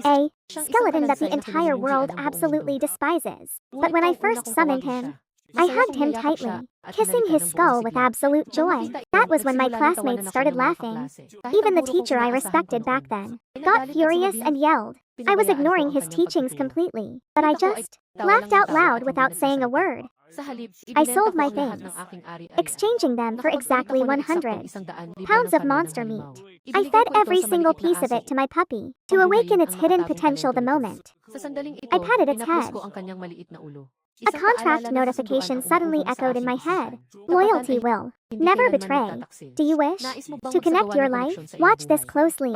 A skeleton that the entire world absolutely despises. But when I first summoned him, I hugged him tightly, kissing his skull with absolute joy. That was when my classmates started laughing. Even the teacher I respected back then got furious and yelled. I was ignoring his teachings completely, but I just laughed out loud without saying a word. I sold my things, exchanging them for exactly 100 pounds of monster meat. I fed every single piece of it to my puppy to awaken its hidden potential the moment I patted its head. A contract notification suddenly echoed in my head. Loyalty will never betray. Do you wish to connect your life? Watch this closely.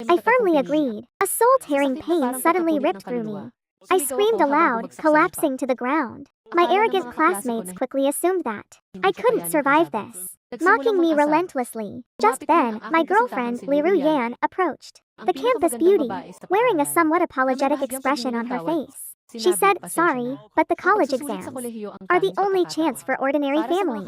I firmly agreed. A soul-tearing pain suddenly ripped through me. I screamed aloud, collapsing to the ground. My arrogant classmates quickly assumed that I couldn't survive this, mocking me relentlessly. Just then, my girlfriend, Liru Yan, approached the campus beauty, wearing a somewhat apologetic expression on her face. She said, "Sorry, but the college exams are the only chance for ordinary families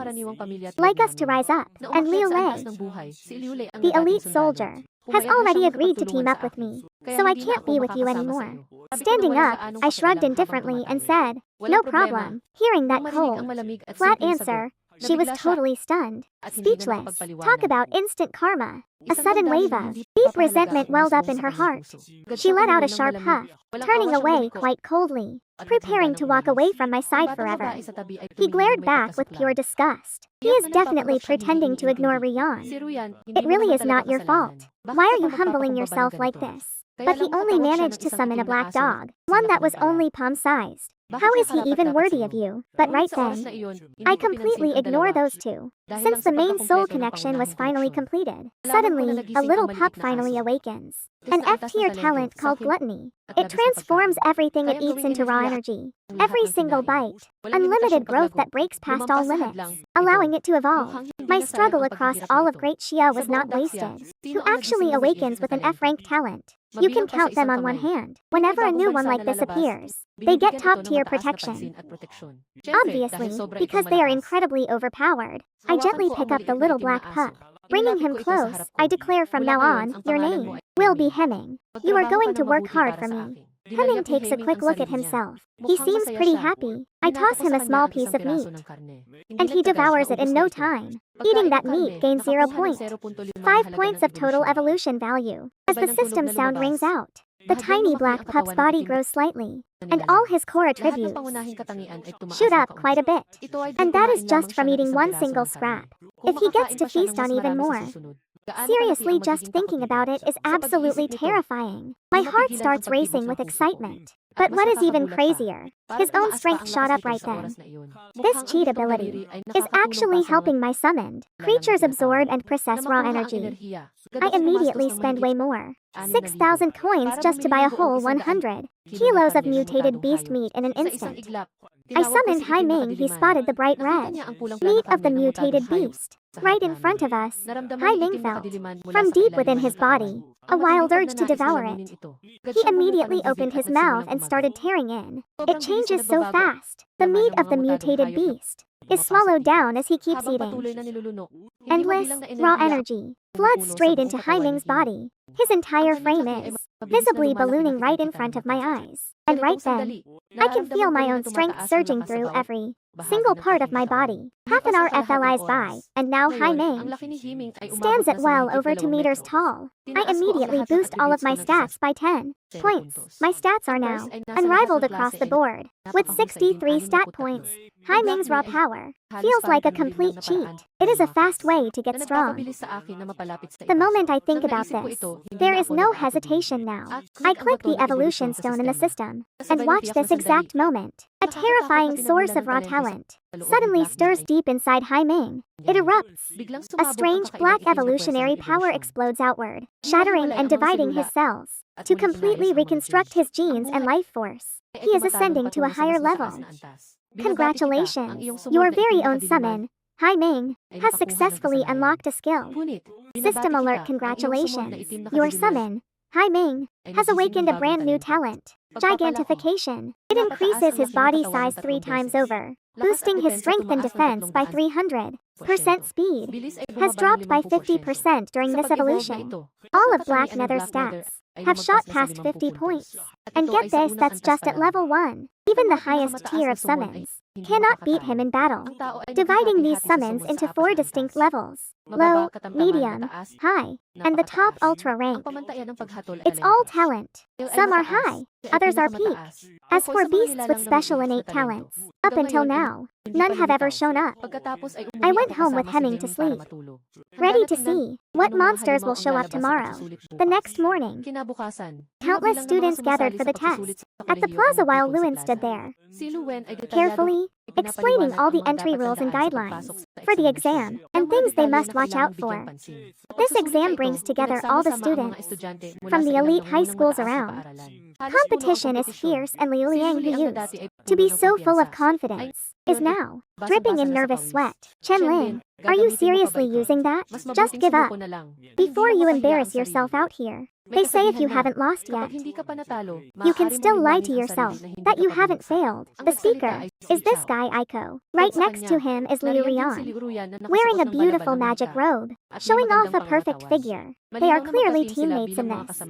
like us to rise up." And Liu Lei, the elite soldier, has already agreed to team up with me, so I can't be with you anymore. Standing up, I shrugged indifferently and said, "No problem." Hearing that cold, flat answer, she was totally stunned, speechless. Talk about instant karma. A sudden wave of deep resentment welled up in her heart. She let out a sharp huff, turning away quite coldly, preparing to walk away from my side forever. He glared back with pure disgust. He is definitely pretending to ignore Rian. It really is not your fault. Why are you humbling yourself like this? But he only managed to summon a black dog, one that was only palm-sized. How is he even worthy of you? But right then, I completely ignore those two. Since the main soul connection was finally completed, suddenly, a little pup finally awakens. An F-tier talent called Gluttony. It transforms everything it eats into raw energy. Every single bite. Unlimited growth that breaks past all limits, allowing it to evolve. My struggle across all of Great Xia was not wasted. Who actually awakens with an F-rank talent? You can count them on one hand. Whenever a new one like this appears, they get top-tier protection. Obviously, because they are incredibly overpowered, I gently pick up the little black pup. Bringing him close, I declare from now on, your name will be Hemming. You are going to work hard for me. Hemming takes a quick look at himself. He seems pretty happy. I toss him a small piece of meat, and he devours it in no time. Eating that meat gains 0.5 points of total evolution value. As the system sound rings out, the tiny black pup's body grows slightly, and all his core attributes shoot up quite a bit. And that is just from eating one single scrap. If he gets to feast on even more, seriously, just thinking about it is absolutely terrifying. My heart starts racing with excitement. But what is even crazier, his own strength shot up right then. This cheat ability is actually helping my summoned creatures absorb and process raw energy. I immediately spend way more, 6,000 coins just to buy a whole 100 kilos of mutated beast meat in an instant. I summoned Hai Ming. He spotted the bright red meat of the mutated beast. Right in front of us, Hai Ming felt, from deep within his body, a wild urge to devour it. He immediately opened his mouth and started tearing in. It changes so fast. The meat of the mutated beast is swallowed down as he keeps eating. Endless, raw energy floods straight into Hai Ming's body. His entire frame is visibly ballooning right in front of my eyes. And right then, I can feel my own strength surging through every single part of my body. Half an hour flies by, and now Hai Ming stands at well over 2 meters tall. I immediately boost all of my stats by 10 points. My stats are now unrivaled across the board. With 63 stat points, Hai Ming's raw power feels like a complete cheat. It is a fast way to get strong. The moment I think about this, there is no hesitation now. I click the evolution stone in the system, and watch this exact moment. A terrifying source of raw talent suddenly stirs deep inside Hai Ming. It erupts. A strange black evolutionary power explodes outward, shattering and dividing his cells to completely reconstruct his genes and life force. He is ascending to a higher level. Congratulations! Your very own summon, Hai Ming, has successfully unlocked a skill. System alert. Congratulations! Your summon, Hai Ming, has awakened a brand new talent. Gigantification. It increases his body size 3 times over, boosting his strength and defense by 300%. Speed has dropped by 50% during this evolution. All of Black Nether stats have shot past 50 points. And get this, that's just at level 1. Even the highest tier of summons cannot beat him in battle. Dividing these summons into 4 distinct levels: low, medium, high, and the top ultra rank. It's all talent. Some are high, others are peak. As for beasts with special innate talents, up until now, none have ever shown up. I went home with Hemming to sleep, ready to see what monsters will show up tomorrow. The next morning, countless students gathered for the test at the plaza while Lewin stood there, carefully explaining all the entry rules and guidelines for the exam and things they must watch out for. This exam brings together all the students from the elite high schools around. Competition is fierce, and Liu Liang, who used to be so full of confidence, is now dripping in nervous sweat. Chen Lin, are you seriously using that? Just give up before you embarrass yourself out here. They say if you haven't lost yet, you can still lie to yourself that you haven't failed. The speaker is this guy Aiko. Right next to him is Liu Rian, wearing a beautiful magic robe, showing off a perfect figure. They are clearly teammates in this.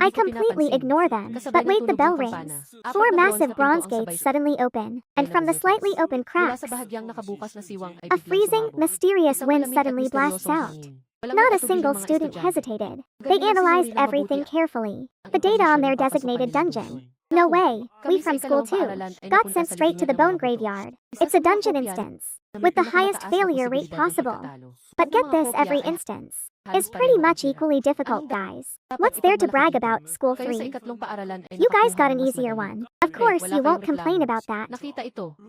I completely ignore them, but wait, the bell rings. 4 massive bronze gates suddenly open, and from the slightly open cracks, a freezing, mysterious wind suddenly blasts out. Not a single student hesitated. They analyzed everything carefully. The data on their designated dungeon. No way, we from school too got sent straight to the bone graveyard. It's a dungeon instance with the highest failure rate possible. But get this, every instance is pretty much equally difficult, guys. What's there to brag about, School 3? You guys got an easier one. Of course, you won't complain about that.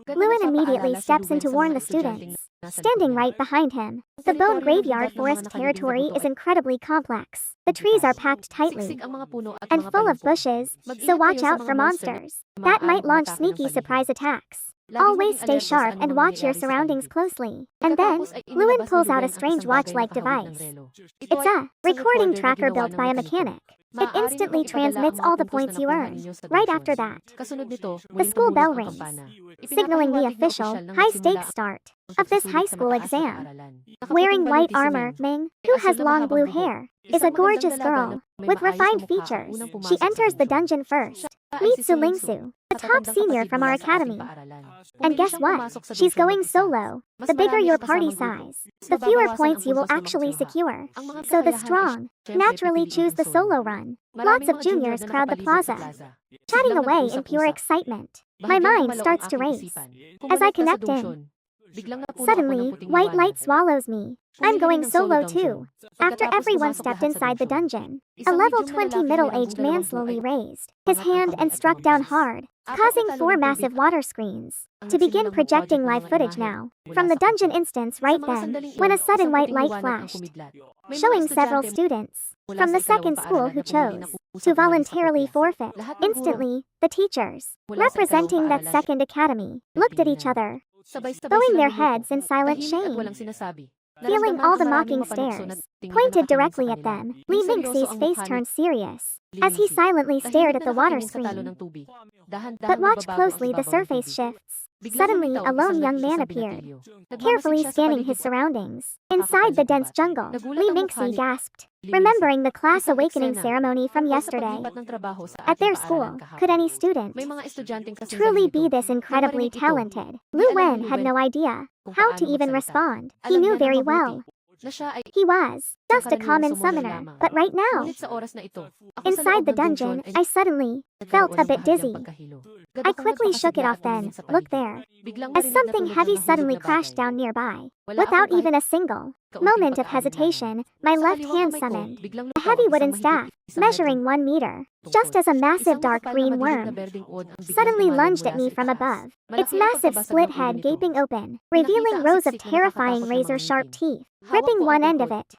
Lewin immediately steps in to warn the students, standing right behind him. The Bone Graveyard Forest territory is incredibly complex. The trees are packed tightly and full of bushes, so watch out for monsters that might launch sneaky surprise attacks. Always stay sharp and watch your surroundings closely. And then, Lewin pulls out a strange watch-like device. It's a recording tracker built by a mechanic. It instantly transmits all the points you earn. Right after that, the school bell rings, signaling the official, high-stakes start of this high school exam. Wearing white armor, Ming, who has long blue hair, is a gorgeous girl with refined features. She enters the dungeon first. Meet Su Lingsu, a top senior from our academy. And guess what? She's going solo. The bigger your party size, the fewer points you will actually secure. So the strong naturally choose the solo run. Lots of juniors crowd the plaza, chatting away in pure excitement. My mind starts to race as I connect in. Suddenly, white light swallows me. I'm going solo too. After everyone stepped inside the dungeon, a level 20 middle-aged man slowly raised his hand and struck down hard, causing 4 massive water screens to begin projecting live footage now from the dungeon instance right then, when a sudden white light flashed, showing several students from the second school who chose to voluntarily forfeit. Instantly, the teachers, representing that second academy, looked at each other, bowing their heads in silent shame. Feeling all the mocking stares pointed directly at them, Li Mingxi's face turned serious as he silently stared at the water screen. But watch closely, the surface shifts. Suddenly, a lone young man appeared, carefully scanning his surroundings. Inside the dense jungle, Li Mingxi gasped, remembering the class awakening ceremony from yesterday. At their school, could any student truly be this incredibly talented? Lu Wen had no idea how to even respond. He knew very well he was just a common summoner, but right now, inside the dungeon, I suddenly felt a bit dizzy. I quickly shook it off then, look there, as something heavy suddenly crashed down nearby. Without even a single moment of hesitation, my left hand summoned a heavy wooden staff, measuring 1 meter, just as a massive dark green worm suddenly lunged at me from above, its massive split head gaping open, revealing rows of terrifying razor-sharp teeth, ripping one end of it.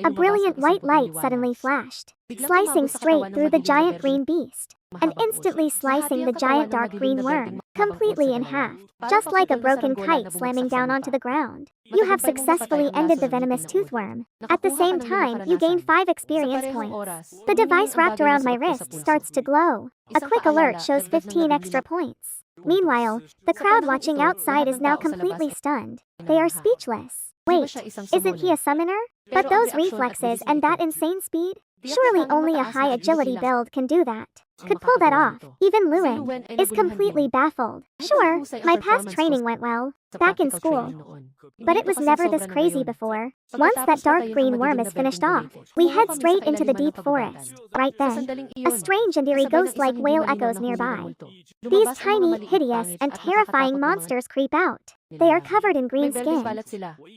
A brilliant white light suddenly flashed, slicing straight through the giant green beast. and instantly slicing the giant dark green worm completely in half, just like a broken kite slamming down onto the ground. You have successfully ended the venomous toothworm. At the same time, you gain 5 experience points. The device wrapped around my wrist starts to glow. A quick alert shows 15 extra points. Meanwhile, the crowd watching outside is now completely stunned. They are speechless. Wait, isn't he a summoner? But those reflexes and that insane speed? Surely only a high agility build can do that. Could pull that off. Even Lewin is completely baffled. Sure, my past training went well, back in school. But it was never this crazy before. Once that dark green worm is finished off, we head straight into the deep forest. Right then, a strange and eerie ghost-like wail echoes nearby. These tiny, hideous, and terrifying monsters creep out. They are covered in green skin.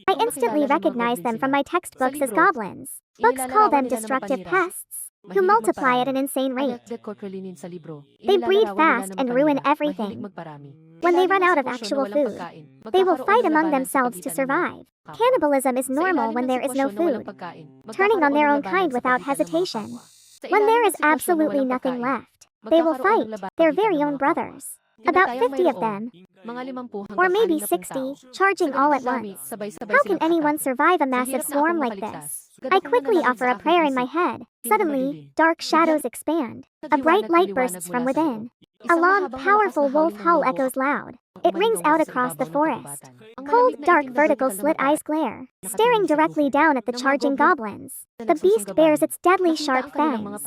I instantly recognize them from my textbooks as goblins. Books call them destructive pests, who multiply at an insane rate. They breed fast and ruin everything. When they run out of actual food, they will fight among themselves to survive. Cannibalism is normal when there is no food, turning on their own kind without hesitation. When there is absolutely nothing left, they will fight their very own brothers. About 50 of them, or maybe 60, charging all at once. How can anyone survive a massive swarm like this? I quickly offer a prayer in my head. Suddenly, dark shadows expand. A bright light bursts from within. A long, powerful wolf howl echoes loud. It rings out across the forest. Cold, dark, vertical slit eyes glare, staring directly down at the charging goblins. The beast bares its deadly sharp fangs,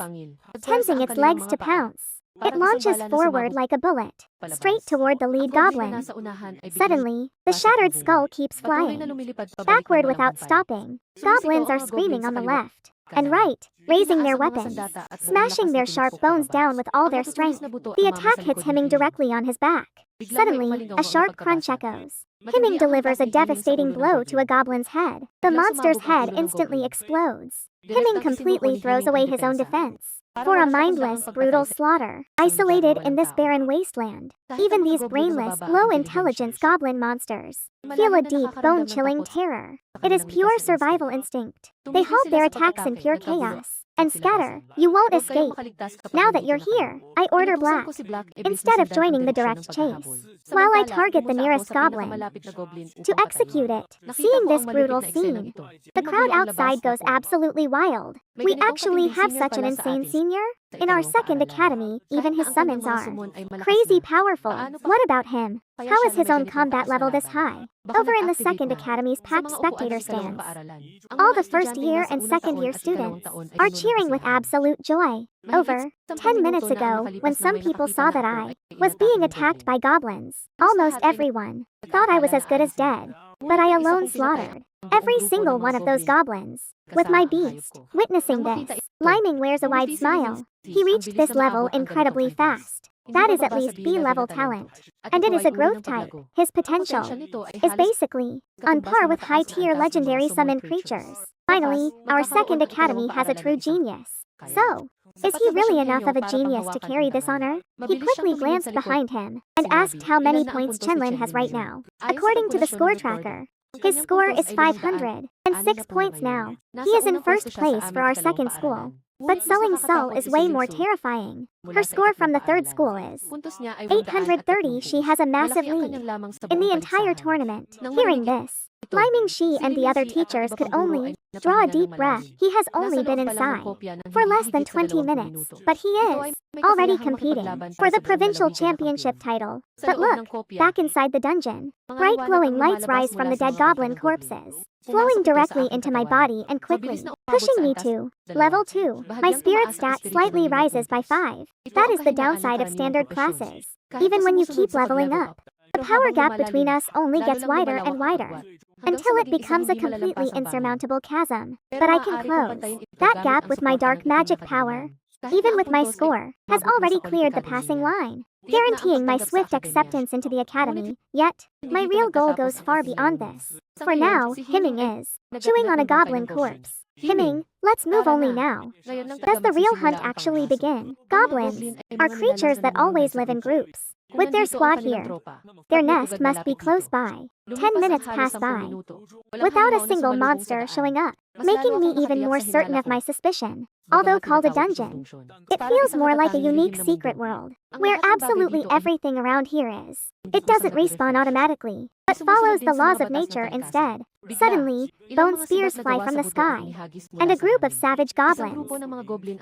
tensing its legs to pounce. It launches forward like a bullet, straight toward the lead goblin. Suddenly, the shattered skull keeps flying, backward without stopping. Goblins are screaming on the left and right, raising their weapons, smashing their sharp bones down with all their strength. The attack hits Hemming directly on his back. Suddenly, a sharp crunch echoes. Hemming delivers a devastating blow to a goblin's head. The monster's head instantly explodes. Hemming completely throws away his own defense for a mindless, brutal slaughter. Isolated in this barren wasteland, even these brainless, low-intelligence goblin monsters feel a deep, bone-chilling terror. It is pure survival instinct. They halt their attacks in pure chaos and scatter. You won't escape. Now that you're here, I order Black, instead of joining the direct chase, while I target the nearest goblin to execute it. Seeing this brutal scene, the crowd outside goes absolutely wild. We actually have such an insane senior? In our second academy, even his summons are crazy powerful. What about him? How is his own combat level this high? Over in the second academy's packed spectator stands, all the first year and second year students are cheering with absolute joy. Over 10 minutes ago, when some people saw that I was being attacked by goblins, almost everyone thought I was as good as dead. But I alone slaughtered every single one of those goblins with my beast. Witnessing this, Liming wears a wide smile. He reached this level incredibly fast. That is at least B-level talent. And it is a growth type. His potential is basically on par with high-tier legendary summoned creatures. Finally, our second academy has a true genius. So, is he really enough of a genius to carry this honor? He quickly glanced behind him and asked how many points Chenlin has right now. According to the score tracker, his score is 506 points now. He is in first place for our second school. But Sulling Sull is way more terrifying. Her score from the third school is 830. She has a massive lead in the entire tournament. Hearing this, Liming, she and the other teachers could only draw a deep breath. He has only been inside for less than 20 minutes, but he is already competing for the provincial championship title. But look, back inside the dungeon, bright glowing lights rise from the dead goblin corpses, flowing directly into my body and quickly pushing me to level 2. My spirit stat slightly rises by 5. That is the downside of standard classes. Even when you keep leveling up, the power gap between us only gets wider and wider, until it becomes a completely insurmountable chasm. But I can close that gap with my dark magic power. Even with my score, has already cleared the passing line, guaranteeing my swift acceptance into the academy. Yet, my real goal goes far beyond this. For now, Hemming is chewing on a goblin corpse. Hemming, let's move only now. Does the real hunt actually begin? Goblins are creatures that always live in groups. With their squad here, their nest must be close by. 10 minutes pass by, without a single monster showing up, making me even more certain of my suspicion. Although called a dungeon, it feels more like a unique secret world, where absolutely everything around here is. It doesn't respawn automatically, but follows the laws of nature instead. Suddenly, bone spears fly from the sky, and a group of savage goblins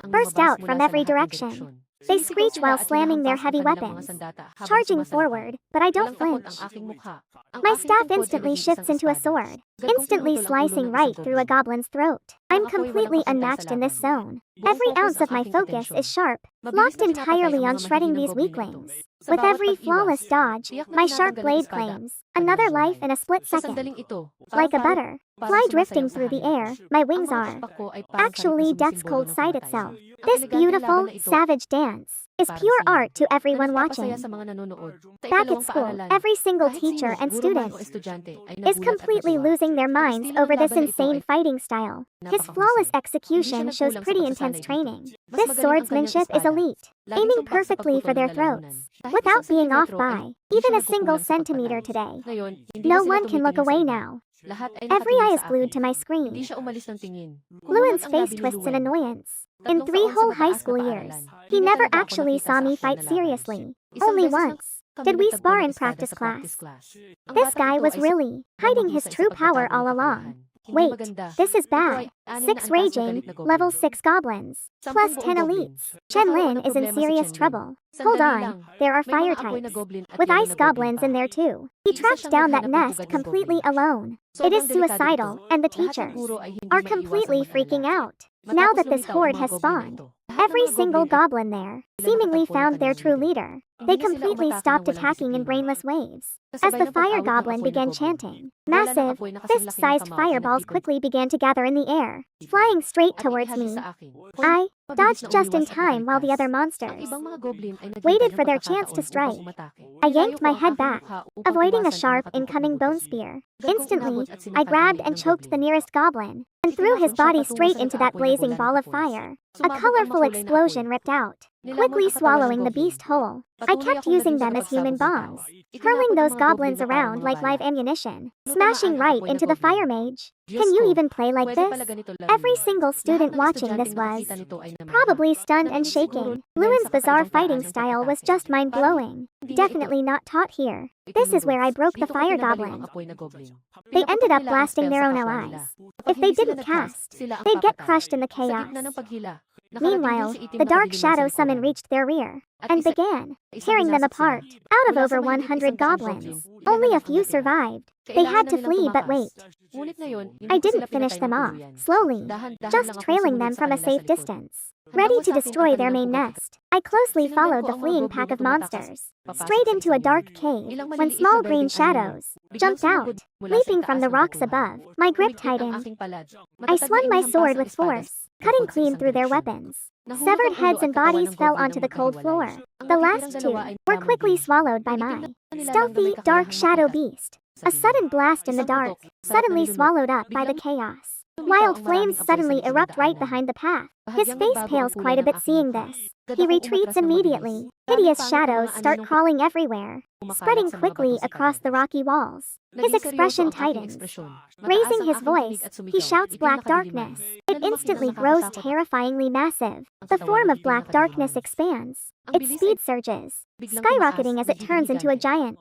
burst out from every direction. They screech while slamming their heavy weapons, charging forward, but I don't flinch. My staff instantly shifts into a sword, instantly slicing right through a goblin's throat. I'm completely unmatched in this zone. Every ounce of my focus is sharp, locked entirely on shredding these weaklings. With every flawless dodge, my sharp blade claims another life in a split second. Like a butter, fly drifting through the air, my wings are actually death's cold sight itself. This beautiful, savage dance is pure art to everyone watching. Back at school, every single teacher and student is completely losing their minds over this insane fighting style. His flawless execution shows pretty intense training. This swordsmanship is elite, aiming perfectly for their throats, without being off by even a single centimeter today. No one can look away now. Every eye is glued to my screen. Luan's face twists in annoyance. In 3 whole high school years, he never actually saw me fight seriously. Only once did we spar in practice class. This guy was really hiding his true power all along. Wait, this is bad. 6 raging, level 6 goblins, plus 10 elites. Chen Lin is in serious trouble. Hold on, there are fire types, with ice goblins in there too. He trapped down that nest completely alone. It is suicidal, and the teachers are completely freaking out. Now that this horde has spawned, every single goblin there seemingly found their true leader. They completely stopped attacking in brainless waves. As the fire goblin began chanting, massive, fist-sized fireballs quickly began to gather in the air, flying straight towards me. I dodged just in time while the other monsters waited for their chance to strike. I yanked my head back, avoiding a sharp incoming bone spear. Instantly, I grabbed and choked the nearest goblin, and threw his body straight into that blazing ball of fire. A colorful explosion ripped out, quickly swallowing the beast whole. I kept using them as human bombs, hurling those goblins around like live ammunition, smashing right into the fire mage. Can you even play like this? Every single student watching this was probably stunned and shaking. Luan's bizarre fighting style was just mind-blowing. Definitely not taught here. This is where I broke the fire goblin. They ended up blasting their own allies. If they didn't cast, they'd get crushed in the chaos. Meanwhile, the dark shadow summon reached their rear, and began tearing them apart. Out of over 100 goblins, only a few survived. They had to flee, but wait. I didn't finish them off, slowly, just trailing them from a safe distance, ready to destroy their main nest. I closely followed the fleeing pack of monsters, straight into a dark cave, when small green shadows jumped out, leaping from the rocks above. My grip tightened. I swung my sword with force, cutting clean through their weapons. Severed heads and bodies fell onto the cold floor. The last 2 were quickly swallowed by my stealthy, dark shadow beast. A sudden blast in the dark, suddenly swallowed up by the chaos. Wild flames suddenly erupt right behind the path. His face pales quite a bit seeing this. He retreats immediately. Hideous shadows start crawling everywhere, spreading quickly across the rocky walls. His expression tightens. Raising his voice, he shouts black darkness. It instantly grows terrifyingly massive. The form of black darkness expands. Its speed surges, skyrocketing as it turns into a giant,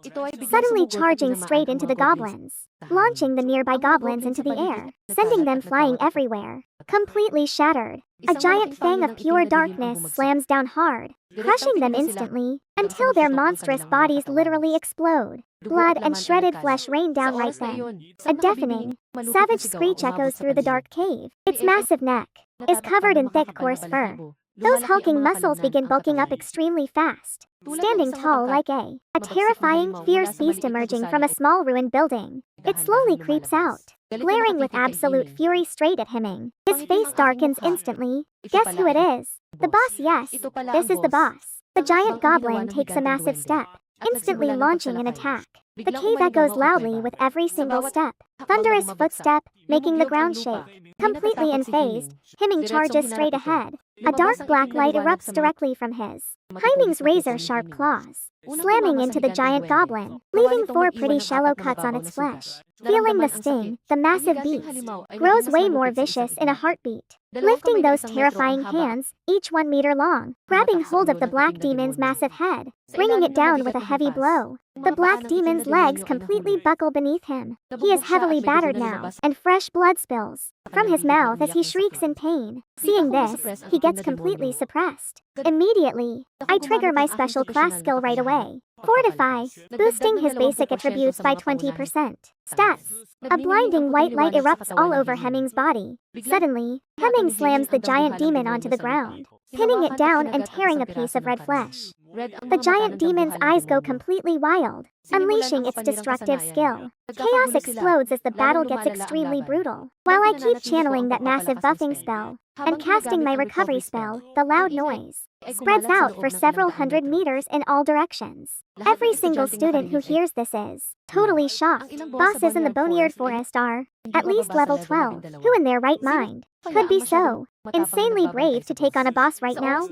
suddenly charging straight into the goblins, launching the nearby goblins into the air, sending them flying everywhere. Completely shattered, a giant fang of pure darkness slams down hard, crushing them instantly, until their monstrous bodies literally explode. Blood and shredded flesh rain down right then. A deafening, savage screech echoes through the dark cave. Its massive neck is covered in thick, coarse fur. Those hulking muscles begin bulking up extremely fast, standing tall like a terrifying, fierce beast emerging from a small ruined building. It slowly creeps out, glaring with absolute fury straight at him. His face darkens instantly. Guess who it is? The boss, yes. This is the boss. The giant goblin takes a massive step, instantly launching an attack. The cave echoes loudly with every single step. Thunderous footstep, making the ground shake. Completely unfazed, Himing charges straight ahead. A dark black light erupts directly from his Himing's razor-sharp claws, slamming into the giant goblin, leaving 4 pretty shallow cuts on its flesh. Feeling the sting, the massive beast grows way more vicious in a heartbeat, lifting those terrifying hands, each 1 meter long, grabbing hold of the black demon's massive head, bringing it down with a heavy blow. The black demon's legs completely buckle beneath him. He is heavily battered now, and fresh blood spills from his mouth as he shrieks in pain. Seeing this, he gets completely suppressed. Immediately, I trigger my special class skill right away. Fortify, boosting his basic attributes by 20%. Stats. A blinding white light erupts all over Heming's body. Suddenly, Heming slams the giant demon onto the ground, pinning it down and tearing a piece of red flesh. The giant demon's eyes go completely wild, unleashing its destructive skill. Chaos explodes as the battle gets extremely brutal. While I keep channeling that massive buffing spell and casting my recovery spell, the loud noise spreads out for several hundred meters in all directions. Every single student who hears this is totally shocked. Bosses in the Boneyard Forest are at least level 12. Who in their right mind could be so insanely brave to take on a boss right now?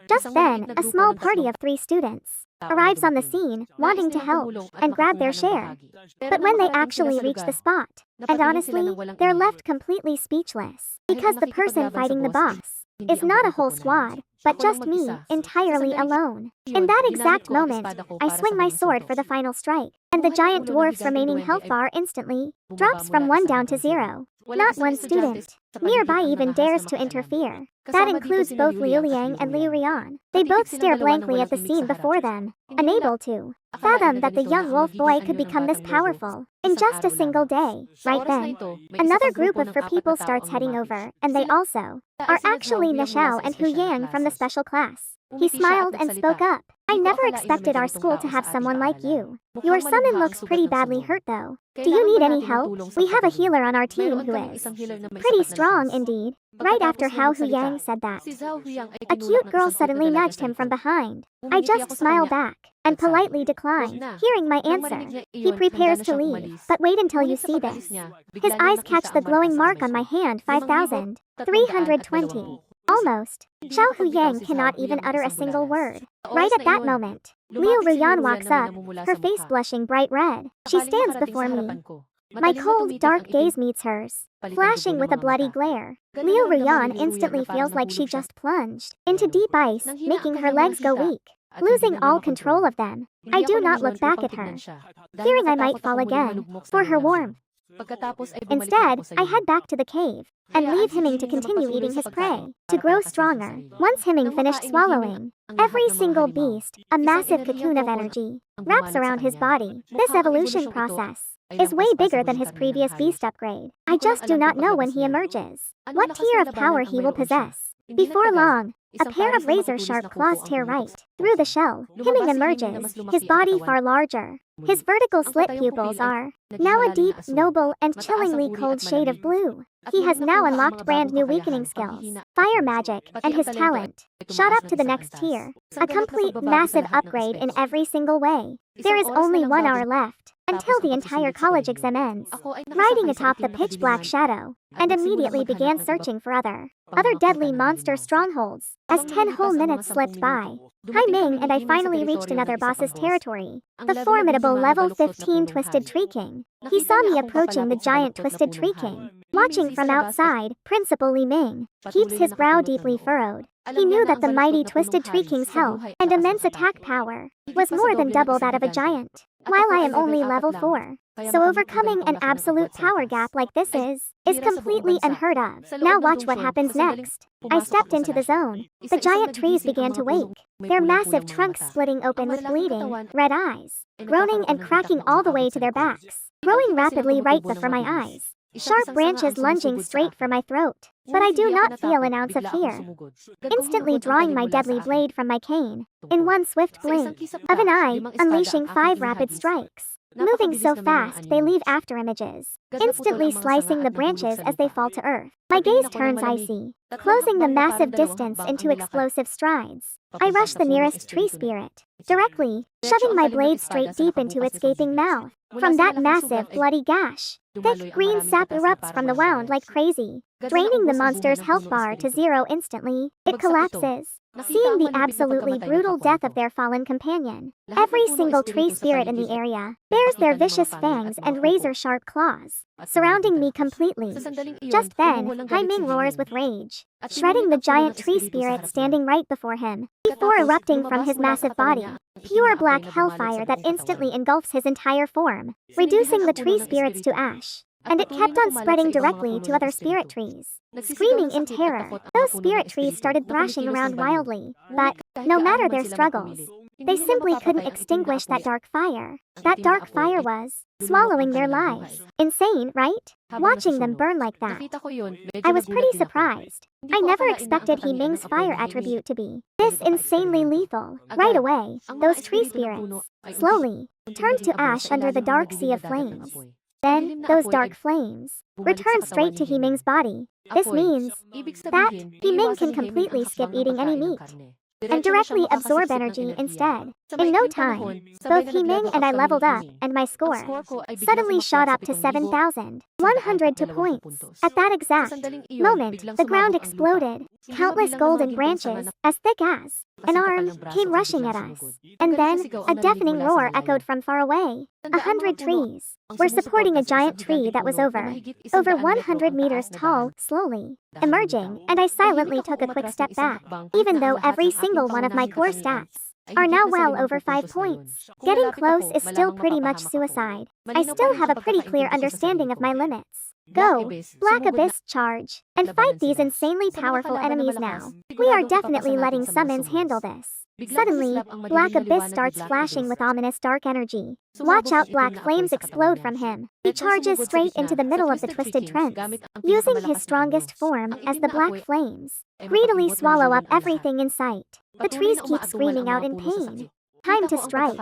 Just then, a small party of 3 students arrives on the scene, wanting to help and grab their share. But when they actually reach the spot, and honestly, they're left completely speechless, because the person fighting the boss is not a whole squad, but just me, entirely alone. In that exact moment, I swing my sword for the final strike, and the giant dwarf's remaining health bar instantly drops from 1 down to 0. Not one student nearby even dares to interfere. That includes both Liu Liang and Liu Rian. They both stare blankly at the scene before them, unable to fathom that the young wolf boy could become this powerful in just a single day. Right then, another group of 4 people starts heading over, and they also are actually Nishao and Hu Yang from the special class. He smiled and spoke up. I never expected our school to have someone like you. Your summon looks pretty badly hurt though. Do you need any help? We have a healer on our team who is pretty strong indeed. Right after Hu Yang said that, a cute girl suddenly nudged him from behind. I just smile back and politely decline. Hearing my answer, he prepares to leave. But wait until you see this. His eyes catch the glowing mark on my hand, 5,320. Almost. Xiao Hu Yang cannot even utter a single word. Right at that moment, Liu Ruyan walks up, her face blushing bright red. She stands before me. My cold, dark gaze meets hers, flashing with a bloody glare. Liu Ruyan instantly feels like she just plunged into deep ice, making her legs go weak. Losing all control of them, I do not look back at her, fearing I might fall again for her warmth. Instead, I head back to the cave and leave Himing to continue eating his prey, to grow stronger. Once Himing finished swallowing every single beast, a massive cocoon of energy wraps around his body. This evolution process is way bigger than his previous beast upgrade. I just do not know when he emerges what tier of power he will possess. Before long, a pair of razor-sharp claws tear right through the shell. Himing emerges, his body far larger. His vertical slit pupils are now a deep, noble, and chillingly cold shade of blue. He has now unlocked brand new weakening skills, fire magic, and his talent shot up to the next tier. A complete, massive upgrade in every single way. There is only 1 hour left until the entire college exam ends. Riding atop the pitch-black shadow, and immediately began searching for other deadly monster strongholds. As 10 whole minutes slipped by, Hai Ming and I finally reached another boss's territory, the formidable level 15 Twisted Tree King. He saw me approaching the giant Twisted Tree King. Watching from outside, Principal Li Ming keeps his brow deeply furrowed. He knew that the mighty Twisted Tree King's health and immense attack power was more than double that of a giant, while I am only level 4. So overcoming an absolute power gap like this is completely unheard of. Now watch what happens next. I stepped into the zone. The giant trees began to wake, their massive trunks splitting open with bleeding, red eyes, groaning and cracking all the way to their backs, growing rapidly right before my eyes. Sharp branches lunging straight for my throat. But I do not feel an ounce of fear. Instantly drawing my deadly blade from my cane, in one swift blink of an eye, unleashing 5 rapid strikes. Moving so fast they leave after images, instantly slicing the branches as they fall to earth. My gaze turns icy, closing the massive distance into explosive strides. I rush the nearest tree spirit, directly, shoving my blade straight deep into its gaping mouth. From that massive, bloody gash, thick green sap erupts from the wound like crazy. draining the monster's health bar to 0 instantly. It collapses, seeing the absolutely brutal death of their fallen companion. Every single tree spirit in the area bears their vicious fangs and razor-sharp claws, surrounding me completely. Just then, Hai Ming roars with rage, shredding the giant tree spirit standing right before him, before erupting from his massive body. Pure black hellfire that instantly engulfs his entire form, reducing the tree spirits to ash. And it kept on spreading directly to other spirit trees. Screaming in terror, those spirit trees started thrashing around wildly, but no matter their struggles, they simply couldn't extinguish that dark fire. That dark fire was swallowing their lives. Insane, right? Watching them burn like that. I was pretty surprised. I never expected He Ming's fire attribute to be this insanely lethal. Right away, those tree spirits slowly turned to ash under the dark sea of flames. Then, those dark flames returned straight to He Ming's body. This means that He Ming can completely skip eating any meat and directly absorb energy instead. In no time, both He Ming and I leveled up, and my score suddenly shot up to 7,102 points. At that exact moment, the ground exploded. Countless golden branches, as thick as an arm, came rushing at us. And then, a deafening roar echoed from far away. 100 trees were supporting a giant tree that was over 100 meters tall, slowly emerging, and I silently took a quick step back, even though every single one of my core stats are now well over 5 points. Getting close is still pretty much suicide. I still have a pretty clear understanding of my limits. Go, Black Abyss, charge, and fight these insanely powerful enemies now. We are definitely letting summons handle this. Suddenly, Black Abyss starts flashing with ominous dark energy. Watch out, black flames explode from him. He charges straight into the middle of the twisted trance, using his strongest form as the black flames greedily swallow up everything in sight. The trees keep screaming out in pain. Time to strike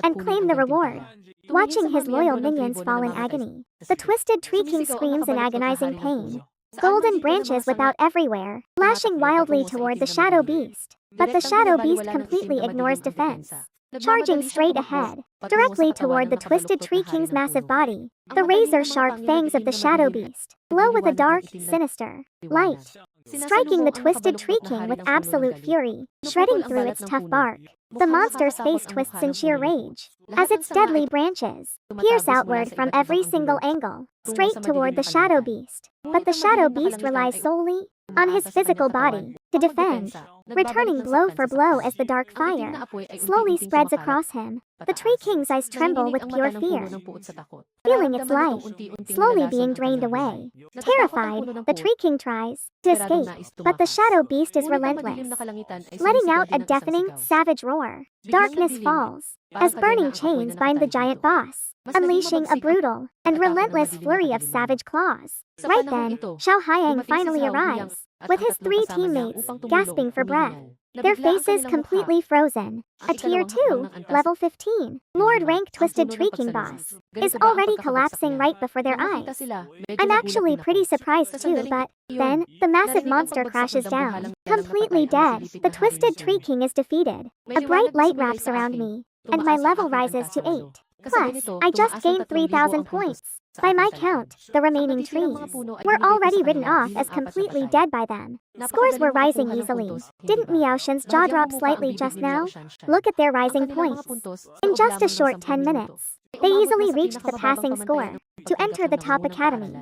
and claim the reward. Watching his loyal minions fall in agony, the twisted tree king screams in agonizing pain. Golden branches whip out everywhere, lashing wildly toward the shadow beast. But the shadow beast completely ignores defense, charging straight ahead, directly toward the twisted tree king's massive body. The razor-sharp fangs of the shadow beast glow with a dark, sinister light, striking the twisted tree king with absolute fury, shredding through its tough bark. The monster's face twists in sheer rage, as its deadly branches pierce outward from every single angle, straight toward the shadow beast. But the shadow beast relies solely on his physical body to defend, returning blow for blow as the dark fire slowly spreads across him. The tree king's eyes tremble with pure fear, feeling its life slowly being drained away. Terrified, the tree king tries to escape, but the shadow beast is relentless, letting out a deafening, savage roar. Darkness falls as burning chains bind the giant boss, unleashing a brutal and relentless flurry of savage claws. Right then, Xiao Haiyang finally arrives, with his 3 teammates gasping for breath, their faces completely frozen. A Tier 2, Level 15, Lord rank Twisted Tree King boss is already collapsing right before their eyes. I'm actually pretty surprised too, but then, the massive monster crashes down, completely dead. The Twisted Tree King is defeated. A bright light wraps around me, and my level rises to 8. Plus, I just gained 3,000 points. By my count, the remaining trees were already written off as completely dead by them. Scores were rising easily. Didn't Miaoshen's jaw drop slightly just now? Look at their rising points. In just a short 10 minutes, they easily reached the passing score to enter the top academy.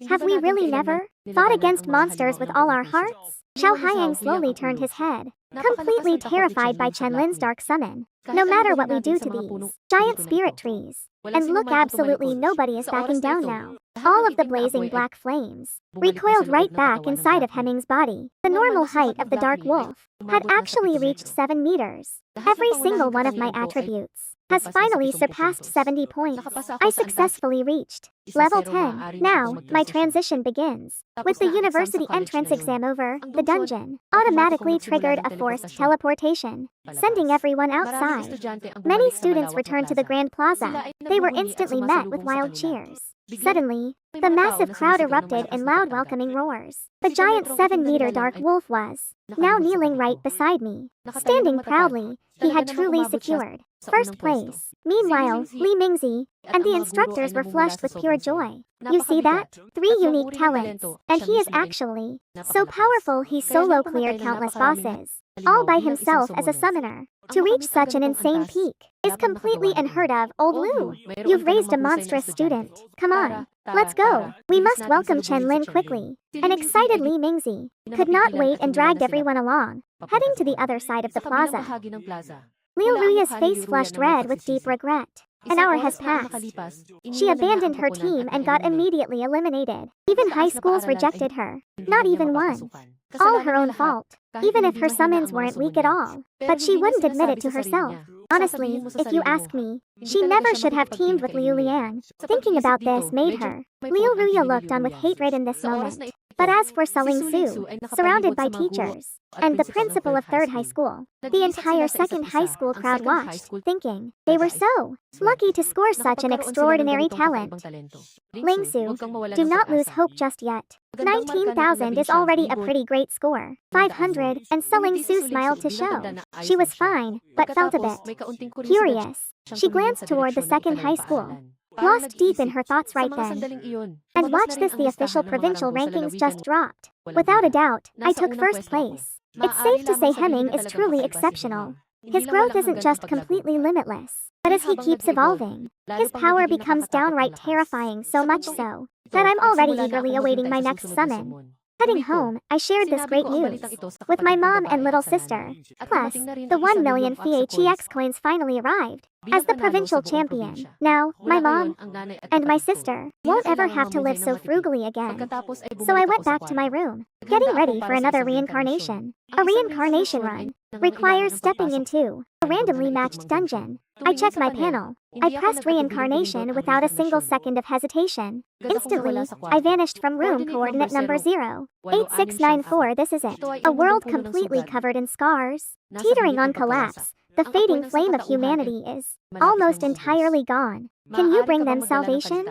Have we really never fought against monsters with all our hearts? Xiao Haiyang slowly turned his head, completely terrified by Chen Lin's dark summon. No matter what we do to these giant spirit trees, and look, absolutely nobody is backing down now. All of the blazing black flames recoiled right back inside of Hemming's body. The normal height of the dark wolf had actually reached 7 meters. Every single one of my attributes has finally surpassed 70 points. I successfully reached Level 10. Now, my transition begins. With the university entrance exam over, the dungeon automatically triggered a forced teleportation, sending everyone outside. Many students returned to the Grand Plaza. They were instantly met with wild cheers. Suddenly, the massive crowd erupted in loud welcoming roars. The giant 7-meter dark wolf was now kneeling right beside me. Standing proudly, he had truly secured first place. Meanwhile, Li Mingzi and the instructors were flushed with pure joy. You see that? 3 unique talents, and he is actually so powerful he solo cleared countless bosses, all by himself as a summoner. To reach such an insane peak is completely unheard of, old Lu. You've raised a monstrous student. Come on, let's go. We must welcome Chen Lin quickly. An excited Li Mingzi could not wait and dragged everyone along, heading to the other side of the plaza. Liu Ruya's face flushed red with deep regret. An hour has passed. She abandoned her team and got immediately eliminated. Even high schools rejected her. Not even one. All her own fault. Even if her summons weren't weak at all. But she wouldn't admit it to herself. Honestly, if you ask me, she never should have teamed with Liu Lian. Thinking about this made her. Liu Ruya looked on with hatred in this moment. But as for Suling Su, surrounded by teachers, and the principal of 3rd high school, the entire 2nd high school crowd watched, thinking they were so lucky to score such an extraordinary talent. Ling Su, do not lose hope just yet. 19,000 is already a pretty great score. 500, and Suling Su smiled to show. She was fine, but felt a bit curious. She glanced toward the 2nd high school, lost deep in her thoughts right then. And watch this, the official provincial rankings just dropped. Without a doubt, I took 1st place. It's safe to say Hemming is truly exceptional. His growth isn't just completely limitless, but as he keeps evolving, his power becomes downright terrifying, so much so that I'm already eagerly awaiting my next summon. Heading home, I shared this great news with my mom and little sister. Plus, the 1 million PHEX coins finally arrived. As the provincial champion, now, my mom and my sister won't ever have to live so frugally again. So I went back to my room, getting ready for another reincarnation. A reincarnation run requires stepping into a randomly matched dungeon. I checked my panel. I pressed reincarnation without a single second of hesitation. Instantly, I vanished from room coordinate number 08694. This is it. A world completely covered in scars, teetering on collapse. The fading flame of humanity is almost entirely gone. Can you bring them salvation?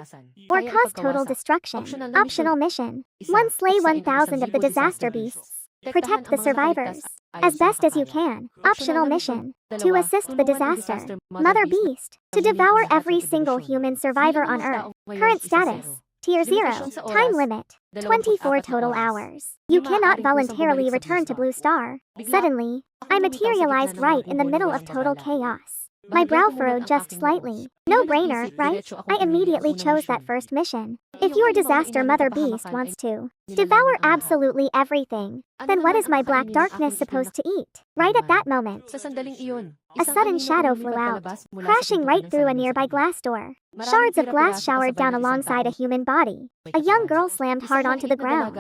Or cause total destruction? Optional mission. 1. Slay 1,000 of the disaster beasts. Protect the survivors as best as you can. Optional mission. 2. Assist the disaster mother beast to devour every single human survivor on Earth. Current status. Tier 0. Time limit. 24 total hours. You cannot voluntarily return to Blue Star. Suddenly, I materialized right in the middle of total chaos. My brow furrowed just slightly. No brainer, right? I immediately chose that first mission. If your disaster mother beast wants to devour absolutely everything, then what is my black darkness supposed to eat? Right at that moment, a sudden shadow flew out, crashing right through a nearby glass door. Shards of glass showered down alongside a human body. A young girl slammed hard onto the ground.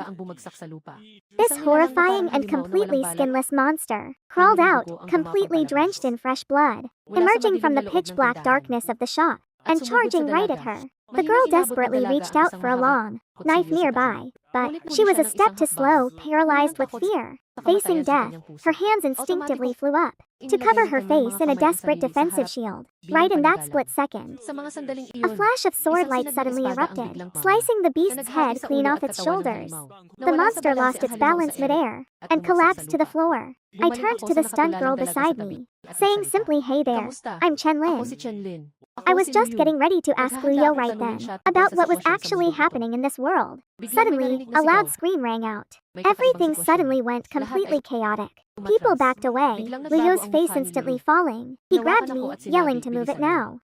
This horrifying and completely skinless monster crawled out, completely drenched in fresh blood, emerging from the pitch-black darkness of the shop, and charging right at her. The girl desperately reached out for a long knife nearby, but she was a step too slow, paralyzed with fear. Facing death, her hands instinctively flew up to cover her face in a desperate defensive shield. Right in that split second, a flash of sword light suddenly erupted, slicing the beast's head clean off its shoulders. The monster lost its balance midair and collapsed to the floor. I turned to the stunned girl beside me, saying simply, "Hey there, I'm Chen Lin." I was just getting ready to ask Luyo right then about what was actually happening in this world. Suddenly, a loud scream rang out. Everything suddenly went completely chaotic. People backed away, Luyo's face instantly falling. He grabbed me, yelling to move it now.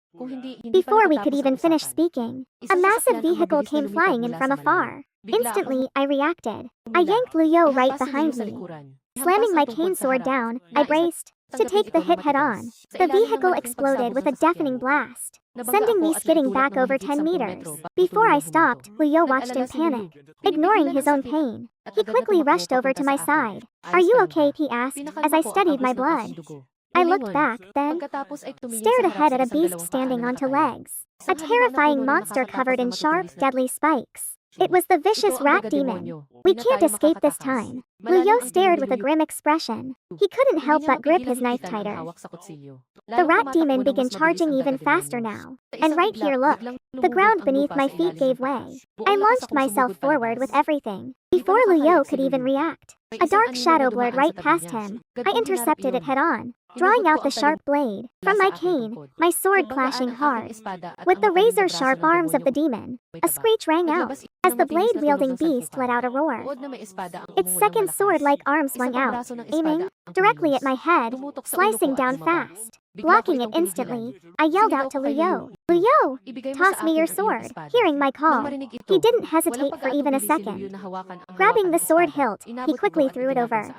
Before we could even finish speaking, a massive vehicle came flying in from afar. Instantly, I reacted. I yanked Luyo right behind me. Slamming my cane sword down, I braced to take the hit head-on. The vehicle exploded with a deafening blast, sending me skidding back over 10 meters. Before I stopped, Luyo watched in panic, ignoring his own pain. He quickly rushed over to my side. "Are you okay?" he asked, as I studied my blood. I looked back, then stared ahead at a beast standing onto legs. A terrifying monster covered in sharp, deadly spikes. It was the vicious rat demon. "We can't escape this time." Luyo stared with a grim expression. He couldn't help but grip his knife tighter. The rat demon began charging even faster now. And right here, look. The ground beneath my feet gave way. I launched myself forward with everything. Before Luyo could even react, a dark shadow blurred right past him. I intercepted it head-on. drawing out the sharp blade. From my cane, my sword clashing hard. With the razor-sharp arms of the demon, a screech rang out, as the blade-wielding beast let out a roar. Its second sword-like arm swung out, aiming directly at my head, slicing down fast. Blocking it instantly, I yelled out to Luyo, "Luyo! Toss me your sword!" Hearing my call, he didn't hesitate for even a second. Grabbing the sword hilt, he quickly threw it over.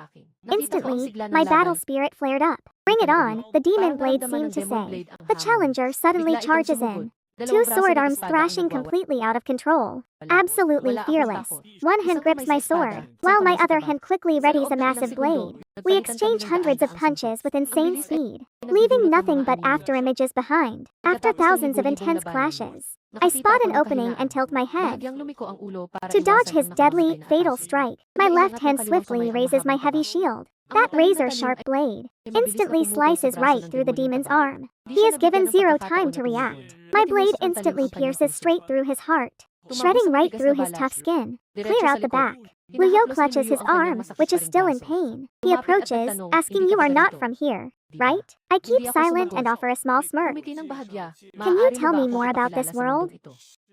Instantly, my battle spirit flared up. "Bring it on," the demon blade seemed to say. The challenger suddenly charges in. Two sword arms thrashing completely out of control. Absolutely fearless. One hand grips my sword, while my other hand quickly readies a massive blade. We exchange hundreds of punches with insane speed, leaving nothing but after images behind. After thousands of intense clashes, I spot an opening and tilt my head. To dodge his deadly, fatal strike, my left hand swiftly raises my heavy shield. That razor-sharp blade instantly slices right through the demon's arm. He is given zero time to react. My blade instantly pierces straight through his heart, shredding right through his tough skin, clear out the back. Luyo clutches his arm, which is still in pain. He approaches, asking, "You are not from here, right?" I keep silent and offer a small smirk. "Can you tell me more about this world?"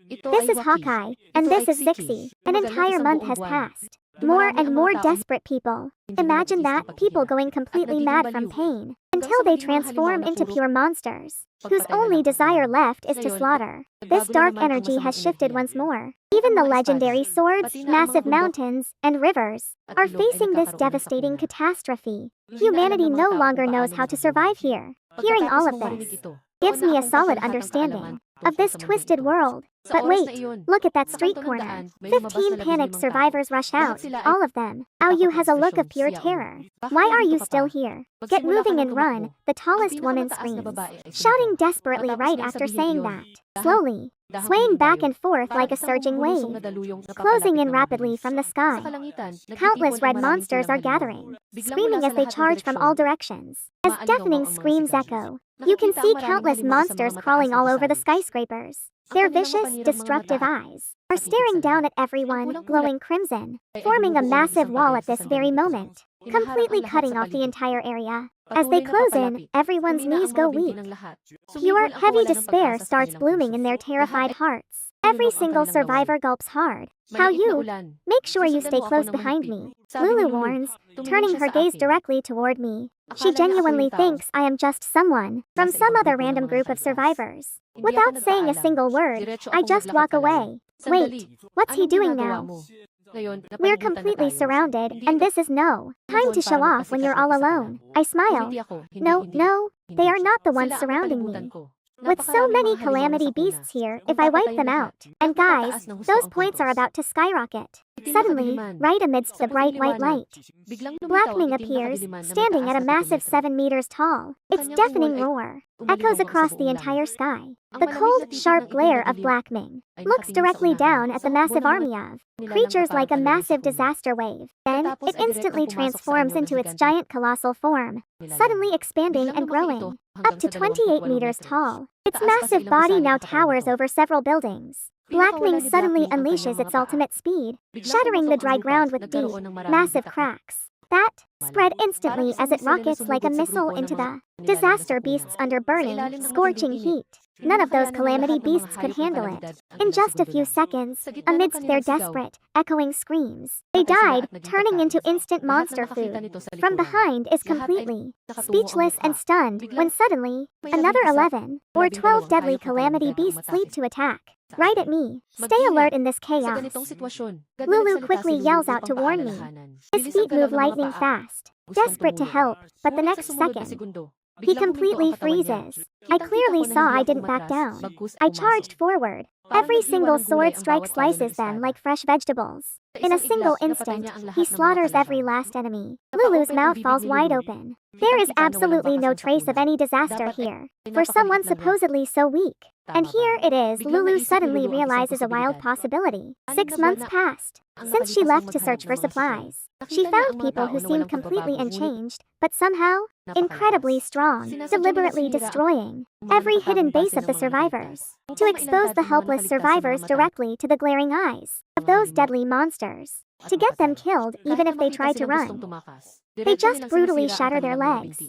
This is Hawkeye, and this is Zixi. An entire month has passed. More and more desperate people. Imagine that, people going completely mad from pain, until they transform into pure monsters, whose only desire left is to slaughter. This dark energy has shifted once more. Even the legendary swords, massive mountains, and rivers are facing this devastating catastrophe. Humanity no longer knows how to survive here. Hearing all of this gives me a solid understanding of this twisted world. But wait, look at that street corner. 15 panicked survivors rush out, all of them. Aoyu has a look of pure terror. "Why are you still here? Get moving and run," the tallest woman screams, shouting desperately right after saying that. Slowly, swaying back and forth like a surging wave, closing in rapidly from the sky. Countless red monsters are gathering, screaming as they charge from all directions. As deafening screams echo, you can see countless monsters crawling all over the skyscrapers. Their vicious, destructive eyes are staring down at everyone, glowing crimson, forming a massive wall at this very moment, completely cutting off the entire area. As they close in, everyone's knees go weak. Pure, heavy despair starts blooming in their terrified hearts. Every single survivor gulps hard. "How you? Make sure you stay close behind me," Lulu warns, turning her gaze directly toward me. She genuinely thinks I am just someone from some other random group of survivors. Without saying a single word, I just walk away. Wait, what's he doing now? We're completely surrounded, and this is no time to show off when you're all alone. I smile. No, they are not the ones surrounding me. With so many calamity beasts here, if I wipe them out, and guys, those points are about to skyrocket. Suddenly, right amidst the bright white light, Black Ming appears, standing at a massive 7 meters tall. Its deafening roar echoes across the entire sky. The cold, sharp glare of Black Ming looks directly down at the massive army of creatures like a massive disaster wave. Then, it instantly transforms into its giant colossal form, suddenly expanding and growing, up to 28 meters tall. Its massive body now towers over several buildings. Black Ming suddenly unleashes its ultimate speed, shattering the dry ground with deep, massive cracks that spread instantly as it rockets like a missile into the disaster beasts under burning, scorching heat. None of those calamity beasts could handle it. In just a few seconds, amidst their desperate, echoing screams, they died, turning into instant monster food. From behind is completely speechless and stunned when suddenly, another 11 or 12 deadly calamity beasts leap to attack. Right at me. Stay alert in this chaos. Lulu quickly yells out to warn me. His feet move lightning fast, desperate to help, but the next second, he completely freezes. I clearly saw I didn't back down. I charged forward. Every single sword strike slices them like fresh vegetables. In a single instant, he slaughters every last enemy. Lulu's mouth falls wide open. There is absolutely no trace of any disaster here, for someone supposedly so weak. And here it is, Lulu suddenly realizes a wild possibility. 6 months passed since she left to search for supplies. She found people who seemed completely unchanged, but somehow, incredibly strong, deliberately destroying every hidden base of the survivors, to expose the helpless survivors directly to the glaring eyes of those deadly monsters, to get them killed even if they try to run. They just brutally shatter their legs,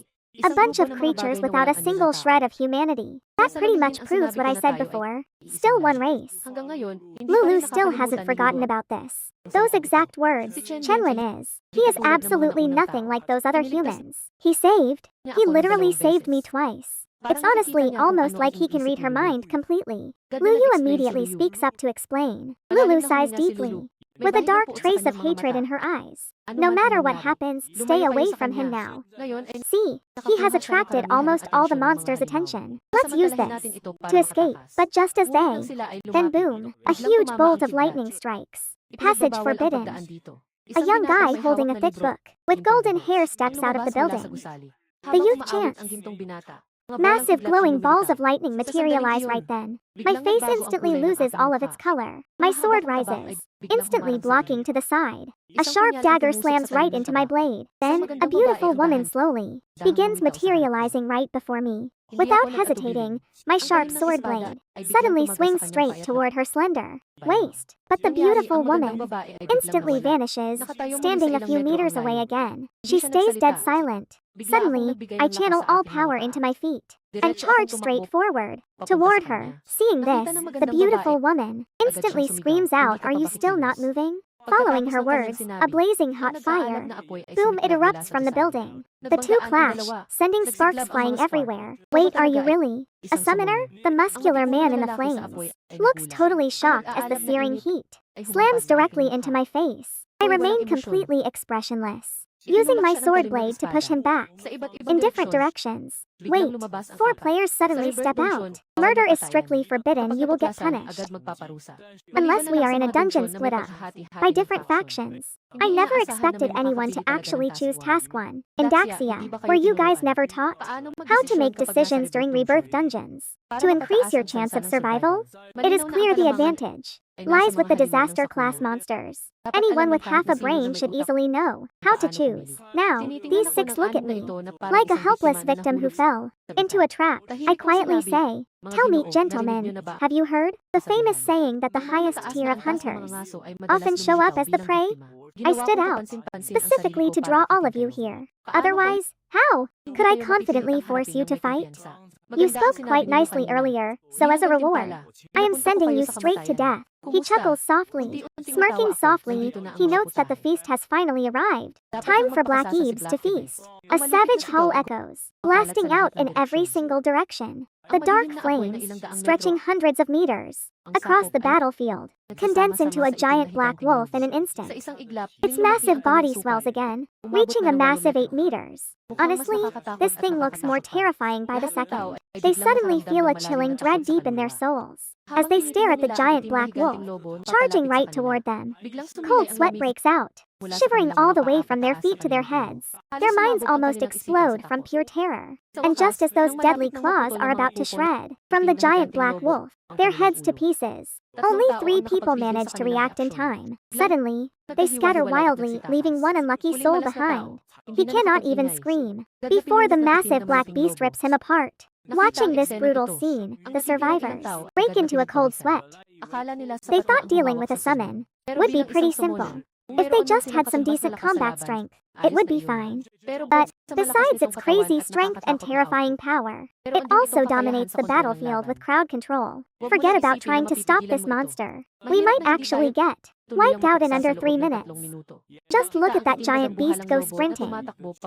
A bunch of creatures without a single shred of humanity. That pretty much proves what I said before. Still one race. Lulu still hasn't forgotten about this. Those exact words, Chenlin is. He is absolutely nothing like those other humans. He literally saved me twice. It's honestly almost like he can read her mind completely. Luyu immediately speaks up to explain. Lulu sighs deeply, with a dark trace of hatred in her eyes. No matter what happens, stay away from him now. See, he has attracted almost all the monsters' attention. Let's use this to escape. But just as then boom, a huge bolt of lightning strikes. Passage forbidden. A young guy holding a thick book, with golden hair steps out of the building. The youth chants. Massive glowing balls of lightning materialize right then. My face instantly loses all of its color. My sword rises, instantly blocking to the side. A sharp dagger slams right into my blade. Then, a beautiful woman slowly begins materializing right before me. Without hesitating, my sharp sword blade suddenly swings straight toward her slender waist. But the beautiful woman instantly vanishes, standing a few meters away again. She stays dead silent. Suddenly, I channel all power into my feet and charge straight forward toward her. Seeing this, the beautiful woman instantly screams out, "Are you still not moving?" Following her words, a blazing hot fire. Boom, it erupts from the building. The two clash, sending sparks flying everywhere. Wait, are you really a summoner? The muscular man in the flames looks totally shocked as the searing heat slams directly into my face. I remain completely expressionless, using my sword blade to push him back in different directions. Wait, 4 players suddenly step out. Murder is strictly forbidden, you will get punished. Unless we are in a dungeon split up by different factions. I never expected anyone to actually choose Task 1. In Daxia, were you guys never taught how to make decisions during rebirth dungeons to increase your chance of survival? It is clear the advantage lies with the disaster class monsters. Anyone with half a brain should easily know how to choose. Now, these 6 look at me like a helpless victim who fell into a trap. I quietly say, "Tell me, gentlemen, have you heard the famous saying that the highest tier of hunters often show up as the prey?" I stood out specifically to draw all of you here. Otherwise, how could I confidently force you to fight? You spoke quite nicely earlier, so as a reward, I am sending you straight to death. He chuckles softly. Smirking softly, he notes that the feast has finally arrived. Time for Black Ebs to feast. A savage howl echoes, blasting out in every single direction. The dark flames, stretching hundreds of meters across the battlefield, condense into a giant black wolf in an instant. Its massive body swells again, reaching a massive 8 meters. Honestly, this thing looks more terrifying by the second. They suddenly feel a chilling dread deep in their souls as they stare at the giant black wolf, charging right toward them. Cold sweat breaks out, shivering all the way from their feet to their heads. Their minds almost explode from pure terror. And just as those deadly claws are about to shred from the giant black wolf their heads to pieces, only 3 people manage to react in time. Suddenly, they scatter wildly, leaving one unlucky soul behind. He cannot even scream before the massive black beast rips him apart. Watching this brutal scene, the survivors break into a cold sweat. They thought dealing with a summon would be pretty simple. If they just had some decent combat strength, it would be fine. But, besides its crazy strength and terrifying power, it also dominates the battlefield with crowd control. Forget about trying to stop this monster. We might actually get wiped out in under 3 minutes. Just look at that giant beast go sprinting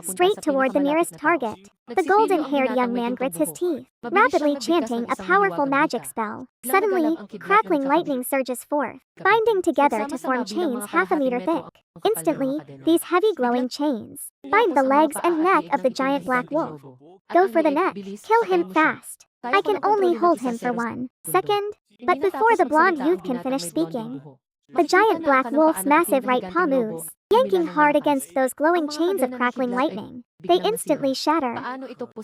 straight toward the nearest target. The golden-haired young man grits his teeth, rapidly chanting a powerful magic spell. Suddenly, crackling lightning surges forth, binding together to form chains half a meter thick. Instantly, these heavy glowing chains bind the legs and neck of the giant black wolf. Go for the neck. Kill him fast. I can only hold him for 1 second. But before the blonde youth can finish speaking, the giant black wolf's massive right paw moves, yanking hard against those glowing chains of crackling lightning. They instantly shatter.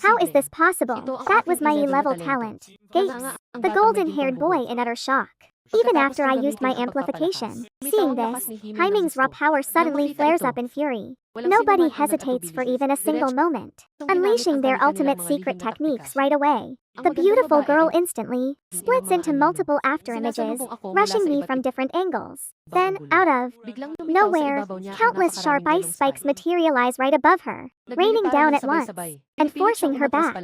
How is this possible? That was my E-level talent. Gapes the golden-haired boy in utter shock. even after I used my amplification. Seeing this, Haiming's raw power suddenly flares up in fury. Nobody hesitates for even a single moment, unleashing their ultimate secret techniques right away. The beautiful girl instantly splits into multiple afterimages, rushing me from different angles. Then, out of nowhere, countless sharp ice spikes materialize right above her, raining down at once, and forcing her back.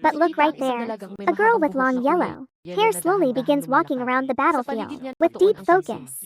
But look right there. A girl with long yellow hair slowly begins walking around the battlefield with deep focus.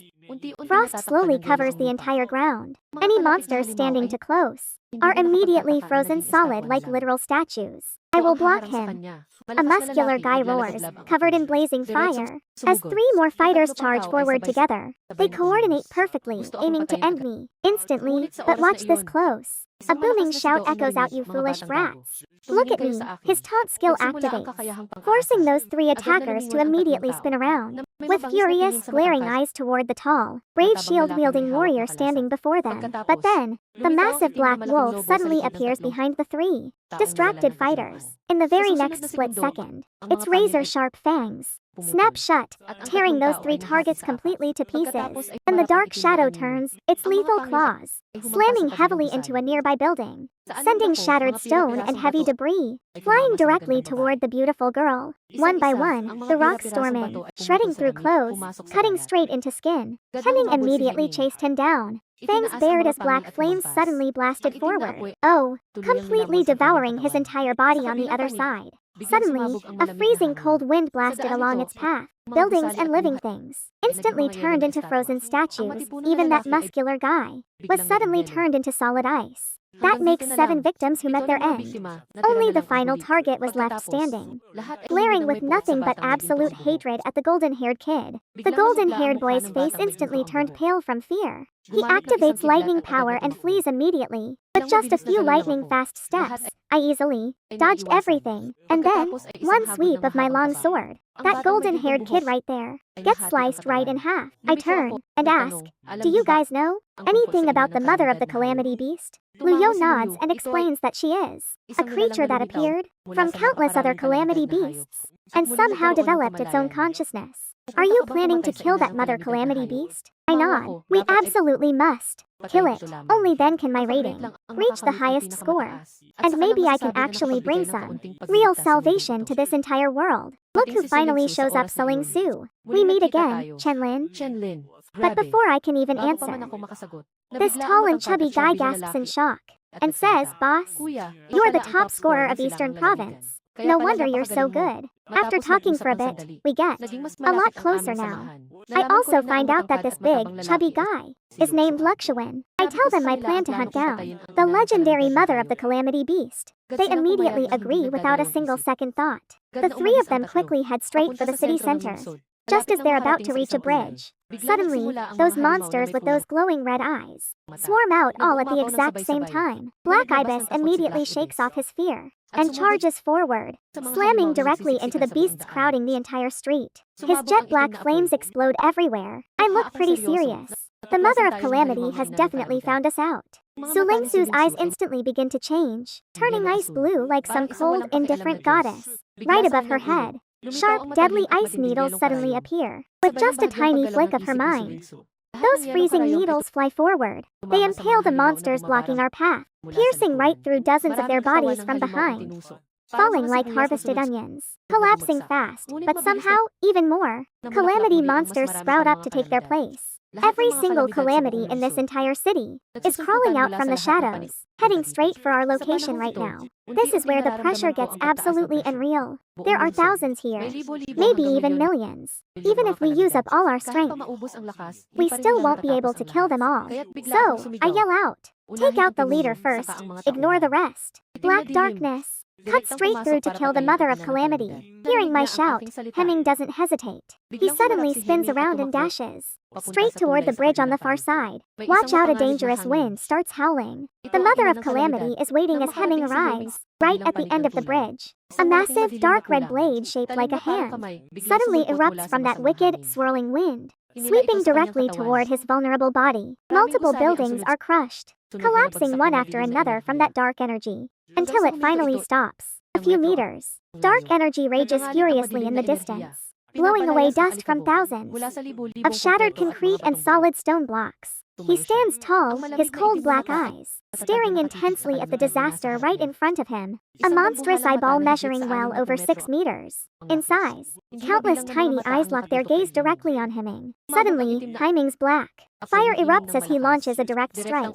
Frost slowly covers the entire ground. Any monsters standing too close are immediately frozen solid like literal statues. I will block him. A muscular guy roars, covered in blazing fire, as 3 more fighters charge forward together. They coordinate perfectly, aiming to end me instantly, but watch this close. A booming shout echoes out, "You foolish brats. Look at me." His taunt skill activates, forcing those 3 attackers to immediately spin around, with furious, glaring eyes toward the tall, brave shield-wielding warrior standing before them. But then, the massive black wolf suddenly appears behind the 3 distracted fighters. In the very next split second, its razor-sharp fangs snap shut, tearing those 3 targets completely to pieces. And the dark shadow turns its lethal claws, slamming heavily into a nearby building, sending shattered stone and heavy debris flying directly toward the beautiful girl. One by one, the rocks storm in, shredding through clothes, cutting straight into skin. Hemming immediately chased him down. Fangs bared as black flames suddenly blasted forward. Oh, completely devouring his entire body on the other side. Suddenly, a freezing cold wind blasted along its path. Buildings and living things instantly turned into frozen statues. Even that muscular guy was suddenly turned into solid ice. That makes 7 victims who met their end. Only the final target was left standing, glaring with nothing but absolute hatred at the golden-haired kid. The golden-haired boy's face instantly turned pale from fear. He activates lightning power and flees immediately. With just a few lightning-fast steps, I easily dodged everything. And then, one sweep of my long sword, that golden-haired kid right there gets sliced right in half. I turn and ask, "Do you guys know anything about the mother of the Calamity Beast?" Luyo nods and explains that she is a creature that appeared from countless other Calamity Beasts and somehow developed its own consciousness. Are you planning to kill that mother Calamity Beast? I nod. We absolutely must kill it. Only then can my rating reach the highest score. And maybe I can actually bring some real salvation to this entire world. Look who finally shows up, Saling Su. We meet again, Chenlin. But before I can even answer, this tall and chubby guy gasps in shock and says, "Boss, you're the top scorer of Eastern Province. No wonder you're so good." After talking for a bit, we get a lot closer now. I also find out that this big, chubby guy is named Luxuan. I tell them my plan to hunt down the legendary mother of the Calamity Beast. They immediately agree without a single second thought. The 3 of them quickly head straight for the city center. Just as they're about to reach a bridge, suddenly, those monsters with those glowing red eyes swarm out all at the exact same time. Black Ibis immediately shakes off his fear and charges forward, slamming directly into the beasts crowding the entire street. His jet black flames explode everywhere. I look pretty serious. The mother of Calamity has definitely found us out. Suling Su's eyes instantly begin to change, turning ice blue like some cold, indifferent goddess. Right above her head, sharp, deadly ice needles suddenly appear, with just a tiny flick of her mind. Those freezing needles fly forward. They impale the monsters blocking our path, piercing right through dozens of their bodies from behind, falling like harvested onions, collapsing fast, but somehow, even more, Calamity monsters sprout up to take their place. Every single Calamity in this entire city is crawling out from the shadows, heading straight for our location right now. This is where the pressure gets absolutely unreal. There are thousands here, maybe even millions. Even if we use up all our strength, we still won't be able to kill them all. So, I yell out, "Take out the leader first, ignore the rest." Black darkness cut straight through to kill the mother of Calamity. Hearing my shout, Hemming doesn't hesitate. He suddenly spins around and dashes straight toward the bridge on the far side. Watch out, a dangerous wind starts howling. The mother of Calamity is waiting as Hemming arrives, right at the end of the bridge. A massive dark red blade shaped like a hand suddenly erupts from that wicked, swirling wind, sweeping directly toward his vulnerable body. Multiple buildings are crushed, collapsing one after another from that dark energy, until it finally stops. A few meters. Dark energy rages furiously in the distance, blowing away dust from thousands of shattered concrete and solid stone blocks. He stands tall, his cold black eyes staring intensely at the disaster right in front of him. A monstrous eyeball measuring well over 6 meters in size. Countless tiny eyes lock their gaze directly on Himing. Suddenly, Himing's black fire erupts as he launches a direct strike.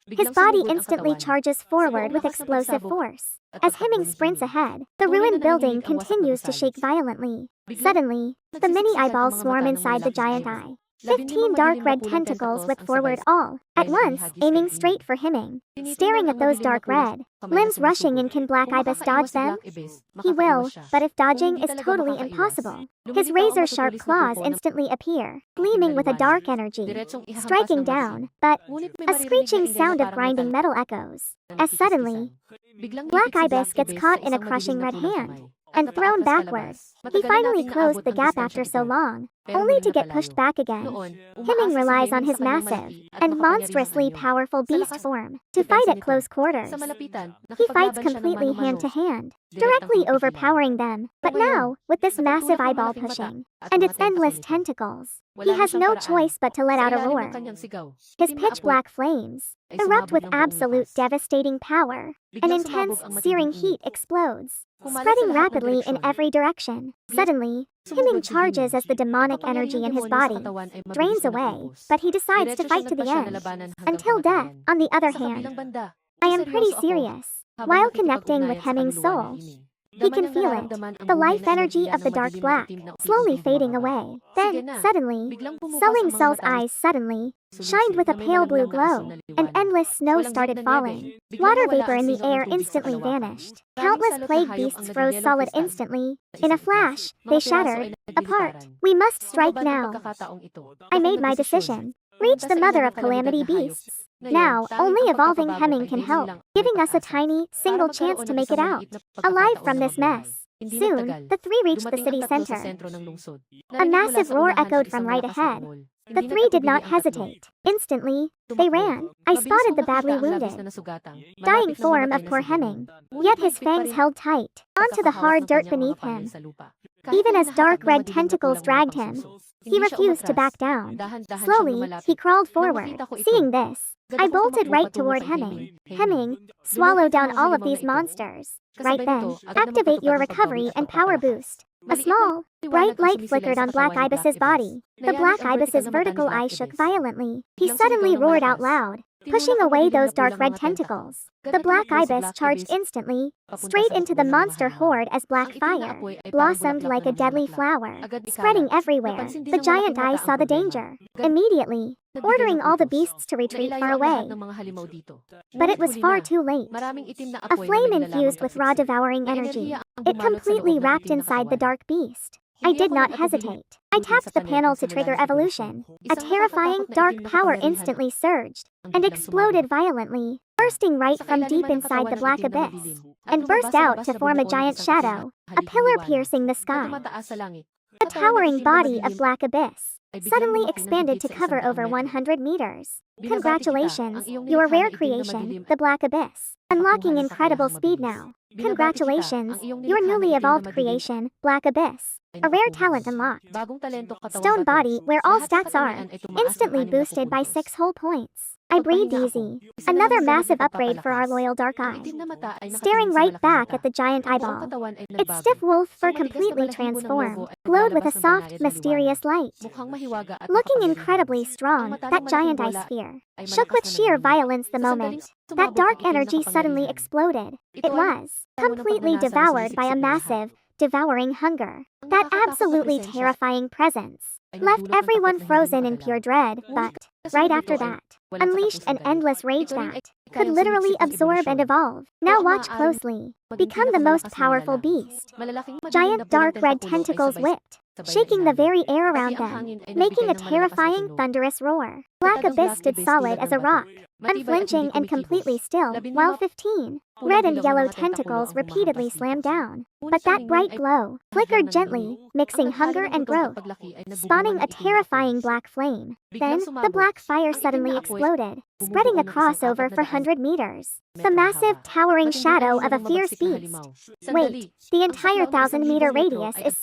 His body instantly charges forward with explosive force. As Himing sprints ahead, the ruined building continues to shake violently. Suddenly, the mini eyeballs swarm inside the giant eye. 15 dark red tentacles whip forward all at once, aiming straight for Himing. Staring at those dark red limbs rushing in, can Black Ibis dodge them? He will, but if dodging is totally impossible, his razor-sharp claws instantly appear, gleaming with a dark energy, striking down, but a screeching sound of grinding metal echoes, as suddenly, Black Ibis gets caught in a crushing red hand and thrown backward. He finally closed the gap after so long, only to get pushed back again. Himing relies on his massive and monstrously powerful beast form to fight at close quarters. He fights completely hand to hand, directly overpowering them. But now, with this massive eyeball pushing and its endless tentacles, he has no choice but to let out a roar. His pitch-black flames erupt with absolute devastating power. An intense, searing heat explodes, spreading rapidly in every direction. Suddenly, Himing charges as the demonic energy in his body drains away, but he decides to fight to the end, until death. On the other hand, I am pretty serious. While connecting with Heming's soul, he can feel it, the life energy of the dark black, slowly fading away. Then, suddenly, Suling Sul's eyes suddenly shined with a pale blue glow. An endless snow started falling. Water vapor in the air instantly vanished. Countless plague beasts froze solid instantly. In a flash, they shattered apart. We must strike now. I made my decision. Reach the mother of calamity beasts. Now, only evolving Heming can help, giving us a tiny, single chance to make it out alive from this mess. Soon, the three reached the city center. A massive roar echoed from right ahead. The three did not hesitate. Instantly, they ran. I spotted the badly wounded, dying form of poor Heming, yet his fangs held tight onto the hard dirt beneath him. Even as dark red tentacles dragged him, he refused to back down. Slowly, he crawled forward. Seeing this, I bolted right toward Heming. Heming, swallow down all of these monsters. Right then, activate your recovery and power boost. A small, bright light flickered on Black Ibis's body. The Black Ibis's vertical eye shook violently. He suddenly roared out loud, pushing away those dark red tentacles. The Black Ibis charged instantly, straight into the monster horde as black fire blossomed like a deadly flower, spreading everywhere. The giant eye saw the danger, immediately ordering all the beasts to retreat far away. But it was far too late. A flame infused with raw devouring energy. It completely wrapped inside the dark beast. I did not hesitate. I tapped the panel to trigger evolution. A terrifying, dark power instantly surged and exploded violently, bursting right from deep inside the black abyss, and burst out to form a giant shadow, a pillar piercing the sky. The towering body of Black Abyss suddenly expanded to cover over 100 meters. Congratulations, your rare creation, the Black Abyss, unlocking incredible speed now. Congratulations, your newly evolved creation, Black Abyss. A rare talent unlocked. Stone body, where all stats are, instantly boosted by 6 whole points. I breathed easy. Another massive upgrade for our loyal dark eye. Staring right back at the giant eyeball. Its stiff wolf fur completely transformed, glowed with a soft, mysterious light. Looking incredibly strong, that giant eye sphere shook with sheer violence the moment that dark energy suddenly exploded. It was completely devoured by a massive, devouring hunger. That absolutely terrifying presence left everyone frozen in pure dread, but right after that, unleashed an endless rage that could literally absorb and evolve. Now watch closely. Become the most powerful beast. Giant dark red tentacles whipped, shaking the very air around them, making a terrifying, thunderous roar. Black Abyss stood solid as a rock, unflinching and completely still, while 15 Red and yellow tentacles repeatedly slammed down. But that bright glow flickered gently, mixing hunger and growth, spawning a terrifying black flame. Then, the black fire suddenly exploded, spreading across over 400 meters. The massive, towering shadow of a fierce beast. Wait, the entire 1,000-meter radius is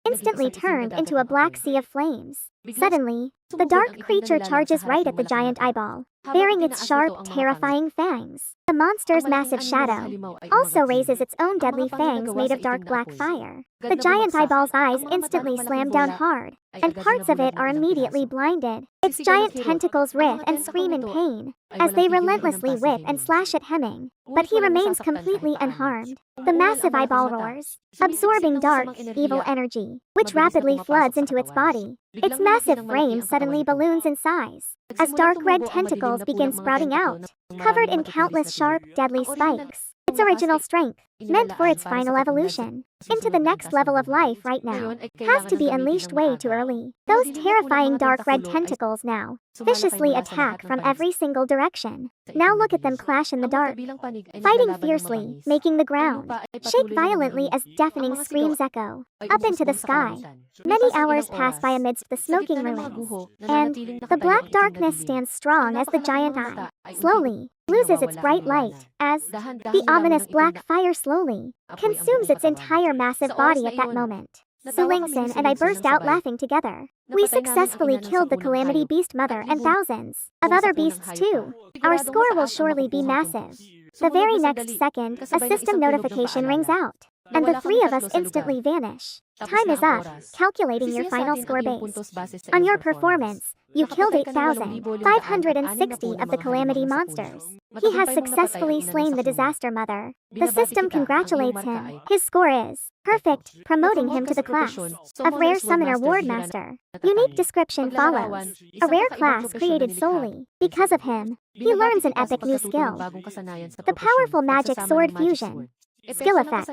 instantly turned into a black sea of flames. Suddenly, the dark creature charges right at the giant eyeball, baring its sharp, terrifying fangs. The monster's massive shadow also raises its own deadly fangs made of dark black fire. The giant eyeball's eyes instantly slam down hard, and parts of it are immediately blinded. Its giant tentacles writhe and scream in pain as they relentlessly whip and slash at Hemming, but he remains completely unharmed. The massive eyeball roars, absorbing dark, evil energy, which rapidly floods into its body. Its massive frame suddenly balloons in size as dark red tentacles begin sprouting out, covered in countless sharp, deadly spikes. Its original strength, meant for its final evolution into the next level of life right now, has to be unleashed way too early. Those terrifying dark red tentacles now viciously attack from every single direction. Now look at them clash in the dark, fighting fiercely, making the ground shake violently as deafening screams echo up into the sky. Many hours pass by amidst the smoking ruins, and the black darkness stands strong as the giant eye slowly loses its bright light as the ominous black fire slowly consumes its entire massive body at that moment. Sulingson and I burst out laughing together. We successfully killed the Calamity Beast Mother and thousands of other beasts too. Our score will surely be massive. The very next second, a system notification rings out, and the three of us instantly vanish. Time is up, calculating your final score based on your performance. You killed 8,560 of the Calamity monsters. He has successfully slain the Disaster Mother. The system congratulates him. His score is perfect, promoting him to the class of Rare Summoner Ward Master. Unique description follows. A rare class created solely because of him. He learns an epic new skill, the powerful magic sword fusion. Skill effect.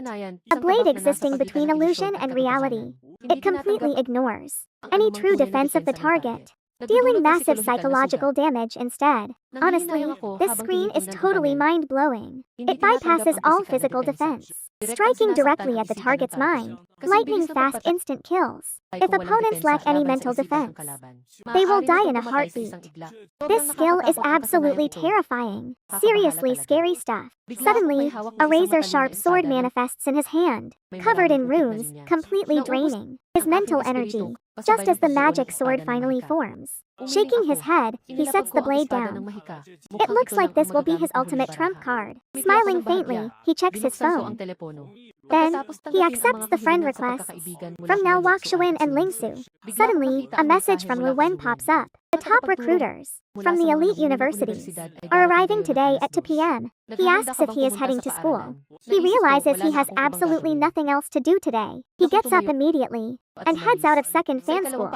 A blade existing between illusion and reality. It completely ignores any true defense of the target, dealing massive psychological damage instead. Honestly, this screen is totally mind-blowing. It bypasses all physical defense, striking directly at the target's mind. Lightning-fast instant kills. If opponents lack any mental defense, they will die in a heartbeat. This skill is absolutely terrifying. Seriously scary stuff. Suddenly, a razor-sharp sword manifests in his hand, covered in runes, completely draining his mental energy. Just as the magic sword finally forms, shaking his head, he sets the blade down. It looks like this will be his ultimate trump card. Smiling faintly, he checks his phone. Then, he accepts the friend requests from Nao Wakshuin and Lingsu. Suddenly, a message from Lu Wen pops up. The top recruiters from the elite universities are arriving today at 2 p.m. He asks if he is heading to school. He realizes he has absolutely nothing else to do today. He gets up immediately and heads out of second fan school.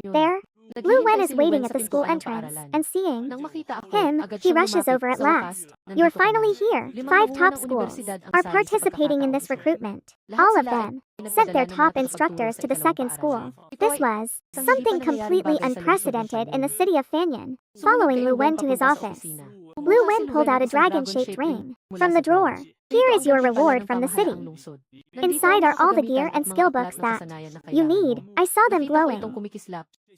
There, Lu Wen is waiting at the school entrance, and seeing him, he rushes over at last. You're finally here. 5 top schools are participating in this recruitment. All of them sent their top instructors to the second school. This was something completely unprecedented in the city of Fanyan. Following Lu Wen to his office, Lu Wen pulled out a dragon-shaped ring from the drawer. Here is your reward from the city. Inside are all the gear and skill books that you need. I saw them glowing.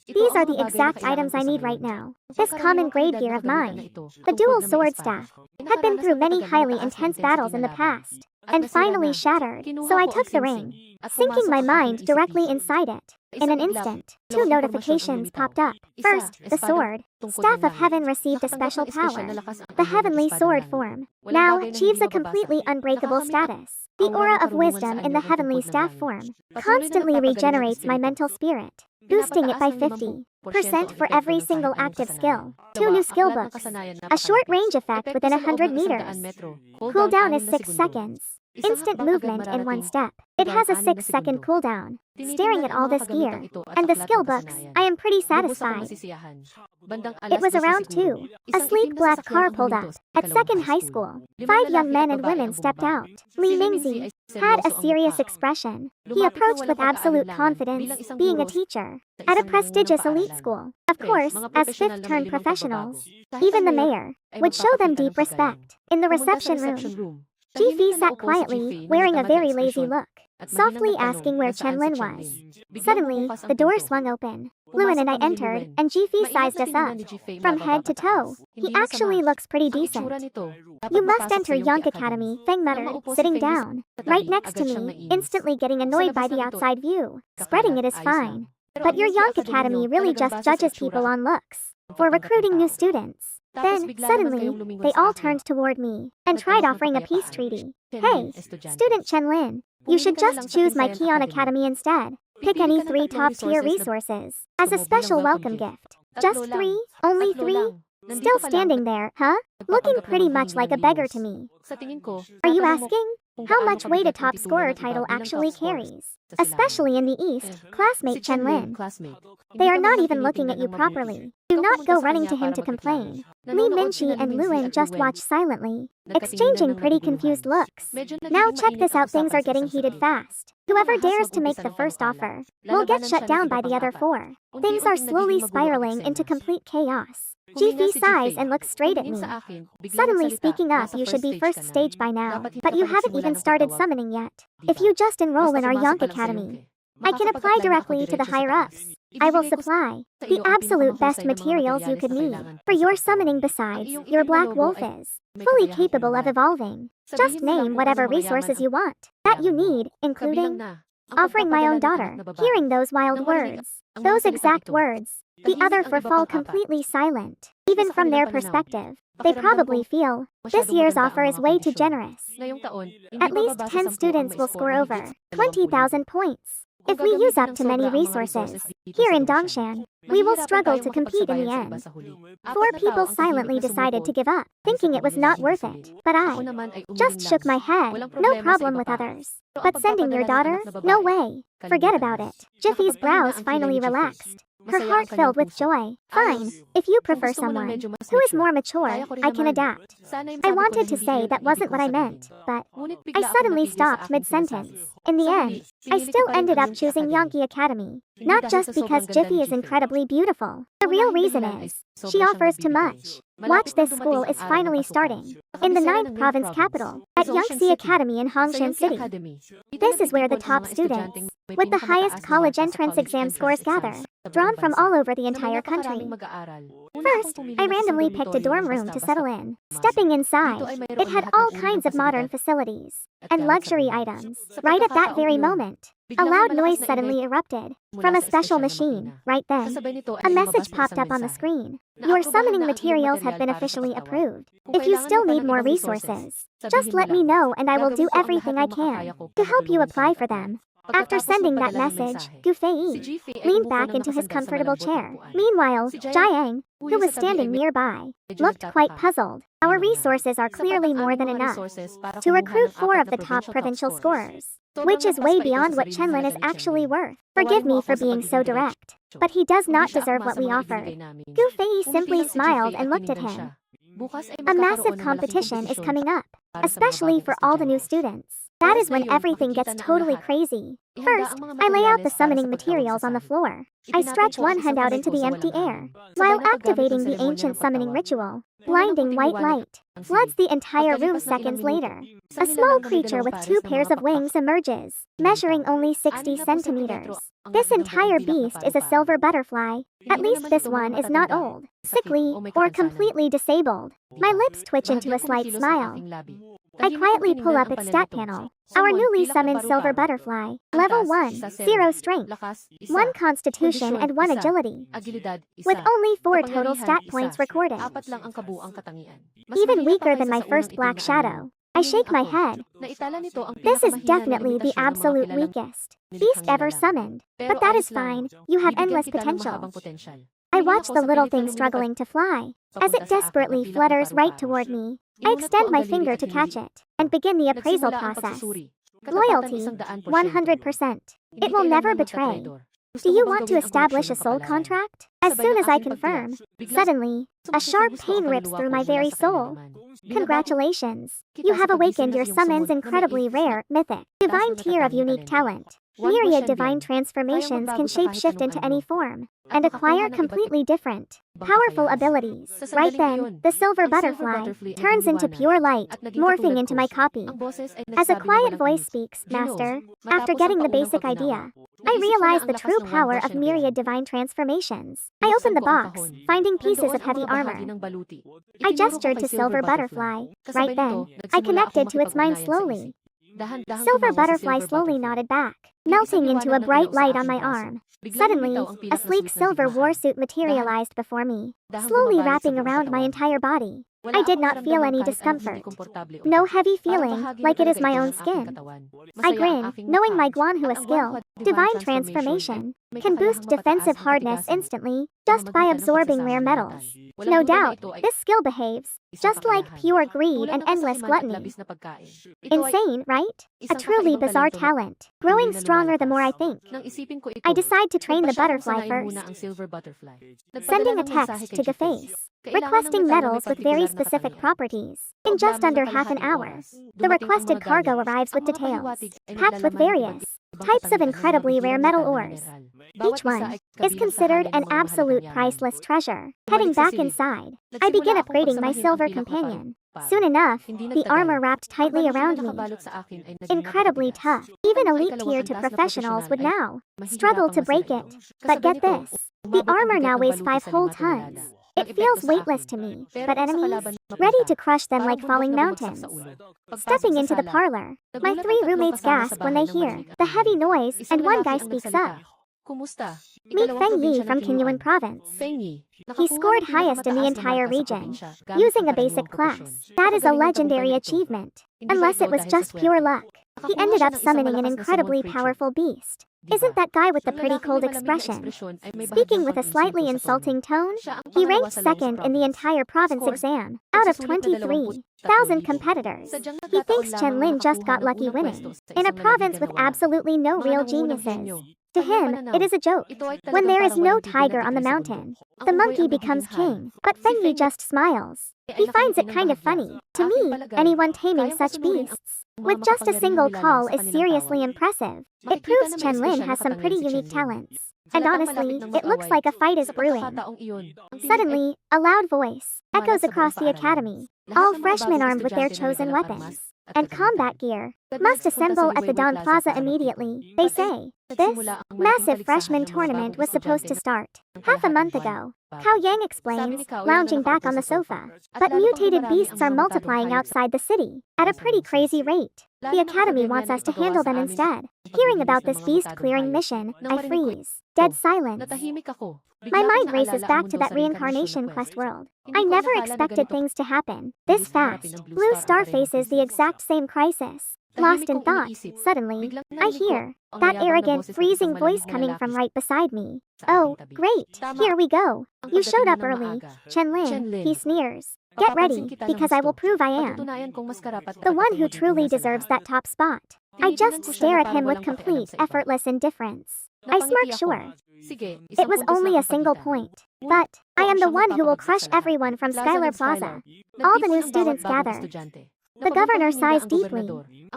These are the exact items I need right now. This common grade gear of mine, the dual sword staff, had been through many highly intense battles in the past, and finally shattered. So I took the ring, sinking my mind directly inside it. In an instant, 2 notifications popped up. First, the sword. Staff of Heaven received a special power. The Heavenly Sword form now achieves a completely unbreakable status. The aura of wisdom in the Heavenly Staff form constantly regenerates my mental spirit, boosting it by 50% for every single active skill. 2 new skill books. A short range effect within 100 meters. Cooldown is 6 seconds. Instant movement in 1 step. It It has a 6-second cooldown. Staring at all this gear and the skill books, I am pretty satisfied. It was around 2. A sleek black car pulled up. At second high school, 5 young men and women stepped out. Li Mingzi had a serious expression. He approached with absolute confidence, being a teacher at a prestigious elite school. Of course, as fifth-turn professionals, even the mayor would show them deep respect. In the reception room, Jifi sat quietly, wearing a very lazy look, softly asking where Chenlin was. Suddenly, the door swung open. Luan and I entered, and Jifi sized us up, from head to toe. He actually looks pretty decent. You must enter Yonk Academy, Feng muttered, sitting down, right next to me, instantly getting annoyed by the outside view. Spreading it is fine. But your Yonk Academy really just judges people on looks, for recruiting new students. Then, suddenly, they all turned toward me and tried offering a peace treaty. Hey, student Chenlin, you should just choose my Kion Academy instead. Pick any 3 top-tier resources as a special welcome gift. Just 3? Only 3? Still standing there, huh? Looking pretty much like a beggar to me. Are you asking how much weight a top scorer title actually carries? Especially in the East, classmate Chenlin. They are not even looking at you properly. Do not go running to him to complain. Li Minchi and Luan just watched silently, exchanging pretty confused looks. Now check this out, things are getting heated fast. Whoever dares to make the first offer will get shut down by the other 4. Things are slowly spiraling into complete chaos. Jifi sighs and looks straight at me. Suddenly speaking up, you should be first stage by now, but you haven't even started summoning yet. If you just enroll in our Yonk Academy, I can apply directly to the higher-ups. I will supply the absolute best materials you could need for your summoning. Besides, your Black Wolf is fully capable of evolving. Just name whatever resources you want that you need, including offering my own daughter. Hearing those wild words, those exact words, the other 4 fall completely silent. Even from their perspective, they probably feel this year's offer is way too generous. At least 10 students will score over 20,000 points. If we use up too many resources here in Dongshan, we will struggle to compete in the end. 4 people silently decided to give up, thinking it was not worth it. But I just shook my head. No problem with others. But sending your daughter? No way. Forget about it. Jiffy's brows finally relaxed, her heart filled with joy. Fine, if you prefer someone who is more mature, I can adapt. I wanted to say that wasn't what I meant, but I suddenly stopped mid-sentence. In the end, I still ended up choosing Yonki Academy, not just because Jiffy is incredibly beautiful. The real reason is, she offers too much. Watch, this school is finally starting in the 9th province capital, at Yangtze Academy in Hongshan City. This is where the top students, with the highest college entrance exam scores gather, drawn from all over the entire country. First, I randomly picked a dorm room to settle in. Stepping inside, it had all kinds of modern facilities and luxury items. Right at that very moment, a loud noise suddenly erupted from a special machine. Right then, a message popped up on the screen. Your summoning materials have been officially approved. If you still need more resources, just let me know and I will do everything I can to help you apply for them. After sending that message, Gu Fei leaned back into his comfortable chair. Meanwhile, Jiang, who was standing nearby, looked quite puzzled. Our resources are clearly more than enough to recruit 4 of the top provincial scorers, which is way beyond what Chenlin is actually worth. Forgive me for being so direct, but he does not deserve what we offered. Gu Fei simply smiled and looked at him. A massive competition is coming up, especially for all the new students. That is when everything gets totally crazy. First, I lay out the summoning materials on the floor. I stretch one hand out into the empty air, while activating the ancient summoning ritual. Blinding white light floods the entire room. Seconds later, a small creature with 2 pairs of wings emerges, measuring only 60 centimeters. This entire beast is a silver butterfly. At least this one is not old, sickly, or completely disabled. My lips twitch into a slight smile. I quietly pull up its stat panel. Our newly summoned silver butterfly, level 1, 0 strength, 1 constitution and 1 agility, with only 4 total stat points recorded. Even weaker than my first black shadow. I shake my head. This is definitely the absolute weakest beast ever summoned. But that is fine, you have endless potential. I watch the little thing struggling to fly, as it desperately flutters right toward me. I extend my finger to catch it, and begin the appraisal process. Loyalty, 100%. It will never betray. Do you want to establish a soul contract? As soon as I confirm, suddenly, a sharp pain rips through my very soul. Congratulations! You have awakened your summon's incredibly rare, mythic, divine tier of unique talent. Myriad divine transformations can shapeshift into any form and acquire completely different, powerful abilities. Right then, the silver butterfly turns into pure light, morphing into my copy. As a quiet voice speaks, Master, after getting the basic idea, I realize the true power of myriad divine transformations. I open the box, finding pieces of heavy armor. I gestured to silver butterfly. Right then, I connected to its mind slowly. Silver butterfly slowly nodded back, melting into a bright light on my arm. Suddenly, a sleek silver warsuit materialized before me, slowly wrapping around my entire body. I did not feel any discomfort. No heavy feeling, like it is my own skin. I grin, knowing my donghua skill, divine transformation, can boost defensive hardness instantly, just by absorbing rare metals. No doubt, this skill behaves just like pure greed and endless gluttony. Insane, right? A truly bizarre talent, growing stronger the more I think. I decide to train the butterfly first, sending a text to Gaface, requesting metals with very specific properties. In just under half an hour, the requested cargo arrives with details, packed with various types of incredibly rare metal ores. Each one is considered an absolute priceless treasure. Heading back inside, I begin upgrading my silver companion. Soon enough, the armor wrapped tightly around me. Incredibly tough. Even elite tier to professionals would now struggle to break it. But get this, the armor now weighs 5 whole tons. It feels weightless to me, but enemies, ready to crush them like falling mountains. Stepping into the parlor, my 3 roommates gasp when they hear the heavy noise, and one guy speaks up. Meet Feng Yi from Qinyuan Province. He scored highest in the entire region, using a basic class. That is a legendary achievement, unless it was just pure luck. He ended up summoning an incredibly powerful beast. Isn't that guy with the pretty cold expression? Speaking with a slightly insulting tone, he ranked second in the entire province exam, out of 23,000 competitors. He thinks Chen Lin just got lucky winning, in a province with absolutely no real geniuses. To him, it is a joke. When there is no tiger on the mountain, the monkey becomes king. But Feng Yi just smiles. He finds it kind of funny. To me, anyone taming such beasts with just a single call is seriously impressive. It proves Chen Lin has some pretty unique talents. And honestly, it looks like a fight is brewing. Suddenly, a loud voice echoes across the academy. All freshmen armed with their chosen weapons and combat gear must assemble at the Don Plaza immediately, they say. This massive freshman tournament was supposed to start half a month ago. Cao Yang explains, lounging back on the sofa. But mutated beasts are multiplying outside the city at a pretty crazy rate. The academy wants us to handle them instead. Hearing about this beast-clearing mission, I freeze, dead silence. My mind races back to that reincarnation quest world. I never expected things to happen this fast. Blue Star faces the exact same crisis. Lost in thought, suddenly, I hear that arrogant, freezing voice coming from right beside me. Oh, great, here we go. You showed up early, Chen Lin, he sneers. Get ready, because I will prove I am the one who truly deserves that top spot. I just stare at him with complete, effortless indifference. I smirk sure. It was only a single point. But I am the one who will crush everyone from Skylar Plaza. All the new students gather. The governor sighs deeply.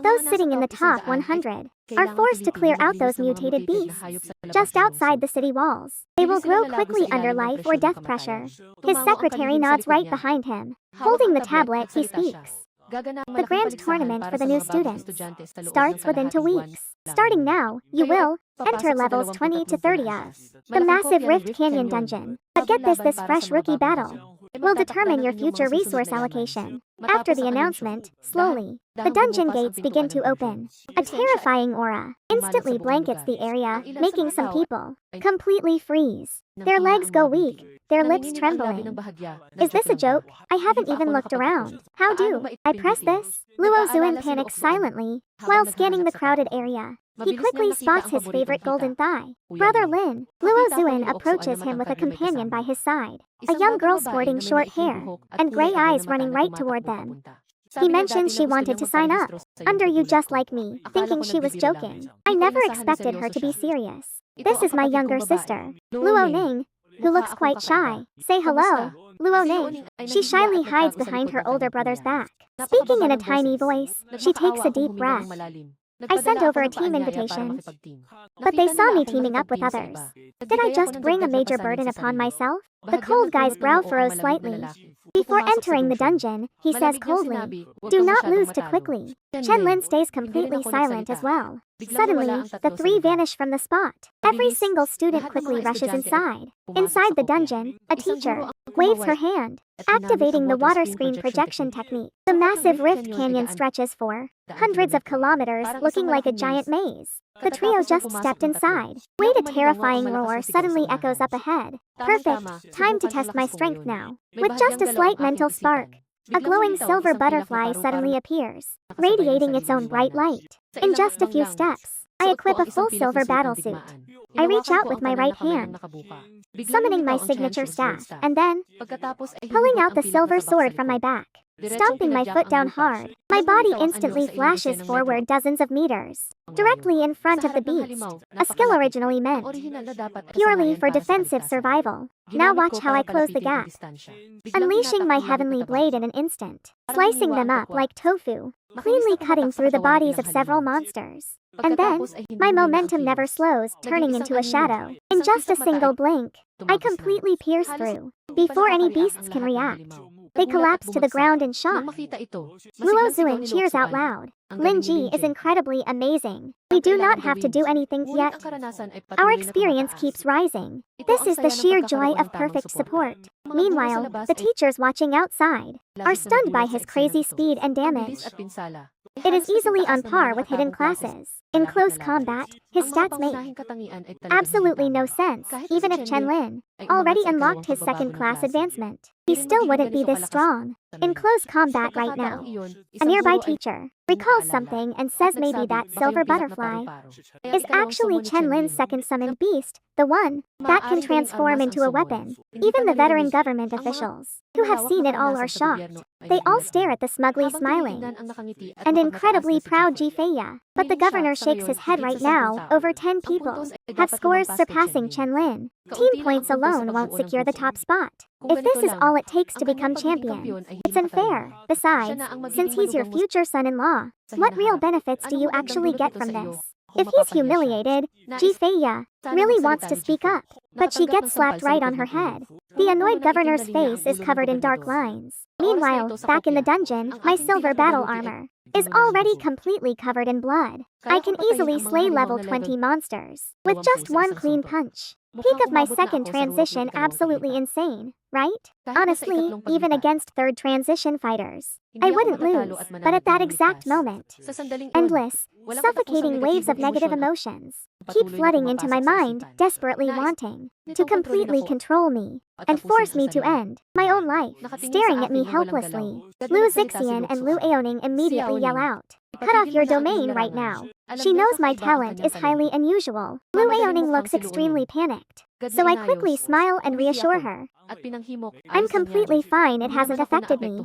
Those sitting in the top 100 are forced to clear out those mutated beasts just outside the city walls. They will grow quickly under life or death pressure. His secretary nods right behind him. Holding the tablet, he speaks. The grand tournament for the new students starts within 2 weeks. Starting now, you will enter levels 20 to 30 of the massive Rift Canyon dungeon. But get this fresh rookie battle will determine your future resource allocation. After the announcement, slowly, the dungeon gates begin to open. A terrifying aura instantly blankets the area, making some people completely freeze. Their legs go weak, their lips trembling. Is this a joke? I haven't even looked around. How do I press this? Luo Zuin panics silently while scanning the crowded area. He quickly spots his favorite golden thigh. Brother Lin. Luo Zuin approaches him with a companion by his side. A young girl sporting short hair and gray eyes running right toward them. He mentioned she wanted to sign up under you just like me, thinking she was joking. I never expected her to be serious. This is my younger sister, Luo Ning, who looks quite shy. Say hello, Luo Ning. She shyly hides behind her older brother's back. Speaking in a tiny voice, she takes a deep breath. I sent over a team invitation, but they saw me teaming up with others. Did I just bring a major burden upon myself? The cold guy's brow furrows slightly. Before entering the dungeon, he says coldly, "Do not lose too quickly." Chenlin stays completely silent as well. Suddenly, the three vanish from the spot. Every single student quickly rushes inside. Inside the dungeon, a teacher waves her hand, activating the water screen projection technique. The massive rift canyon stretches for hundreds of kilometers, looking like a giant maze. The trio just stepped inside. Wait, a terrifying roar suddenly echoes up ahead. Perfect. Time to test my strength now. With just a slight mental spark, a glowing silver butterfly suddenly appears, radiating its own bright light. In just a few steps, I equip a full silver battlesuit. I reach out with my right hand, summoning my signature staff, and then pulling out the silver sword from my back. Stomping my foot down hard, my body instantly flashes forward dozens of meters, directly in front of the beast, a skill originally meant purely for defensive survival. Now watch how I close the gap, unleashing my heavenly blade in an instant, slicing them up like tofu, cleanly cutting through the bodies of several monsters. And then, my momentum never slows, turning into a shadow. In just a single blink, I completely pierce through, before any beasts can react. They collapse to the ground in shock. Luo Zuan cheers out loud. Lin Ji is incredibly amazing. We do not have to do anything yet. Our experience keeps rising. This is the sheer joy of perfect support. Meanwhile, the teachers watching outside are stunned by his crazy speed and damage. It is easily on par with hidden classes. In close combat, his stats make absolutely no sense, even if Chenlin already unlocked his second class advancement. He still wouldn't be this strong. In close combat right now, a nearby teacher recalls something and says maybe that silver butterfly is actually Chenlin's second summoned beast, the one that can transform into a weapon. Even the veteran government officials, who have seen it all, are shocked. They all stare at the smugly smiling and incredibly proud Jifeya. But the governor shakes his head right now. Over 10 people have scores surpassing Chenlin. Team points alone won't secure the top spot. If this is all it takes to become champion, it's unfair. Besides, since he's your future son-in-law, what real benefits do you actually get from this? If he's humiliated, Jifeya really wants to speak up, but she gets slapped right on her head. The annoyed governor's face is covered in dark lines. Meanwhile, back in the dungeon, my silver battle armor is already completely covered in blood. I can easily slay level 20 monsters with just one clean punch. Peak of my second transition, absolutely insane, right? Honestly, even against third transition fighters, I wouldn't lose. But at that exact moment, endless, suffocating waves of negative emotions keep flooding into my mind, desperately wanting to completely control me and force me to end my own life. Staring at me helplessly, Lu Zixian and Lu Aoning immediately yell out, "Cut off your domain right now." She knows my talent is highly unusual. Lu Aoning looks extremely panicked, so I quickly smile and reassure her. I'm completely fine, it hasn't affected me.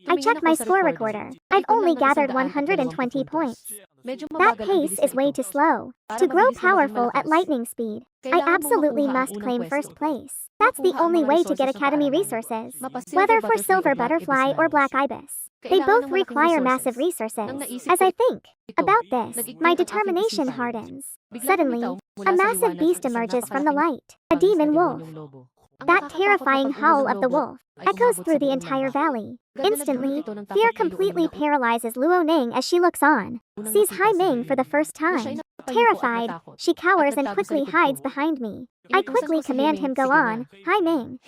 I check my score recorder. I've only gathered 120 points. That pace is way too slow. To grow powerful at lightning speed, I absolutely must claim first place. That's the only way to get academy resources, whether for silver butterfly or black ibis. They both require massive resources. As I think about this, my determination hardens. Suddenly, a massive beast emerges from the light, a demon wolf. That terrifying howl of the wolf echoes through the entire valley. Instantly, fear completely paralyzes Luo Ning as she looks on, sees Hai Ming for the first time. Terrified, she cowers and quickly hides behind me. I quickly command him go on. Hai Ming,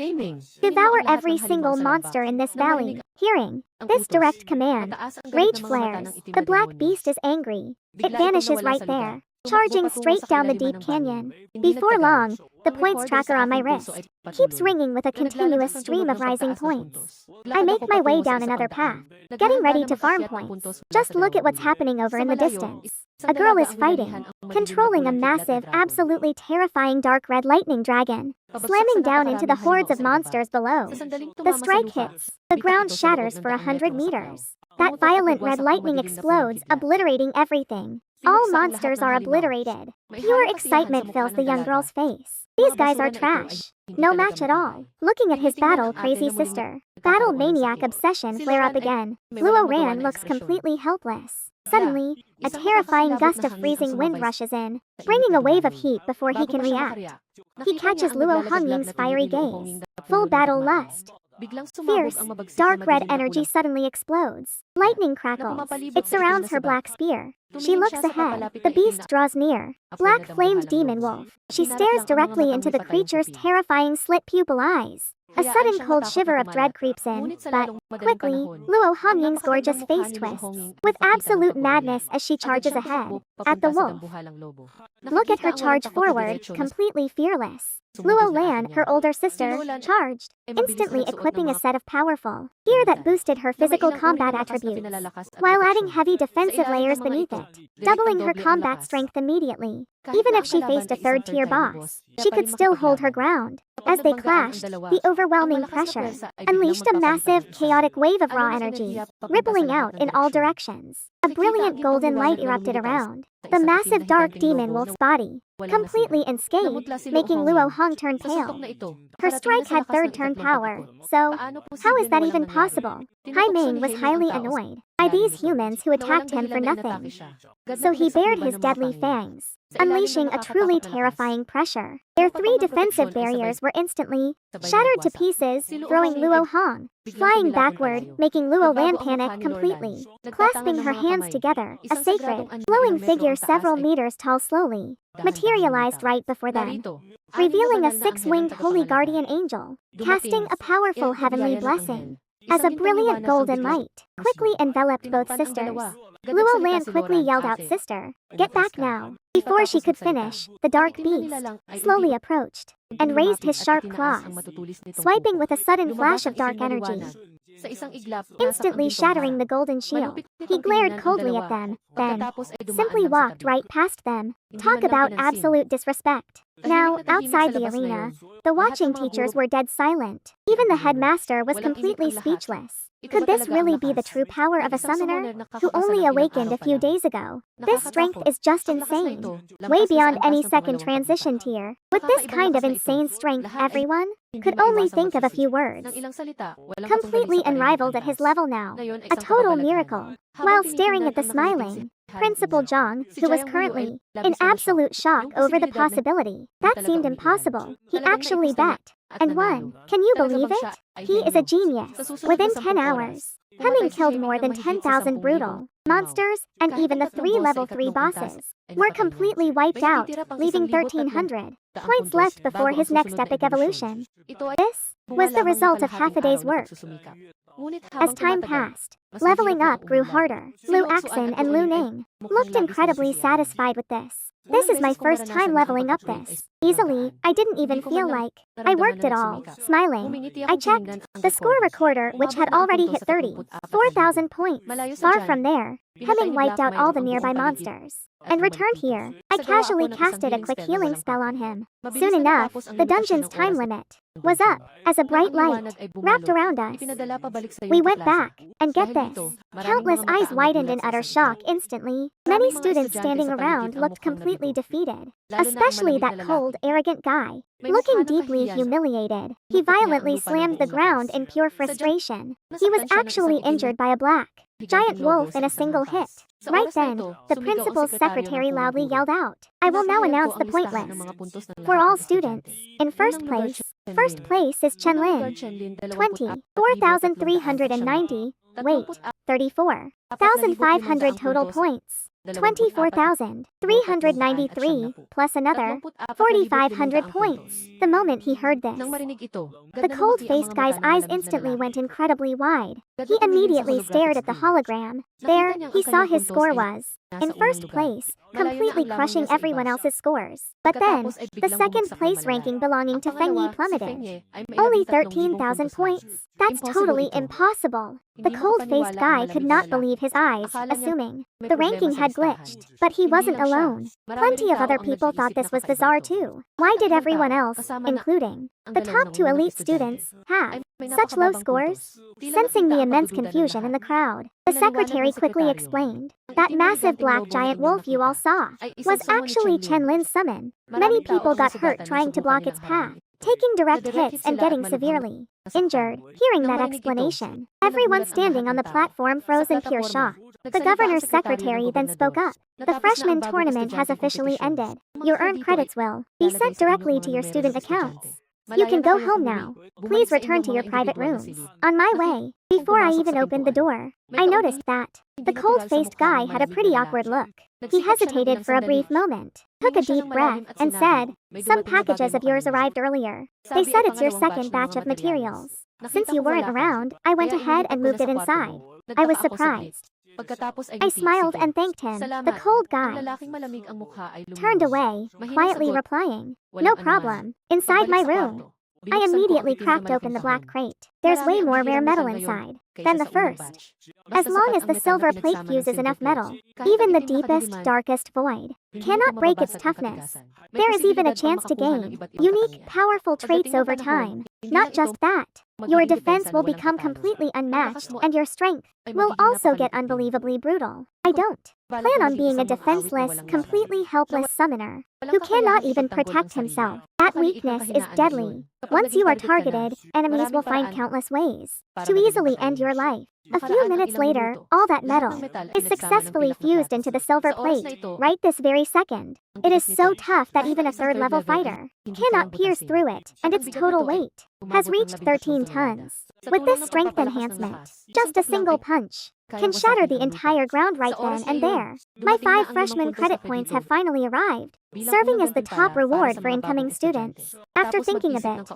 devour every single monster in this valley. Hearing this direct command, rage flares. The black beast is angry. It vanishes right there, charging straight down the deep canyon. Before long, the points tracker on my wrist keeps ringing with a continuous stream of rising points. I make my way down another path, getting ready to farm points. Just look at what's happening over in the distance. A girl is fighting, controlling a massive, absolutely terrifying dark red lightning dragon, slamming down into the hordes of monsters below. The strike hits. The ground shatters for 100 meters. That violent red lightning explodes, obliterating everything. All monsters are obliterated. Pure excitement fills the young girl's face. These guys are trash. No match at all. Looking at his battle-crazy sister. Battle maniac obsession flare up again. Luo Ran looks completely helpless. Suddenly, a terrifying gust of freezing wind rushes in, bringing a wave of heat before he can react. He catches Luo Hongying's fiery gaze. Full battle lust. Fierce, dark red energy suddenly explodes. Lightning crackles. It surrounds her black spear. She looks ahead. The beast draws near. Black-flamed demon wolf. She stares directly into the creature's terrifying slit pupil eyes. A sudden cold shiver of dread creeps in, but, quickly, Luo Hongying's gorgeous face twists, with absolute madness as she charges ahead, at the wolf. Look at her charge forward, completely fearless. Luo Lan, her older sister, charged, instantly equipping a set of powerful gear that boosted her physical combat attributes, while adding heavy defensive layers beneath it, doubling her combat strength immediately. Even if she faced a third-tier boss, she could still hold her ground. As they clashed, the overwhelming pressure unleashed a massive, chaotic wave of raw energy, rippling out in all directions. A brilliant golden light erupted around the massive dark demon wolf's body, completely unscathed, making Luo Hong turn pale. Her strike had third-turn power, so how is that even possible? Hai Ming was highly annoyed by these humans who attacked him for nothing. So he bared his deadly fangs, unleashing a truly terrifying pressure. Their three defensive barriers were instantly shattered to pieces, throwing Luo Hong flying backward, making Luo Lan panic completely. Clasping her hands together, a sacred, glowing figure several meters tall slowly materialized right before them, revealing a six-winged holy guardian angel, casting a powerful heavenly blessing. As a brilliant golden light quickly enveloped both sisters, Luo Lan quickly yelled out, "Sister, get back now!" Before she could finish, the dark beast slowly approached and raised his sharp claws, swiping with a sudden flash of dark energy, instantly shattering the golden shield. He glared coldly at them, then simply walked right past them. Talk about absolute disrespect. Now, outside the arena, the watching teachers were dead silent. Even the headmaster was completely speechless. Could this really be the true power of a summoner who only awakened a few days ago? This strength is just insane. Way beyond any second transition tier. With this kind of insane strength, everyone could only think of a few words. Completely unrivaled at his level now. A total miracle. While staring at the smiling Principal Zhang, who was currently in absolute shock over the possibility, that seemed impossible. He actually bet and won. Can you believe it? He is a genius. Within 10 hours, Hemming killed more than 10,000 brutal monsters, and even the 3 level 3 bosses were completely wiped out, leaving 1,300 points left before his next epic evolution. This was the result of half a day's work. As time passed, leveling up grew harder. Lu Axin and Lu Ning looked incredibly satisfied with this. This is my first time leveling up this easily. I didn't even feel like I worked at all. Smiling, I checked the score recorder, which had already hit 34,000 points. Far from there, Hemming wiped out all the nearby monsters and returned here. I casually casted a quick healing spell on him. Soon enough, the dungeon's time limit was up as a bright light wrapped around us. We went back, and get this, countless eyes widened in utter shock instantly. Many students standing around looked completely defeated, especially that cold, arrogant guy. Looking deeply humiliated, he violently slammed the ground in pure frustration. He was actually injured by a black giant wolf in a single hit. Right then, the principal's secretary loudly yelled out, "I will now announce the point list for all students. In first place is Chen Lin, 24,390, wait, 34,500 total points. 24,393, plus another 4,500 points. The moment he heard this, the cold-faced guy's eyes instantly went incredibly wide. He immediately stared at the hologram. There, he saw his score was in first place, completely crushing everyone else's scores. But then, the second place ranking belonging to Feng Yi plummeted. Only 13,000 points. That's totally impossible. The cold-faced guy could not believe his eyes, assuming the ranking had glitched. But he wasn't alone. Plenty of other people thought this was bizarre too. Why did everyone else, including The top two elite students have such low scores. Sensing the immense confusion in the crowd, the secretary quickly explained, that massive black giant wolf you all saw was actually Chen Lin's summon. Many people got hurt trying to block its path, taking direct hits and getting severely injured. Hearing that explanation, everyone standing on the platform froze in pure shock. The governor's secretary then spoke up. The freshman tournament has officially ended. Your earned credits will be sent directly to your student accounts. You can go home now. Please return to your private rooms. On my way, before I even opened the door, I noticed that the cold-faced guy had a pretty awkward look. He hesitated for a brief moment, took a deep breath, and said, "Some packages of yours arrived earlier. They said it's your second batch of materials. Since you weren't around, I went ahead and moved it inside." I was surprised. I smiled and thanked him. The cold guy turned away, quietly replying, "No problem. Inside my room." I immediately cracked open the black crate. There's way more rare metal inside than the first. As long as the silver plate fuses enough metal, even the deepest, darkest void cannot break its toughness. There is even a chance to gain unique, powerful traits over time. Not just that, your defense will become completely unmatched and your strength will also get unbelievably brutal. I don't plan on being a defenseless, completely helpless summoner who cannot even protect himself. That weakness is deadly. Once you are targeted, enemies will find countless ways to easily end your life. A few minutes later, all that metal is successfully fused into the silver plate, right this very second. It is so tough that even a third-level fighter cannot pierce through it, and its total weight has reached 13 tons. With this strength enhancement, just a single punch can shatter the entire ground right then and there. My 5 freshman credit points have finally arrived, serving as the top reward for incoming students. After thinking a bit,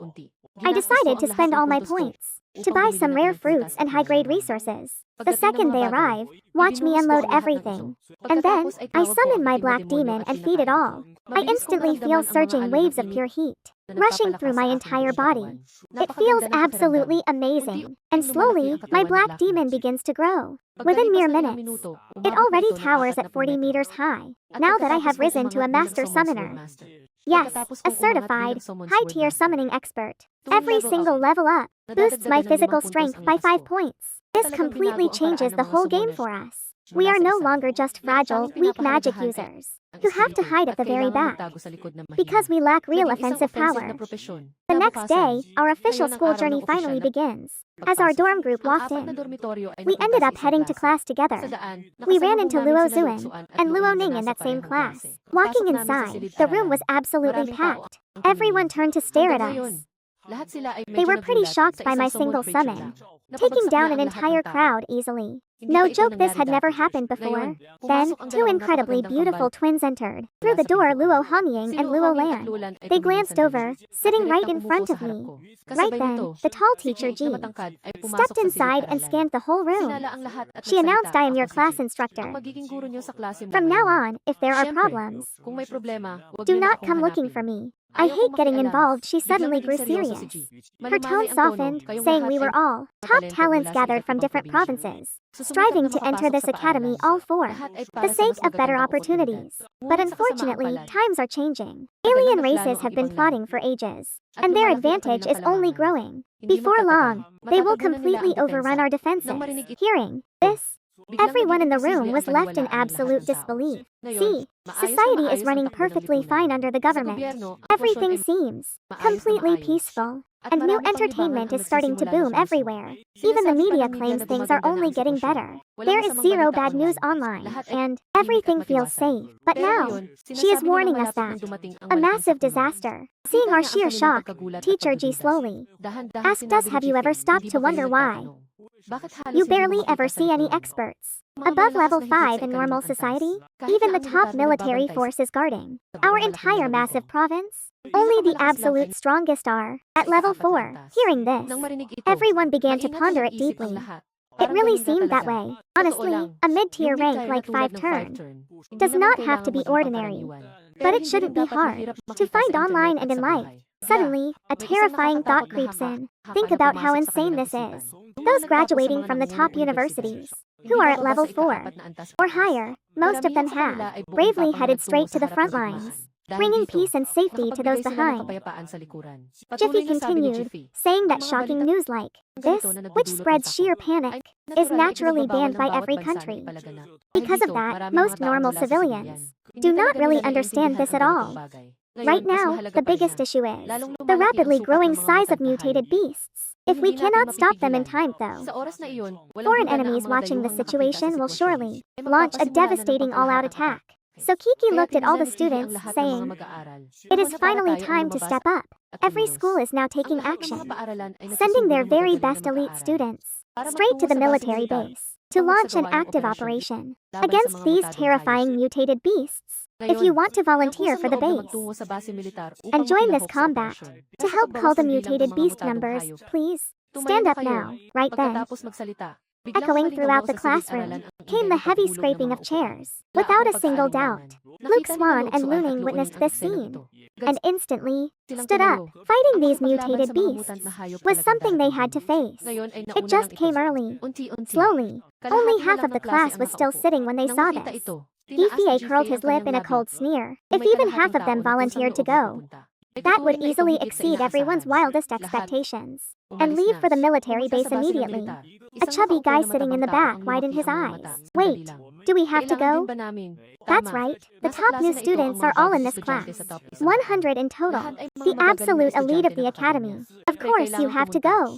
I decided to spend all my points to buy some rare fruits and high-grade resources. The second they arrive, watch me unload everything. And then, I summon my black demon and feed it all. I instantly feel surging waves of pure heat rushing through my entire body. It feels absolutely amazing. And slowly, my black demon begins to grow. Within mere minutes, it already towers at 40 meters high, now that I have risen to a master summoner. Yes, a certified, high-tier summoning expert. Every single level up boosts my physical strength by 5 points. This completely changes the whole game for us. We are no longer just fragile, weak magic users who have to hide at the very back because we lack real offensive power. The next day, our official school journey finally begins. As our dorm group walked in, we ended up heading to class together. We ran into Luo Zuan and Luo Ning in that same class. Walking inside, the room was absolutely packed. Everyone turned to stare at us. They were pretty shocked by my single summon, taking down an entire crowd easily. No joke, this had never happened before. Then, 2 incredibly beautiful twins entered. Through the door, Luo Hongying and Luo Lan. They glanced over, sitting right in front of me. Right then, the tall teacher Ji stepped inside and scanned the whole room. She announced, "I am your class instructor. From now on, if there are problems, do not come looking for me. I hate getting involved." She suddenly grew serious. Her tone softened, saying we were all top talents gathered from different provinces, striving to enter this academy all for the sake of better opportunities. But unfortunately, times are changing. Alien races have been plotting for ages, and their advantage is only growing. Before long, they will completely overrun our defenses. Hearing this, everyone in the room was left in absolute disbelief. See, society is running perfectly fine under the government. Everything seems completely peaceful, and new entertainment is starting to boom everywhere. Even the media claims things are only getting better. There is zero bad news online, and everything feels safe. But now, she is warning us that a massive disaster. Seeing our sheer shock, Teacher Ji slowly asked us, "Have you ever stopped to wonder why you barely ever see any experts above level 5 in normal society? Even the top military force is guarding our entire massive province. Only the absolute strongest are at level 4. Hearing this, everyone began to ponder it deeply. It really seemed that way. Honestly, a mid-tier rank like 5 turn does not have to be ordinary. But it shouldn't be hard to find online and in life. Suddenly, a terrifying thought creeps in. Think about how insane this is. Those graduating from the top universities, who are at level 4 or higher, most of them have bravely headed straight to the front lines. bringing peace and safety to those behind. Jiffy continued, saying that shocking news like this, which spreads sheer panic, is naturally banned by every country. Because of that, most normal civilians do not really understand this at all. Right now, the biggest issue is the rapidly growing size of mutated beasts. If we cannot stop them in time though, foreign enemies watching the situation will surely launch a devastating all-out attack. So Kiki looked at all the students, saying, "It is finally time to step up. Every school is now taking action, sending their very best elite students straight to the military base to launch an active operation against these terrifying mutated beasts. If you want to volunteer for the base and join this combat to help cull the mutated beast numbers, please stand up now." Right then, echoing throughout the classroom, came the heavy scraping of chairs. Without a single doubt, Luke Swan and Luning witnessed this scene, and instantly stood up. Fighting these mutated beasts was something they had to face. It just came early, slowly. Only half of the class was still sitting when they saw this. Defie curled his lip in a cold sneer. If even half of them volunteered to go, that would easily exceed everyone's wildest expectations and leave for the military base immediately. A chubby guy sitting in the back widened his eyes. "Wait, do we have to go?" That's right, the top new students are all in this class. 100 in total. The absolute elite of the academy. Of course you have to go.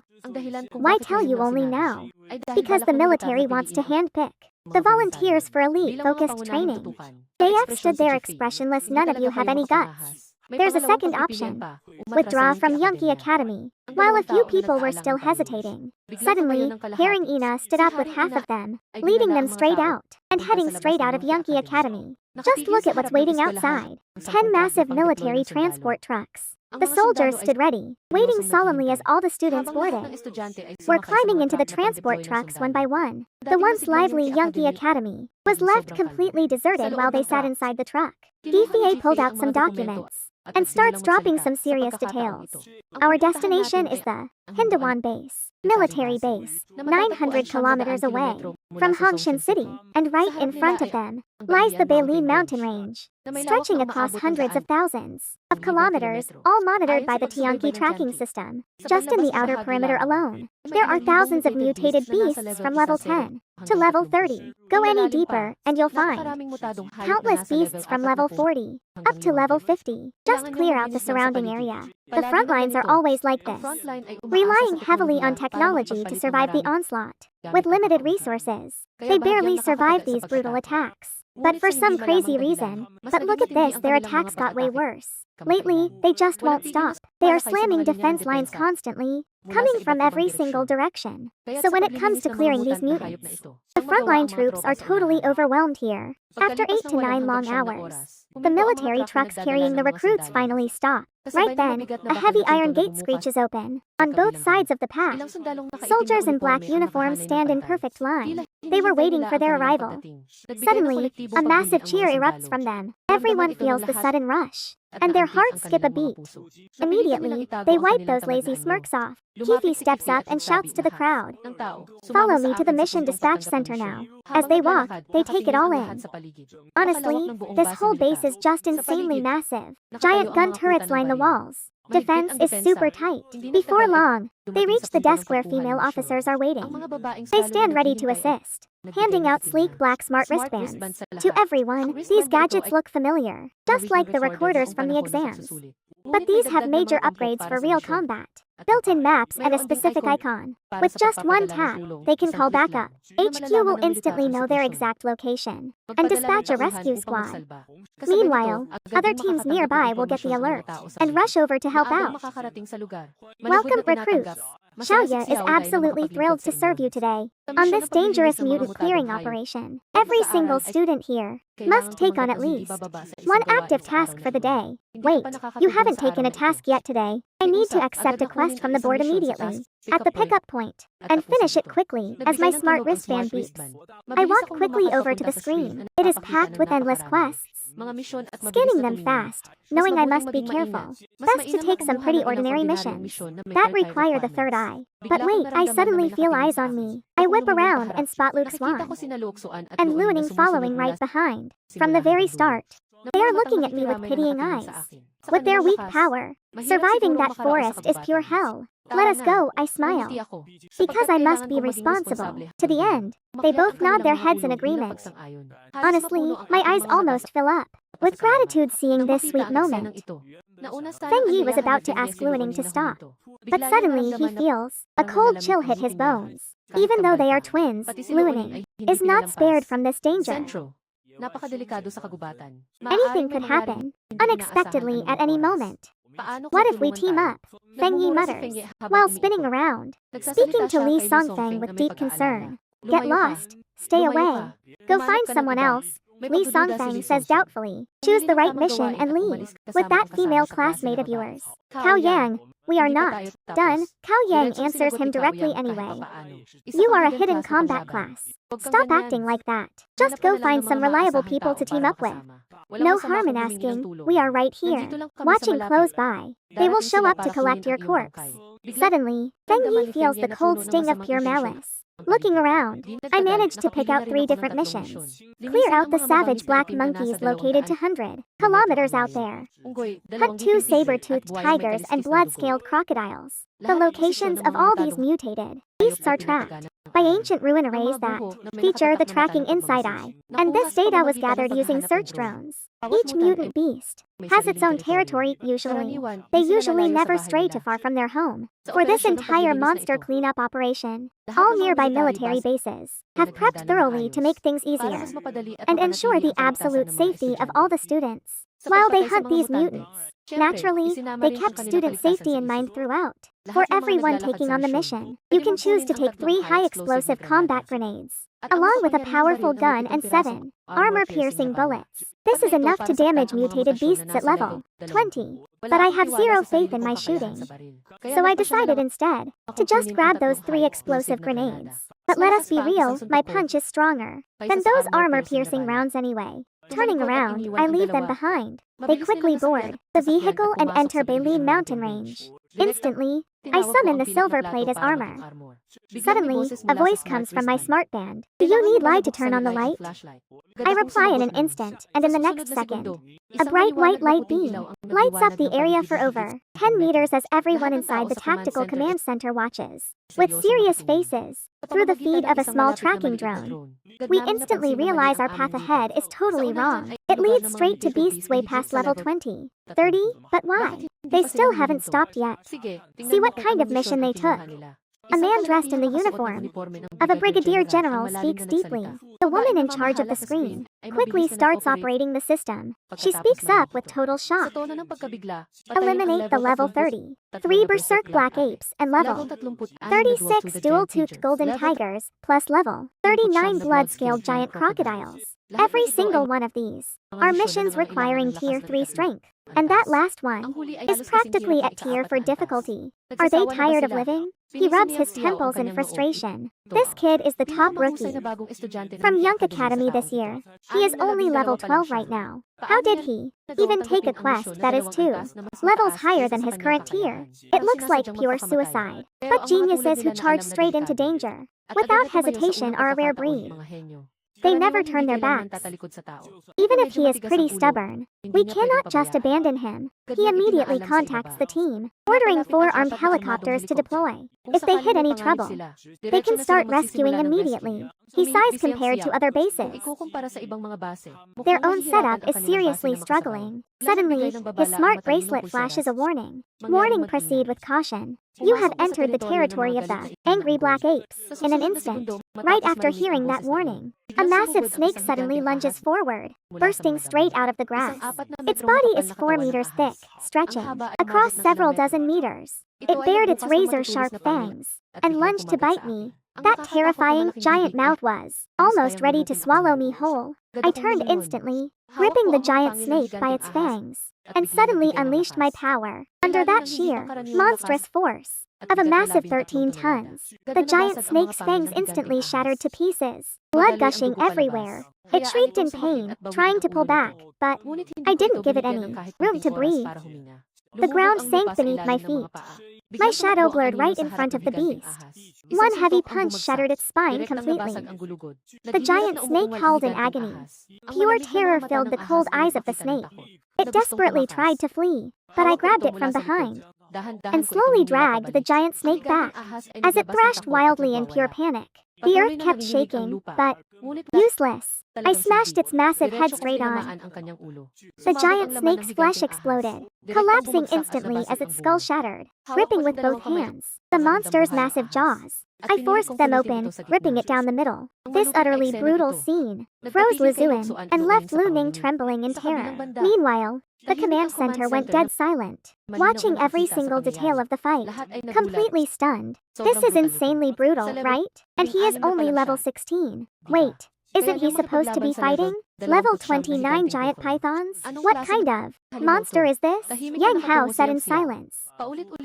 Why tell you only now? Because the military wants to handpick the volunteers for elite-focused training. JF stood there expressionless. None of you have any guts. There's a second option. Withdraw from Yankee Academy. While a few people were still hesitating, suddenly, Herring Ina stood up with half of them, leading them straight out, and heading straight out of Yankee Academy. Just look at what's waiting outside. 10 massive military transport trucks. The soldiers stood ready, waiting solemnly as all the students boarded. Were climbing into the transport trucks one by one. The once lively Yankee Academy was left completely deserted while they sat inside the truck. DFA pulled out some documents and starts dropping some serious details. Our destination is the Hindawan base, military base, 900 kilometers away from Hongshan City, and right in front of them lies the Bailin mountain range, stretching across hundreds of thousands of kilometers, all monitored by the Tianqi tracking system. Just in the outer perimeter alone, there are thousands of mutated beasts from level 10 to level 30. Go any deeper, and you'll find countless beasts from level 40 up to level 50. Just clear out the surrounding area. The front lines are always like this, relying heavily on technology to survive the onslaught. With limited resources, they barely survive these brutal attacks. But for some crazy reason, but look at this, their attacks got way worse. Lately, they just won't stop. They are slamming defense lines constantly, coming from every single direction. So when it comes to clearing these mutants, the frontline troops are totally overwhelmed here. After 8 to 9 long hours, the military trucks carrying the recruits finally stop. Right then, a heavy iron gate screeches open. On both sides of the path, soldiers in black uniforms stand in perfect line. They were waiting for their arrival. Suddenly, a massive cheer erupts from them. Everyone feels the sudden rush, and their hearts skip a beat. Immediately, they wipe those lazy smirks off. Kifi steps up and shouts to the crowd, "Follow me to the mission dispatch center now." As they walk, they take it all in. Honestly, this whole base is just insanely massive. Giant gun turrets line the walls. Defense is super tight. Before long, they reach the desk where female officers are waiting. They stand ready to assist, handing out sleek black smart wristbands. To everyone, these gadgets look familiar, just like the recorders from the exams. But these have major upgrades for real combat. Built-in maps and a specific icon. With just one tap, they can call backup. HQ will instantly know their exact location and dispatch a rescue squad. Meanwhile, other teams nearby will get the alert and rush over to help out. Welcome, recruits. Xiaoya is absolutely thrilled to serve you today on this dangerous mutant clearing operation. Every single student here must take on at least one active task for the day. Wait, you haven't taken a task yet today. I need to accept a quest from the board immediately, at the pickup point, and finish it quickly as my smart wristband beeps. I walk quickly over to the screen. It is packed with endless quests. Scanning them fast, knowing I must be careful. Best to take some pretty ordinary missions that require the third eye. But wait, I suddenly feel eyes on me. I whip around and spot Luke Swan and Luning following right behind. From the very start, They are looking at me with pitying eyes. With their weak power, surviving that forest is pure hell. Let us go, I smile. Because I must be responsible. To the end, they both nod their heads in agreement. Honestly, my eyes almost fill up with gratitude seeing this sweet moment. Feng Yi was about to ask Luaning to stop, but suddenly he feels a cold chill hit his bones. Even though they are twins, Luaning is not spared from this danger. Anything could happen, unexpectedly at any moment. What if we team up? Feng Yi mutters, while spinning around, speaking to Li Songfeng with deep concern. Get lost. Stay away. Go find someone else. Li Songfeng says doubtfully. Choose the right mission and leave. With that female classmate of yours. Cao Yang, we are not done. Cao Yang answers him directly anyway. You are a hidden combat class. Stop acting like that. Just go find some reliable people to team up with. No harm in asking, we are right here, watching close by. They will show up to collect your corpse. Suddenly, Feng Yi feels the cold sting of pure malice. Looking around, I managed to pick out 3 different missions. Clear out the savage black monkeys located 200 kilometers out there. Hunt 2 saber-toothed tigers and blood-scaled crocodiles. The locations of all these mutated beasts are tracked by ancient ruin arrays that feature the tracking inside eye. And this data was gathered using search drones. Each mutant beast has its own territory usually. They usually never stray too far from their home. For this entire monster cleanup operation, all nearby military bases have prepped thoroughly to make things easier and ensure the absolute safety of all the students. While they hunt these mutants, naturally, they kept student safety in mind throughout. For everyone taking on the mission, you can choose to take 3 high-explosive combat grenades, along with a powerful gun and 7 armor-piercing bullets. This is enough to damage mutated beasts at level 20. But I have 0 faith in my shooting. So I decided instead to just grab those 3 explosive grenades. But let us be real, my punch is stronger than those armor-piercing rounds anyway. Turning around, I leave them behind. They quickly board the vehicle and enter Bailin mountain range. Instantly, I summon the silver plate as armor. Suddenly, a voice comes from my smart band. Do you need light to turn on the light? I reply in an instant, and in the next second, a bright white light beam lights up the area for over 10 meters as everyone inside the tactical command center watches, with serious faces, through the feed of a small tracking drone. We instantly realize our path ahead is totally wrong. It leads straight to beasts way past level 20, 30, but why? They still haven't stopped yet. See what kind of mission they took. A man dressed in the uniform of a brigadier general speaks deeply. The woman in charge of the screen quickly starts operating the system. She speaks up with total shock. Eliminate the level 30, 3 berserk black apes, and level 36 dual-toothed golden tigers, plus level 39 blood-scaled giant crocodiles. Every single one of these are missions requiring tier 3 strength. And that last one is practically at tier 4 difficulty. Are they tired of living? He rubs his temples in frustration. This kid is the top rookie from Young Academy this year. He is only level 12 right now. How did he even take a quest that is 2 levels higher than his current tier? It looks like pure suicide. But geniuses who charge straight into danger without hesitation are a rare breed. They never turn their backs. Even if he is pretty stubborn, we cannot just abandon him. He immediately contacts the team, ordering 4 armed helicopters to deploy. If they hit any trouble, they can start rescuing immediately. He sighs compared to other bases. Their own setup is seriously struggling. Suddenly, his smart bracelet flashes a warning. Warning, proceed with caution. You have entered the territory of the angry black apes. In an instant, right after hearing that warning, a massive snake suddenly lunges forward, bursting straight out of the grass. Its body is 4 meters thick, stretching across several dozen meters. It bared its razor-sharp fangs and lunged to bite me. That terrifying, giant mouth was almost ready to swallow me whole. I turned instantly, gripping the giant snake by its fangs, and suddenly unleashed my power. Under that sheer, monstrous force of a massive 13 tons, the giant snake's fangs instantly shattered to pieces, blood gushing everywhere. It shrieked in pain, trying to pull back, but I didn't give it any room to breathe. The ground sank beneath my feet. My shadow blurred right in front of the beast. One heavy punch shattered its spine completely. The giant snake howled in agony. Pure terror filled the cold eyes of the snake. It desperately tried to flee, but I grabbed it from behind and slowly dragged the giant snake back. As it thrashed wildly in pure panic, the earth kept shaking, but useless. I smashed its massive head straight on. The giant snake's flesh exploded, collapsing instantly as its skull shattered, gripping with both hands the monster's massive jaws. I forced them open, ripping it down the middle. This utterly brutal scene froze Lizuan and left Lu Ning trembling in terror. Meanwhile, the command center went dead silent, watching every single detail of the fight, completely stunned. This is insanely brutal, right? And he is only level 16. Wait, isn't he supposed to be fighting level 29 giant pythons? What kind of monster is this? Yang Hao said in silence,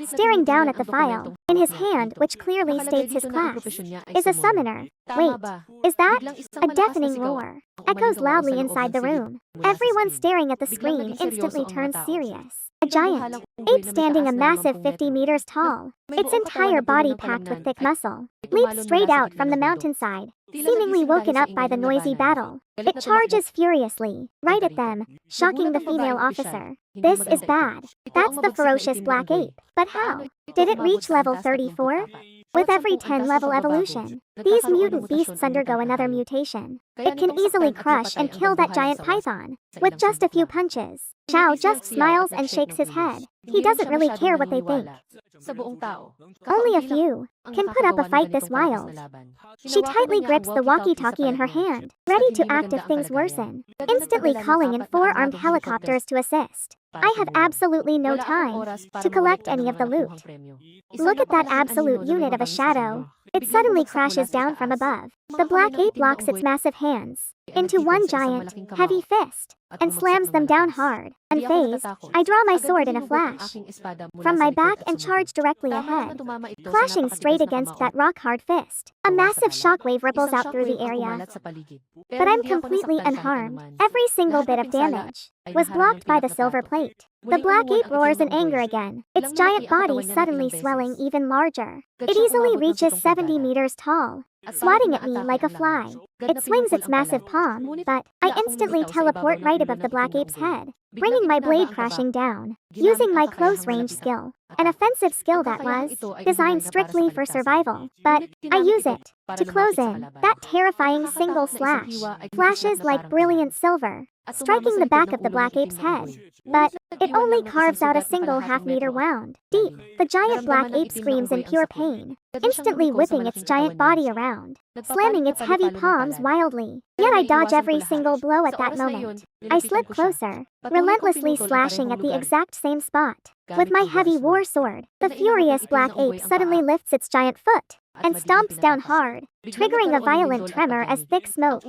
staring down at the file. In his hand, which clearly states his class, is a summoner. Wait, is that? A deafening roar echoes loudly inside the room. Everyone staring at the screen instantly turns serious. A giant ape standing a massive 50 meters tall, its entire body packed with thick muscle, leaps straight out from the mountainside, seemingly woken up by the noisy battle. It charges furiously, right at them, shocking the female officer. This is bad. That's the ferocious black ape. But how? Did it reach level 34? With every 10-level evolution, these mutant beasts undergo another mutation. It can easily crush and kill that giant python with just a few punches. Chao just smiles and shakes his head. He doesn't really care what they think. Only a few can put up a fight this wild. She tightly grips the walkie-talkie in her hand, ready to act if things worsen, instantly calling in 4 armed helicopters to assist. I have absolutely no time to collect any of the loot. Look at that absolute unit of a shadow. It suddenly crashes down from above. The black ape locks its massive hands into one giant, heavy fist and slams them down hard. Unfazed, I draw my sword in a flash from my back and charge directly ahead, clashing straight against that rock-hard fist. A massive shockwave ripples out through the area, but I'm completely unharmed. Every single bit of damage was blocked by the silver plate. The black ape roars in anger again, its giant body suddenly swelling even larger. It easily reaches 70 meters tall, swatting at me like a fly. It swings its massive palm, but I instantly teleport right above the black ape's head, bringing my blade crashing down. Using my close-range skill, an offensive skill that was designed strictly for survival, but I use it to close in. That terrifying single slash flashes like brilliant silver, striking the back of the black ape's head, but it only carves out a single half-meter wound deep. The giant black ape screams in pure pain, instantly whipping its giant body around, slamming its heavy palms wildly. Yet I dodge every single blow at that moment. I slip closer, relentlessly slashing at the exact same spot. With my heavy war sword, the furious black ape suddenly lifts its giant foot and stomps down hard, triggering a violent tremor as thick smoke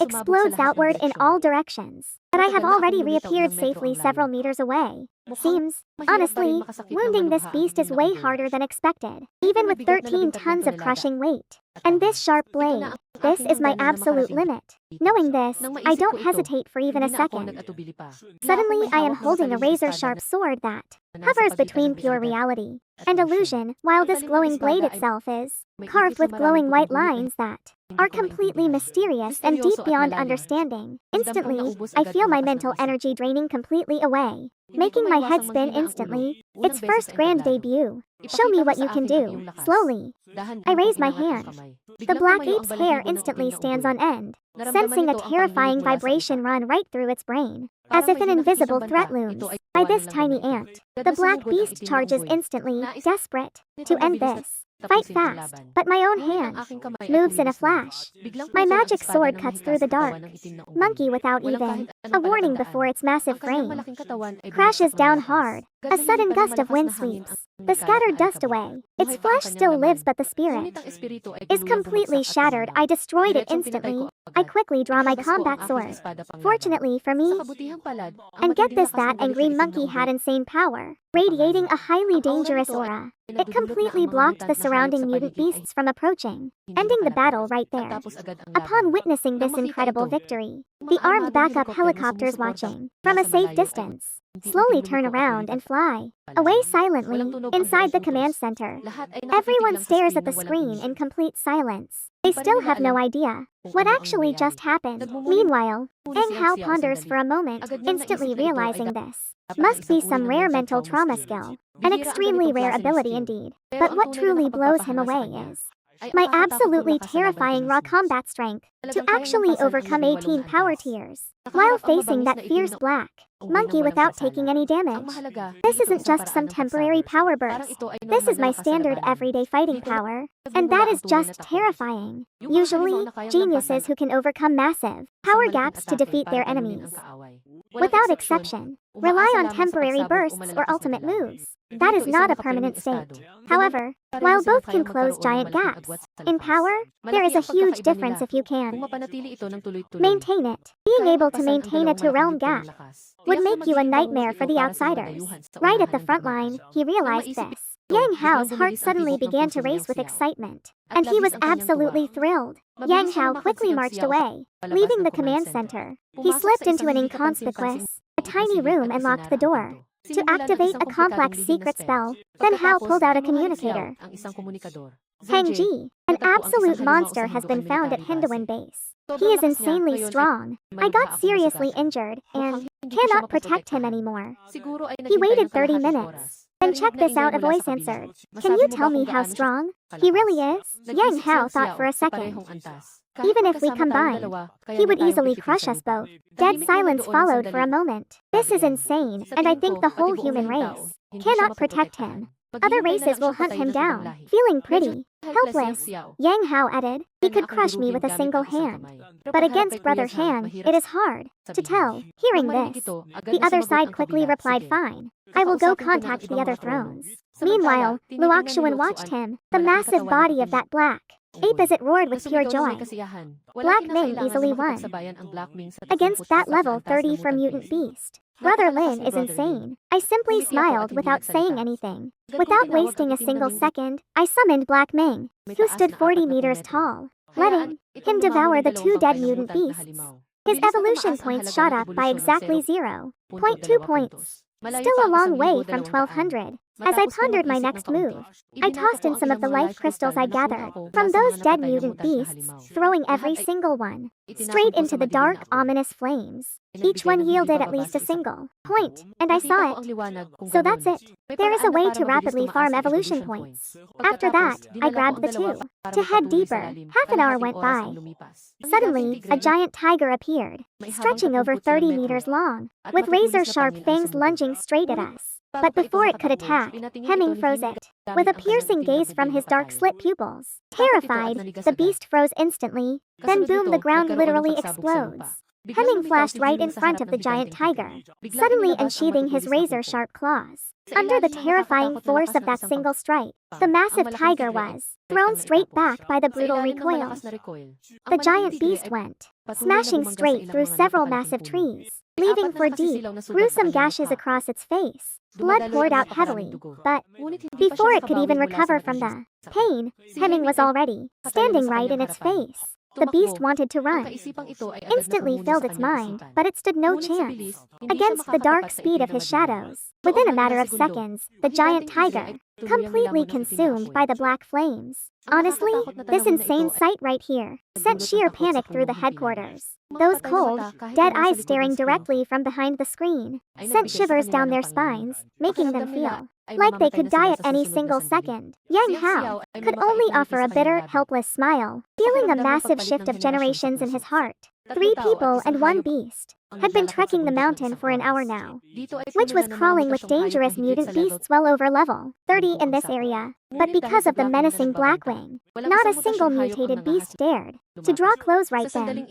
explodes outward in all directions. But I have already reappeared safely several meters away. Seems, honestly, wounding this beast is way harder than expected, even with 13 tons of crushing weight. And this sharp blade, this is my absolute limit. Knowing this, I don't hesitate for even a second. Suddenly, I am holding a razor-sharp sword that hovers between pure reality and illusion, while this glowing blade itself is carved with glowing white lines that are completely mysterious and deep beyond understanding. Instantly, I feel my mental energy draining completely away, making my head spin instantly. Its first grand debut. Show me what you can do. Slowly, I raise my hand. The black ape's hair instantly stands on end, sensing a terrifying vibration run right through its brain, as if an invisible threat looms. By this tiny ant, the black beast charges instantly, desperate to end this fight fast, but my own hand moves in a flash. My magic sword cuts through the dark monkey without even a warning before its massive frame crashes down hard. A sudden gust of wind sweeps the scattered dust away. Its flesh still lives, but the spirit is completely shattered. I destroyed it instantly. I quickly draw my combat sword. Fortunately for me, and get this, that angry monkey had insane power, radiating a highly dangerous aura. It completely blocked the surrounding mutant beasts from approaching, ending the battle right there. Upon witnessing this incredible victory, the armed backup helicopters watching from a safe distance slowly turn around and fly away silently inside the command center. Everyone stares at the screen in complete silence. They still have no idea what actually just happened. Meanwhile, Yang Hao ponders for a moment, instantly realizing this must be some rare mental trauma skill. An extremely rare ability indeed. But what truly blows him away is my absolutely terrifying raw combat strength to actually overcome 18 power tiers while facing that fierce black monkey without taking any damage. This isn't just some temporary power burst. This is my standard everyday fighting power, and that is just terrifying. Usually, geniuses who can overcome massive power gaps to defeat their enemies, without exception, rely on temporary bursts or ultimate moves. That is not a permanent state. However, while both can close giant gaps in power, there is a huge difference if you can maintain it. Being able to maintain a two-realm gap would make you a nightmare for the outsiders. Right at the front line, he realized this. Yang Hao's heart suddenly began to race with excitement, and he was absolutely thrilled. Yang Hao quickly marched away, leaving the command center. He slipped into an inconspicuous, a tiny room and locked the door to activate a complex secret spell. Then Hao pulled out a communicator. Heng Ji, an absolute monster, has been found at Hinduan base. He is insanely strong. I got seriously injured and cannot protect him anymore. He waited 30 minutes. Then check this out, a voice answered. Can you tell me how strong he really is? Yang Hao thought for a second. Even if we combined, he would easily crush us both. Dead silence followed for a moment. This is insane, and I think the whole human race cannot protect him. Other races will hunt him down. Feeling pretty helpless, Yang Hao added, he could crush me with a single hand. But against Brother Han, it is hard to tell. Hearing this, the other side quickly replied, fine. I will go contact the other thrones. Meanwhile, Luoxuan watched him, the massive body of that black ape as it roared with pure joy. Black Ming easily won against that level 30 for Mutant Beast. Brother Lin is insane. I simply smiled without saying anything. Without wasting a single second, I summoned Black Ming, who stood 40 meters tall, letting him devour the two dead mutant beasts. His evolution points shot up by exactly 0.2 points. Still a long way from 1200. As I pondered my next move, I tossed in some of the life crystals I gathered from those dead mutant beasts, throwing every single one straight into the dark, ominous flames. Each one yielded at least a single point, and I saw it. So that's it. There is a way to rapidly farm evolution points. After that, I grabbed the two to head deeper. Half an hour went by. Suddenly, a giant tiger appeared, stretching over 30 meters long, with razor-sharp fangs lunging straight at us. But before it could attack, Hemming froze it with a piercing gaze from his dark slit pupils. Terrified, the beast froze instantly. Then boom, the ground literally explodes. Hemming flashed right in front of the giant tiger, suddenly unsheathing his razor-sharp claws. Under the terrifying force of that single strike, the massive tiger was thrown straight back by the brutal recoil. The giant beast went smashing straight through several massive trees, leaving 4 deep, gruesome gashes across its face. Blood poured out heavily, but before it could even recover from the pain, Hemming was already standing right in its face. The beast wanted to run. Instantly filled its mind, but it stood no chance against the dark speed of his shadows. Within a matter of seconds, the giant tiger, completely consumed by the black flames. Honestly, this insane sight right here sent sheer panic through the headquarters. Those cold, dead eyes staring directly from behind the screen sent shivers down their spines, making them feel like they could die at any single second. Yang Hao could only offer a bitter, helpless smile, feeling a massive shift of generations in his heart. 3 people and 1 beast had been trekking the mountain for an hour now, which was crawling with dangerous mutant beasts well over level 30 in this area. But because of the menacing Blackwing, not a single mutated beast dared to draw close right then.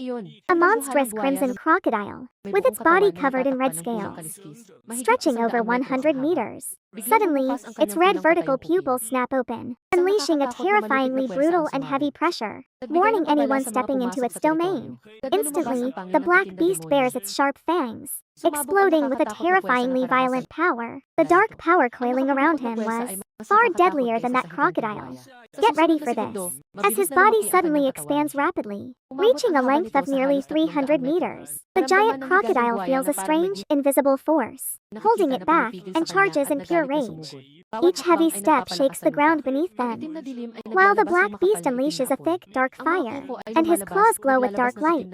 A monstrous crimson crocodile, with its body covered in red scales, stretching over 100 meters. Suddenly, its red vertical pupils snap open, unleashing a terrifyingly brutal and heavy pressure, warning anyone stepping into its domain. Instantly, the black beast bares its sharp fangs, exploding with a terrifyingly violent power. The dark power coiling around him was far deadlier than that crocodile. Get ready for this. As his body suddenly expands rapidly, reaching a length of nearly 300 meters, the giant crocodile feels a strange, invisible force, holding it back, and charges in pure rage. Each heavy step shakes the ground beneath them, while the black beast unleashes a thick, dark fire, and his claws glow with dark light.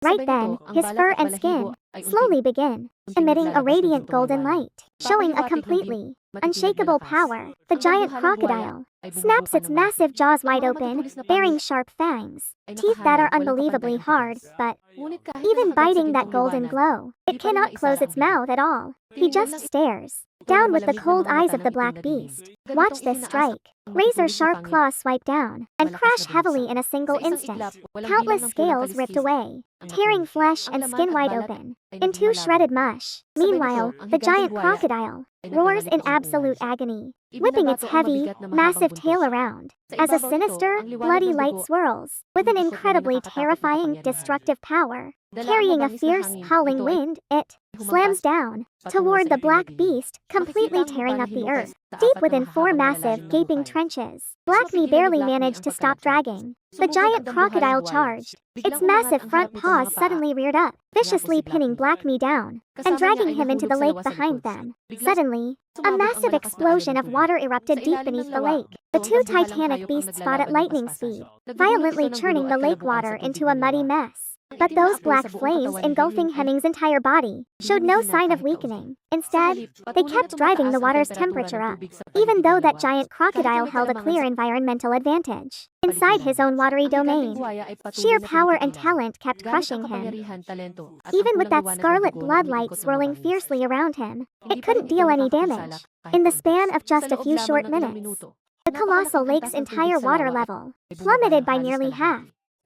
Right then, his fur and skin slowly begin emitting a radiant golden light, showing a completely unshakable power. The giant crocodile snaps its massive jaws wide open, bearing sharp fangs, teeth that are unbelievably hard, but even biting that golden glow, it cannot close its mouth at all. He just stares down with the cold eyes of the black beast. Watch this strike. Razor-sharp claws swipe down and crash heavily in a single instant. Countless scales ripped away, tearing flesh and skin wide open into shredded mush. Meanwhile, the giant crocodile roars in absolute agony, whipping its heavy, massive tail around as a sinister, bloody light swirls with an incredibly terrifying, destructive power. Carrying a fierce, howling wind, it slams down toward the black beast, completely tearing up the earth. Deep within 4 massive, gaping trenches, Blackme barely managed to stop dragging. The giant crocodile charged. Its massive front paws suddenly reared up, viciously pinning Blackme down and dragging him into the lake behind them. Suddenly, a massive explosion of water erupted deep beneath the lake. The 2 titanic beasts fought at lightning speed, violently churning the lake water into a muddy mess. But those black flames engulfing Hemming's entire body showed no sign of weakening. Instead, they kept driving the water's temperature up, even though that giant crocodile held a clear environmental advantage inside his own watery domain. Sheer power and talent kept crushing him. Even with that scarlet blood light swirling fiercely around him, it couldn't deal any damage. In the span of just a few short minutes, the colossal lake's entire water level plummeted by nearly half.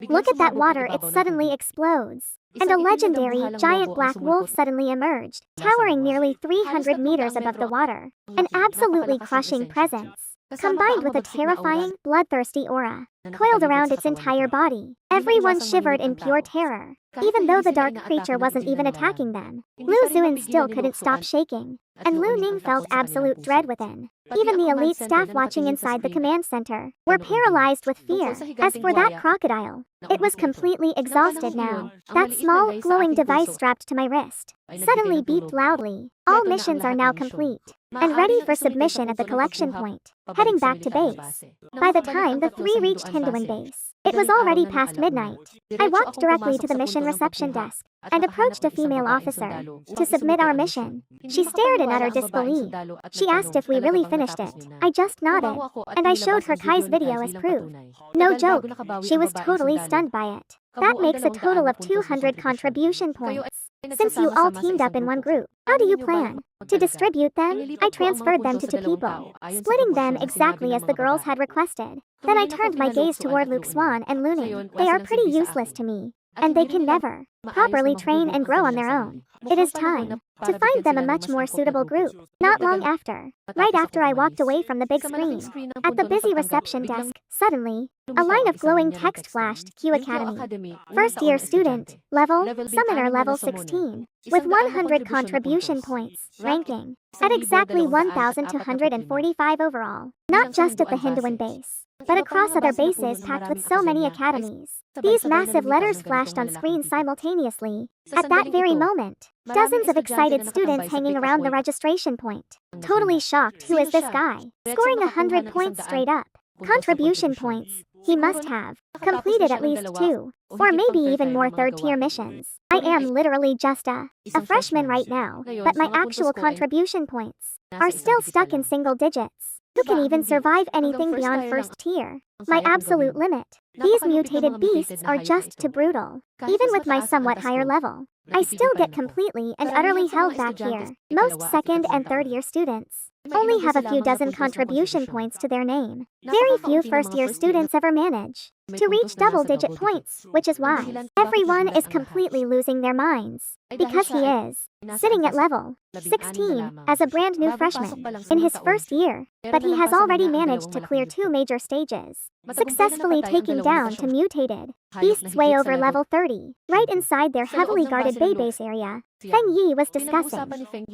Look at that water, it suddenly explodes. And a legendary, giant black wolf suddenly emerged, towering nearly 300 meters above the water. An absolutely crushing presence, combined with a terrifying, bloodthirsty aura, coiled around its entire body. Everyone shivered in pure terror. Even though the dark creature wasn't even attacking them, Lu Xuan still couldn't stop shaking, and Lu Ning felt absolute dread within. Even the elite staff watching inside the command center were paralyzed with fear. As for that crocodile, it was completely exhausted now. That small, glowing device strapped to my wrist suddenly beeped loudly. All missions are now complete and ready for submission at the collection point, heading back to base. By the time the 3 reached Hinduan base, it was already past midnight. I walked directly to the mission reception desk and approached a female officer to submit our mission. She stared in utter disbelief. She asked if we really finished it. I just nodded, and I showed her Kai's video as proof. No joke, she was totally stunned by it. That makes a total of 200 contribution points. Since you all teamed up in one group, how do you plan to distribute them? I transferred them to 2 people, splitting them exactly as the girls had requested. Then I turned my gaze toward Luke Swan and Luning. They are pretty useless to me, and they can never properly train and grow on their own. It is time to find them a much more suitable group. Not long after, right after I walked away from the big screen, at the busy reception desk, suddenly, a line of glowing text flashed. Q Academy. First year student, level, summoner level 16, with 100 contribution points, ranking at exactly 1,245 overall. Not just at the Hinduan base, but across other bases packed with so many academies. These massive letters flashed on screen simultaneously. At that very moment, dozens of excited students hanging around the registration point. Totally shocked, who is this guy? Scoring 100 points straight up. Contribution points. He must have completed at least 2, or maybe even more 3rd-tier missions. I am literally just a freshman right now, but my actual contribution points are still stuck in single digits. Who can even survive anything beyond 1st tier? My absolute limit. These mutated beasts are just too brutal. Even with my somewhat higher level, I still get completely and utterly held back here. Most 2nd and 3rd year students only have a few dozen contribution points to their name. Very few 1st year students ever manage to reach double-digit points, which is why everyone is completely losing their minds. Because he is sitting at level 16 as a brand new freshman in his 1st year, but he has already managed to clear 2 major stages, successfully taking down to mutated beasts way over level 30, right inside their heavily guarded bay base area. Feng Yi was discussing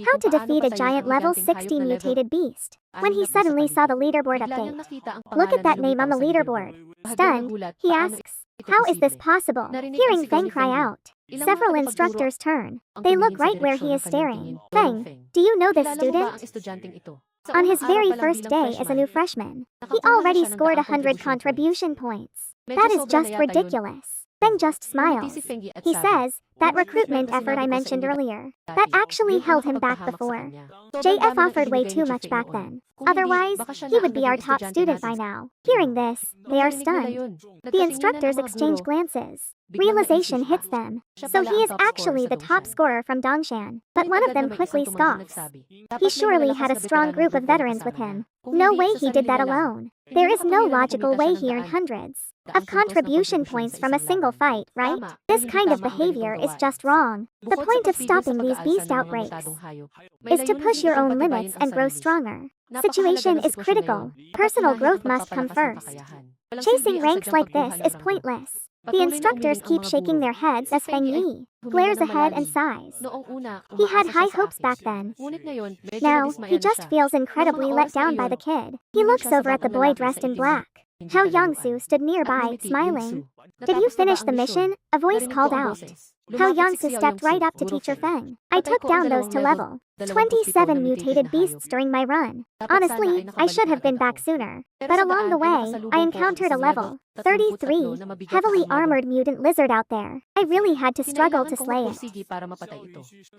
how to defeat a giant level 60 mutated beast when he suddenly saw the leaderboard update. Look at that name on the leaderboard. Stunned, he asks, "How is this possible?" Hearing Feng cry out, several instructors turn. They look right where he is staring. "Feng, do you know this student?" On his very first day as a new freshman, he already scored 100 contribution points. That is just ridiculous. Feng just smiles. He says, that recruitment effort I mentioned earlier, that actually held him back before. JF offered way too much back then. Otherwise, he would be our top student by now. Hearing this, they are stunned. The instructors exchange glances. Realization hits them. So he is actually the top scorer from Dongshan. But one of them quickly scoffs. He surely had a strong group of veterans with him. No way he did that alone. There is no logical way he earned hundreds of contribution points from a single fight, right? This kind of behavior is just wrong. The point of stopping these beast outbreaks is to push your own limits and grow stronger. Situation is critical. Personal growth must come first. Chasing ranks like this is pointless. The instructors keep shaking their heads as Feng Yi glares ahead and sighs. He had high hopes back then. Now, he just feels incredibly let down by the kid. He looks over at the boy dressed in black. Hao Yangsu stood nearby, smiling. "Did you finish the mission?" a voice called out. Hao Yangsu stepped right up to Teacher Feng. "I took down those to level 27 mutated beasts during my run. Honestly, I should have been back sooner. But along the way, I encountered a level 33 heavily armored mutant lizard out there. I really had to struggle to slay it."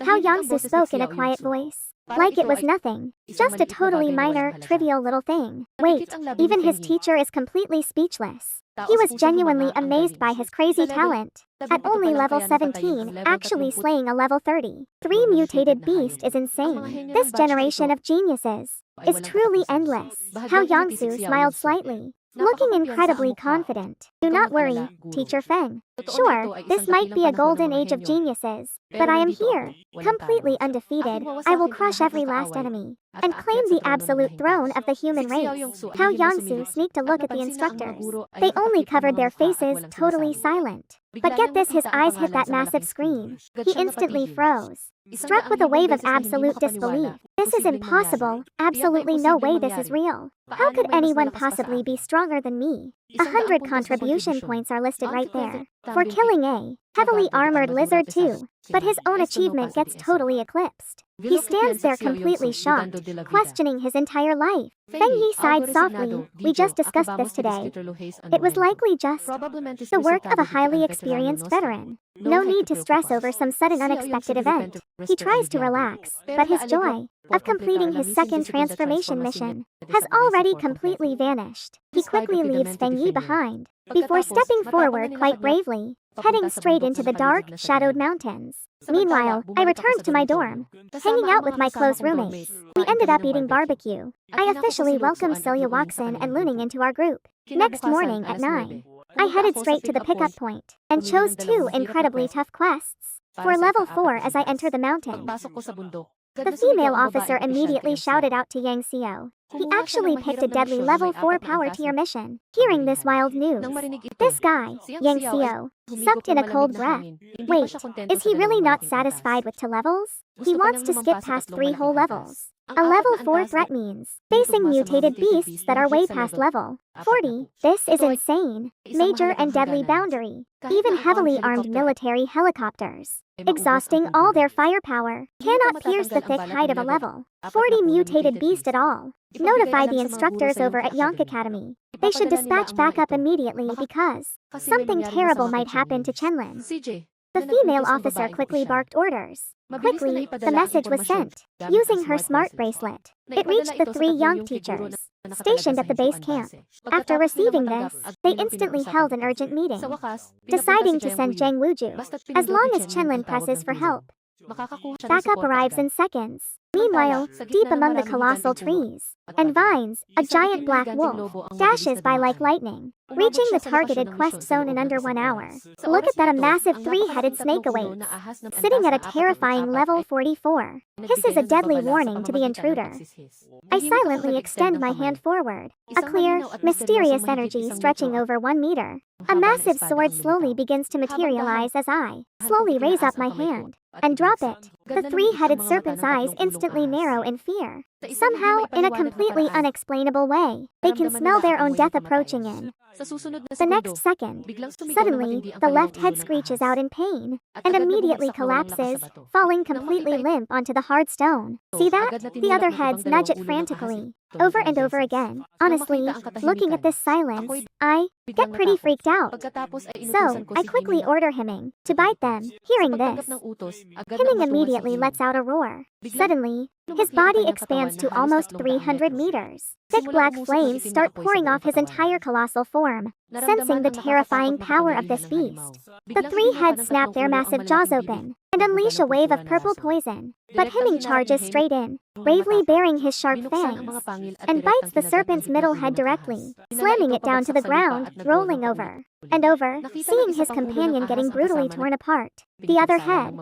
Hao Yangsu spoke in a quiet voice, like it was nothing, just a totally minor, trivial little thing. Wait, even his teacher is completely speechless. He was genuinely amazed by his crazy talent. At only level 17, actually slaying a level 33 mutated beast is insane. This generation of geniuses is truly endless. Hao Yangsu smiled slightly, looking incredibly confident. "Do not worry, Teacher Feng. Sure, this might be a golden age of geniuses, but I am here, completely undefeated. I will crush every last enemy and claim the absolute throne of the human race." Hao Yangsu sneaked a look at the instructors. They only covered their faces, totally silent. But get this, his eyes hit that massive screen. He instantly froze, struck with a wave of absolute disbelief. This is impossible. Absolutely no way this is real. How could anyone possibly be stronger than me? 100 contribution points are listed right there. For killing a heavily armored lizard too. But his own achievement gets totally eclipsed. He stands there completely shocked, questioning his entire life. Feng Yi sighed softly. "We just discussed this today. It was likely just the work of a highly experienced veteran. No need to stress over some sudden unexpected event." He tries to relax, but his joy of completing his second transformation mission has already completely vanished. He quickly leaves Feng Yi behind, before stepping forward quite bravely, heading straight into the dark, shadowed mountains. Meanwhile, I returned to my dorm, hanging out with my close roommates. We ended up eating barbecue. I officially welcomed Celia Watson and Luning into our group. Next morning at 9, I headed straight to the pickup point, and chose 2 incredibly tough quests for level 4 as I entered the mountain. The female officer immediately shouted out to Yang Xiao. He actually picked a deadly level 4 power tier mission. Hearing this wild news, this guy, Yang Xiao, sucked in a cold breath. Wait, is he really not satisfied with 2 levels? He wants to skip past 3 whole levels. A level 4 threat means facing mutated beasts that are way past level 40. This is insane. Major and deadly boundary. Even heavily armed military helicopters, exhausting all their firepower, cannot pierce the thick hide of a level 40 mutated beast at all. Notify the instructors over at Yonk Academy. They should dispatch backup immediately because something terrible might happen to Chenlin. The female officer quickly barked orders. Quickly, the message was sent, using her smart bracelet. It reached the 3 young teachers, stationed at the base camp. After receiving this, they instantly held an urgent meeting, deciding to send Zhang Wuju, as long as Chenlin presses for help. Backup arrives in seconds. Meanwhile, deep among the colossal trees and vines, a giant black wolf dashes by like lightning, reaching the targeted quest zone in under 1 hour. Look at that, a massive three-headed snake awaits, sitting at a terrifying level 44. Hisses a deadly warning to the intruder. I silently extend my hand forward, a clear, mysterious energy stretching over 1 meter. A massive sword slowly begins to materialize as I slowly raise up my hand and drop it. The three-headed serpent's eyes instantly narrow in fear. Somehow, in a completely unexplainable way, they can smell their own death approaching in. The next second, suddenly, the left head screeches out in pain and immediately collapses, falling completely limp onto the hard stone. See that? The other heads nudge it frantically, over and over again. Honestly, looking at this silence, I get pretty freaked out. So, I quickly order Himing to bite them. Hearing this, Himing immediately lets out a roar. Suddenly, his body expands to almost 300 meters. Thick black flames start pouring off his entire colossal form. Sensing the terrifying power of this beast, the three heads snap their massive jaws open and unleash a wave of purple poison. But Himing charges straight in, bravely baring his sharp fangs, and bites the serpent's middle head directly, slamming it down to the ground, rolling over and over, seeing his companion getting brutally torn apart. The other head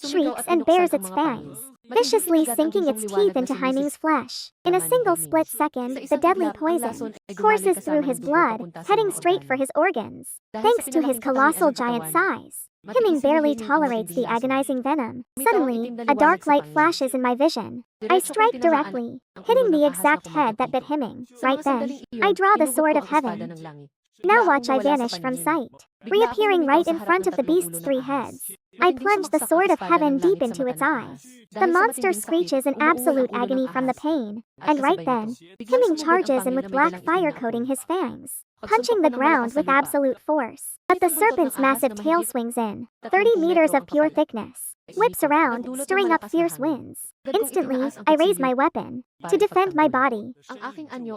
shrieks and bares its fangs, viciously sinking its teeth into Himing's flesh. In a single split second, the deadly poison courses through his blood, heading straight for his organs. Thanks to his colossal giant size, Himing barely tolerates the agonizing venom. Suddenly, a dark light flashes in my vision. I strike directly, hitting the exact head that bit Himing. Right then, I draw the sword of heaven. Now watch I vanish from sight, reappearing right in front of the beast's 3 heads. I plunge the sword of heaven deep into its eye. The monster screeches in absolute agony from the pain, and right then, Himing charges in with black fire coating his fangs, punching the ground with absolute force. But the serpent's massive tail swings in, 30 meters of pure thickness, whips around, stirring up fierce winds. Instantly, I raise my weapon to defend my body.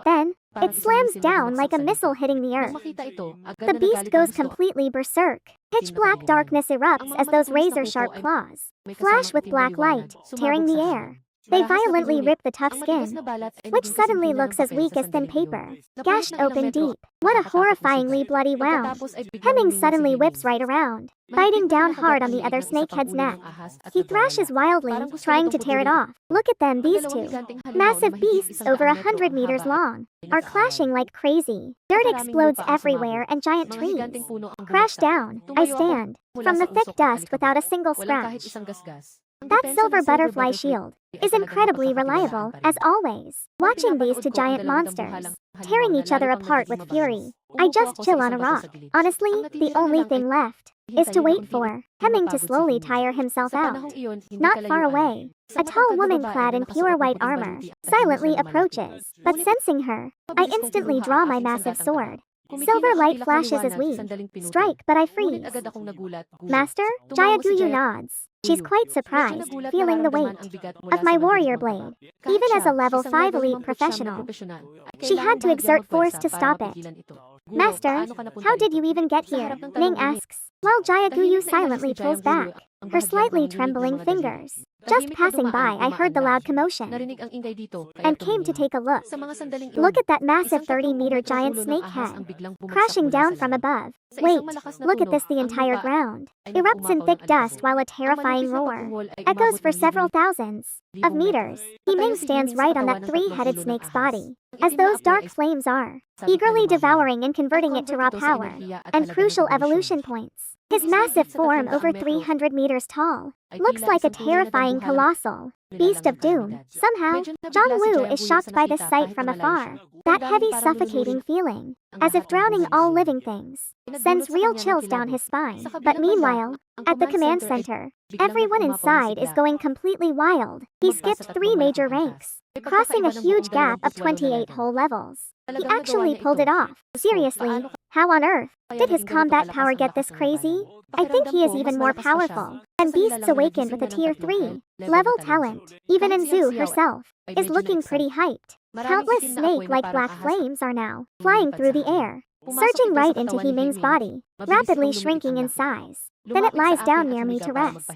Then, it slams down like a missile hitting the earth. The beast goes completely berserk. Pitch black darkness erupts as those razor-sharp claws flash with black light, tearing the air. They violently rip the tough skin, which suddenly looks as weak as thin paper, gashed open deep. What a horrifyingly bloody wound. Heming suddenly whips right around, biting down hard on the other snakehead's neck. He thrashes wildly, trying to tear it off. Look at them, these two. Massive beasts over 100 meters long are clashing like crazy. Dirt explodes everywhere and giant trees crash down. I stand from the thick dust without a single scratch. That silver butterfly shield is incredibly reliable, as always. Watching these two giant monsters tearing each other apart with fury, I just chill on a rock. Honestly, the only thing left is to wait for Heming to slowly tire himself out. Not far away, a tall woman clad in pure white armor silently approaches, but sensing her, I instantly draw my massive sword. Silver light flashes as we strike, but I freeze. Master? Jayaguyu nods. She's quite surprised, feeling the weight of my warrior blade. Even as a level 5 elite professional, she had to exert force to stop it. Master, how did you even get here? Ning asks, while Jayaguyu silently pulls back her slightly trembling fingers. Just passing by, I heard the loud commotion and came to take a look. Look at that massive 30-meter giant snake head crashing down from above. Wait, look at this, the entire ground erupts in thick dust while a terrifying roar echoes for several thousands of meters. Himing stands right on that 3-headed snake's body, as those dark flames are eagerly devouring and converting it to raw power and crucial evolution points. His massive form, over 300 meters tall, looks like a terrifying colossal beast of doom. Somehow, Zhongwu is shocked by this sight from afar. That heavy, suffocating feeling, as if drowning all living things, sends real chills down his spine. But meanwhile, at the command center, everyone inside is going completely wild. He skipped 3 major ranks, crossing a huge gap of 28 whole levels. He actually pulled it off. Seriously, how on earth did his combat power get this crazy? I think he is even more powerful than beasts awakened with a tier 3 level talent. Even Inzu herself is looking pretty hyped. Countless snake-like black flames are now flying through the air, surging right into Himing's body, rapidly shrinking in size. Then it lies down near me to rest.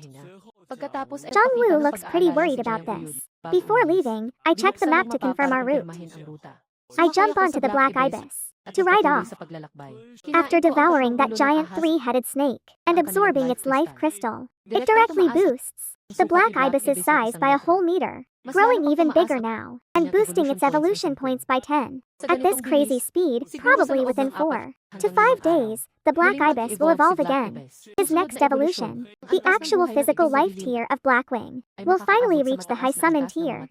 Zhongwu looks pretty worried about this. Before leaving, I check the map to confirm our route. I jump onto the black ibis to ride off. After devouring that giant three-headed snake and absorbing its life crystal, it directly boosts the black ibis's size by a whole meter, growing even bigger now, and boosting its evolution points by 10. At this crazy speed, probably within 4 to 5 days, the black ibis will evolve again. His next evolution, the actual physical life tier of Blackwing, will finally reach the high summon tier.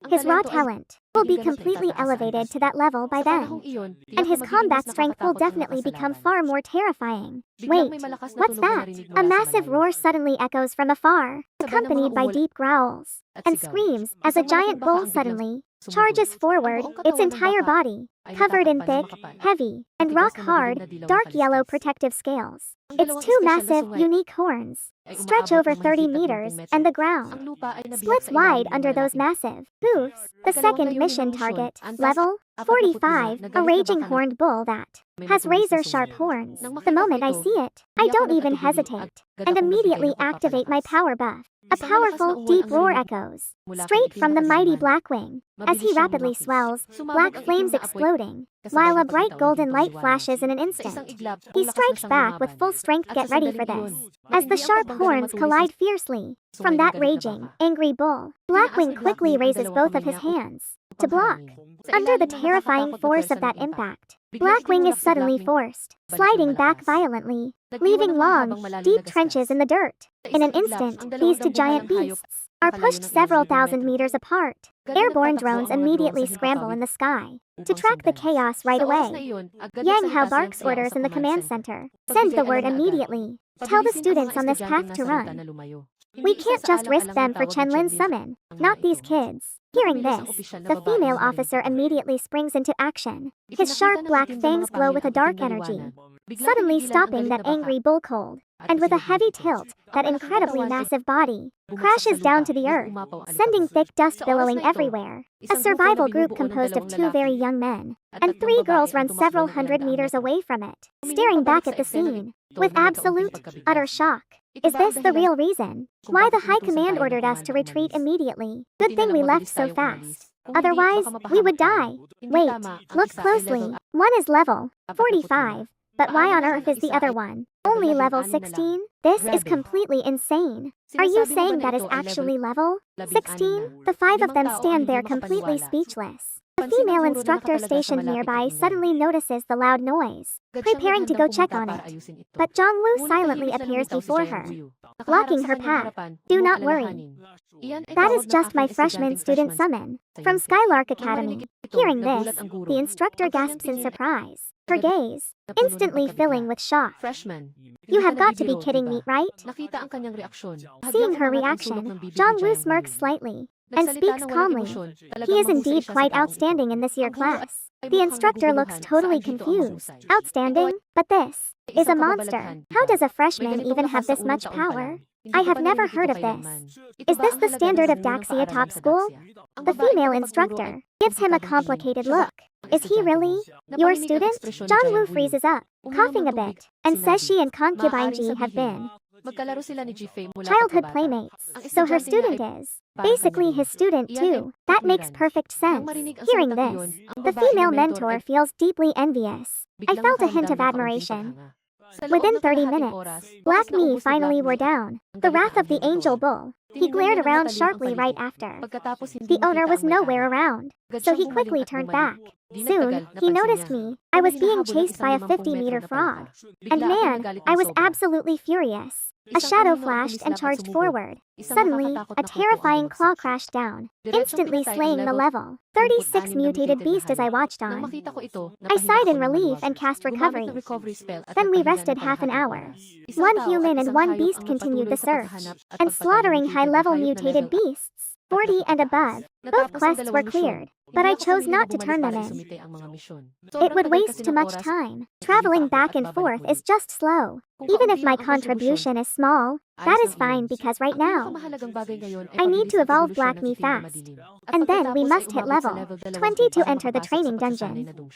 His raw talent will be completely elevated to that level by then, and his combat strength will definitely become far more terrifying. Wait, what's that? A massive roar suddenly echoes from afar, accompanied by deep growls and screams as a giant bull suddenly charges forward, its entire body covered in thick, heavy, and rock-hard, dark yellow protective scales. Its 2 massive, unique horns stretch over 30 meters, and the ground splits wide under those massive hooves. The second mission target, level 45, a raging horned bull that has razor-sharp horns. The moment I see it, I don't even hesitate, and immediately activate my power buff. A powerful, deep roar echoes straight from the mighty Blackwing. As he rapidly swells, black flames exploding, while a bright golden light flashes in an instant. He strikes back with full strength. Get ready for this. As the sharp horns collide fiercely from that raging, angry bull, Blackwing quickly raises both of his hands to block. Under the terrifying force of that impact, Blackwing is suddenly forced, sliding back violently, leaving long, deep trenches in the dirt. In an instant, these 2 giant beasts are pushed several thousand meters apart. Airborne drones immediately scramble in the sky to track the chaos right away. Yang Hao barks orders in the command center. Send the word immediately. Tell the students on this path to run. We can't just risk them for Chenlin's summon. Not these kids. Hearing this, the female officer immediately springs into action. His sharp black fangs glow with a dark energy, suddenly stopping that angry bull cold. And with a heavy tilt, that incredibly massive body crashes down to the earth, sending thick dust billowing everywhere. A survival group composed of 2 very young men and 3 girls run several hundred meters away from it, staring back at the scene with absolute, utter shock. Is this the real reason why the High Command ordered us to retreat immediately? Good thing we left so fast. Otherwise, we would die. Wait, look closely. One is level 45. But why on earth is the other one only level 16? This is completely insane. Are you saying that is actually level 16? The 5 of them stand there completely speechless. The female instructor stationed nearby suddenly notices the loud noise, preparing to go check on it. But Donghua silently appears before her, blocking her path. Do not worry. That is just my freshman student summon from Skylark Academy. Hearing this, the instructor gasps in surprise, her gaze instantly filling with shock. You have got to be kidding me, right? Seeing her reaction, Donghua smirks slightly and speaks calmly. He is indeed quite outstanding in this year class. The instructor looks totally confused. Outstanding? But this is a monster. How does a freshman even have this much power? I have never heard of this. Is this the standard of Daxia Top School? The female instructor gives him a complicated look. Is he really your student? Donghua freezes up, coughing a bit, and says she and concubine Ji have been childhood playmates, so her student is basically his student too. That makes perfect sense. Hearing this, the female mentor feels deeply envious. I felt a hint of admiration. Within 30 minutes, Black Me finally wore down the wrath of the Angel Bull. He glared around sharply right after. The owner was nowhere around, so he quickly turned back. Soon, he noticed me. I was being chased by a 50-meter frog. And man, I was absolutely furious. A shadow flashed and charged forward. Suddenly, a terrifying claw crashed down, instantly slaying the level 36 mutated beast as I watched on. I sighed in relief and cast recovery. Then we rested half an hour. 1 human and 1 beast continued the search, and slaughtering high-level mutated beasts, 40 and above. Both quests were cleared, but I chose not to turn them in. It would waste too much time. Traveling back and forth is just slow. Even if my contribution is small, that is fine because right now, I need to evolve Black Me fast. And then we must hit level 20 to enter the training dungeon.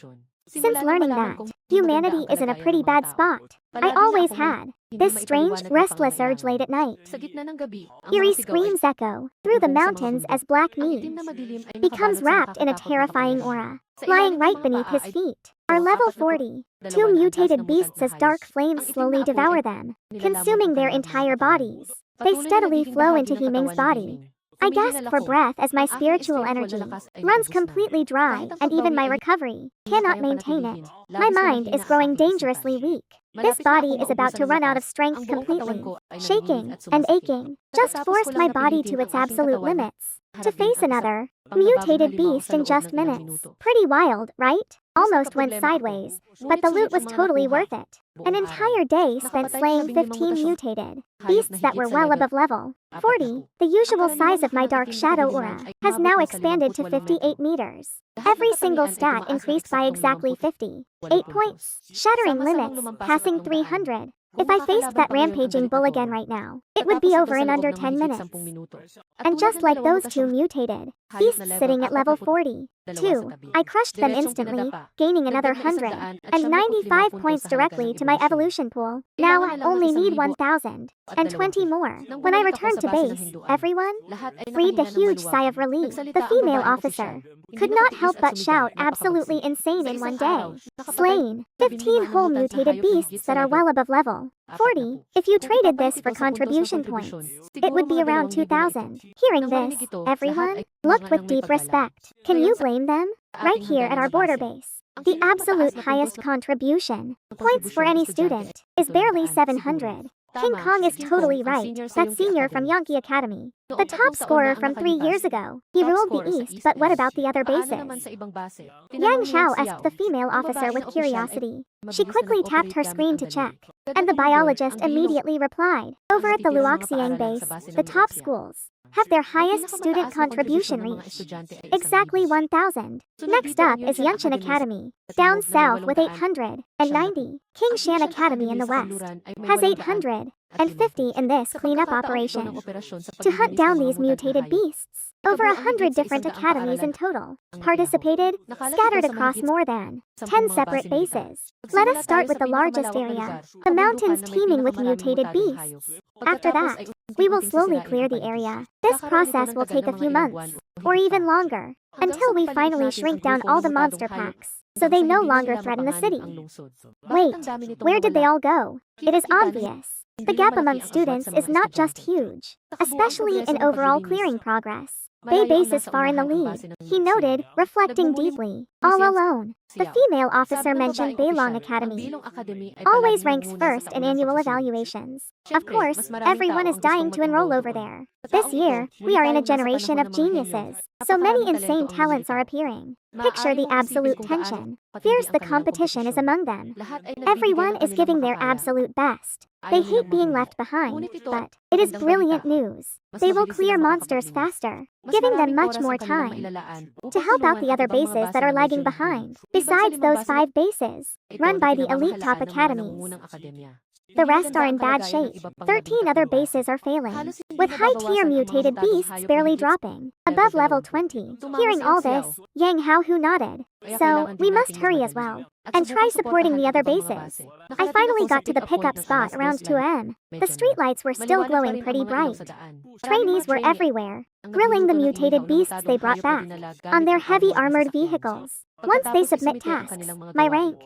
Since learning that humanity is in a pretty bad spot, I always had This strange, restless urge late at night. Eerie screams echo through the mountains as black meat becomes wrapped in a terrifying aura, lying right beneath his feet. Are level 40. Two mutated beasts as dark flames slowly devour them, consuming their entire bodies. They steadily flow into Himing's body. I gasp for breath as my spiritual energy runs completely dry, and even my recovery cannot maintain it. My mind is growing dangerously weak. This body is about to run out of strength completely. Shaking and aching just forced my body to its absolute limits to face another mutated beast in just minutes. Pretty wild, right? Almost went sideways, but the loot was totally worth it. An entire day spent slaying 15 mutated beasts that were well above level 40. The usual size of my dark shadow aura has now expanded to 58 meters. Every single stat increased by exactly 50. 8 points. Shattering limits, passing 300. If I faced that rampaging bull again right now, it would be over in under 10 minutes. And just like those two mutated beasts sitting at level 40, I crushed them instantly, gaining another 195 points directly to my evolution pool. Now I only need 1,020 more. When I returned to base, everyone breathed a huge sigh of relief. The female officer could not help but shout, absolutely insane in one day. Slain 15 whole mutated beasts that are well above level 40. If you traded this for contribution points, it would be around 2,000. Hearing this, everyone looked with deep respect. Can you blame them? Right here at our border base, the absolute highest contribution points for any student is barely 700. King Kong is totally right. That senior from Yankee Academy, the top scorer from 3 years ago. He ruled the East, but what about the other bases? Yang Xiao asked the female officer with curiosity. She quickly tapped her screen to check, and the biologist immediately replied. Over at the Luoxiang base, the top schools have their highest student contribution reach. Exactly 1,000. Next up is Yunshan Academy, down south with 890. King Shan Academy in the west has 850 in this cleanup operation to hunt down these mutated beasts. Over 100 different academies in total participated, scattered across more than 10 separate bases. Let us start with the largest area, the mountains teeming with mutated beasts. After that, we will slowly clear the area. This process will take a few months, or even longer, until we finally shrink down all the monster packs, so they no longer threaten the city. Wait, where did they all go? It is obvious. The gap among students is not just huge, especially in overall clearing progress. Bay Base is far in the lead, he noted, reflecting deeply. All alone. The female officer mentioned Bailong Academy always ranks first in annual evaluations. Of course, everyone is dying to enroll over there. This year, we are in a generation of geniuses, so many insane talents are appearing. Picture the absolute tension. Fierce the competition is among them. Everyone is giving their absolute best. They hate being left behind, but it is brilliant news. They will clear monsters faster, giving them much more time to help out the other bases that are lagging behind. Besides those 5 bases, run by the elite top academies, the rest are in bad shape. 13 other bases are failing, with high-tier mutated beasts barely dropping above level 20. Hearing all this, Yang Haohu nodded. So, we must hurry as well, and try supporting the other bases. I finally got to the pickup spot around 2 am. The streetlights were still glowing pretty bright. Trainees were everywhere, grilling the mutated beasts they brought back on their heavy armored vehicles. Once they submit tasks, my rank,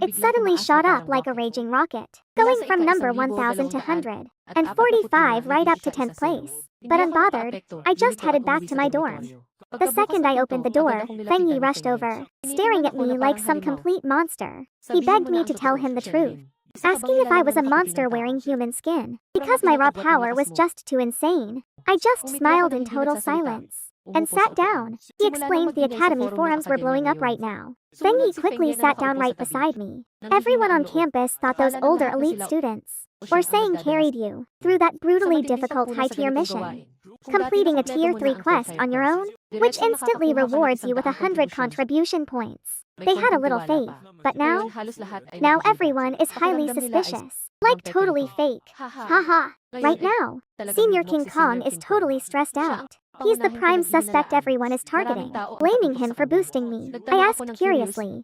it suddenly shot up like a raging rocket, going from number 1,000 to 145 right up to 10th place. But unbothered, I just headed back to my dorm. The second I opened the door, Feng Yi rushed over, staring at me like some complete monster. He begged me to tell him the truth, asking if I was a monster wearing human skin. Because my raw power was just too insane, I just smiled in total silence and sat down. He explained the academy forums were blowing up right now. Feng Yi quickly sat down right beside me. Everyone on campus thought those older elite students were saying carried you through that brutally difficult high-tier mission, completing a tier 3 quest on your own, which instantly rewards you with 100 contribution points. They had a little faith, but now everyone is highly suspicious. Like totally fake. Haha. Right now, Senior King Kong is totally stressed out. He's the prime suspect everyone is targeting, blaming him for boosting me. I asked curiously,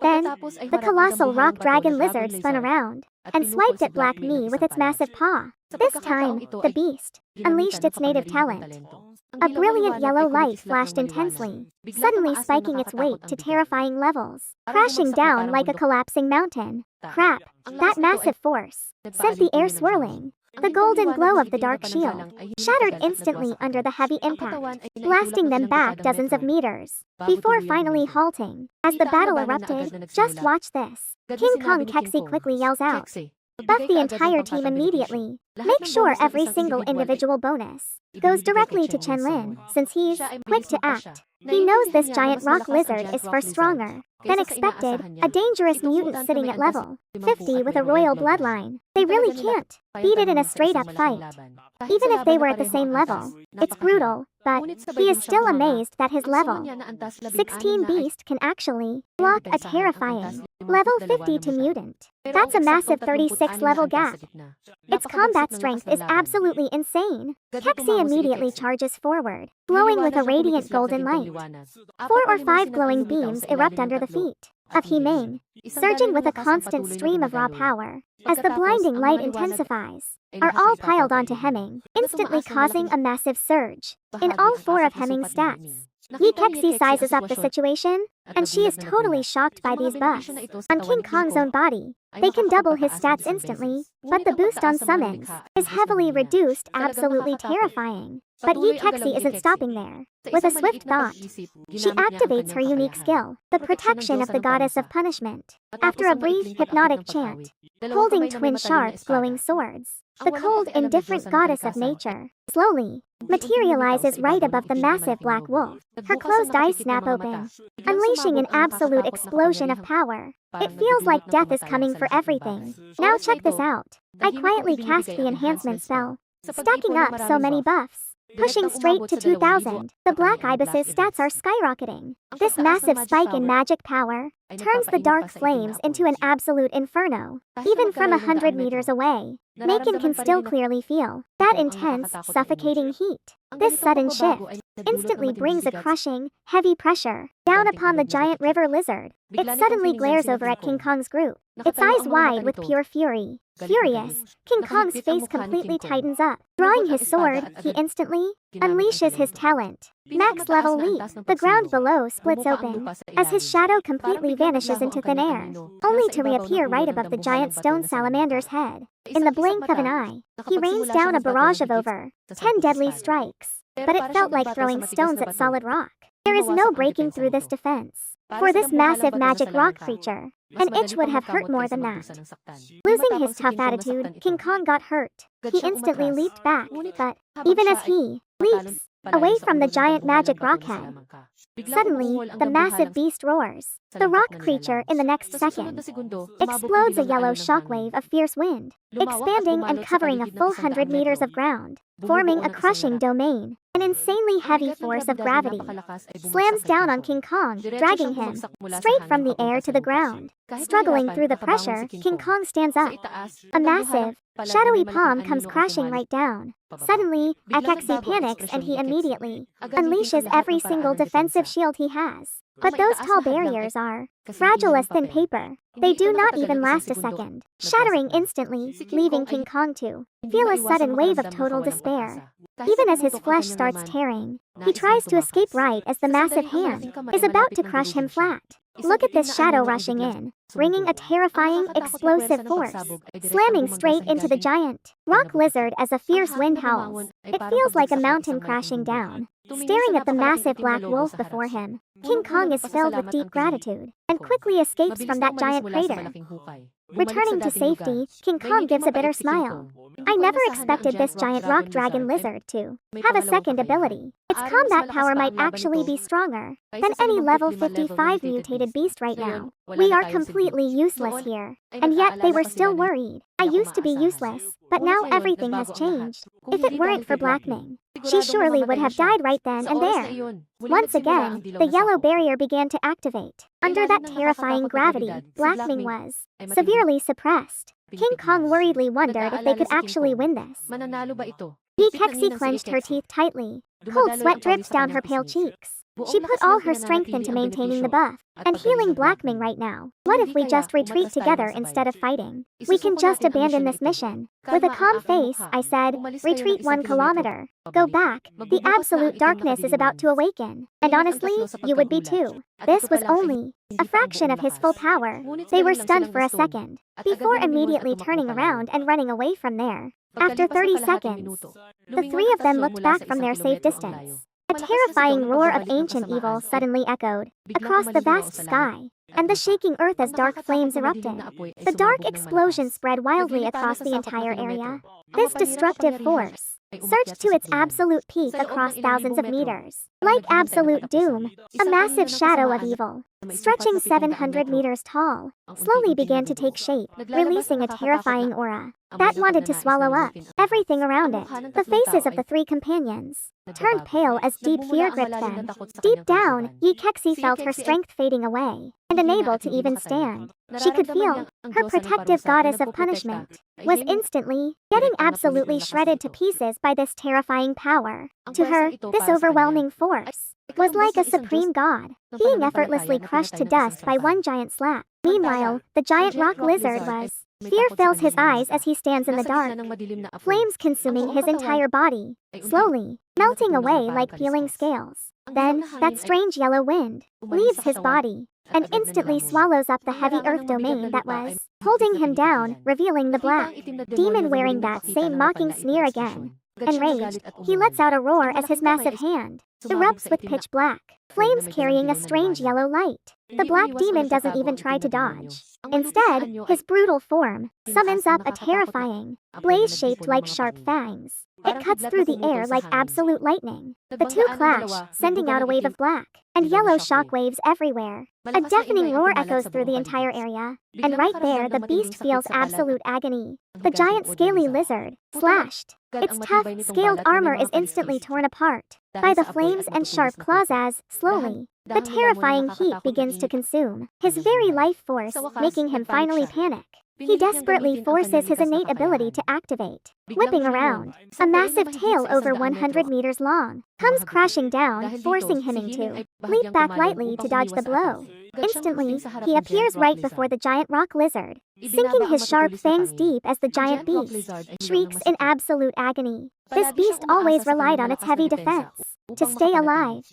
Then, Pagkatapos ay the humarap ang colossal damuhan rock ng bato dragon na lizard Dragon spun Lizard around at and pinukol swiped si at Black Black Me bilang with isang its massive palas. paw. Sa This pagkakataong time, ito the ay beast ginamitan unleashed ng its native kapangyarihan ng talent. talento. Ang A ilaw ng brilliant liwanag yellow ay light kumikislap flashed ng maliwanag. intensely, Biglang suddenly tumaas ng spiking its weight nakakatakot to ang bigla. terrifying levels, Parang crashing bumagsak na down parang like a bundok. collapsing mountain. Crap! Ang That lakas nito ay massive force sent the nagpaaling-tuloy air ng hangin. swirling. Ang The gintong golden liwanag glow ng of the itim na dark shield pananggalang ay shattered hinatagal at instantly nagwasak under agad. the heavy Ang impact, katawan ay naitulak blasting ng them ilang back dekadang dozens of metro meters, bago before tuluyang finally huminto. halting. As the Kita ang battle labanan na erupted, agad na just nagsimula. watch this. Agad na King sinabi Kong ni King Kexi Kong, quickly yells out, Kexi, buff magbigay the ka agad ng entire team pangkatang benepisyo. immediately. Make sure every single individual bonus goes directly to Chenlin, since he's quick to act. He knows this giant rock lizard is far stronger than expected, a dangerous mutant sitting at level 50 with a royal bloodline. They really can't beat it in a straight-up fight. Even if they were at the same level, it's brutal, but he is still amazed that his level 16 beast can actually block a terrifying level 50 to mutant. That's a massive 36 level gap. Its combat strength is absolutely insane. Kexi immediately charges forward, glowing with a radiant golden light. 4 or 5 glowing beams erupt under the feet of Himing, surging with a constant stream of raw power. As the blinding light intensifies, are all piled onto Hemming, instantly causing a massive surge in all 4 of Hemming's stats. Kexi sizes up the situation, and she is totally shocked by these buffs. On King Kong's own body, they can double his stats instantly, but the boost on summons is heavily reduced, absolutely terrifying. But Kexi isn't stopping there. With a swift thought, she activates her unique skill, the protection of the goddess of punishment. After a brief hypnotic chant, holding twin sharp glowing swords, the cold, indifferent goddess of nature slowly materializes right above the massive black wolf. Her closed eyes snap open, unleashing an absolute explosion of power. It feels like death is coming for everything. Now check this out. I quietly cast the enhancement spell, stacking up so many buffs. Pushing straight to 2000, the Black Ibis's stats are skyrocketing. This massive spike in magic power turns the dark flames into an absolute inferno. Even from 100 meters away, Macon can still clearly feel that intense, suffocating heat. This sudden shift instantly brings a crushing, heavy pressure down upon the giant river lizard. It suddenly glares over at King Kong's group, its eyes wide with pure fury. Furious, King Kong's face completely tightens up. Drawing his sword, he instantly unleashes his talent. Max level leap. The ground below splits open as his shadow completely vanishes into thin air, only to reappear right above the giant stone salamander's head. In the blink of an eye, he rains down a barrage of over 10 deadly strikes, but it felt like throwing stones at solid rock. There is no breaking through this defense for this massive magic rock creature. An itch would have hurt more than that. Losing his tough attitude, King Kong got hurt. He instantly leaped back, but even as he leaps away from the giant magic rockhead, suddenly, the massive beast roars. The rock creature, in the next second, explodes a yellow shockwave of fierce wind, expanding and covering a full 100 meters of ground, forming a crushing domain. An insanely heavy force of gravity slams down on King Kong, dragging him straight from the air to the ground. Struggling through the pressure, King Kong stands up. A massive, shadowy palm comes crashing right down. Suddenly, Kexi panics and he immediately unleashes every single defensive shield he has. But those tall barriers are fragile as thin paper. They do not even last a second, shattering instantly, leaving King Kong to feel a sudden wave of total despair. Even as his flesh starts tearing, he tries to escape right as the massive hand is about to crush him flat. Look at this shadow rushing in, bringing a terrifying, explosive force, slamming straight into the giant rock lizard as a fierce wind howls. It feels like a mountain crashing down. Staring at the massive black wolf before him, King Kong is filled with deep gratitude and quickly escapes from that giant crater. Returning to safety, King Kong gives a bitter smile. I never expected this giant rock dragon lizard to have a second ability. Its combat power might actually be stronger than any level 55 mutated beast right now. We are completely useless here. And yet they were still worried. I used to be useless, but now everything has changed. If it weren't for Black Ming, she surely would have died right then and there. Once again, the yellow barrier began to activate. Under that terrifying gravity, Black Ming was severely suppressed. King Kong worriedly wondered if they could actually win this. Kexi clenched her teeth tightly. Cold sweat dripped down her pale cheeks. She put all her strength into maintaining the buff and healing Black Ming right now. What if we just retreat together instead of fighting? We can just abandon this mission. With a calm face, I said, retreat 1 kilometer. Go back. The absolute darkness is about to awaken. And honestly, you would be too. This was only a fraction of his full power. They were stunned for a second, before immediately turning around and running away from there. After 30 seconds, the 3 of them looked back from their safe distance. A terrifying roar of ancient evil suddenly echoed across the vast sky. and the shaking earth as dark flames erupted. The dark explosion spread wildly across the entire area. This destructive force surged to its absolute peak across thousands of meters. Like absolute doom, a massive shadow of evil, stretching 700 meters tall, slowly began to take shape, releasing a terrifying aura that wanted to swallow up everything around it. The faces of the three companions turned pale as deep fear gripped them. Deep down, Yikexi felt her strength fading away, and unable to even stand. She could feel her protective goddess of punishment was instantly getting absolutely shredded to pieces by this terrifying power. To her, this overwhelming force was like a supreme god, being effortlessly crushed to dust by one giant slap. Meanwhile, the giant rock lizard was. Fear fills his eyes as he stands in the dark, flames consuming his entire body, slowly melting away like peeling scales. Then, that strange yellow wind leaves his body and instantly swallows up the heavy earth domain that was holding him down, revealing the black demon wearing that same mocking sneer again. Enraged, he lets out a roar as his massive hand erupts with pitch black flames carrying a strange yellow light. The black demon doesn't even try to dodge. Instead, his brutal form summons up a terrifying blaze shaped like sharp fangs. It cuts through the air like absolute lightning. The two clash, sending out a wave of black and yellow shock waves everywhere. A deafening roar echoes through the entire area, and right there the beast feels absolute agony. The giant scaly lizard, slashed. Its tough, scaled armor is instantly torn apart by the flames and sharp claws as, slowly, the terrifying heat begins to consume his very life force, making him finally panic. He desperately forces his innate ability to activate. Whipping around, a massive tail over 100 meters long comes crashing down, forcing him to leap back lightly to dodge the blow. Instantly, he appears right before the giant rock lizard, sinking his sharp fangs deep as the giant beast shrieks in absolute agony. This beast always relied on its heavy defense to stay alive,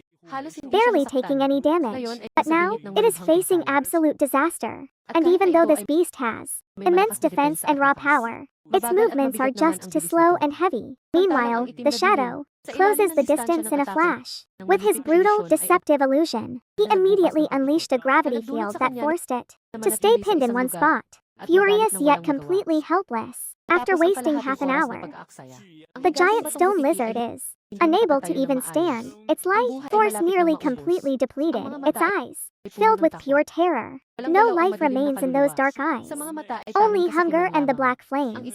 barely taking any damage. But now, it is facing absolute disaster. And even though this beast has immense defense and raw power, its movements are just too slow and heavy. Meanwhile, the shadow closes the distance in a flash. With his brutal, deceptive illusion, he immediately unleashed a gravity field that forced it to stay pinned in one spot. Furious yet completely helpless, after wasting half an hour, the giant stone lizard is unable to even stand. Its life force nearly completely depleted, its eyes filled with pure terror. No life remains in those dark eyes. Only hunger and the black flames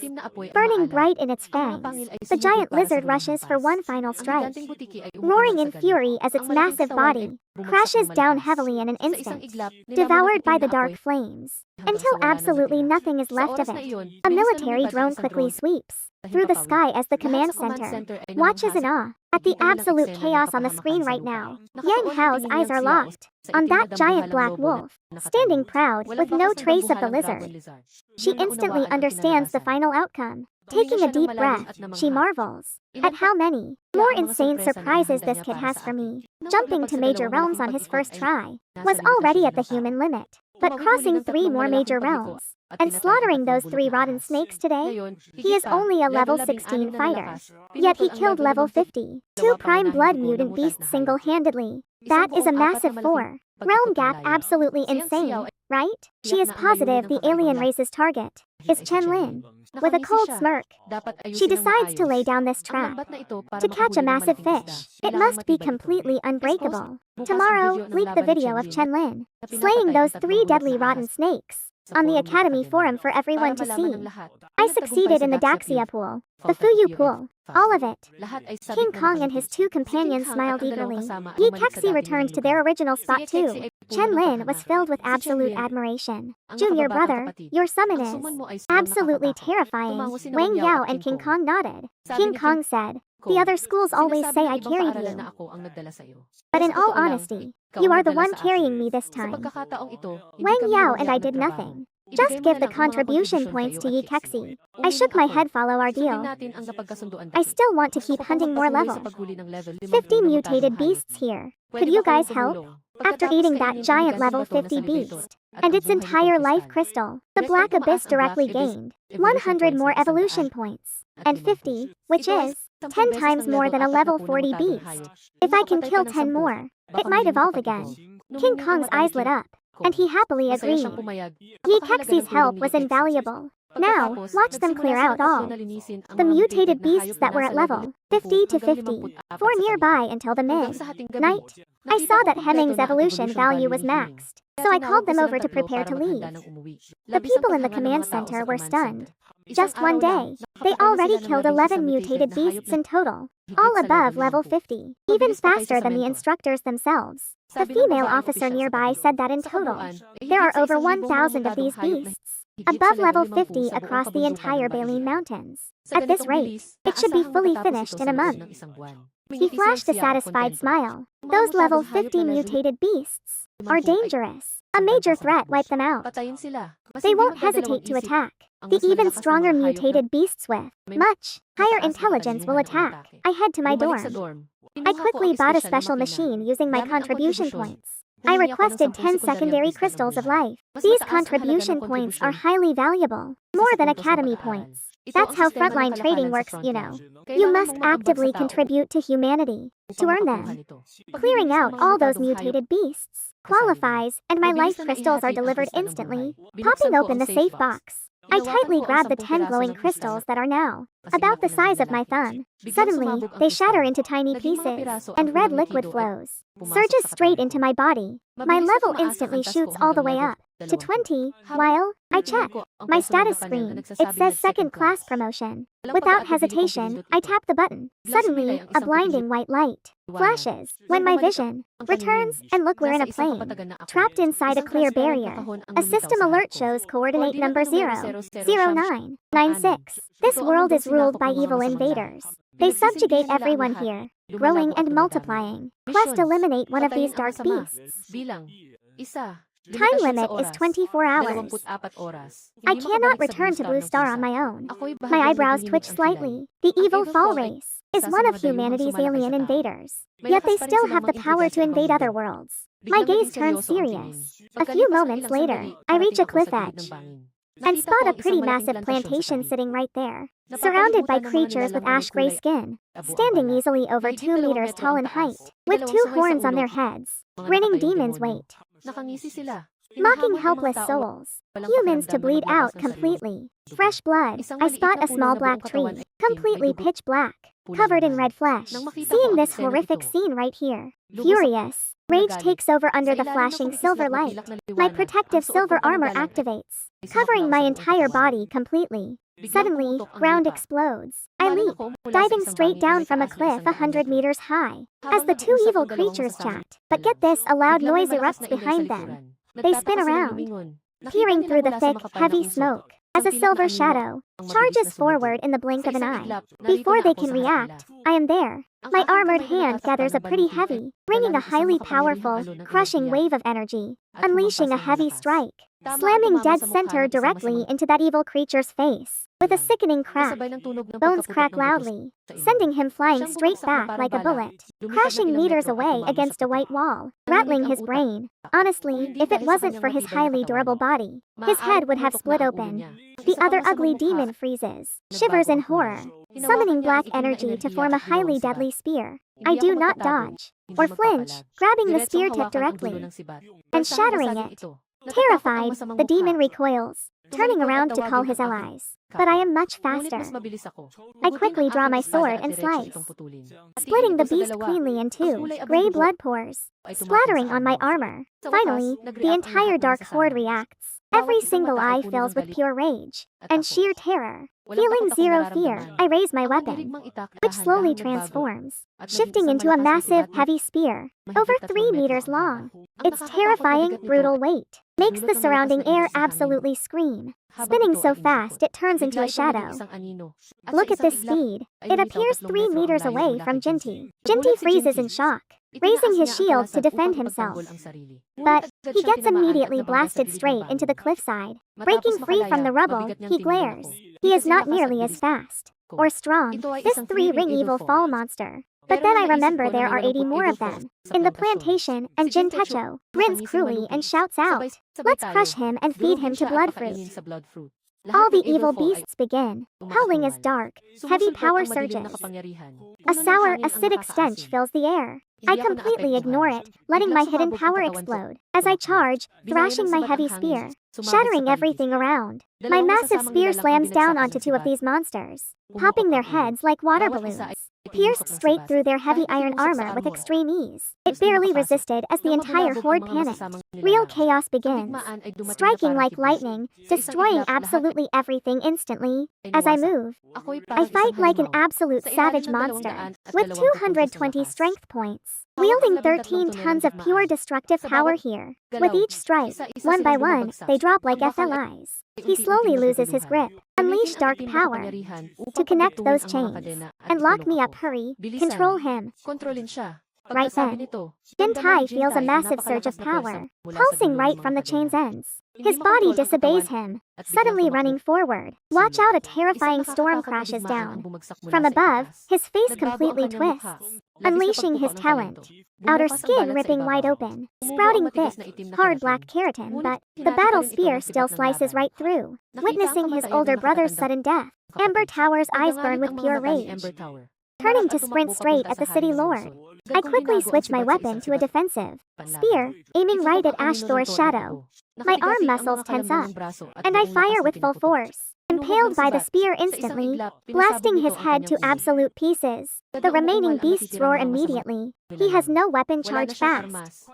burning bright in its fangs. The giant lizard rushes for one final strike, roaring in fury as its massive body crashes down heavily in an instant, devoured by the dark flames, until absolutely nothing is left of it. A military drone quickly sweeps through the sky as the command center watches in awe at the absolute chaos on the screen right now. Yang Hao's eyes are locked on that giant black wolf, standing proud with no trace of the lizard. She instantly understands the final outcome. Taking a deep breath, she marvels at how many more insane surprises this kid has for me. Jumping to major realms on his first try was already at the human limit, but crossing 3 more major realms and slaughtering those 3 rotten snakes today, he is only a level 16 fighter. Yet he killed level 50, 2 prime blood mutant beasts single-handedly. That is a massive 4 realm gap, absolutely insane, right? She is positive the alien race's target is Chen Lin. With a cold smirk, she decides to lay down this trap to catch a massive fish. It must be completely unbreakable. Tomorrow, leak the video of Chen Lin slaying those 3 deadly rotten snakes on the Academy forum for everyone to see. I succeeded in the Daxia pool, the Fuyu pool, all of it. King Kong and his 2 companions smiled eagerly. Yi Kexi returned to their original spot too. Chen Lin was filled with absolute admiration. Junior brother, your summon is absolutely terrifying. Wang Yao and King Kong nodded. King Kong said, the other schools always say I carried you. But in all honesty, you are the one carrying me this time. Wang Yao and I did nothing. Just give the contribution points to Yi Kexi. I shook my head. Follow our deal. I still want to keep hunting more levels. 50 mutated beasts here. Could you guys help? After eating that giant level 50 beast and its entire life crystal, the Black Abyss directly gained 100 more evolution points, and 50, which is 10 times more than a level 40 beast. If I can kill 10 more, it might evolve again. King Kong's eyes lit up. and he happily Masaya agreed. siyang pumayag. Yekexi's help was invaluable. Now, watch them clear out all the mutated beasts that were at level 50 to 50, 4 nearby until the midnight. I saw that Hemming's evolution value was maxed, so I called them over to prepare to leave. The people in the command center were stunned. Just one day, they already killed 11 mutated beasts in total, all above level 50, even faster than the instructors themselves. The female officer nearby said that in total, there are over 1,000 of these beasts, above level 50 across the entire Baleen Mountains. At this rate, it should be fully finished in a month. He flashed a satisfied smile. Those level 50 mutated beasts are dangerous. A major threat wiped them out. They won't hesitate to attack. The even stronger mutated beasts with much higher intelligence will attack. I head to my dorm. I quickly bought a special machine using my contribution points. I requested 10 secondary crystals of life. These contribution points are highly valuable, more than academy points. That's how frontline trading works, you know. You must actively contribute to humanity to earn them. Clearing out all those mutated beasts qualifies, and my life crystals are delivered instantly. Popping open the safe box, I tightly grab the 10 glowing crystals that are now about the size of my thumb. Suddenly, they shatter into tiny pieces, and red liquid flows, surges straight into my body. My level instantly shoots all the way up to 20, while I check my status screen. It says second class promotion. Without hesitation, I tap the button. Suddenly, a blinding white light flashes when my vision returns, and look, we're in a plane, trapped inside a clear barrier. A system alert shows coordinate number 00996. This world is ruled by evil invaders. They subjugate everyone here, growing and multiplying. Quest eliminate one of these dark beasts. Time limit is 24 hours. I cannot return to Blue Star on my own. My eyebrows twitch slightly. The evil fall race is one of humanity's alien invaders. Yet they still have the power to invade other worlds. My gaze turns serious. A few moments later, I reach a cliff edge and spot a pretty massive plantation sitting right there, surrounded by creatures with ash-gray skin, standing easily over 2 meters tall in height, with 2 horns on their heads. Grinning demons wait, mocking helpless souls, humans to bleed out completely. Fresh blood. I spot a small black tree, completely pitch black, covered in red flesh. Seeing this horrific scene right here, furious, rage takes over under the flashing silver light. My protective silver armor activates, covering my entire body completely. Suddenly, ground explodes. I leap, diving straight down from a cliff 100 meters high, as the 2 evil creatures chat. But get this, a loud noise erupts behind them. They spin around, peering through the thick, heavy smoke, as a silver shadow charges forward in the blink of an eye. Before they can react, I am there. My armored hand gathers a pretty heavy, bringing a highly powerful, crushing wave of energy, unleashing a heavy strike, slamming dead center directly into that evil creature's face. With a sickening crack, bones crack loudly, sending him flying straight back like a bullet, crashing meters away against a white wall, rattling his brain. Honestly, if it wasn't for his highly durable body, his head would have split open. The other ugly demon freezes, shivers in horror, summoning black energy to form a highly deadly spear. I do not dodge or flinch, grabbing the spear tip directly and shattering it. Terrified, the demon recoils, turning around to call his allies. But I am much faster. I quickly draw my sword and slice, splitting the beast cleanly in 2. Gray blood pours, splattering on my armor. Finally, the entire dark horde reacts. Every single eye fills with pure rage and sheer terror. Feeling zero fear, I raise my weapon, which slowly transforms, shifting into a massive, heavy spear, over 3 meters long. Its terrifying, brutal weight makes the surrounding air absolutely scream. Spinning so fast it turns into a shadow. Look at this speed. It appears 3 meters away from Jinty. Jinty freezes in shock, raising his shield to defend himself. But he gets immediately blasted straight into the cliffside. Breaking free from the rubble, he glares. He is not nearly as fast or strong, this 3-ring evil fall monster. But then I remember there are 80 more of them in the plantation, and Jin Techo grins cruelly and shouts out, "Let's crush him and feed him to bloodfruit." All the evil beasts begin. Howling is dark, heavy power surges. A sour, acidic stench fills the air. I completely ignore it, letting my hidden power explode. As I charge, thrashing my heavy spear, shattering everything around. My massive spear slams down onto two of these monsters, popping their heads like water balloons. Pierced straight through their heavy iron armor with extreme ease. It barely resisted as the entire horde panicked. Real chaos begins, striking like lightning, destroying absolutely everything instantly. As I move, I fight like an absolute savage monster, with 220 strength points. Wielding 13 tons of pure destructive power here. With each strike, one by one, they drop like FLIs. He slowly loses his grip. Unleash dark power to connect those chains and lock me up. Hurry, control him. Right then, Jin Tai feels a massive surge of power, pulsing right from the chain's ends. His body disobeys him, suddenly running forward. Watch out, a terrifying storm crashes down. From above, his face completely twists, unleashing his talent. Outer skin ripping wide open, sprouting thick, hard black keratin, but the battle spear still slices right through, witnessing his older brother's sudden death. Amber Tower's eyes burn with pure rage, turning to sprint straight at the city lord. I quickly switch my weapon to a defensive spear, aiming right at Ash Thor's shadow. My arm muscles tense up, and I fire with full force. Impaled by the spear instantly, blasting his head to absolute pieces. The remaining beasts roar immediately. He has no weapon charge fast.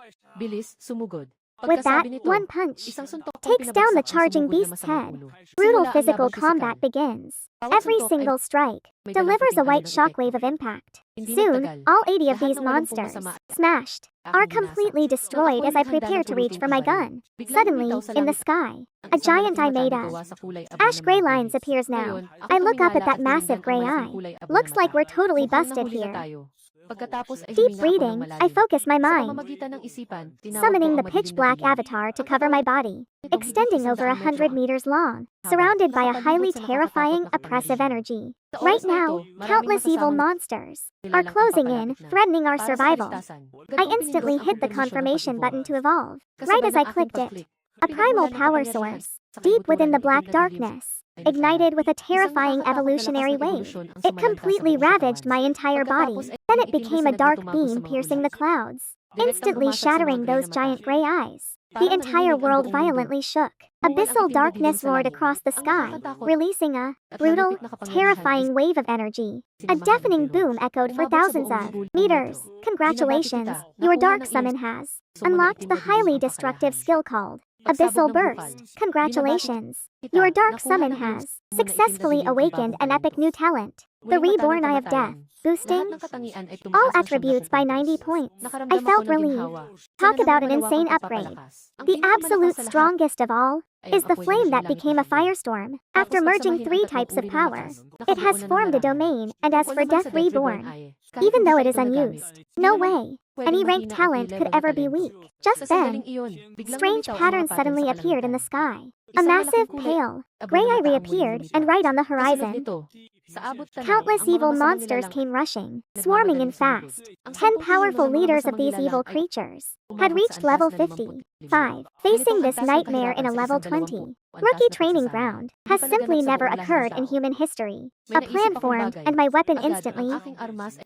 With that, one punch takes down the charging beast's head. Brutal physical combat begins. Every single strike delivers a white shockwave of impact. Soon, all 80 of these monsters, smashed, are completely destroyed as I prepare to reach for my gun. Suddenly, in the sky, a giant eye made of ash gray lines appears now. I look up at that massive gray eye. Looks like we're totally busted here. Deep breathing, I focus my mind, summoning the pitch-black avatar to cover my body, extending over 100 meters long, surrounded by a highly terrifying, oppressive energy. Right now, countless evil monsters are closing in, threatening our survival. I instantly hit the confirmation button to evolve. Right as I clicked it, a primal power source, deep within the black darkness, ignited with a terrifying evolutionary wave. It completely ravaged my entire body. Then it became a dark beam piercing the clouds, instantly shattering those giant gray eyes. The entire world violently shook. Abyssal darkness roared across the sky, releasing a brutal, terrifying wave of energy. A deafening boom echoed for thousands of meters. Congratulations, your dark summon has unlocked the highly destructive skill called Abyssal Burst. Congratulations. Your dark summon has successfully awakened an epic new talent, the Reborn Eye of Death, boosting all attributes by 90 points. I felt relieved. Talk about an insane upgrade. The absolute strongest of all is the flame that became a firestorm. After merging 3 types of power, it has formed a domain, and as for Death Reborn, even though it is unused, no way any ranked talent could ever be weak. Just then, strange patterns suddenly appeared in the sky. A massive, pale, gray eye reappeared, and right on the horizon, countless evil monsters came rushing, swarming in fast. 10 powerful leaders of these evil creatures had reached level 55. Facing this nightmare in a level 20 rookie training ground has simply never occurred in human history. A plan formed, and my weapon instantly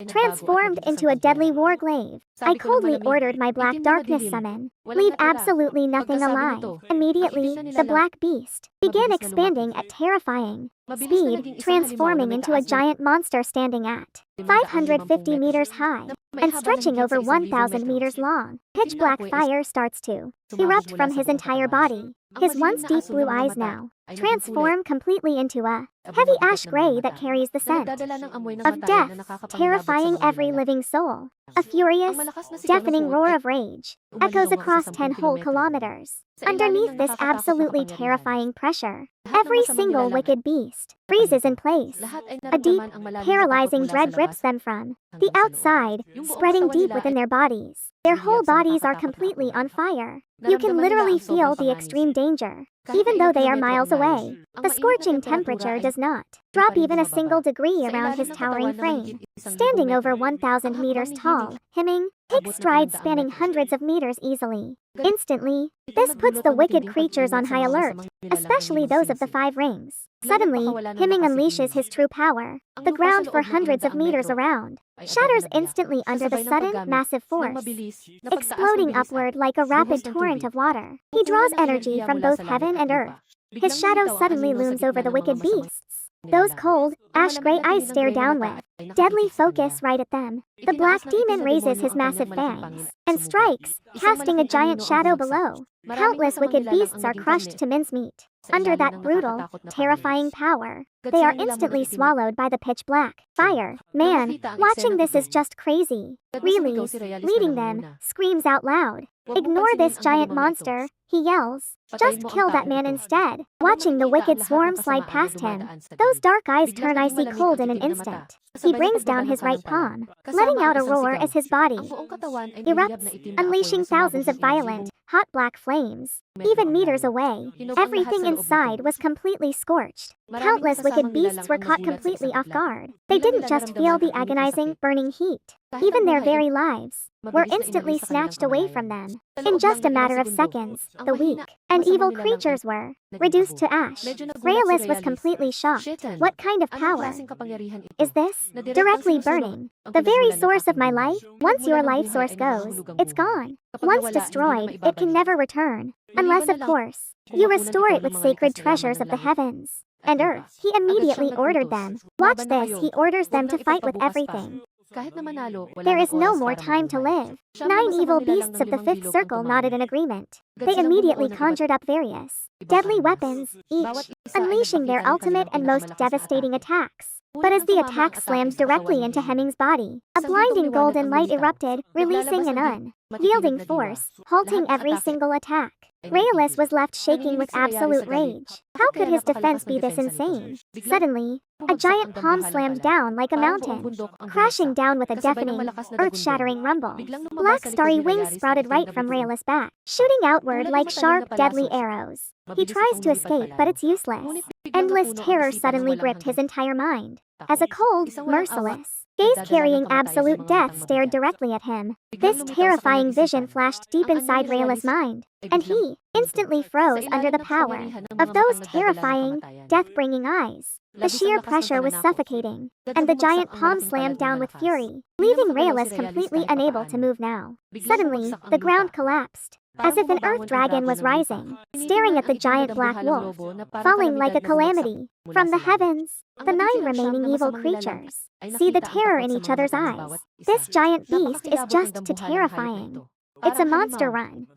transformed into a deadly war glaive. I coldly ordered my black darkness summon. Leave absolutely nothing alive. Immediately, the black beast began expanding at terrifying speed, transforming into a giant monster standing at 550 meters high and stretching over 1,000 meters long. Pitch black fire starts to erupt from his entire body. His once deep blue eyes now transform completely into a heavy ash gray that carries the scent of death, terrifying every living soul. A furious, deafening roar of rage echoes across 10 whole kilometers. Underneath this absolutely terrifying pressure, every single wicked beast freezes in place. A deep, paralyzing dread grips them from the outside, spreading deep within their bodies. Their whole bodies are completely on fire. You can literally feel the extreme danger, even though they are miles away. The scorching temperature does not drop even a single degree around his towering frame. Standing over 1,000 meters tall, hymning, Take strides spanning hundreds of meters easily. Instantly, this puts the wicked creatures on high alert, especially those of the 5 rings. Suddenly, Himing unleashes his true power. The ground for hundreds of meters around shatters instantly under the sudden, massive force, exploding upward like a rapid torrent of water. He draws energy from both heaven and earth. His shadow suddenly looms over the wicked beasts. Those cold, ash-gray eyes stare down with deadly focus right at them. The black demon raises his massive fangs and strikes, casting a giant shadow below. Countless wicked beasts are crushed to mincemeat. Under that brutal, terrifying power, they are instantly swallowed by the pitch-black fire. Man, watching this is just crazy. Release, leading them, screams out loud. Ignore this giant monster, he yells. Just kill that man instead. Watching the wicked swarm slide past him, those dark eyes turn icy cold in an instant. He brings down his right palm, letting out a roar as his body erupts, unleashing thousands of violent, hot black flames. Even meters away, everything inside was completely scorched. Countless wicked beasts were caught completely off guard. They didn't just feel the agonizing, burning heat. Even their very lives were instantly snatched away from them. In just a matter of seconds, the weak and evil creatures were reduced to ash. Rheolus was completely shocked. What kind of power is this? Directly burning. The very source of my life? Once your life source goes, it's gone. Once destroyed, it can never return. Unless, of course, you restore it with sacred treasures of the heavens and earth. He immediately ordered them. Watch this, he orders them to fight with everything. There is no more time to live. 9 evil beasts of the 5th circle nodded in agreement. They immediately conjured up various deadly weapons, each unleashing their ultimate and most devastating attacks. But as the attack slammed directly into Heming's body, a blinding golden light erupted, releasing an unyielding force, halting every single attack. Rheolus was left shaking with absolute rage. How could his defense be this insane? Suddenly, a giant palm slammed down like a mountain, crashing down with a deafening, earth-shattering rumble. Black starry wings sprouted right from Rheolus' back, shooting outward like sharp, deadly arrows. He tries to escape, but it's useless. Endless terror suddenly gripped his entire mind. As a cold, merciless gaze carrying absolute death stared directly at him. This terrifying vision flashed deep inside Rheolus' mind, and he instantly froze under the power of those terrifying, death-bringing eyes. The sheer pressure was suffocating, and the giant palm slammed down with fury, leaving Rheolus completely unable to move now. Suddenly, the ground collapsed, as if an earth dragon was rising, staring at the giant black wolf, falling like a calamity. From the heavens, the 9 remaining evil creatures see the terror in each other's eyes. This giant beast is just too terrifying. It's a monster run.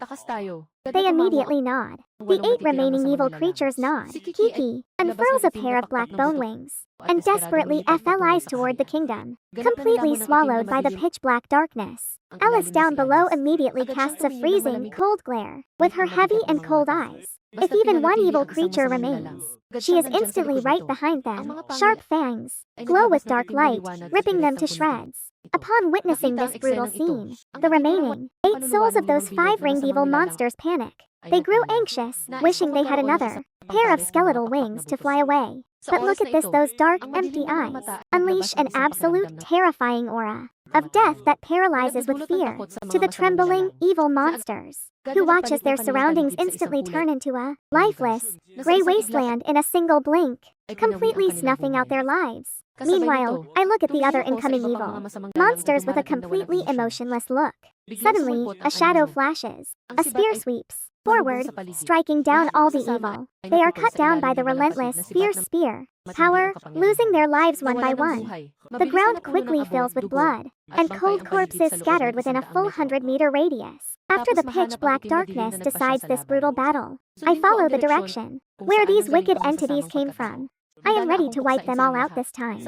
They immediately nod. The 8 remaining evil creatures nod. Kiki unfurls a pair of black bone wings and desperately flies toward the kingdom, completely swallowed by the pitch-black darkness. Alice down below immediately casts a freezing, cold glare with her heavy and cold eyes. If even one evil creature remains, she is instantly right behind them. Sharp fangs glow with dark light, ripping them to shreds. Upon witnessing this brutal scene, the remaining 8 souls of those 5-ringed evil monsters panic. They grew anxious, wishing they had another pair of skeletal wings to fly away. But look at this, those dark, empty eyes unleash an absolute terrifying aura of death that paralyzes with fear to the trembling, evil monsters, who watch as their surroundings instantly turn into a lifeless, gray wasteland in a single blink, completely snuffing out their lives. Meanwhile, I look at the other incoming evil monsters with a completely emotionless look. Suddenly, a shadow flashes. A spear sweeps forward, striking down all the evil. They are cut down by the relentless, fierce spear power, losing their lives one by one. The ground quickly fills with blood, and cold corpses scattered within a full 100-meter radius. After the pitch-black darkness decides this brutal battle, I follow the direction where these wicked entities came from. I am ready to wipe them all out this time,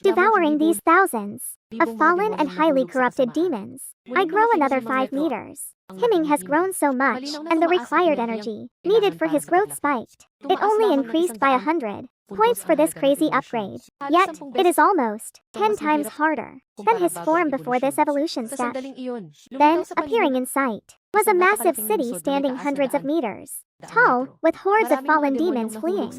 devouring these thousands of fallen and highly corrupted demons. I grow another 5 meters. Himing has grown so much, and the required energy needed for his growth spiked. It only increased by 100 points for this crazy upgrade. Yet, it is almost 10 times harder than his form before this evolution step. Then, appearing in sight, was a massive city standing hundreds of meters tall, with hordes of fallen demons fleeing.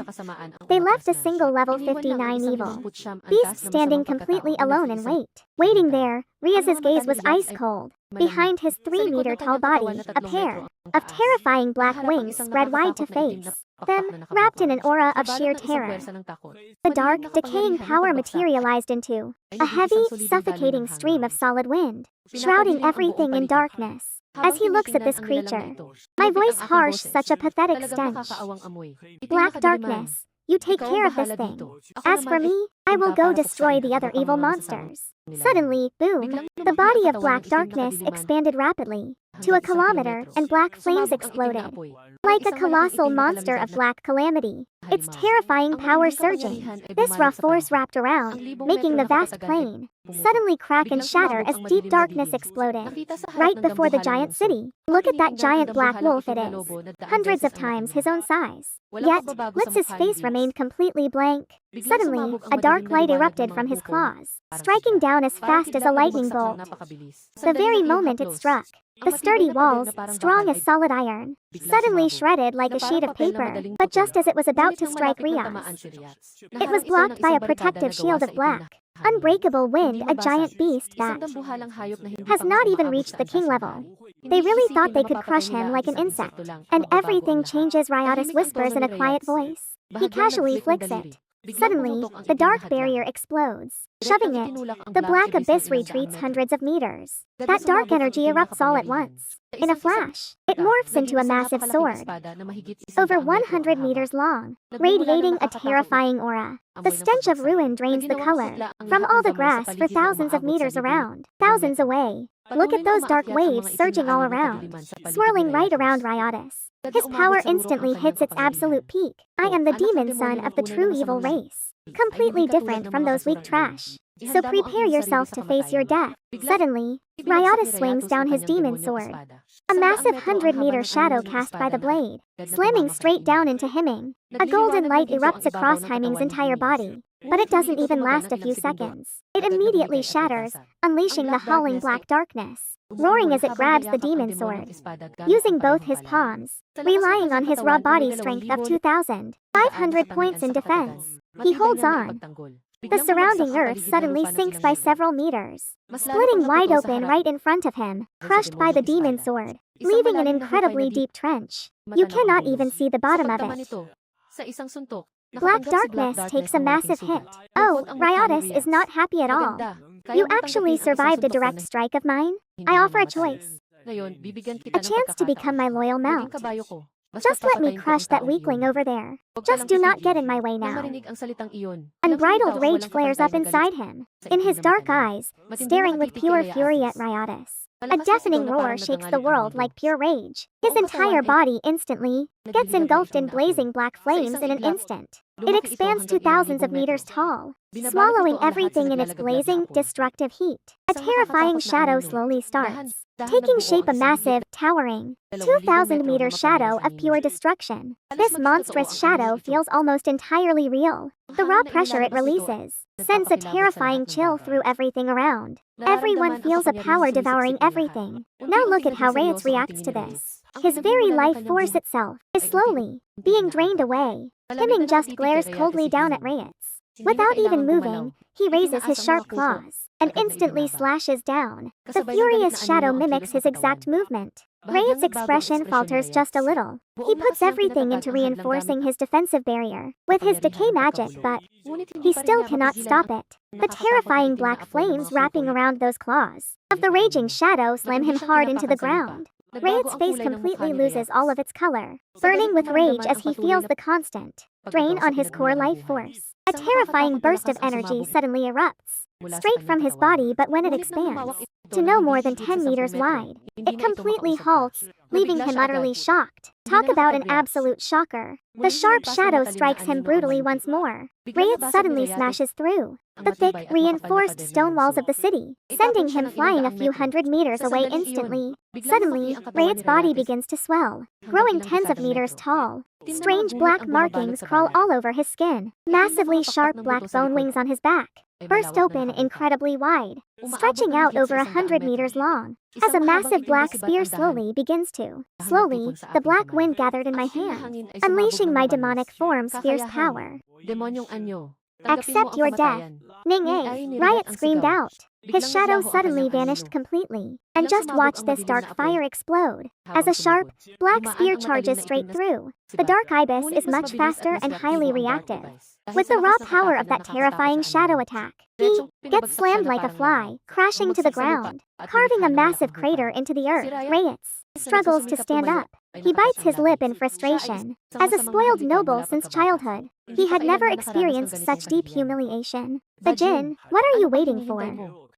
They left a single level 59 evil beast standing completely alone in wait. Waiting there, Riaz's gaze was ice cold. Behind his 3-meter-tall body, a pair of terrifying black wings spread wide to face them, wrapped in an aura of sheer terror. The dark, decaying power materialized into a heavy, suffocating stream of solid wind, shrouding everything in darkness. As he looks at this creature, my voice harsh, such a pathetic stench. Black darkness, you take care of this thing. As for me, I will go destroy the other evil monsters. Suddenly, boom, the body of black darkness expanded rapidly to a kilometer, and black flames exploded. Like a colossal monster of black calamity, its terrifying power surging. This raw force wrapped around, making the vast plain suddenly crack and shatter as deep darkness exploded. Right before the giant city, look at that giant black wolf it is, hundreds of times his own size. Yet, Blitz's face remained completely blank. Suddenly, a dark light erupted from his claws, striking down as fast as a lightning bolt. The very moment it struck, the sturdy walls, strong as solid iron, suddenly shredded like a sheet of paper. But just as it was about to strike Riaz, it was blocked by a protective shield of black, unbreakable wind, a giant beast that has not even reached the king level. They really thought they could crush him like an insect. And everything changes, Riotis whispers in a quiet voice. He casually flicks it. Suddenly, the dark barrier explodes, shoving it. The black abyss retreats hundreds of meters. That dark energy erupts all at once. In a flash, it morphs into a massive sword, over 100 meters long, radiating a terrifying aura. The stench of ruin drains the color from all the grass for thousands of meters around, thousands away. Look at those dark waves surging all around, swirling right around Riotis. His power instantly hits its absolute peak. I am the demon son of the true evil race, completely different from those weak trash. So prepare yourself to face your death. Suddenly, Riotis swings down his demon sword. A massive 100-meter shadow cast by the blade, slamming straight down into Himing. A golden light erupts across Himing's entire body, but it doesn't even last a few seconds. It immediately shatters, unleashing the howling black darkness, roaring as it grabs the demon sword. Using both his palms, relying on his raw body strength of 2,500 points in defense, he holds on. The surrounding earth suddenly sinks by several meters, splitting wide open right in front of him, crushed by the demon sword, leaving an incredibly deep trench. You cannot even see the bottom of it. Black darkness takes a massive hit. Oh, Riotis is not happy at all. You actually survived a direct strike of mine? I offer a choice. A chance to become my loyal mount. Just let me crush that weakling over there. Just do not get in my way now. Unbridled rage flares up inside him, in his dark eyes, staring with pure fury at Riotis. A deafening roar shakes the world like pure rage. His entire body instantly gets engulfed in blazing black flames in an instant. It expands to thousands of meters tall, swallowing everything in its blazing, destructive heat. A terrifying shadow slowly starts, taking shape, a massive, towering, 2,000-meter shadow of pure destruction. This monstrous shadow feels almost entirely real. The raw pressure it releases sends a terrifying chill through everything around. Everyone feels a power devouring everything. Now look at how Reyes reacts to this. His very life force itself is slowly being drained away. Himing just glares coldly down at Reyes. Without even moving, he raises his sharp claws and instantly slashes down. The furious shadow mimics his exact movement. Reyes' expression falters just a little. He puts everything into reinforcing his defensive barrier with his decay magic, but he still cannot stop it. The terrifying black flames wrapping around those claws of the raging shadow slam him hard into the ground. Reyes' face completely loses all of its color, burning with rage as he feels the constant drain on his core life force. A terrifying burst of energy suddenly erupts, straight from his body, but when it expands to no more than 10 meters wide, it completely halts, leaving him utterly shocked. Talk about an absolute shocker. The sharp shadow strikes him brutally once more. Reyes suddenly smashes through the thick, reinforced stone walls of the city, sending him flying a few hundred meters away instantly. Suddenly, Reyes' body begins to swell, growing tens of meters tall. Strange black markings crawl all over his skin, massively sharp black bone wings on his back, burst open incredibly wide, stretching out over 100 meters long, as a massive black spear slowly begins to. Slowly, the black wind gathered in my hand, unleashing my demonic form's fierce power. Demonyong anyo. Accept your death. Ning-a, Riot screamed out. His shadow suddenly vanished completely. And just watch this dark fire explode. As a sharp, black spear charges straight through, the dark ibis is much faster and highly reactive. With the raw power of that terrifying shadow attack, he gets slammed like a fly, crashing to the ground, carving a massive crater into the earth. Reyes struggles to stand up. He bites his lip in frustration. As a spoiled noble since childhood, he had never experienced such deep humiliation. The Jinn, what are you waiting for?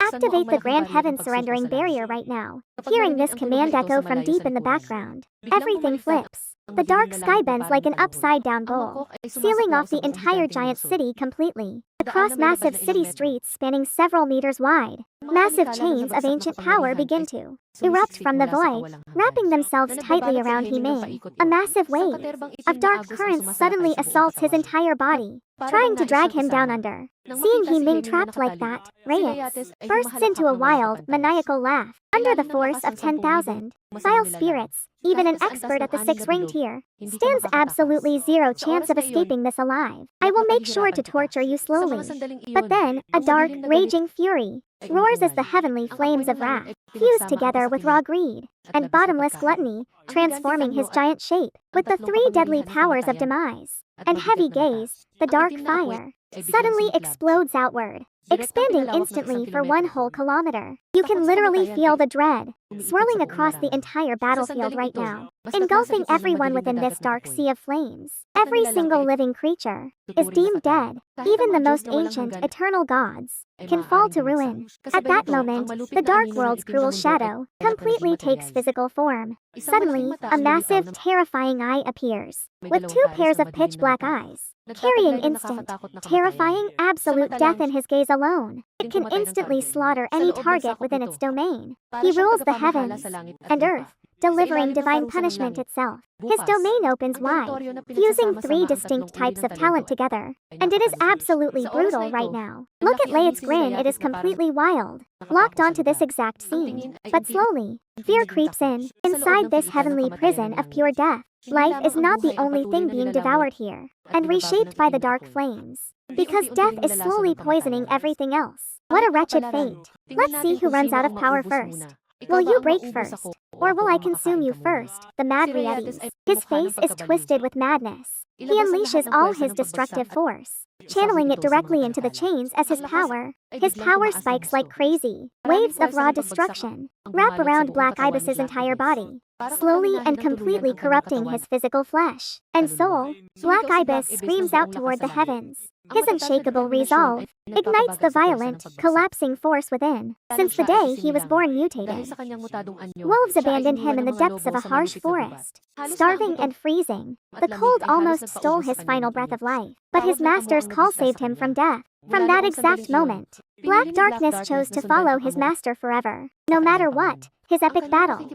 Activate the Grand Heaven Surrendering Barrier right now. Hearing this command echo from deep in the background, everything flips. The dark sky bends like an upside-down bowl, sealing off the entire giant city completely. Across massive city streets spanning several meters wide, massive chains of ancient power begin to erupt from the void, wrapping themselves tightly around Himing. A massive wave of dark currents suddenly assaults his entire body, trying to drag him down under. Seeing Himing trapped like that, Reyes bursts into a wild, maniacal laugh. Under the force of 10,000 vile spirits, even an expert at the 6-ring tier stands absolutely zero chance of escaping this alive. I will make sure to torture you slowly. But then, a dark, raging fury roars as the heavenly flames of wrath fuse together with raw greed and bottomless gluttony, transforming his giant shape. With the 3 deadly powers of demise and heavy gaze, the dark fire suddenly explodes outward, expanding instantly for 1 whole kilometer. You can literally feel the dread swirling across the entire battlefield right now, engulfing everyone within this dark sea of flames. Every single living creature is deemed dead. Even the most ancient, eternal gods can fall to ruin. At that moment, the dark world's cruel shadow completely takes physical form. Suddenly, a massive, terrifying eye appears, with 2 pairs of pitch-black eyes, carrying instant, terrifying, absolute death in his gaze alone. It can instantly slaughter any target within its domain. He rules the heavens and earth, delivering divine punishment itself. His domain opens wide, fusing 3 distinct types of talent together, and it is absolutely brutal right now. Look at Layet's grin, it is completely wild, locked onto this exact scene. But slowly, fear creeps in. Inside this heavenly prison of pure death, life is not the only thing being devoured here, and reshaped by the dark flames. Because death is slowly poisoning everything else. What a wretched fate. Let's see who runs out of power first. Will you break first, or will I consume you first? The mad Reyes. His face is twisted with madness. He unleashes all his destructive force, channeling it directly into the chains as his power. His power spikes like crazy. Waves of raw destruction wrap around Black Ibis's entire body, slowly and completely corrupting his physical flesh and soul. Black Ibis screams out toward the heavens. His unshakable resolve ignites the violent, collapsing force within. Since the day he was born mutated, wolves abandoned him in the depths of a harsh forest, starving and freezing. The cold almost stole his final breath of life, but his master's call saved him from death. From that exact moment, Black Darkness chose to follow his master forever. No matter what, his epic battle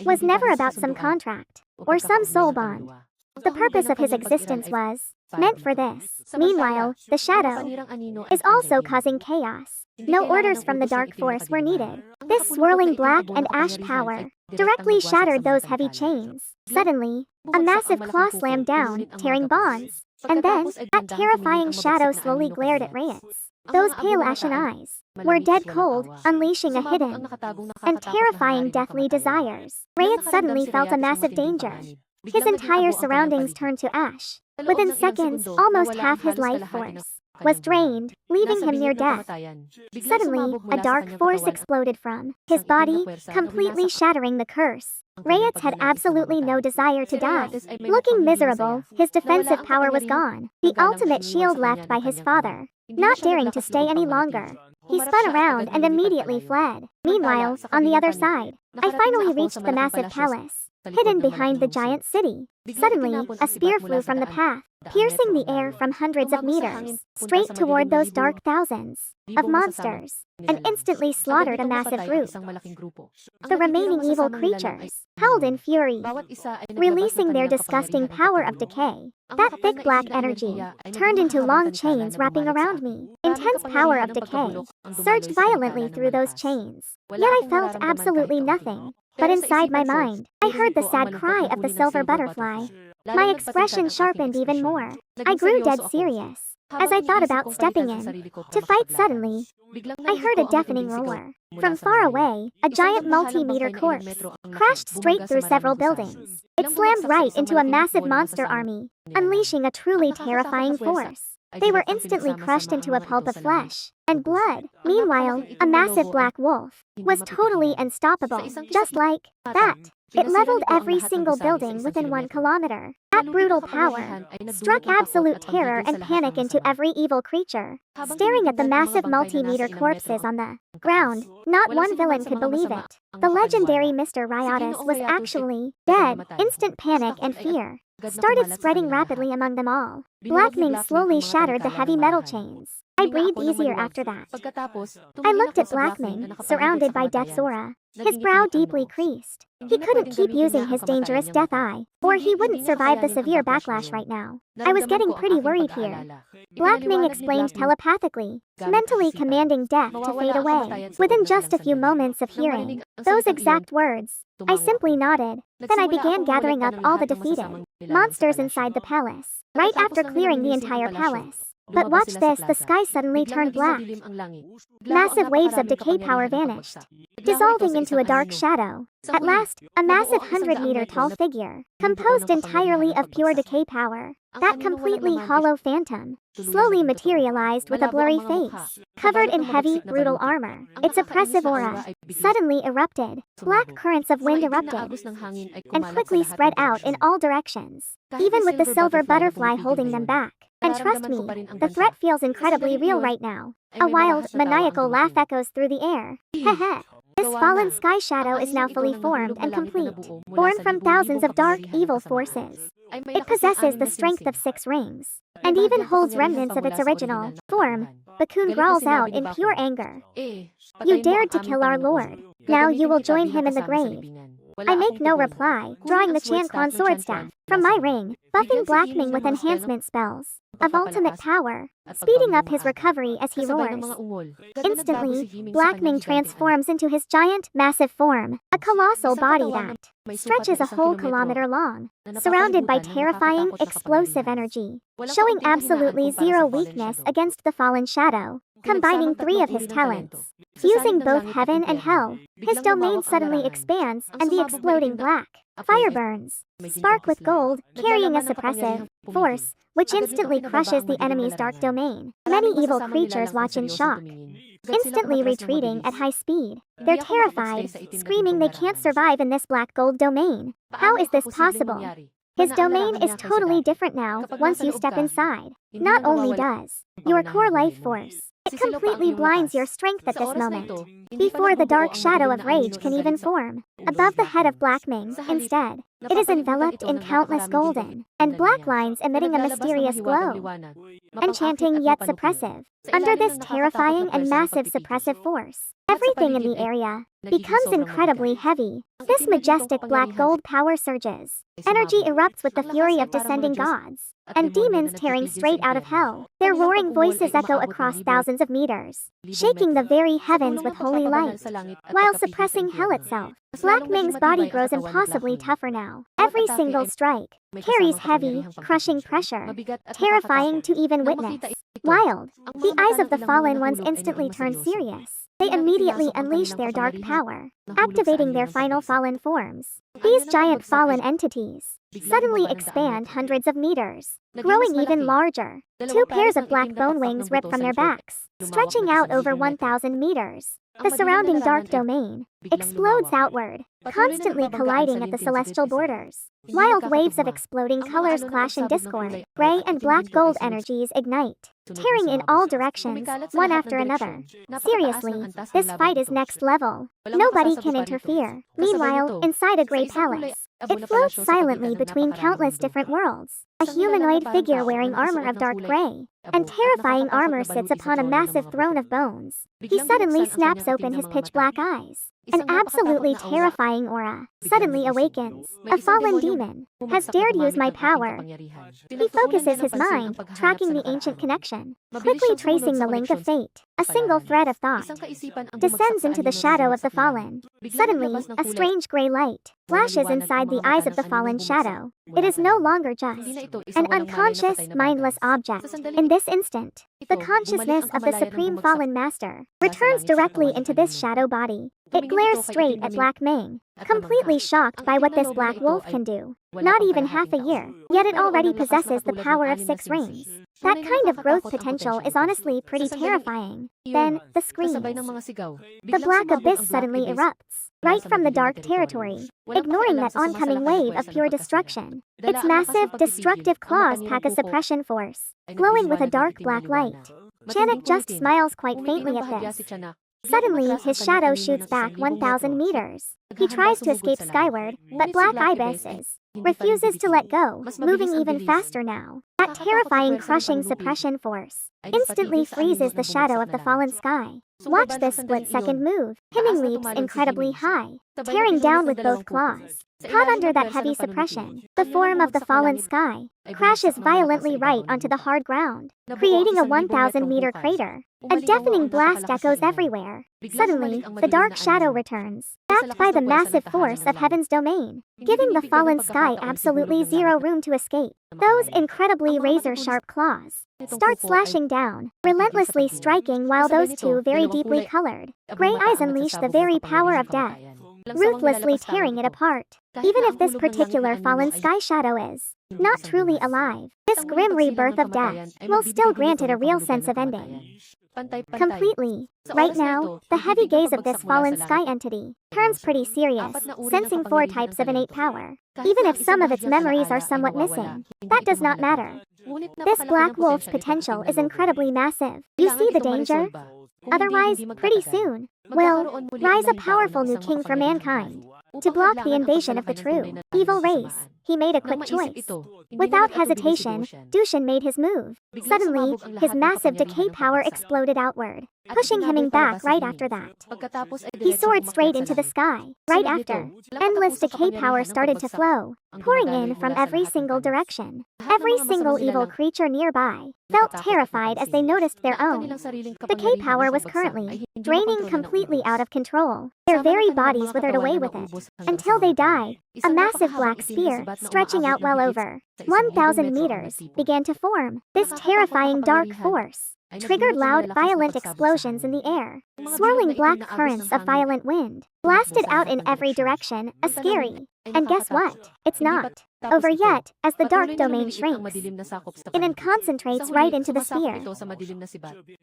was never about some contract or some soul bond. The purpose of his existence was meant for this. Meanwhile, the shadow is also causing chaos. No orders from the dark force were needed. This swirling black and ash power directly shattered those heavy chains. Suddenly, a massive claw slammed down, tearing bonds. And then, that terrifying shadow slowly glared at Reyes. Those pale ashen eyes were dead cold, unleashing a hidden and terrifying deathly desires. Reyes suddenly felt a massive danger. His entire surroundings turned to ash. Within seconds, almost half his life force was drained, leaving him near death. Suddenly, a dark force exploded from his body, completely shattering the curse. Reyes had absolutely no desire to die. Looking miserable, his defensive power was gone, the ultimate shield left by his father. Not daring to stay any longer, he spun around and immediately fled. Meanwhile, on the other side, I finally reached the massive palace, hidden behind the giant city. Suddenly, a spear flew from the path, piercing the air from hundreds of meters, straight toward those dark thousands of monsters, and instantly slaughtered a massive group. The remaining evil creatures howled in fury, releasing their disgusting power of decay. That thick black energy turned into long chains wrapping around me. Intense power of decay surged violently through those chains. Yet I felt absolutely nothing. But inside my mind, I heard the sad cry of the silver butterfly. My expression sharpened even more. I grew dead serious. As I thought about stepping in to fight suddenly, I heard a deafening roar. From far away, a giant multi-meter corpse crashed straight through several buildings. It slammed right into a massive monster army, unleashing a truly terrifying force. They were instantly crushed into a pulp of flesh and blood. Meanwhile, a massive black wolf was totally unstoppable. Just like that, it leveled every single building within 1 kilometer. That brutal power struck absolute terror and panic into every evil creature. Staring at the massive multi-meter corpses on the ground, not one villain could believe it. The legendary Mr. Riotus was actually dead. Instant panic and fear started spreading rapidly among them all. Black Ming slowly shattered the heavy metal chains. I breathed easier after that. I looked at Black Ming, surrounded by death's aura, his brow deeply creased. He couldn't keep using his dangerous death eye, or he wouldn't survive the severe backlash right now. I was getting pretty worried here. Black Ming explained telepathically, mentally commanding death to fade away. Within just a few moments of hearing those exact words, I simply nodded. Then I began gathering up all the defeated monsters inside the palace, right after clearing the entire palace. But watch this, the sky suddenly turned black. Massive waves of decay power vanished, dissolving into a dark shadow. At last, a massive 100-meter tall figure, composed entirely of pure decay power, that completely hollow phantom, slowly materialized with a blurry face, covered in heavy, brutal armor. Its oppressive aura suddenly erupted. Black currents of wind erupted and quickly spread out in all directions, even with the silver butterfly holding them back. And trust me, the threat feels incredibly real right now. A wild, maniacal laugh echoes through the air. Heh. This fallen sky shadow is now fully formed and complete, born from thousands of dark, evil forces. It possesses the strength of 6 rings, and even holds remnants of its original form. Bakun growls out in pure anger. You dared to kill our lord. Now you will join him in the grave. I make no reply, drawing the Chankwan sword staff from my ring, buffing Black Ming with enhancement spells of ultimate power, speeding up his recovery as he roars. Instantly, Black Ming transforms into his giant, massive form, a colossal body that stretches a whole kilometer long, surrounded by terrifying, explosive energy, showing absolutely zero weakness against the fallen shadow. Combining 3 of his talents, fusing both heaven and hell, his domain suddenly expands and the exploding black fire burns, spark with gold, carrying a suppressive force, which instantly crushes the enemy's dark domain. Many evil creatures watch in shock, instantly retreating at high speed. They're terrified, screaming they can't survive in this black gold domain. How is this possible? His domain is totally different now once you step inside. Not only does your core life force, it completely blinds your strength at this moment, before the dark shadow of rage can even form. Above the head of Black Ming, instead, it is enveloped in countless golden and black lines emitting a mysterious glow, enchanting yet suppressive. Under this terrifying and massive suppressive force, everything in the area becomes incredibly heavy. This majestic black gold power surges. Energy erupts with the fury of descending gods and demons tearing straight out of hell. Their roaring voices echo across thousands of meters, shaking the very heavens with holy light, while suppressing hell itself. Black Ming's body grows impossibly tougher now. Every single strike carries heavy, crushing pressure, terrifying to even witness. Wild, the eyes of the fallen ones instantly turn serious. They immediately unleash their dark power, activating their final fallen forms. These giant fallen entities suddenly expand hundreds of meters, growing even larger. 2 pairs of black bone wings rip from their backs, stretching out over 1,000 meters. The surrounding dark domain explodes outward, constantly colliding at the celestial borders. Wild waves of exploding colors clash in discord. Gray and black gold energies ignite, tearing in all directions, one after another. Seriously, this fight is next level. Nobody can interfere. Meanwhile, inside a gray palace, it floats silently between countless different worlds. A humanoid figure wearing armor of dark gray and terrifying armor sits upon a massive throne of bones. He suddenly snaps open his pitch black eyes, An absolutely terrifying aura suddenly awakens. A fallen demon has dared use my power. He focuses his mind, tracking the ancient connection, quickly tracing the link of fate. A single thread of thought descends into the shadow of the fallen. Suddenly, a strange gray light flashes inside the eyes of the fallen shadow. It is no longer just an unconscious, mindless object. In this instant, the consciousness of the Supreme Fallen Master returns directly into this shadow body. It glares straight at Black Ming, completely shocked by what this black wolf can do. Not even half a year, yet it already possesses the power of 6 rings. That kind of growth potential is honestly pretty terrifying. Then, the screams. The black abyss suddenly erupts, right from the dark territory, ignoring that oncoming wave of pure destruction. Its massive, destructive claws pack a suppression force, glowing with a dark black light. Chanak just smiles quite faintly at this. Suddenly, his shadow shoots back 1,000 meters. He tries to escape skyward, but Black Ibis refuses to let go, moving even faster now. That terrifying, crushing suppression force instantly freezes the shadow of the fallen sky. Watch this split-second move. Hemming leaps incredibly high, tearing down with both claws. Caught under that heavy suppression, the form of the fallen sky crashes violently right onto the hard ground, creating a 1,000-meter crater. A deafening blast echoes everywhere. Suddenly, the dark shadow returns, backed by the massive force of heaven's domain, giving the fallen sky absolutely zero room to escape. Those incredibly razor-sharp claws start slashing down, relentlessly striking, while those two very deeply colored gray eyes unleash the very power of death, ruthlessly tearing it apart. Even if this particular fallen sky shadow is not truly alive, this grim rebirth of death will still grant it a real sense of ending. Completely. Right now, the heavy gaze of this fallen sky entity turns pretty serious, sensing 4 types of innate power. Even if some of its memories are somewhat missing, that does not matter. This black wolf's potential is incredibly massive. You see the danger? Otherwise, pretty soon, will rise a powerful new king for mankind. To block the invasion of the true, evil race, he made a quick choice. Without hesitation, Dushan made his move. Suddenly, his massive decay power exploded outward, pushing him back right after that. He soared straight into the sky. Right after, endless decay power started to flow, pouring in from every single direction. Every single evil creature nearby felt terrified as they noticed their own decay power was currently draining completely out of control. Their very bodies withered away with it, until they died. A massive black spear, stretching out well over 1,000 meters, began to form. This terrifying dark force triggered loud, violent explosions in the air. Swirling black currents of violent wind blasted out in every direction, a scary. And guess what? It's not over yet, as the dark domain shrinks. It concentrates right into the sphere.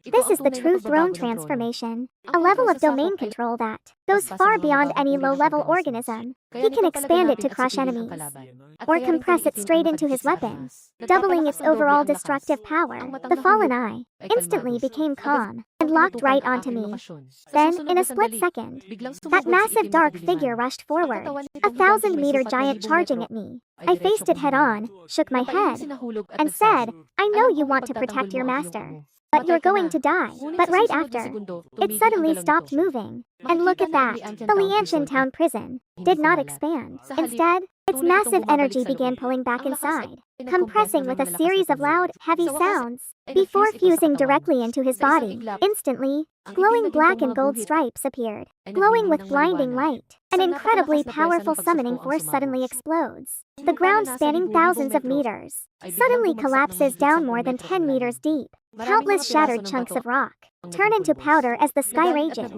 This is the true throne transformation, a level of domain control that goes far beyond any low-level organism. He can expand it to crush enemies, or compress it straight into his weapon, doubling its overall destructive power. The fallen eye instantly became calm and locked right onto me. Then, in a split second, that massive dark figure rushed forward, a 1,000-meter giant charging at me. I faced it head-on, shook my head, and said, "I know you want to protect your master, but you're going to die." But right after, it suddenly stopped moving. And look at that, the Lianshan town prison did not expand. Instead, its massive energy began pulling back inside, compressing with a series of loud, heavy sounds, before fusing directly into his body. Instantly, glowing black and gold stripes appeared, glowing with blinding light. An incredibly powerful summoning force suddenly explodes. The ground, spanning thousands of meters, suddenly collapses down more than 10 meters deep. Countless shattered chunks of rock turn into powder as the sky rages.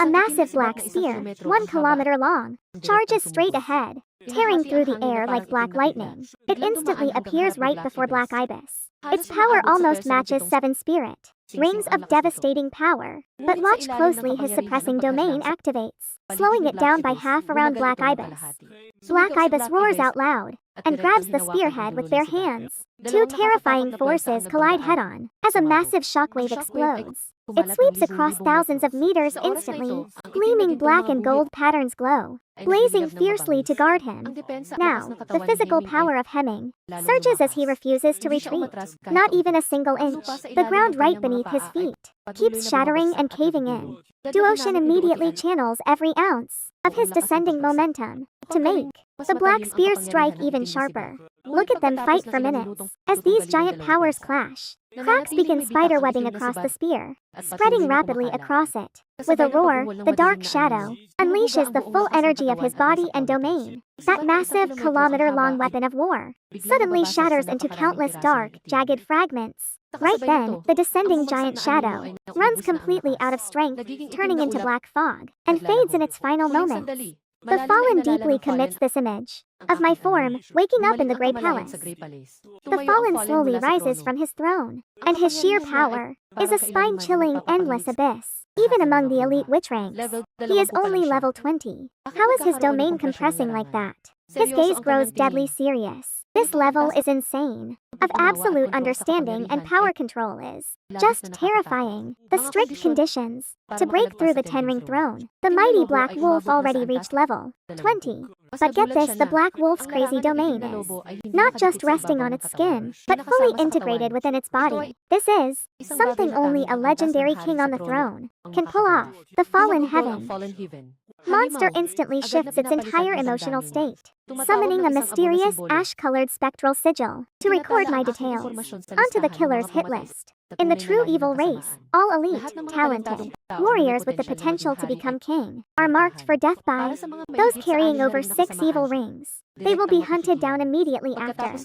A massive black spear, 1 kilometer long, charges straight ahead, tearing through the air like black lightning. It instantly appears right before Black Ibis. Its power almost matches 7 spirit rings of devastating power. But watch closely, his suppressing domain activates, slowing it down by half around Black Ibis. Black Ibis roars out loud and grabs the spearhead with bare hands. 2 terrifying forces collide head-on as a massive shockwave explodes. It sweeps across thousands of meters instantly. Gleaming black and gold patterns glow, blazing fiercely to guard him. Now, the physical power of Hemming surges as he refuses to retreat. Not even a single inch. The ground right beneath his feet keeps shattering and caving in. Duocean immediately channels every ounce of his descending momentum to make the black spear strike even sharper. Look at them fight for minutes as these giant powers clash. Cracks begin spiderwebbing across the spear, spreading rapidly across it. With a roar, the dark shadow unleashes the full energy of his body and domain. That massive, kilometer-long weapon of war suddenly shatters into countless dark, jagged fragments. Right then, the descending giant shadow runs completely out of strength, turning into black fog, and fades in its final moments. The fallen deeply commits this image of my form, waking up in the Grey Palace. The fallen slowly rises from his throne, and his sheer power is a spine-chilling, endless abyss. Even among the elite witch ranks, he is only level 20. How is his domain compressing like that? His gaze grows deadly serious. This level is insane. Of absolute understanding and power control is just terrifying. The strict conditions to break through the 10-ring throne. The mighty Black Wolf already reached level 20. But get this, the Black Wolf's crazy domain is not just resting on its skin, but fully integrated within its body. This is something only a legendary king on the throne can pull off. The fallen heaven. Monster instantly shifts its entire emotional state, summoning a mysterious ash-colored spectral sigil to record my details onto the killer's hit list. In the true evil race, all elite, talented warriors with the potential to become king are marked for death by those carrying over 6 evil rings. They will be hunted down immediately after.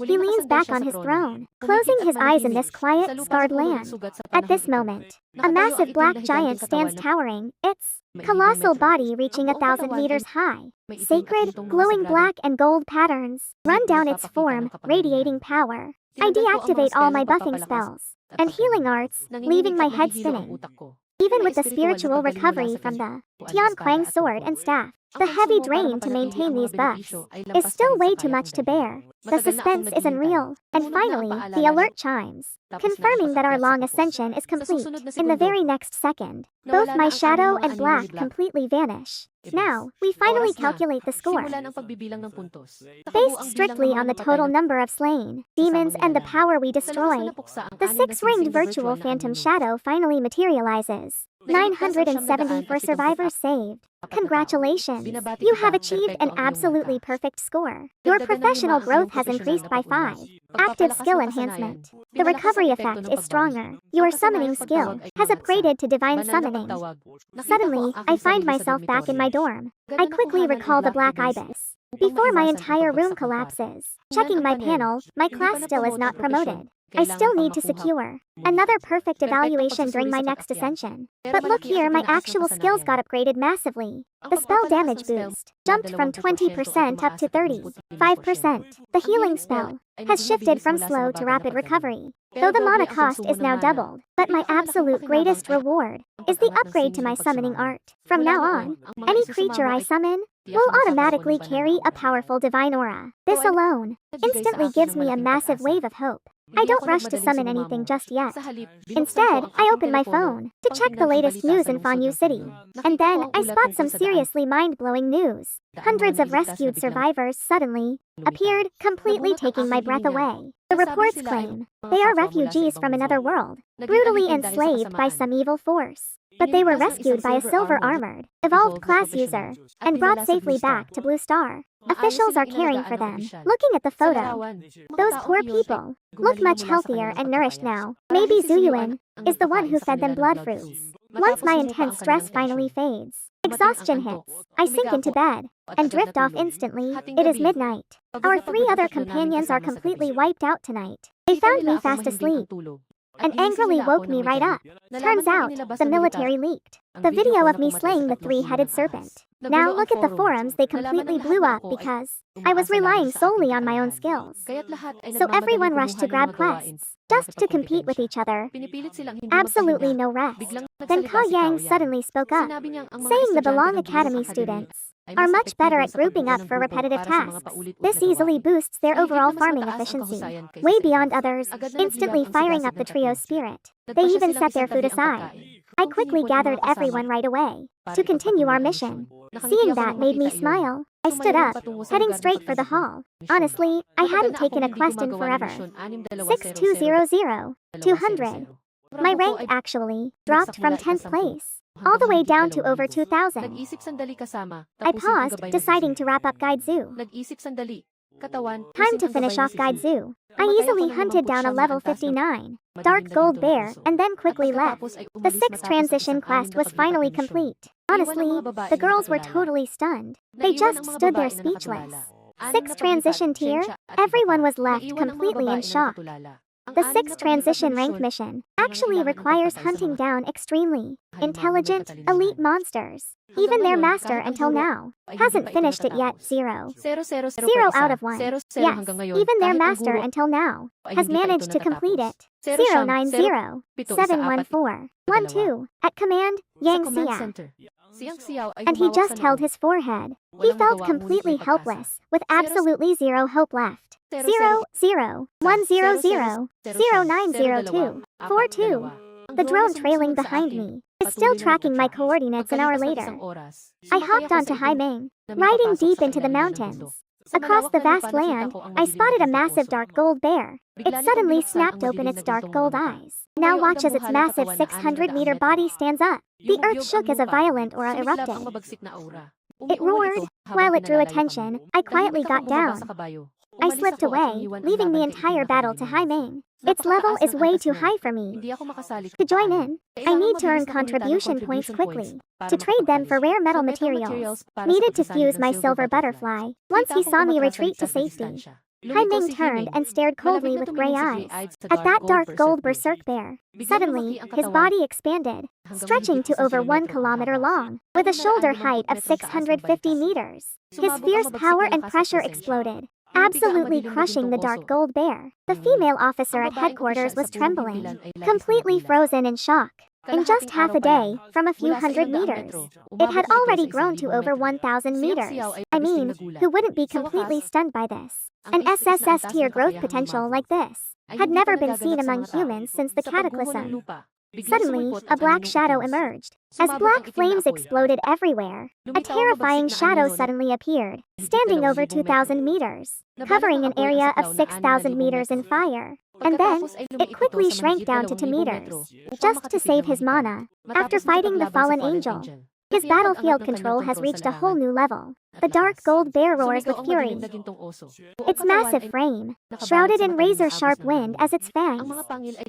He leans back on his throne, closing his eyes in this quiet, scarred land. At this moment, a massive black giant stands towering, its colossal body reaching 1,000 meters high. Sacred, glowing black and gold patterns run down its form, radiating power. I deactivate all my buffing spells and healing arts, leaving my head spinning. Even with the spiritual recovery from the Tian Quang sword and staff, the heavy drain to maintain these buffs is still way too much to bear. The suspense is unreal. And finally, the alert chimes, confirming that our long ascension is complete. In the very next second, both my shadow and black completely vanish. Now, we finally calculate the score. Based strictly on the total number of slain demons and the power we destroyed, the 6-ringed virtual phantom shadow finally materializes. 974 survivors saved. Congratulations! You have achieved an absolutely perfect score. Your professional growth has increased by 5. Active skill enhancement. The recovery effect is stronger. Your summoning skill has upgraded to divine summoning. Suddenly, I find myself back in my dorm. I quickly recall the black ibis. Before my entire room collapses, checking my panel, my class still is not promoted. I still need to secure another perfect evaluation during my next ascension. But look here, my actual skills got upgraded massively. The spell damage boost jumped from 20% up to 35%. The healing spell has shifted from slow to rapid recovery, though the mana cost is now doubled. But my absolute greatest reward is the upgrade to my summoning art. From now on, any creature I summon will automatically carry a powerful divine aura. This alone instantly gives me a massive wave of hope. I don't rush to summon anything just yet. Instead, I open my phone to check the latest news in Fanyu City. And then, I spot some seriously mind-blowing news. Hundreds of rescued survivors suddenly appeared, completely taking my breath away. The reports claim they are refugees from another world, brutally enslaved by some evil force. But they were rescued by a silver-armored, evolved class user, and brought safely back to Blue Star. Officials are caring for them. Looking at the photo, those poor people look much healthier and nourished now. Maybe Zuyuan is the one who fed them blood fruits. Once my intense stress finally fades, exhaustion hits, I sink into bed and drift off instantly. It is midnight. Our 3 other companions are completely wiped out tonight. They found me fast asleep and angrily woke me right up. Turns out, the military leaked the video of me slaying the 3-headed serpent. Now look at the forums, they completely blew up because I was relying solely on my own skills. So everyone rushed to grab quests, just to compete with each other. Absolutely no rest. Then Ka Yang suddenly spoke up, saying the Belong Academy students are much better at grouping up for repetitive tasks. This easily boosts their overall farming efficiency, way beyond others, instantly firing up the trio's spirit. They even set their food aside. I quickly gathered everyone right away to continue our mission. Seeing that made me smile. I stood up, heading straight for the hall. Honestly, I hadn't taken a quest in forever. 6200, 200. My rank actually dropped from 10th place all the way down to over 2,000. Nag-isip sandali kasama. I paused, deciding to wrap up Guide Zoo. Nag-isip sandali. Katawan. Time to finish off Guide Zoo. I easily hunted down a level 59 dark gold bear and then quickly left. The 6th transition quest was finally complete. Honestly, the girls were totally stunned. They just stood there speechless. 6th transition tier, everyone was left completely in shock. The 6th transition rank mission actually requires hunting down extremely intelligent, elite monsters. Even their master until now hasn't finished it yet. 0 out of 1. Yes, even their master until now has managed to complete it. 090 714 12 at command Yang Xia. And he just held his forehead. He felt completely helpless, with absolutely zero hope left. 0 0 100 0902 42. The drone trailing behind me is still tracking my coordinates an hour later. I hopped onto Haiming, riding deep into the mountains. Across the vast land, I spotted a massive dark gold bear. It suddenly snapped open its dark gold eyes. Now watch as its massive 600-meter body stands up. The earth shook as a violent aura erupted. It roared. While it drew attention, I quietly got down. I slipped away, leaving the entire battle to Haiming. Its level is way too high for me. To join in, I need to earn contribution points quickly. To trade them for rare metal materials. Needed to fuse my silver butterfly. Once he saw me retreat to safety, Haiming turned and stared coldly with gray eyes at that dark gold berserk bear. Suddenly, his body expanded, stretching to over 1 kilometer long, with a shoulder height of 650 meters. His fierce power and pressure exploded, absolutely crushing the dark gold bear. The female officer at headquarters was trembling, completely frozen in shock. In just half a day, from a few hundred meters, it had already grown to over 1,000 meters. I mean, who wouldn't be completely stunned by this? An SSS tier growth potential like this had never been seen among humans since the cataclysm. Suddenly, a black shadow emerged. As black flames exploded everywhere, a terrifying shadow suddenly appeared, standing over 2,000 meters, covering an area of 6,000 meters in fire. And then, it quickly shrank down to 2 meters, just to save his mana, after fighting the fallen angel. His battlefield control has reached a whole new level. The dark gold bear roars with fury. Its massive frame, shrouded in razor-sharp wind as its fangs,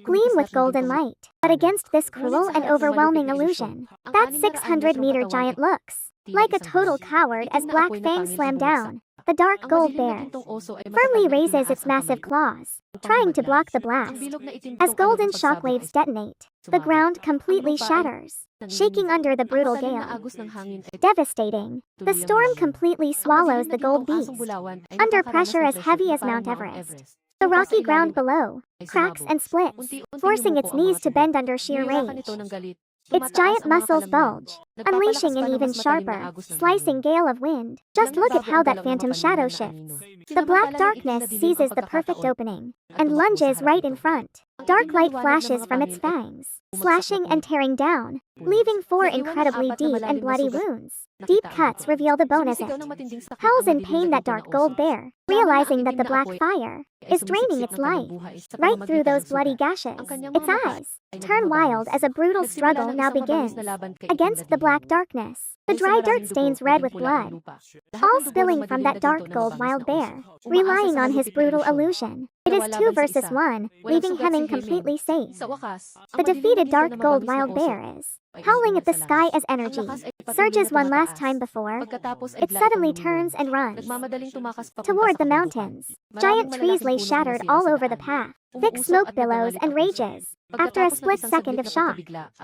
gleam with golden light. But against this cruel and overwhelming illusion, that 600-meter giant looks like a total coward as black fangs slam down. The dark gold bear firmly raises its massive claws, trying to block the blast. As golden shockwaves detonate, the ground completely shatters, shaking under the brutal gale. Devastating, the storm completely swallows the gold beast, under pressure as heavy as Mount Everest. The rocky ground below cracks and splits, forcing its knees to bend under sheer rage. Its giant muscles bulge, unleashing an even sharper, slicing gale of wind. Just look at how that phantom shadow shifts. The black darkness seizes the perfect opening and lunges right in front. Dark light flashes from its fangs, slashing and tearing down, leaving 4 incredibly deep and bloody wounds. Deep cuts reveal the bone as it howls in pain. That dark gold bear, realizing that the black fire is draining its life right through those bloody gashes. Its eyes turn wild as a brutal struggle now begins against the black darkness. The dry dirt stains red with blood, all spilling from that dark gold wild bear, relying on his brutal illusion. It is 2 versus 1, leaving Hemming completely safe. The defeated dark gold wild bear is howling at the sky as energy surges one last time before it suddenly turns and runs toward the mountains. Giant trees lay shattered all over the path. Thick smoke billows and rages. After a split second of shock,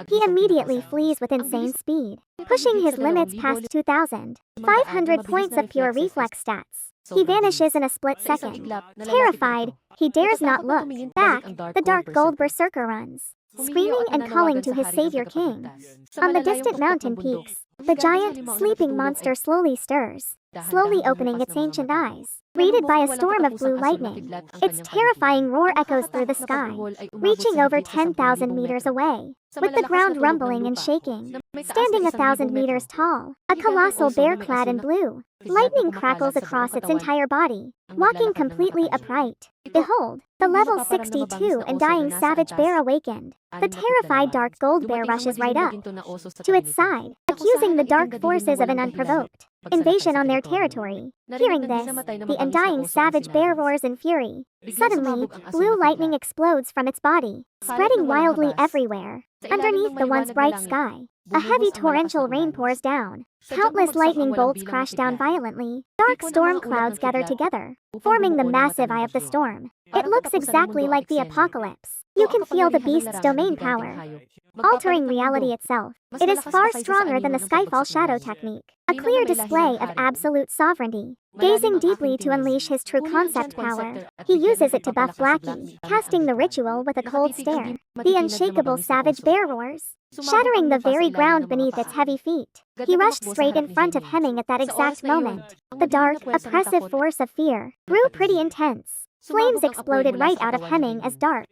he immediately flees with insane speed, pushing his limits past 2,500 points of pure reflex stats. He vanishes in a split second. Terrified, he dares not look back. The dark gold berserker runs, screaming and calling to his savior king. On the distant mountain peaks, The giant, sleeping monster slowly stirs, slowly opening its ancient eyes. Greeted by a storm of blue lightning, its terrifying roar echoes through the sky, reaching over 10,000 meters away. With the ground rumbling and shaking, standing 1,000 meters tall, a colossal bear clad in blue. Lightning crackles across its entire body, walking completely upright. Behold, the level 62 undying savage bear awakened. The terrified dark gold bear rushes right up to its side, accusing the dark forces of an unprovoked invasion on their territory. Hearing this, the undying savage bear roars in fury. Suddenly, blue lightning explodes from its body, spreading wildly everywhere. Underneath the once bright sky, a heavy torrential rain pours down. Countless lightning bolts crash down violently. Dark storm clouds gather together, forming the massive eye of the storm. It looks exactly like the apocalypse. You can feel the beast's domain power, altering reality itself. It is far stronger than the Skyfall shadow technique, a clear display of absolute sovereignty. Gazing deeply to unleash his true concept power, he uses it to buff Blackie, casting the ritual with a cold stare. The unshakable savage bear roars, shattering the very ground beneath its heavy feet. He rushed straight in front of Hemming at that exact moment. The dark, oppressive force of fear grew pretty intense. Flames exploded right out of Hemming as dark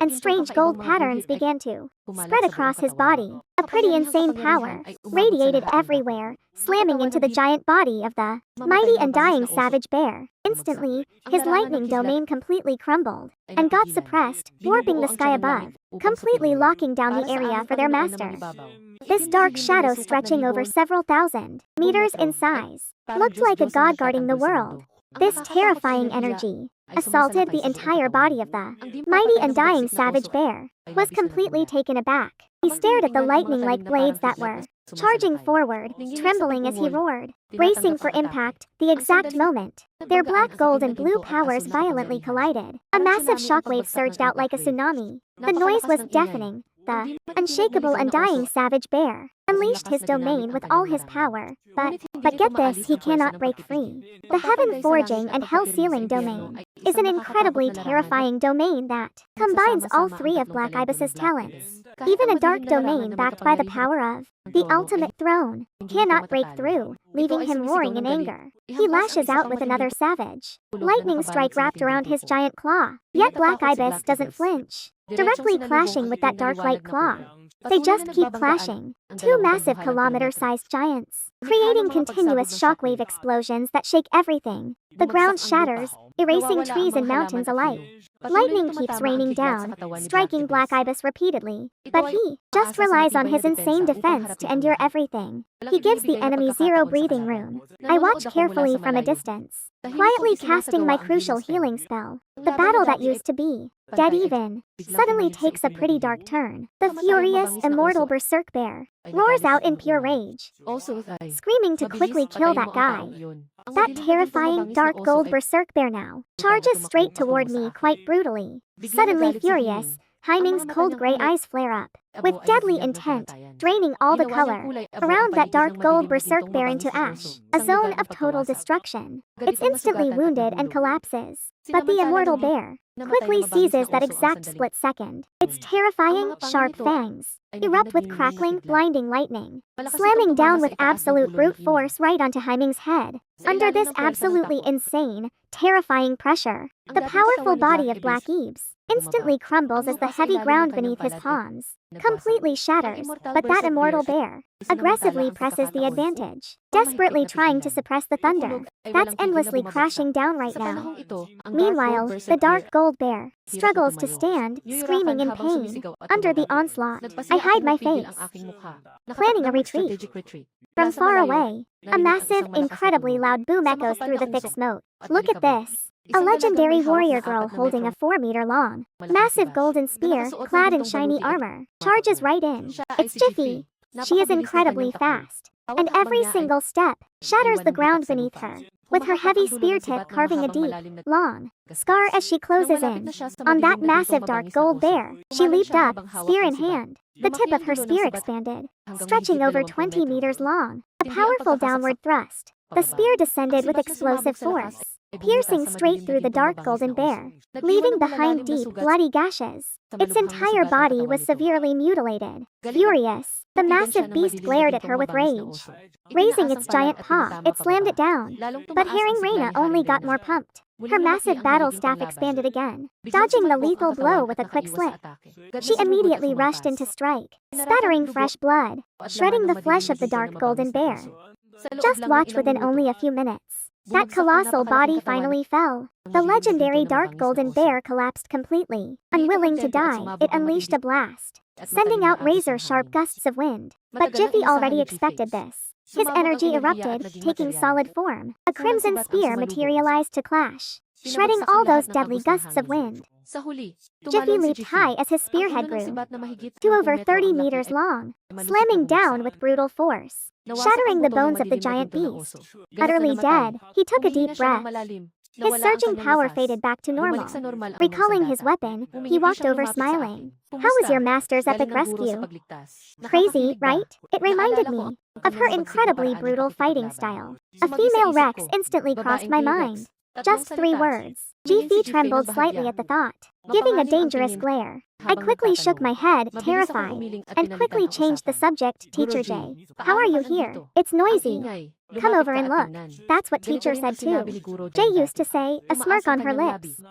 and strange gold patterns began to spread across his body. A pretty insane power radiated everywhere, slamming into the giant body of the mighty undying savage bear. Instantly, his lightning domain completely crumbled and got suppressed, warping the sky above, completely locking down the area for their master. This dark shadow stretching over several thousand meters in size looked like a god guarding the world. This terrifying energy assaulted the entire body of the mighty undying savage bear, was completely taken aback. He stared at the lightning-like blades that were charging forward, trembling as he roared, bracing for impact. The exact moment their black, gold, and blue powers violently collided, a massive shockwave surged out like a tsunami. The noise was deafening. The unshakable undying savage bear unleashed his domain with all his power, but get this, he cannot break free. The heaven forging and hell sealing domain is an incredibly terrifying domain that combines all three of Black Ibis's talents. Even a dark domain backed by the power of the ultimate throne cannot break through, leaving him roaring in anger. He lashes out with another savage lightning strike wrapped around his giant claw, yet Black Ibis doesn't flinch, directly clashing with that dark light claw. They just keep clashing, two massive kilometer-sized giants, creating continuous shockwave explosions that shake everything. The ground shatters, erasing trees and mountains alike. Lightning keeps raining down, striking Black Ibis repeatedly, but he just relies on his insane defense to endure everything. He gives the enemy zero breathing room. I watch carefully from a distance, quietly casting my crucial healing spell. The battle that used to be dead even suddenly takes a pretty dark turn. The furious, immortal berserk bear roars out in pure rage, screaming to quickly kill that guy. That terrifying, dark gold berserk bear now charges straight toward me quite brutally. Suddenly furious, Hyming's cold gray eyes flare up, with deadly intent, draining all the color around that dark gold berserk bear into ash, a zone of total destruction. It's instantly wounded and collapses, but the immortal bear quickly seizes that exact split second. Its terrifying, sharp fangs erupt with crackling, blinding lightning, slamming down with absolute brute force right onto Hyming's head. Under this absolutely insane, terrifying pressure, the powerful body of Black Ibis instantly crumbles as the heavy ground beneath his palms completely shatters, but that immortal bear aggressively presses the advantage, desperately trying to suppress the thunder that's endlessly crashing down right now. Meanwhile, the dark gold bear struggles to stand, screaming in pain under the onslaught. I hide my face, planning a retreat. From far away, a massive, incredibly loud boom echoes through the thick smoke. Look at this. A legendary warrior girl holding a 4-meter-long, massive golden spear, clad in shiny armor, charges right in. It's Jiffy. She is incredibly fast, and every single step shatters the ground beneath her, with her heavy spear tip carving a deep, long scar as she closes in on that massive dark gold bear. She leaped up, spear in hand. The tip of her spear expanded, stretching over 20 meters long. A powerful downward thrust. The spear descended with explosive force, piercing straight through the dark golden bear, leaving behind deep, bloody gashes. Its entire body was severely mutilated. Furious, the massive beast glared at her with rage. Raising its giant paw, it slammed it down. But Herring Reina only got more pumped. Her massive battle staff expanded again, dodging the lethal blow with a quick slip. She immediately rushed in to strike, spattering fresh blood, shredding the flesh of the dark golden bear. Just watch within only a few minutes. That colossal body finally fell. The legendary dark golden bear collapsed completely. Unwilling to die, it unleashed a blast, sending out razor-sharp gusts of wind. But Jiffy already expected this. His energy erupted, taking solid form. A crimson spear materialized to clash, shredding all those deadly gusts of wind. Jiffy leaped high as his spearhead grew to over 30 meters long, slamming down with brutal force, shattering the bones of the giant beast. Utterly dead, he took a deep breath. His surging power faded back to normal. Recalling his weapon, he walked over smiling. How was your master's epic rescue? Crazy, right? It reminded me of her incredibly brutal fighting style. A female Rex instantly crossed my mind. Just 3 words. Jiffy trembled slightly at the thought, giving a dangerous glare. I quickly shook my head, terrified, and quickly changed the subject. Teacher J, how are you here? It's noisy. Come over and look. That's what teacher said too. Jay used to say, a smirk on her lips.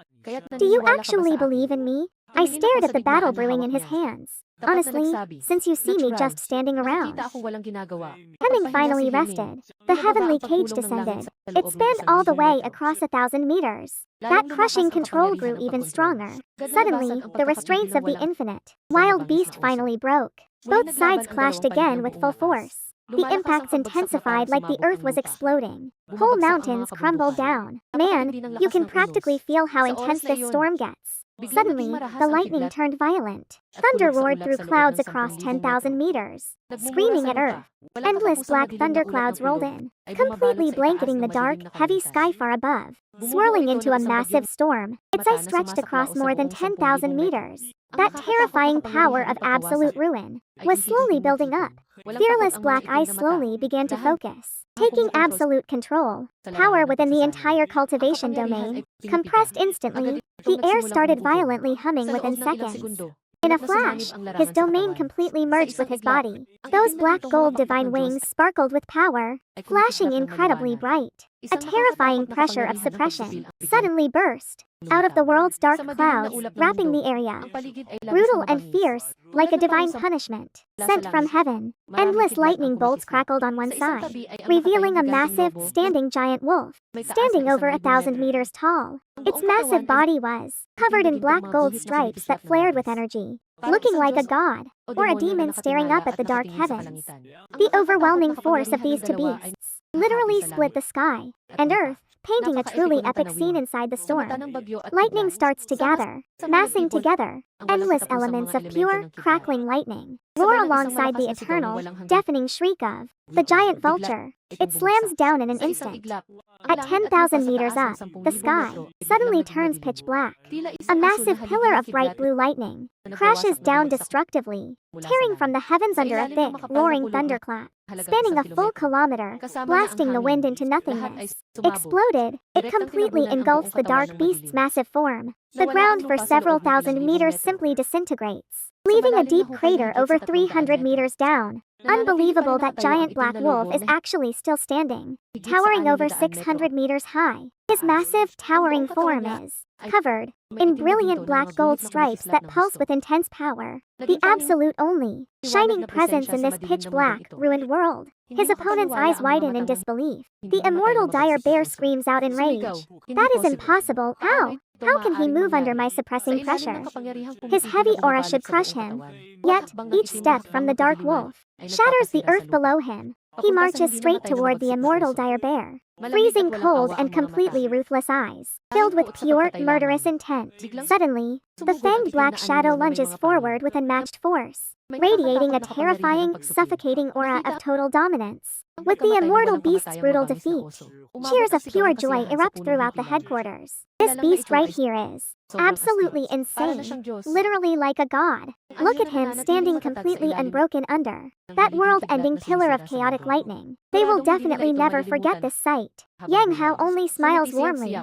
Do you actually believe in me? I stared at the battle brewing in his hands. Honestly, since you see me just standing around. Hemming finally rested. The heavenly cage descended. It spanned all the way across 1,000 meters. That crushing control grew even stronger. Suddenly, the restraints of the infinite wild beast finally broke. Both sides clashed again with full force. The impacts intensified like the earth was exploding. Whole mountains crumbled down. Man, you can practically feel how intense this storm gets. Suddenly, the lightning turned violent. Thunder roared through clouds across 10,000 meters, screaming at Earth. Endless black thunderclouds rolled in, completely blanketing the dark, heavy sky far above, swirling into a massive storm. Its ice stretched across more than 10,000 meters. That terrifying power of absolute ruin was slowly building up. Fearless black ice slowly began to focus, taking absolute control. Power within the entire cultivation domain compressed instantly. The air started violently humming within seconds. In a flash, his domain completely merged with his body. Those black gold divine wings sparkled with power, flashing incredibly bright. A terrifying pressure of suppression suddenly burst out of the world's dark clouds, wrapping the area. Brutal and fierce, like a divine punishment, sent from heaven. Endless lightning bolts crackled on one side, revealing a massive, standing giant wolf, standing over 1,000 meters tall. Its massive body was covered in black gold stripes that flared with energy, looking like a god, or a demon staring up at the dark heavens. The overwhelming force of these two beasts literally split the sky and earth, painting a truly epic scene inside the storm. Lightning starts to gather, massing together. Endless elements of pure, crackling lightning roar alongside the eternal, deafening shriek of the giant vulture. It slams down in an instant. At 10,000 meters up, the sky suddenly turns pitch black. A massive pillar of bright blue lightning crashes down destructively, tearing from the heavens under a thick, roaring thunderclap, spanning a full kilometer, blasting the wind into nothingness. Exploded, it completely engulfs the dark beast's massive form. The ground for several thousand meters simply disintegrates, leaving a deep crater over 300 meters down. Unbelievable that giant black wolf is actually still standing, towering over 600 meters high. His massive, towering form is covered in brilliant black gold stripes that pulse with intense power. The absolute only shining presence in this pitch-black, ruined world. His opponent's eyes widen in disbelief. The immortal dire bear screams out in rage. That is impossible. How? How can he move under my suppressing pressure? His heavy aura should crush him. Yet, each step from the dark wolf shatters the earth below him. He marches straight toward the immortal dire bear, freezing cold and completely ruthless eyes, filled with pure, murderous intent. Suddenly, the fanged black shadow lunges forward with unmatched force, radiating a terrifying, suffocating aura of total dominance. With the immortal beast's brutal defeat, cheers of pure joy erupt throughout the headquarters. This beast right here is absolutely insane, literally like a god. Look at him standing completely unbroken under that world-ending pillar of chaotic lightning. They will definitely never forget this sight. Yang Hao only smiles warmly.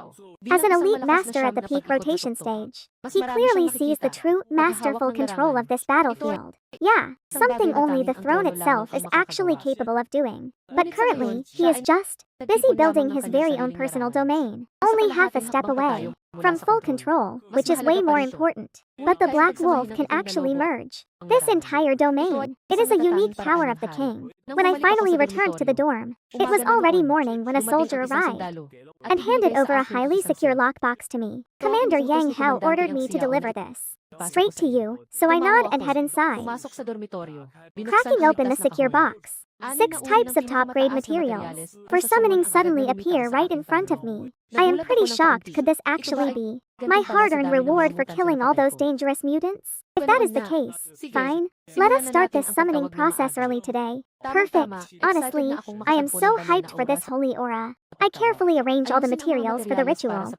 As an elite master at the peak rotation stage, he clearly sees the true, masterful control of this battlefield. Yeah, something only the throne itself is actually capable of doing. But currently, he is just busy building his very own personal domain, only half a step away from full control, which is way more important. But the Black Wolf can actually merge this entire domain. It is a unique power of the king. When I finally returned to the dorm, it was already morning when a soldier arrived and handed over a highly secure lockbox to me. Commander Yang Hao ordered me to deliver this straight to you, so I nod and head inside. Cracking open the secure box, 6 types of top-grade materials for summoning suddenly appear right in front of me. I am pretty shocked. Could this actually be my hard-earned reward for killing all those dangerous mutants? If that is the case, fine. Let us start this summoning process early today. Perfect. Honestly, I am so hyped for this holy aura. I carefully arrange all the materials for the ritual.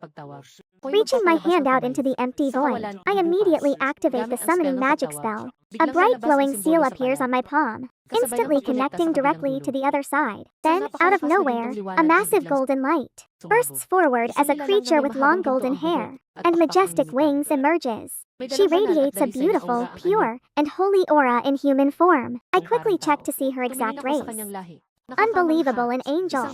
Reaching my hand out into the empty void, I immediately activate the summoning magic spell. A bright glowing seal appears on my palm, instantly connecting directly to the other side. Then, out of nowhere, a massive golden light bursts forward as a creature with long golden hair and majestic wings emerges. She radiates a beautiful, pure, and holy aura in human form. I quickly check to see her exact race. Unbelievable, an angel.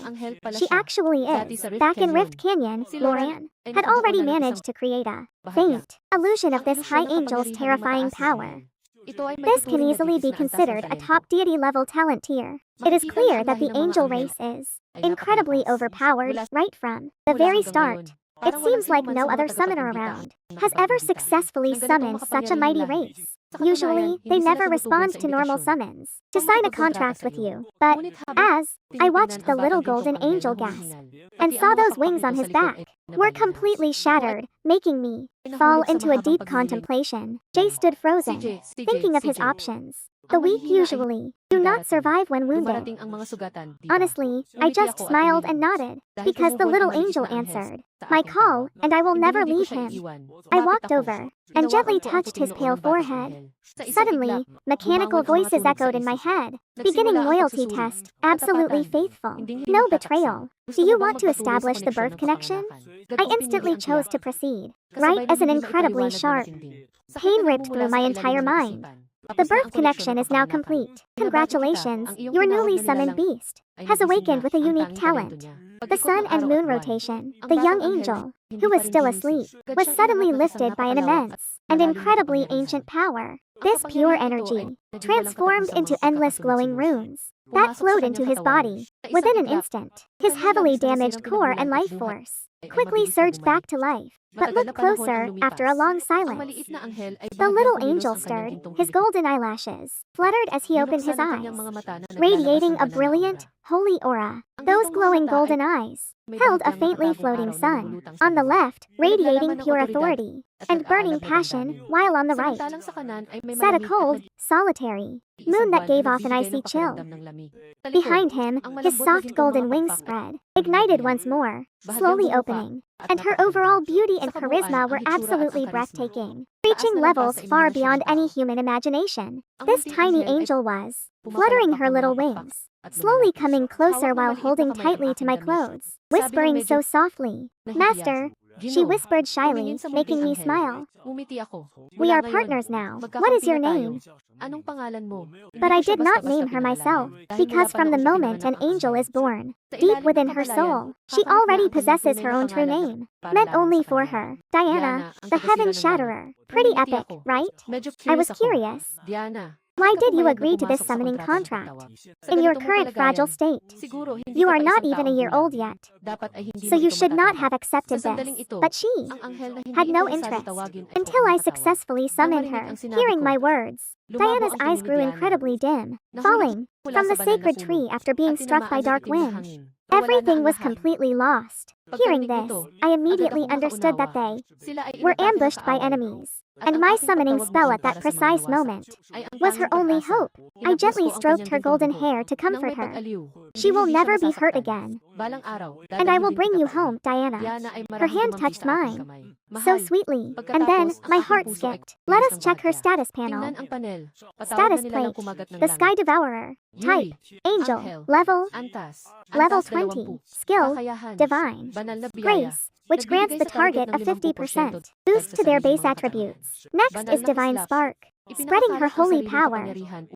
She actually is. Back in Rift Canyon, Loran had already managed to create a faint illusion of this high angel's terrifying power. This can easily be considered a top deity level talent tier. It is clear that the angel race is incredibly overpowered right from the very start. It seems like no other summoner around has ever successfully summoned such a mighty race. Usually, they never respond to normal summons to sign a contract with you. But as I watched the little golden angel gasp and saw those wings on his back were completely shattered, making me fall into a deep contemplation. Jay stood frozen, thinking of his options. The weak usually do not survive when wounded. Honestly, I just smiled and nodded, because the little angel answered my call, and I will never leave him. I walked over and gently touched his pale forehead. Suddenly, mechanical voices echoed in my head, beginning loyalty test, absolutely faithful, no betrayal. Do you want to establish the birth connection? I instantly chose to proceed, right as an incredibly sharp pain ripped through my entire mind. The birth connection is now complete. Congratulations, your newly summoned beast has awakened with a unique talent. The sun and moon rotation, the young angel, who was still asleep, was suddenly lifted by an immense and incredibly ancient power. This pure energy transformed into endless glowing runes that flowed into his body. Within an instant, his heavily damaged core and life force quickly surged back to life. But look closer, after a long silence. The little angel stirred, his golden eyelashes fluttered as he opened his eyes, radiating a brilliant, holy aura. Those glowing golden eyes held a faintly floating sun, on the left, radiating pure authority and burning passion, while on the right sat a cold, solitary moon that gave off an icy chill. Behind him, his soft golden wings spread, ignited once more, slowly opening, and her overall beauty and charisma were absolutely breathtaking, reaching levels far beyond any human imagination. This tiny angel was fluttering her little wings, slowly coming closer while holding tightly to my clothes, whispering so softly, "Master," she whispered shyly, making me smile. "We are partners now. What is your name?" But I did not name her myself, because from the moment an angel is born, deep within her soul, she already possesses her own true name, meant only for her. Diana, the Heaven Shatterer. Pretty epic, right? I was curious. Why did you agree to this summoning contract? In your current fragile state, you are not even a year old yet, so you should not have accepted this. But she had no interest until I successfully summoned her. Hearing my words, Diana's eyes grew incredibly dim, falling from the sacred tree after being struck by dark wind. Everything was completely lost. Hearing this, I immediately understood that they were ambushed by enemies, and my summoning spell at that precise moment was her only hope. I gently stroked her golden hair to comfort her. She will never be hurt again. And I will bring you home, Diana. Her hand touched mine so sweetly, and then my heart skipped. Let us check her status panel. Status plate. The Sky Devourer. Type. Angel. Level 20. Skill. Divine. Grace, which grants the target a 50% boost to their base attributes. Next is Divine Spark, spreading her holy power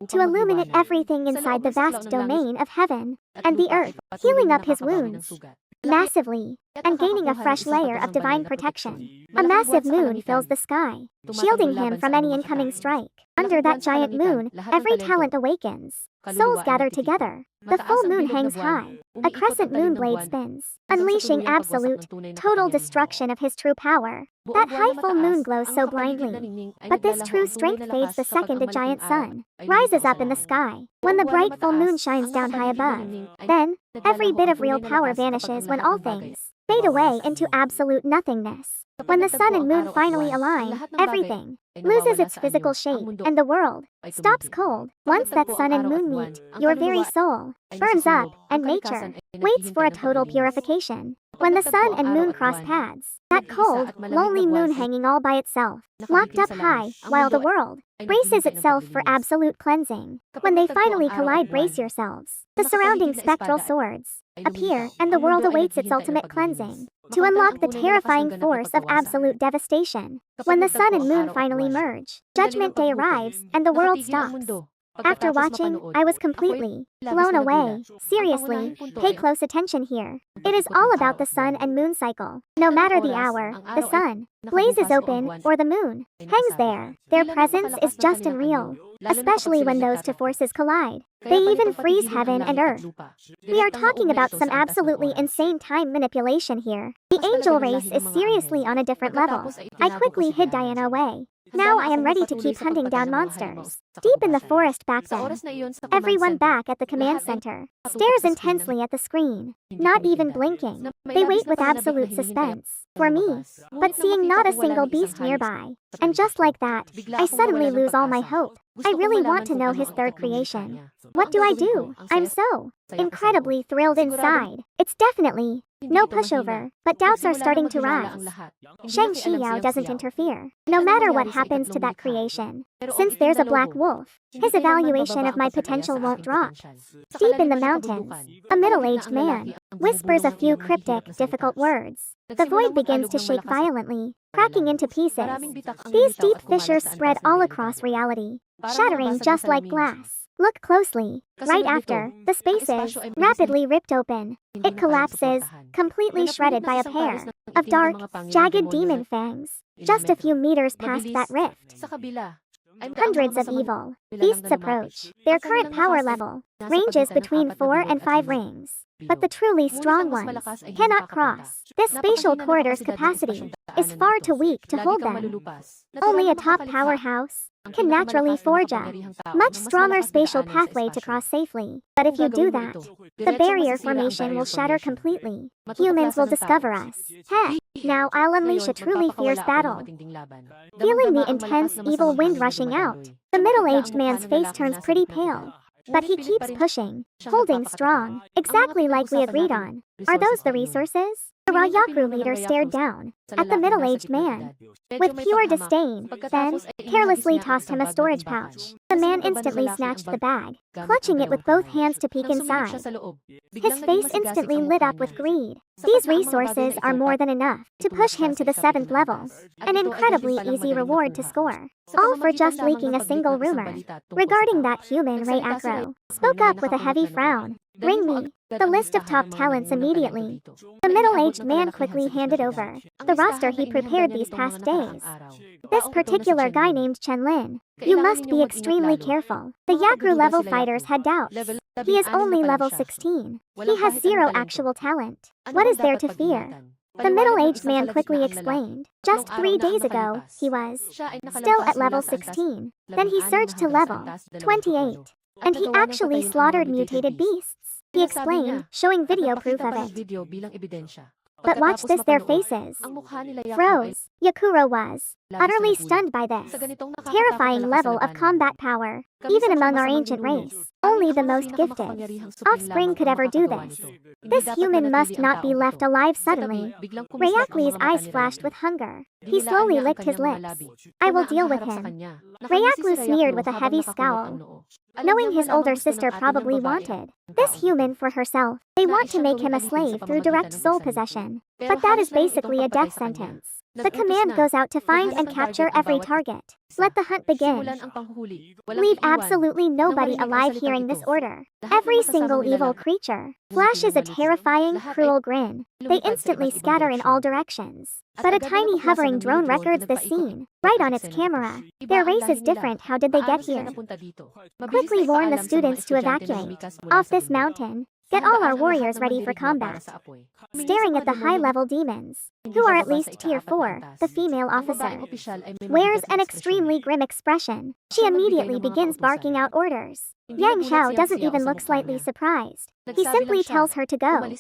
to illuminate everything inside the vast domain of heaven and the earth, healing up his wounds massively, and gaining a fresh layer of divine protection. A massive moon fills the sky, shielding him from any incoming strike. Under that giant moon, every talent awakens. Souls gather together. The full moon hangs high. A crescent moon blade spins, unleashing absolute, total destruction of his true power. That high full moon glows so blindly, but this true strength fades the second a giant sun rises up in the sky. When the bright full moon shines down high above, then every bit of real power vanishes when all things fade away into absolute nothingness. When the sun and moon finally align, everything loses its physical shape, and the world stops cold. Once that sun and moon meet, your very soul burns up, and nature waits for a total purification. When the sun and moon cross paths, that cold, lonely moon hanging all by itself, locked up high, while the world braces itself for absolute cleansing. When they finally collide, brace yourselves. The surrounding spectral swords appear, and the world awaits its ultimate cleansing to unlock the terrifying force of absolute devastation. When the sun and moon finally merge, Judgment Day arrives, and the world stops. After watching, I was completely blown away. Seriously, pay close attention here. It is all about the sun and moon cycle. No matter the hour, the sun blazes open, or the moon hangs there. Their presence is just unreal, especially when those two forces collide. They even freeze heaven and earth. We are talking about some absolutely insane time manipulation here. The angel race is seriously on a different level. I quickly hid Diana away. Now I am ready to keep hunting down monsters. Deep in the forest back then, everyone back at the command center stares intensely at the screen, not even blinking. They wait with absolute suspense for me, but seeing not a single beast nearby. And just like that, I suddenly lose all my hope. I really want to know his third creation. What do I do? I'm so incredibly thrilled inside. It's definitely no pushover, but doubts are starting to rise. Shang Xiao doesn't interfere, no matter what happens to that creation. Since there's a black wolf, his evaluation of my potential won't drop. Deep in the mountains, a middle-aged man whispers a few cryptic, difficult words. The void begins to shake violently, cracking into pieces. These deep fissures spread all across reality, shattering just like glass. Look closely. Right after, the space is rapidly ripped open. It collapses, completely shredded by a pair of dark, jagged demon fangs, just a few meters past that rift. Hundreds of evil beasts approach. Their current power level ranges between 4 and 5 rings, but the truly strong ones cannot cross. This spatial corridor's capacity is far too weak to hold them. Only a top powerhouse can naturally forge a much stronger spatial pathway to cross safely. But if you do that, the barrier formation will shatter completely. Humans will discover us. Heh, now I'll unleash a truly fierce battle. Feeling the intense evil wind rushing out, the middle-aged man's face turns pretty pale. But he keeps pushing, holding strong, exactly like we agreed on. Are those the resources? The Rayakru leader stared down at the middle-aged man with pure disdain, then carelessly tossed him a storage pouch. The man instantly snatched the bag, clutching it with both hands to peek inside. His face instantly lit up with greed. These resources are more than enough to push him to the 7th level, an incredibly easy reward to score. All for just leaking a single rumor regarding that human Rayakru. Spoke up with a heavy frown. Bring me the list of top talents immediately. The middle-aged man quickly handed over the roster he prepared these past days. This particular guy named Chen Lin. You must be extremely careful. The Yakru level fighters had doubts. He is only level 16. He has 0 actual talent. What is there to fear? The middle-aged man quickly explained. Just 3 days ago, he was still at level 16. Then he surged to level 28. And he actually slaughtered mutated beasts. He explained, showing video proof of it. But watch this, their faces froze. Yakuro was utterly stunned by this terrifying level of combat power. Even among our ancient race, only the most gifted offspring could ever do this. This human must not be left alive suddenly. Rayakli's eyes flashed with hunger. He slowly licked his lips. I will deal with him. Rayaklu sneered with a heavy scowl. Knowing his older sister probably wanted this human for herself, they want to make him a slave through direct soul possession. But that is basically a death sentence. The command goes out to find and capture every target. Let the hunt begin. Leave absolutely nobody alive hearing this order. Every single evil creature flashes a terrifying, cruel grin. They instantly scatter in all directions. But a tiny hovering drone records the scene, right on its camera. Their race is different. How did they get here? Quickly warn the students to evacuate off this mountain. Get all our warriors ready for combat. Staring at the high-level demons, who are at least tier 4, the female officer wears an extremely grim expression. She immediately begins barking out orders. Yang Xiao doesn't even look slightly surprised. He simply tells her to go.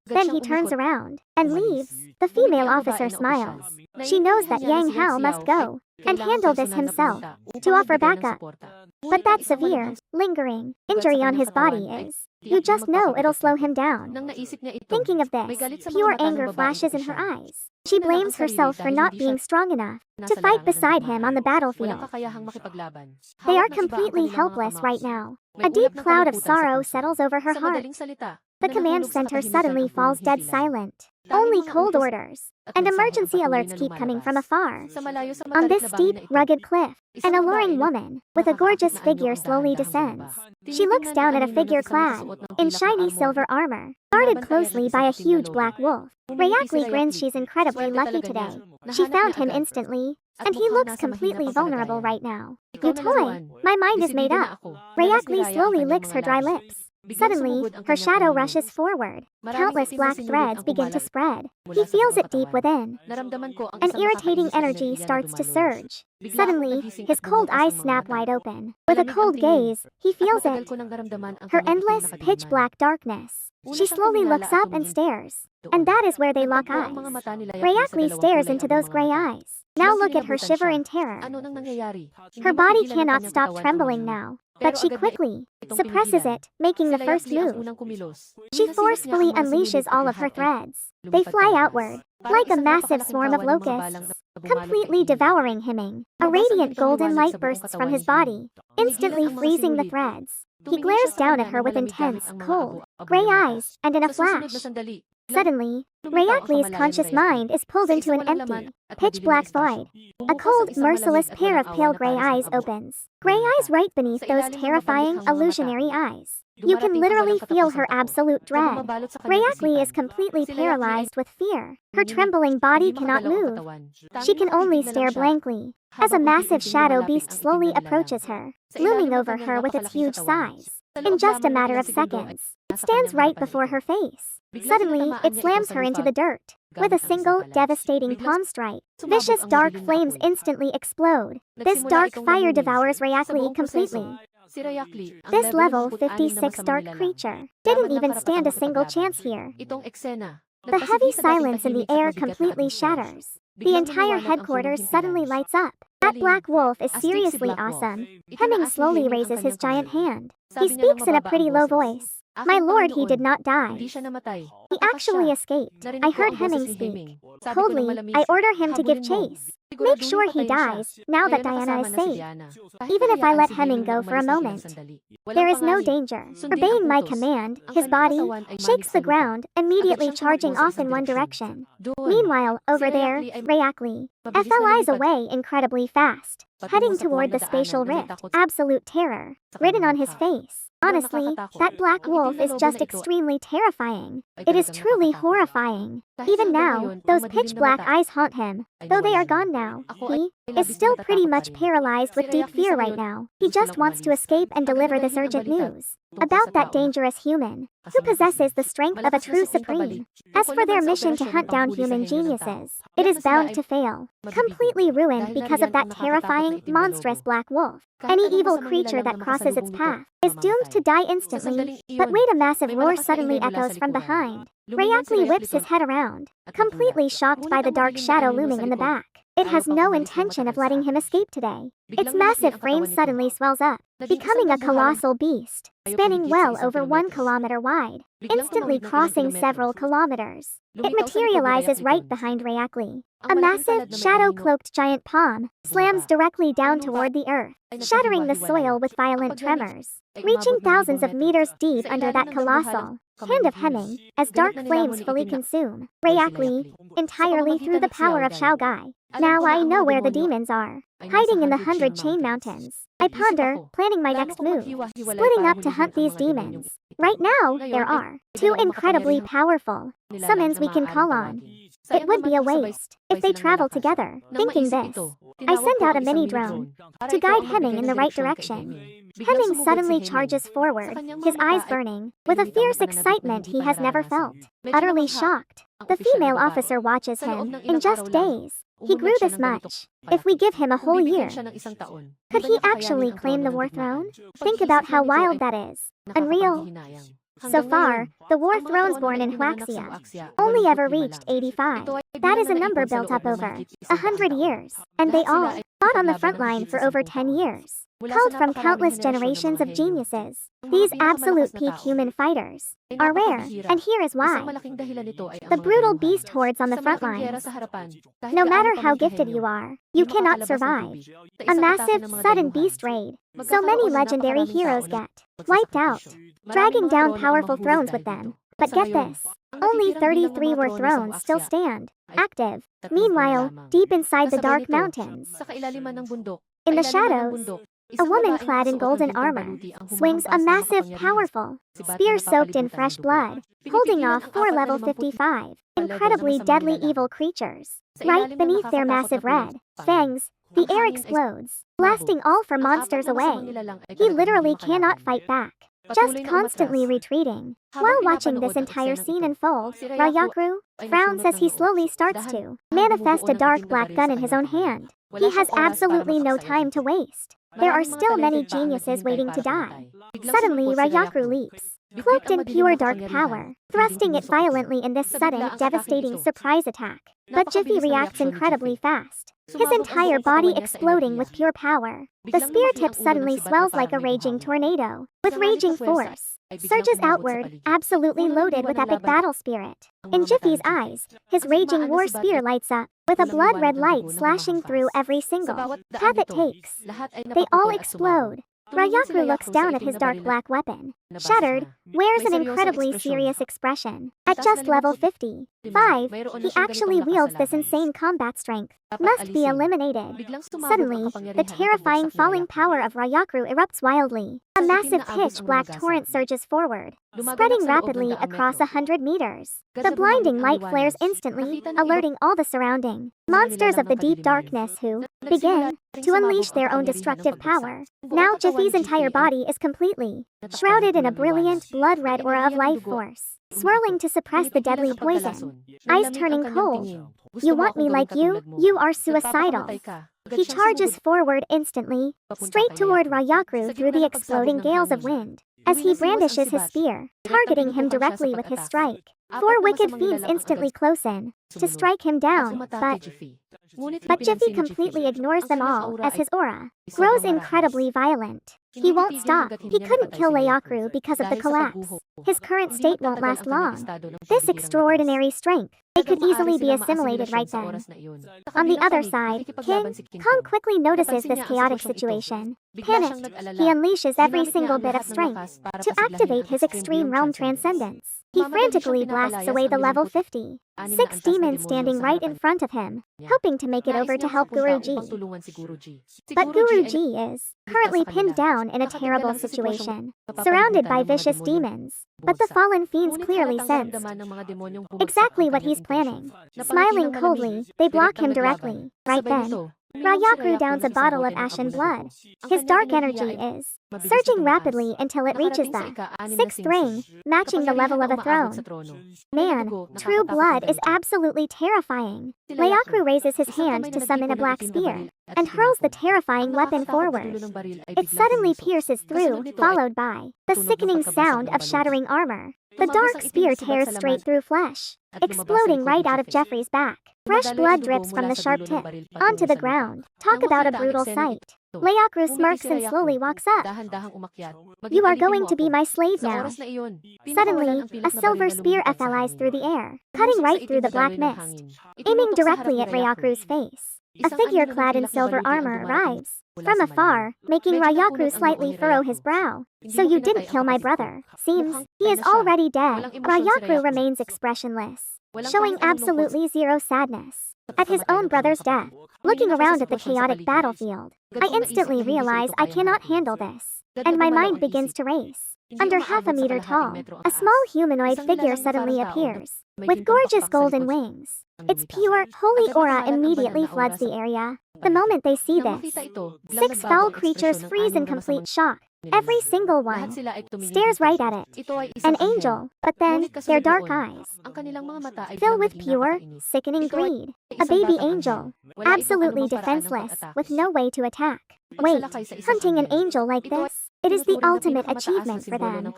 Then he turns around and leaves. The female officer smiles. She knows that Yang Hao must go and handle this himself to offer backup. But that severe, lingering injury on his body is, you just know it'll slow him down. Thinking of this, pure anger flashes in her eyes. She blames herself for not being strong enough to fight beside him on the battlefield. They are completely helpless right now. A deep cloud of sorrow settles over her heart. The command center suddenly falls dead silent. Only cold orders and emergency alerts keep coming from afar. On this steep, rugged cliff, an alluring woman with a gorgeous figure slowly descends. She looks down at a figure clad in shiny silver armor, guarded closely by a huge black wolf. Rayakli grins. She's incredibly lucky today. She found him instantly, and he looks completely vulnerable right now. You toy, my mind is made up. Rayakli slowly licks her dry lips. Suddenly, her shadow rushes forward. Countless black threads begin to spread. He feels it deep within. An irritating energy starts to surge. Suddenly, his cold eyes snap wide open. With a cold gaze, he feels it. Her endless, pitch-black darkness. She slowly looks up and stares. And that is where they lock eyes. Rayakli stares into those gray eyes. Now look at her shiver in terror. Her body cannot stop trembling now. But she quickly suppresses it, making the first move. She forcefully unleashes all of her threads. They fly outward, like a massive swarm of locusts, completely devouring him. A radiant golden light bursts from his body, instantly freezing the threads. He glares down at her with intense, cold, gray eyes, and in a flash, suddenly, Rayakli's conscious mind is pulled into an empty, pitch-black void. A cold, merciless pair of pale gray eyes opens. Gray eyes right beneath those terrifying, illusionary eyes. You can literally feel her absolute dread. Rayakli is completely paralyzed with fear. Her trembling body cannot move. She can only stare blankly as a massive shadow beast slowly approaches her, looming over her with its huge size. In just a matter of seconds, it stands right before her face. Suddenly, it slams her into the dirt. With a single, devastating palm strike, vicious dark flames instantly explode. This dark fire devours Rayakli completely. This level 56 dark creature didn't even stand a single chance here. The heavy silence in the air completely shatters. The entire headquarters suddenly lights up. That black wolf is seriously awesome. Hemming slowly raises his giant hand. He speaks in a pretty low voice. My lord, he did not die. He actually escaped. I heard Hemming speak. Coldly, I order him to give chase. Make sure he dies, now that Diana is safe. Even if I let Hemming go for a moment, there is no danger. Obeying my command, his body shakes the ground, immediately charging off in one direction. Meanwhile, over there, Rayakli flies away incredibly fast, heading toward the spatial rift. Absolute terror written on his face. Honestly, that black wolf is just extremely terrifying. It is truly horrifying. Even now, those pitch-black eyes haunt him. Though they are gone now, he is still pretty much paralyzed with deep fear right now. He just wants to escape and deliver this urgent news about that dangerous human who possesses the strength of a true supreme. As for their mission to hunt down human geniuses, it is bound to fail. Completely ruined because of that terrifying, monstrous black wolf. Any evil creature that crosses its path is doomed to die instantly. But wait, a massive roar suddenly echoes from behind. Rayakli whips his head around, completely shocked by the dark shadow looming in the back. It has no intention of letting him escape today. Its massive frame suddenly swells up, becoming a colossal beast, spanning well over 1 kilometer wide, instantly crossing several kilometers. It materializes right behind Rayakli. A massive, shadow-cloaked giant palm slams directly down toward the earth, shattering the soil with violent tremors, reaching thousands of meters deep under that colossal hand of Hemming, as dark flames fully consume Rayakli, entirely through the power of Shaogai. Now I know where the demons are, hiding in the 100 Chain Mountains. I ponder, planning my next move, splitting up to hunt these demons. Right now, there are 2 incredibly powerful summons we can call on. It would be a waste if they travel together. Thinking this, I send out a mini drone to guide Hemming in the right direction. Hemming suddenly charges forward, his eyes burning, with a fierce excitement he has never felt. Utterly shocked, the female officer watches him. In just days, he grew this much. If we give him a whole year, could he actually claim the war throne? Think about how wild that is. Unreal. So far, the war thrones born in Huaxia only ever reached 85. That is a number built up over 100 years, and they all fought on the front line for over 10 years. Culled from countless generations of geniuses, these absolute peak human fighters are rare, and here is why. The brutal beast hordes on the front lines. No matter how gifted you are, you cannot survive a massive, sudden beast raid. So many legendary heroes get wiped out, dragging down powerful thrones with them. But get this, only 33 war thrones still stand, active. Meanwhile, deep inside the dark mountains, in the shadows, a woman clad in golden armor swings a massive, powerful spear soaked in fresh blood, holding off 4 level 55 incredibly deadly evil creatures. Right beneath their massive red fangs, the air explodes, blasting all four monsters away. He literally cannot fight back, just constantly retreating. While watching this entire scene unfold, Ryakru frowns as he slowly starts to manifest a dark black gun in his own hand. He has absolutely no time to waste. There are still many geniuses waiting to die. Suddenly, Ryakru leaps, cloaked in pure dark power, thrusting it violently in this sudden, devastating surprise attack. But Jiffy reacts incredibly fast, his entire body exploding with pure power. The spear tip suddenly swells like a raging tornado, with raging force, surges outward, absolutely loaded with epic battle spirit. In Jiffy's eyes, his raging war spear lights up, with a blood-red light slashing through every single path it takes. They all explode. Ryakru looks down at his dark black weapon, shattered, wears an incredibly serious expression. At just level 55, he actually wields this insane combat strength. Must be eliminated. Suddenly, the terrifying falling power of Ryakru erupts wildly. A massive pitch-black torrent surges forward, spreading rapidly across 100 meters. The blinding light flares instantly, alerting all the surrounding monsters of the deep darkness who begin to unleash their own destructive power. Now Jiffy's entire body is completely shrouded in a brilliant, blood-red aura of life force, swirling to suppress the deadly poison. Eyes turning cold. You want me like you? You are suicidal. He charges forward instantly, straight toward Ryakru through the exploding gales of wind, as he brandishes his spear, targeting him directly with his strike. 4 wicked fiends instantly close in to strike him down, but Jiffy completely ignores them all as his aura grows incredibly violent. He won't stop. He couldn't kill Ryakru because of the collapse. His current state won't last long. This extraordinary strength, it could easily be assimilated right then. On the other side, King Kong quickly notices this chaotic situation. Panicked, he unleashes every single bit of strength to activate his extreme realm transcendence. He frantically blasts away the level 56 demons standing right in front of him, hoping to make it over to help Guruji. But Guruji is currently pinned down in a terrible situation, surrounded by vicious demons. But the fallen fiends clearly sense exactly what he's planning. Smiling coldly, they block him directly. Right then, Ryakru downs a bottle of ashen blood. His dark energy is surging rapidly until it reaches the sixth ring, matching the level of a throne. Man, true blood is absolutely terrifying. Ryakru raises his hand to summon a black spear and hurls the terrifying weapon forward. It suddenly pierces through, followed by the sickening sound of shattering armor. The dark spear tears straight through flesh, exploding right out of Jeffrey's back. Fresh blood drips from the sharp tip onto the ground. Talk about a brutal sight. Ryakru smirks and slowly walks up. You are going to be my slave now. Suddenly, a silver spear flies through the air, cutting right through the black mist, aiming directly at Ryakru's face. A figure clad in silver armor arrives from afar, making Ryakru slightly furrow his brow. So you didn't kill my brother. Seems he is already dead. Ryakru remains expressionless, showing absolutely zero sadness at his own brother's death. Looking around at the chaotic battlefield, I instantly realize I cannot handle this, and my mind begins to race. Under half a meter tall, a small humanoid figure suddenly appears, with gorgeous golden wings. Its pure, holy aura immediately floods the area. The moment they see this, 6 foul creatures freeze in complete shock. Every single one stares right at it. An angel, but then their dark eyes fill with pure, sickening greed. A baby angel, absolutely defenseless, with no way to attack. Wait, hunting an angel like this? It is the ultimate achievement for them.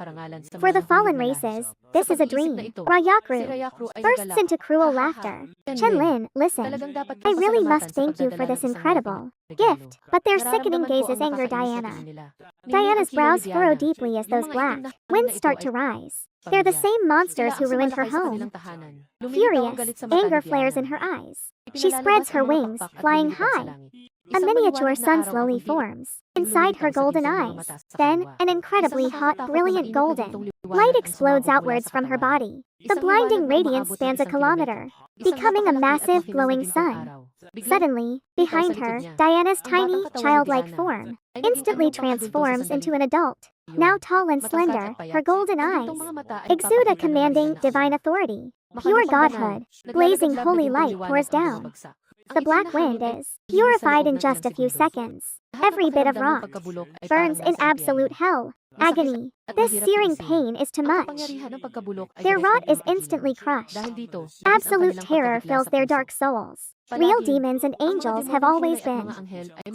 For the fallen races, this is a dream. Ryakru bursts into cruel laughter. Chenlin, listen. I really must thank you for this incredible gift. But their sickening gazes anger Diana. Diana's brows furrow deeply as those black winds start to rise. They're the same monsters who ruined her home. Furious, anger flares in her eyes. She spreads her wings, flying high. A miniature sun slowly forms inside her golden eyes. Then, an incredibly hot, brilliant golden light explodes outwards from her body. The blinding radiance spans a kilometer, becoming a massive, glowing sun. Suddenly, behind her, Diana's tiny, childlike form instantly transforms into an adult. Now tall and slender, her golden eyes exude a commanding, divine authority. Pure godhood, blazing holy light pours down. The black wind is purified in just a few seconds. Every bit of rock burns in absolute hell. Agony. This searing pain is too much. Their rot is instantly crushed. Absolute terror fills their dark souls. Real demons and angels have always been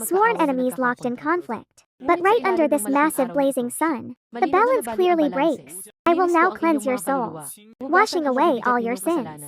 sworn enemies locked in conflict. But right under this massive blazing sun, the balance clearly breaks. I will now cleanse your souls, washing away all your sins.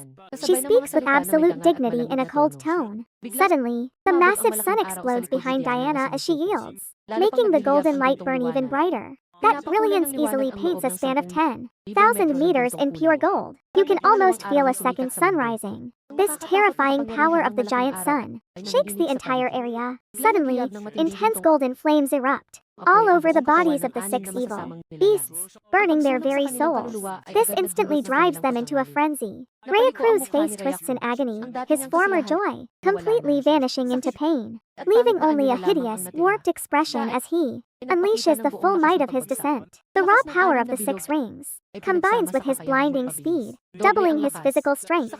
She speaks with absolute dignity in a cold tone. Suddenly, the massive sun explodes behind Diana as she yields, making the golden light burn even brighter. That brilliance easily paints a span of 10,000 meters in pure gold. You can almost feel a second sun rising. This terrifying power of the giant sun shakes the entire area. Suddenly, intense golden flames erupt all over the bodies of the 6 evil beasts, burning their very souls. This instantly drives them into a frenzy. Ryakru's face twists in agony, his former joy completely vanishing into pain, leaving only a hideous, warped expression as he unleashes the full might of his descent. The raw power of the 6 rings combines with his blinding speed, doubling his physical strength.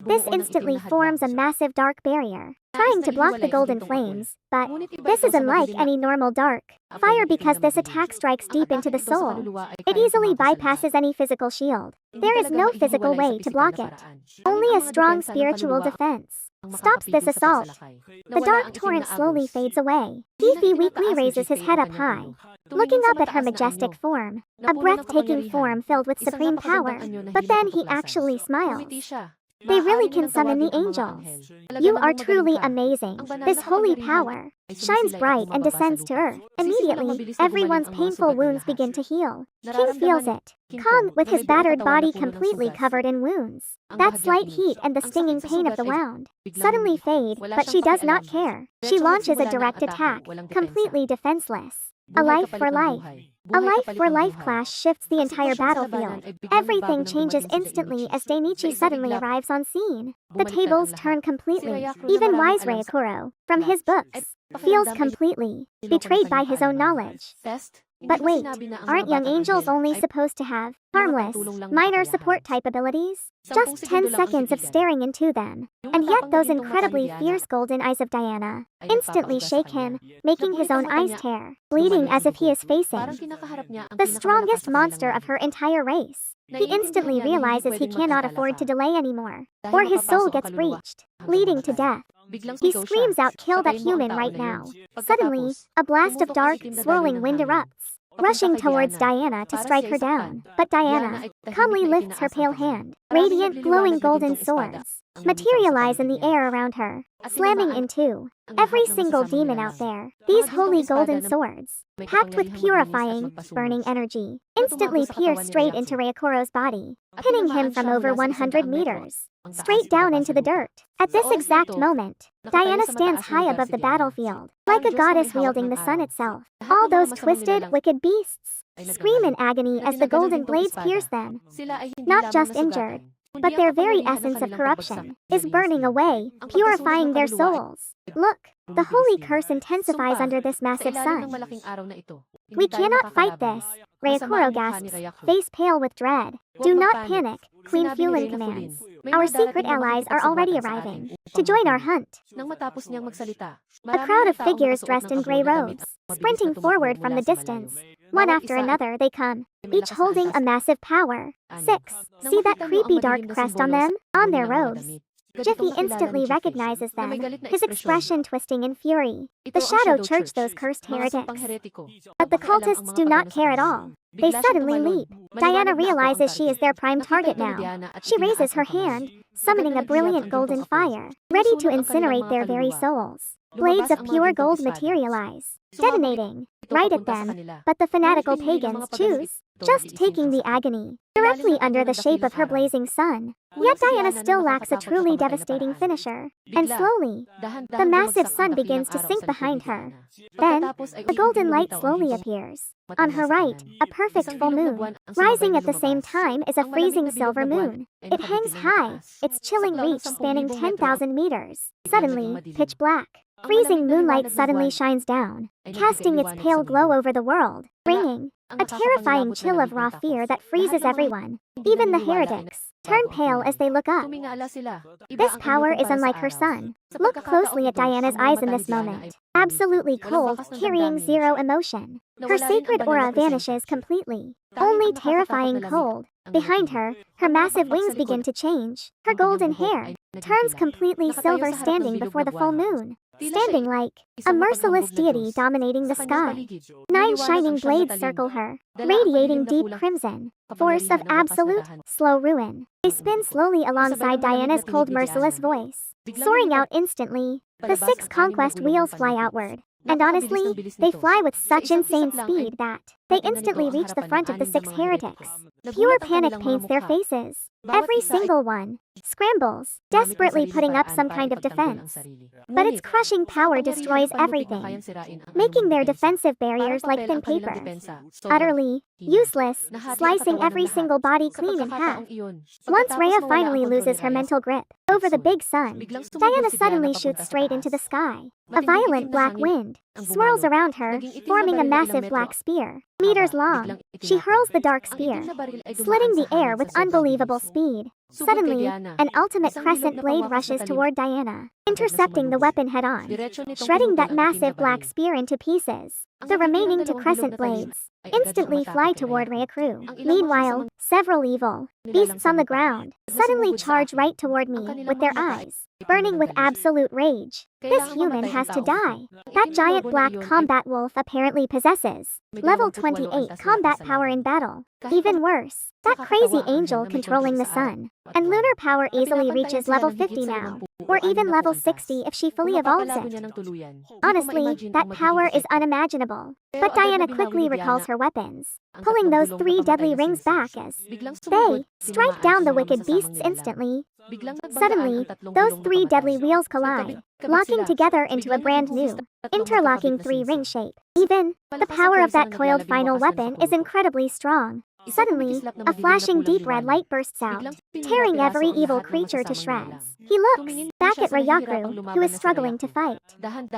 This instantly forms a massive dark barrier, trying to block the golden flames, but this is unlike any normal dark fire because this attack strikes deep into the soul. It easily bypasses any physical shield. There is no physical way to block it. Only a strong spiritual defense stops this assault. The dark torrent slowly fades away. Fifi weakly raises his head up high, looking up at her majestic form, a breathtaking form filled with supreme power. But then he actually smiles. They really can summon the angels. You are truly amazing. This holy power shines bright and descends to earth. Immediately, everyone's painful wounds begin to heal. King feels it. Kong, with his battered body completely covered in wounds. That slight heat and the stinging pain of the wound suddenly fade, but she does not care. She launches a direct attack, completely defenseless. A life for life. A life for life clash shifts the entire battlefield. Everything changes instantly as Dainichi suddenly arrives on scene. The tables turn completely. Even wise Ryakuro, from his books, feels completely betrayed by his own knowledge. But wait, aren't young angels only supposed to have harmless, minor support type abilities? Just 10 seconds of staring into them. And yet those incredibly fierce golden eyes of Diana instantly shake him, making his own eyes tear, bleeding as if he is facing the strongest monster of her entire race. He instantly realizes he cannot afford to delay anymore, or his soul gets breached, leading to death. He screams out, "Kill that human right now." Suddenly, a blast of dark, swirling wind erupts, rushing towards Diana to strike her down. But Diana calmly lifts her pale hand. Radiant, glowing golden swords materialize in the air around her, slamming into every single demon out there. These holy golden swords, packed with purifying, burning energy, instantly pierce straight into Ryukuro's body, pinning him from over 100 meters, straight down into the dirt. At this exact moment, Diana stands high above the battlefield, like a goddess wielding the sun itself. All those twisted, wicked beasts scream in agony as the golden blades pierce them. Not just injured, but their very essence of corruption is burning away, purifying their souls. Look, the holy curse intensifies under this massive sun. "We cannot fight this," Ryukuro gasps, face pale with dread. "Do not panic," Queen Fulan commands. "Our secret allies are already arriving to join our hunt." A crowd of figures dressed in gray robes, sprinting forward from the distance. One after another they come, each holding a massive power. 6. See that creepy dark crest on them? On their robes. Jiffy instantly recognizes them, his expression twisting in fury. The Shadow Church, those cursed heretics. But the cultists do not care at all. They suddenly leap. Diana realizes she is their prime target now. She raises her hand, summoning a brilliant golden fire, ready to incinerate their very souls. Blades of pure gold materialize, detonating right at them. But the fanatical pagans choose just taking the agony directly under the shape of her blazing sun. Yet Diana still lacks a truly devastating finisher. And slowly, the massive sun begins to sink behind her. Then, the golden light slowly appears. On her right, a perfect full moon. Rising at the same time is a freezing silver moon. It hangs high, its chilling reach spanning 10,000 meters. Suddenly, pitch black. Freezing moonlight suddenly shines down, casting its pale glow over the world, bringing a terrifying chill of raw fear that freezes everyone. Even the heretics turn pale as they look up. This power is unlike her son. Look closely at Diana's eyes in this moment. Absolutely cold, carrying zero emotion. Her sacred aura vanishes completely. Only terrifying cold. Behind her, her massive wings begin to change. Her golden hair turns completely silver, standing before the full moon. Standing like a merciless deity dominating the sky. 9 shining blades circle her, radiating deep crimson, force of absolute, slow ruin. They spin slowly alongside Diana's cold, merciless voice. Soaring out instantly, the 6 conquest wheels fly outward. And honestly, they fly with such insane speed that they instantly reach the front of the 6 heretics. Pure panic paints their faces. Every single one scrambles, desperately putting up some kind of defense. But its crushing power destroys everything, making their defensive barriers like thin paper. Utterly useless, slicing every single body clean in half. Once Rhea finally loses her mental grip over the big sun, Diana suddenly shoots straight into the sky. A violent black wind swirls around her, forming a massive black spear, meters long. She hurls the dark spear, slitting the air with unbelievable speed. Suddenly, an ultimate crescent blade rushes toward Diana, intercepting the weapon head-on, shredding that massive black spear into pieces. The remaining 2 crescent blades instantly fly toward Ryukuro. Meanwhile, several evil beasts on the ground suddenly charge right toward me with their eyes burning with absolute rage. This human has to die. That giant black combat wolf apparently possesses level 28 combat power in battle. Even worse, that crazy angel controlling the sun and lunar power easily reaches level 50 now, or even level 60 if she fully evolves it. Honestly, that power is unimaginable. But Diana quickly recalls her weapons, pulling those 3 deadly rings back as they strike down the wicked beasts instantly. Suddenly, those 3 deadly wheels collide, locking together into a brand new, interlocking 3-ring shape. Even the power of that coiled final weapon is incredibly strong. Suddenly, a flashing deep red light bursts out, tearing every evil creature to shreds. He looks back Look at Ryakru, who is struggling to fight.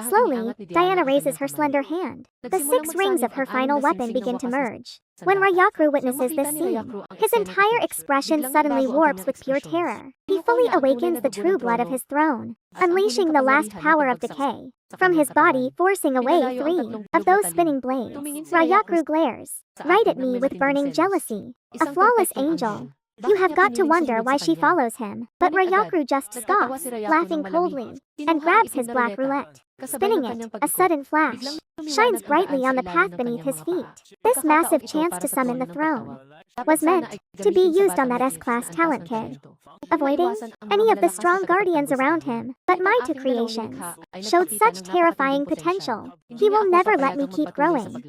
Slowly, Diana raises her slender hand. The 6 rings of her final weapon begin to merge. When Ryakru witnesses this scene, his entire expression suddenly warps with pure terror. He fully awakens the true blood of his throne, unleashing the last power of decay from his body, forcing away 3 of those spinning blades. Ryakru glares right at me with burning jealousy. A flawless angel. You have got to wonder why she follows him. But Ryakru just scoffs, laughing coldly, and grabs his black roulette. Spinning it, a sudden flash shines brightly on the path beneath his feet. This massive chance to summon the throne was meant to be used on that S-class talent kid, avoiding any of the strong guardians around him. But my 2 creations showed such terrifying potential. He will never let me keep growing.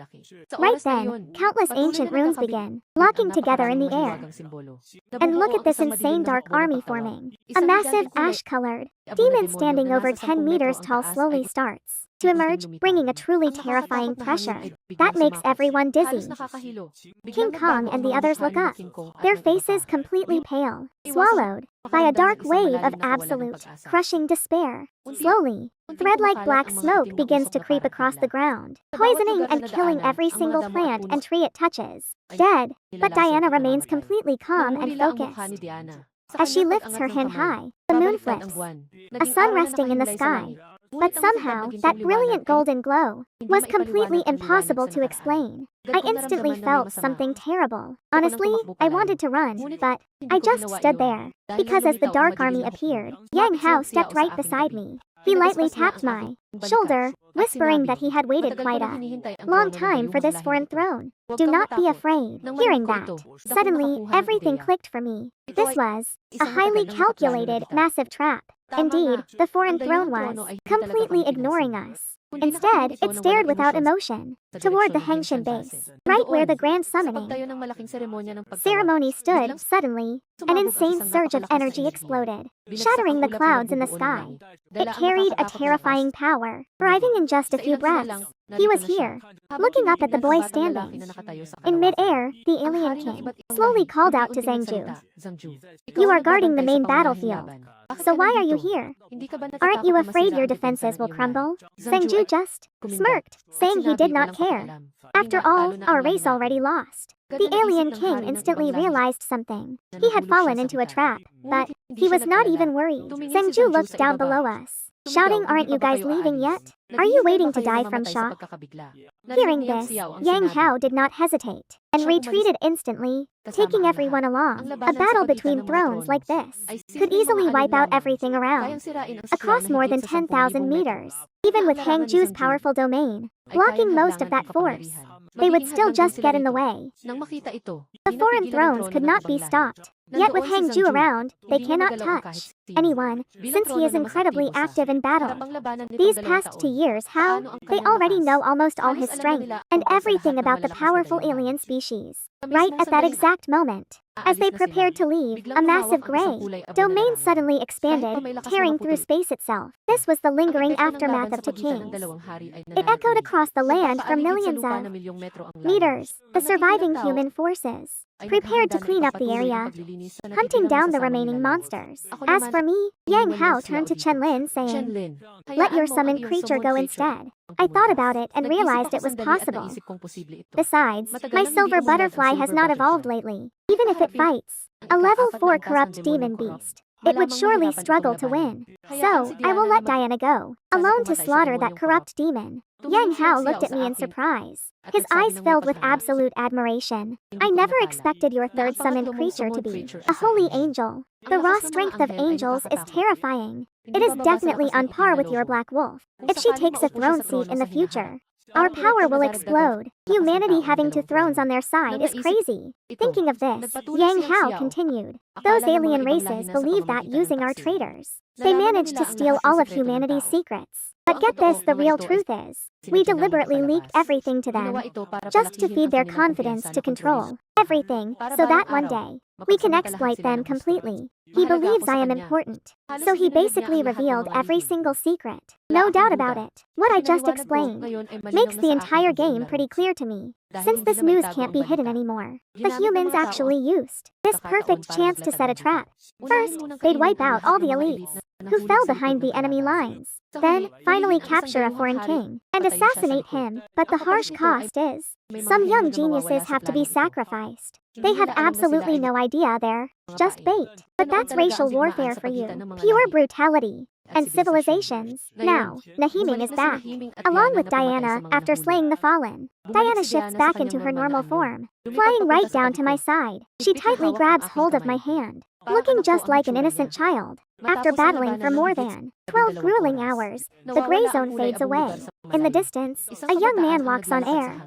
Right then, countless ancient runes begin, locking together in the air. And look at this insane dark army forming. A massive ash-colored demon standing over 10 meters tall slowly starts to emerge, bringing a truly terrifying pressure that makes everyone dizzy. King Kong and the others look up, their faces completely pale, swallowed by a dark wave of absolute, crushing despair. Slowly, thread-like black smoke begins to creep across the ground, poisoning and killing every single plant and tree it touches. Dead, but Diana remains completely calm and focused. As she lifts her hand high, the moon flips, a sun resting in the sky. But somehow, that brilliant golden glow was completely impossible to explain. I instantly felt something terrible. Honestly, I wanted to run, but I just stood there. Because as the dark army appeared, Yang Hao stepped right beside me. He lightly tapped my shoulder, whispering that he had waited quite a long time for this foreign throne. Do not be afraid. Hearing that, suddenly, everything clicked for me. This was a highly calculated, massive trap. Indeed, the foreign throne was completely ignoring us. Instead, it stared without emotion toward the Hengshin base, right where the grand summoning ceremony stood. Suddenly, an insane surge of energy exploded, shattering the clouds in the sky. It carried a terrifying power. Arriving in just a few breaths, he was here, looking up at the boy standing. In mid-air, the alien king slowly called out to Zhangju. You are guarding the main battlefield. So why are you here? Aren't you afraid your defenses will crumble? Zhangju just smirked, saying he did not care. After all, our race already lost. The alien king instantly realized something. He had fallen into a trap, but he was not even worried. Zhangju looked down below us, shouting, aren't you guys leaving yet? Are you waiting to die from shock? Hearing this, Yang Hao did not hesitate and retreated instantly, taking everyone along. A battle between thrones like this could easily wipe out everything around, across more than 10,000 meters. Even with Hangju's powerful domain blocking most of that force, they would still just get in the way. The foreign thrones could not be stopped. Yet with Hangju around, they cannot touch anyone, since he is incredibly active in battle. These past 2 years, they already know almost all his strength and everything about the powerful alien species. Right at that exact moment, as they prepared to leave, a massive gray domain suddenly expanded, tearing through space itself. This was the lingering aftermath of 2 kings. It echoed across the land for millions of meters. The surviving human forces prepared to clean up the area, hunting down the remaining monsters. As for me, Yang Hao turned to Chenlin, saying, let your summoned creature go instead. I thought about it and realized it was possible. Besides, my silver butterfly has not evolved lately. Even if it fights a level 4 corrupt demon beast, it would surely struggle to win. So, I will let Diana go, alone to slaughter that corrupt demon. Yang Hao looked at me in surprise, his eyes filled with absolute admiration. I never expected your third summoned creature to be a holy angel. The raw strength of angels is terrifying. It is definitely on par with your black wolf. If she takes a throne seat in the future, our power will explode. Humanity having 2 thrones on their side is crazy. Thinking of this, Yang Hao continued. Those alien races believe that using our traitors, they managed to steal all of humanity's secrets. But get this, the real truth is, we deliberately leaked everything to them, just to feed their confidence to control everything, so that one day, we can exploit them completely. He believes I am important, so he basically revealed every single secret. No doubt about it. What I just explained makes the entire game pretty clear to me. Since this news can't be hidden anymore, the humans actually used this perfect chance to set a trap. First, they'd wipe out all the elites, who fell behind the enemy lines. Then, finally capture a foreign king and assassinate him. But the harsh cost is, some young geniuses have to be sacrificed. They have absolutely no idea they're just bait. But that's racial warfare for you. Pure brutality. And civilizations. Now, Nahiming is back, along with Diana, after slaying the fallen. Diana shifts back into her normal form, flying right down to my side. She tightly grabs hold of my hand, looking just like an innocent child. After battling for more than 12 grueling hours, the gray zone fades away. In the distance, a young man walks on air,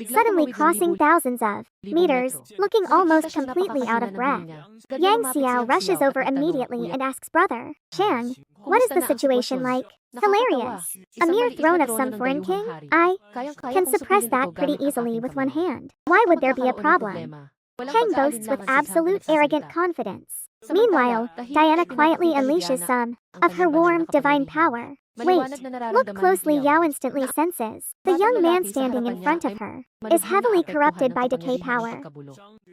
suddenly crossing thousands of meters, looking almost completely out of breath. Yang Xiao rushes over immediately and asks Brother Chang, what is the situation like? Hilarious. A mere throne of some foreign king? I can suppress that pretty easily with one hand. Why would there be a problem? Chang boasts with absolute arrogant confidence. Meanwhile, Diana quietly unleashes some of her warm, divine power. Wait, look closely. Yao instantly senses the young man standing in front of her is heavily corrupted by decay power.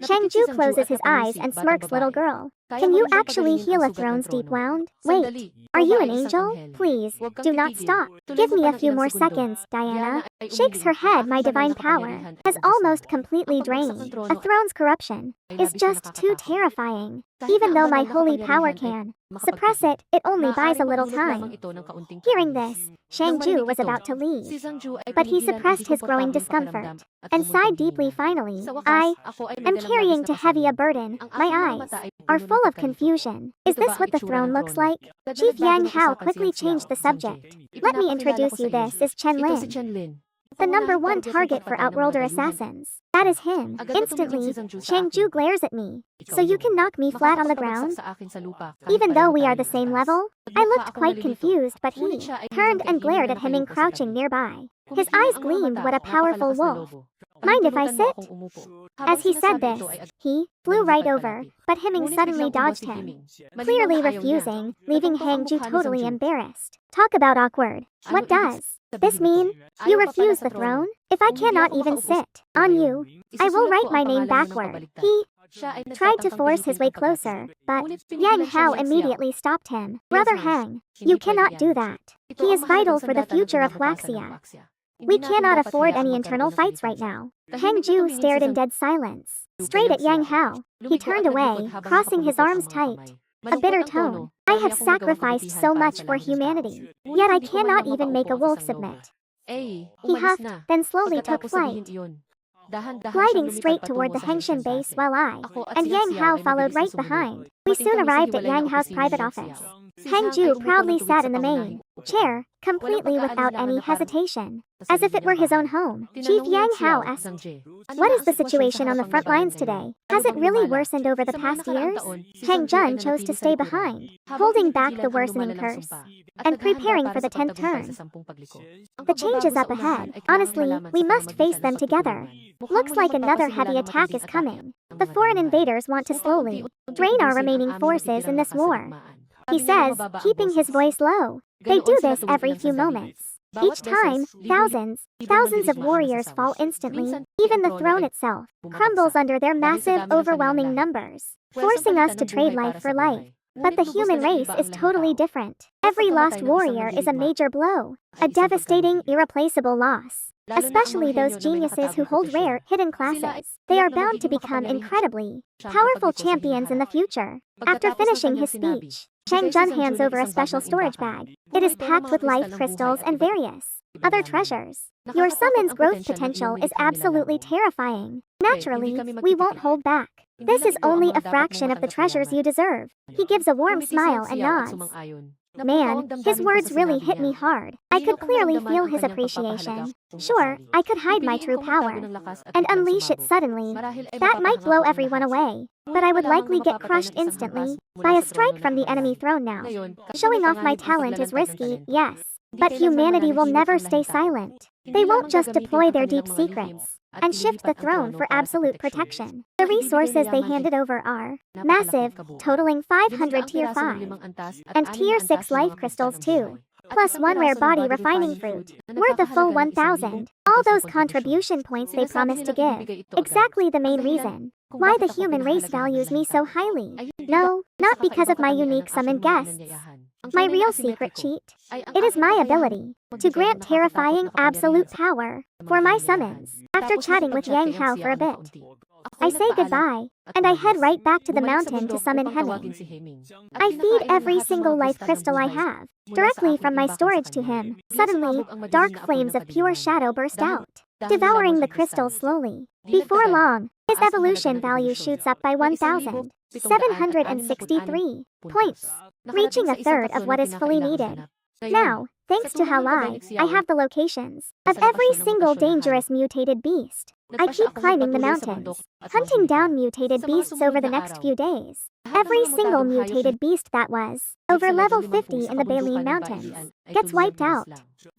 Shangju closes his eyes and smirks. Little girl, can you actually heal a throne's deep wound? Wait, are you an angel? Please, do not stop. Give me a few more seconds. Diana shakes her head. My divine power has almost completely drained. A throne's corruption is just too terrifying. Even though my holy power can suppress it, it only buys a little time. Hearing this, Shangju was about to leave, but he suppressed his growing discomfort and sighed deeply. Finally, I am carrying too heavy a burden. My eyes are full of confusion. Is this what the throne looks like? Chief Yang Hao quickly changed the subject. Let me introduce you. This is Chen Lin, the #1 target for Outworlder assassins. That is him. Instantly, Shangju glares at me. So you can knock me flat on the ground? Even though we are the same level? I looked quite confused, but he turned and glared at him, crouching nearby. His eyes gleamed. What a powerful wolf. Mind if I sit? As he said this, he flew right over, but Himing suddenly dodged him, clearly refusing, leaving Hangju totally embarrassed. Talk about awkward. What does this mean? You refuse the throne? If I cannot even sit on you, I will write my name backward. He tried to force his way closer, but Yang Hao immediately stopped him. Brother Hang, you cannot do that. He is vital for the future of Huaxia. We cannot afford any internal fights right now. Hangju stared in dead silence, straight at Yang Hao. He turned away, crossing his arms tight. A bitter tone. I have sacrificed so much for humanity, yet I cannot even make a wolf submit. He huffed, then slowly took flight, gliding straight toward the Hengshan base while I and Yang Hao followed right behind. We soon arrived at Yang Hao's private office. Hangju proudly sat in the main chair, completely without any hesitation, as if it were his own home. Chief Yang Hao asked, what is the situation on the front lines today? Has it really worsened over the past years? Hang Jun chose to stay behind, holding back the worsening curse and preparing for the 10th turn. The change is up ahead. Honestly, we must face them together. Looks like another heavy attack is coming. The foreign invaders want to slowly drain our remaining forces in this war, he says, keeping his voice low. They do this every few moments. Each time, thousands of warriors fall instantly. Even the throne itself crumbles under their massive, overwhelming numbers, forcing us to trade life for life. But the human race is totally different. Every lost warrior is a major blow, a devastating, irreplaceable loss. Especially those geniuses who hold rare, hidden classes. They are bound to become incredibly powerful champions in the future. After finishing his speech, Chang Jun hands over a special storage bag. It is packed with life crystals and various other treasures. Your summon's growth potential is absolutely terrifying. Naturally, we won't hold back. This is only a fraction of the treasures you deserve. He gives a warm smile and nods. Man, his words really hit me hard. I could clearly feel his appreciation. Sure, I could hide my true power and unleash it suddenly. That might blow everyone away, but I would likely get crushed instantly by a strike from the enemy throne now. Showing off my talent is risky, yes, but humanity will never stay silent. They won't just deploy their deep secrets and shift the throne for absolute protection. The resources they handed over are massive, totaling 500 Tier 5 and Tier 6 life crystals too, plus 1 rare body refining fruit, worth a full 1,000. All those contribution points they promised to give. Exactly the main reason why the human race values me so highly. No, not because of my unique summoned guests. My real secret cheat? It is my ability to grant terrifying absolute power for my summons. After chatting with Yang Hao for a bit, I say goodbye, and I head right back to the mountain to summon Heming. I feed every single life crystal I have directly from my storage to him. Suddenly, dark flames of pure shadow burst out, devouring the crystals slowly. Before long, his evolution value shoots up by 1,763 points, reaching a third of what is fully needed. Now, thanks to Halai, I have the locations of every single dangerous mutated beast. I keep climbing the mountains, hunting down mutated beasts over the next few days. Every single mutated beast that was over level 50 in the Baleen Mountains gets wiped out.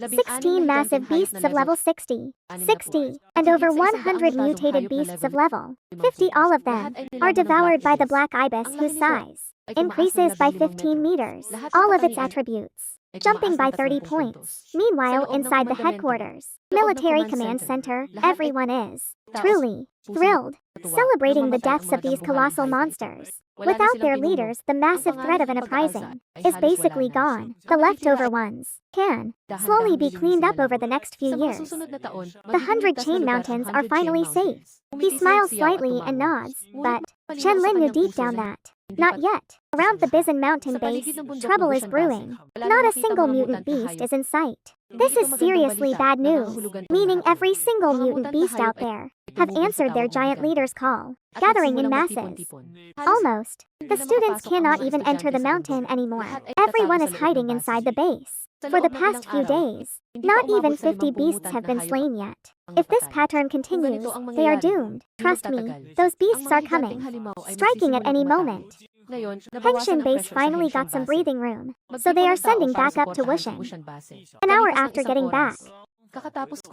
16 massive beasts of level 60, and over 100 mutated beasts of level 50, all of them are devoured by the black ibis, whose size increases by 15 meters, all of its attributes jumping by 30 points. Meanwhile, inside the headquarters, military command center, everyone is truly thrilled, celebrating the deaths of these colossal monsters. Without their leaders, the massive threat of an uprising is basically gone. The leftover ones can slowly be cleaned up over the next few years. The 100 Chain Mountains are finally safe. He smiles slightly and nods, but Chen Lin knew deep down that not yet. Around the Bizan mountain base, trouble is brewing. Not a single mutant beast is in sight. This is seriously bad news, meaning every single mutant beast out there have answered their giant leader's call, gathering in masses. Almost. The students cannot even enter the mountain anymore. Everyone is hiding inside the base. For the past few days, not even 50 beasts have been slain yet. If this pattern continues, they are doomed. Trust me, those beasts are coming, striking at any moment. Hengshin base finally got some breathing room, so they are sending back up to Wushan. An hour after getting back,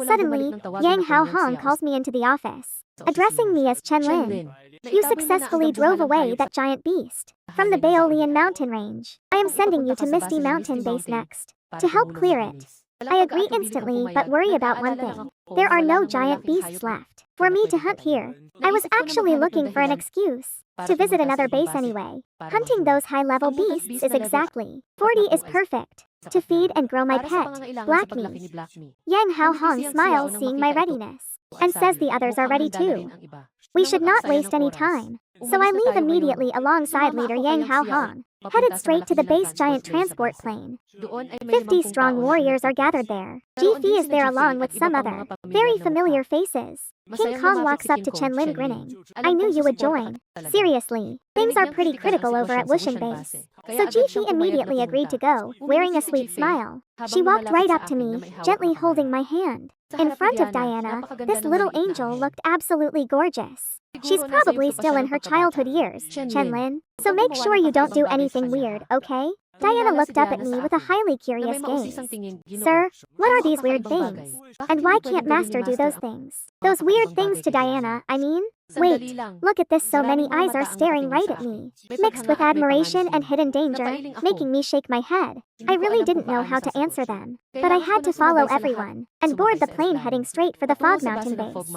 suddenly, Yang Hao Hong calls me into the office, addressing me as Chen Lin. You successfully drove away that giant beast from the Baolian mountain range. I am sending you to Misty Mountain base next to help clear it. I agree instantly, but worry about one thing. There are no giant beasts left for me to hunt here. I was actually looking for an excuse to visit another base anyway. Hunting those high-level beasts is exactly 40 is perfect to feed and grow my pet, Black Meat. Yang Hao Hong smiles seeing my readiness and says the others are ready too. We should not waste any time. So I leave immediately alongside leader Yang Hao Hong, headed straight to the base giant transport plane. 50 strong warriors are gathered there. Ji-Fi is there along with some other very familiar faces. King Kong walks up to Chen Lin grinning. I knew you would join. Seriously, things are pretty critical over at Wushan base. So Ji-Fi immediately agreed to go, wearing a sweet smile. She walked right up to me, gently holding my hand. In front of Diana, this little angel looked absolutely gorgeous. She's probably still in her childhood years, Chen Lin. So make sure you don't do anything weird, okay? Diana looked up at me with a highly curious gaze. Sir, what are these weird things? And why can't Master do those things? Those weird things to Diana, I mean? Wait, look at this, so many eyes are staring right at me, mixed with admiration and hidden danger, making me shake my head. I really didn't know how to answer them, but I had to follow everyone, and board the plane heading straight for the Fog Mountain base.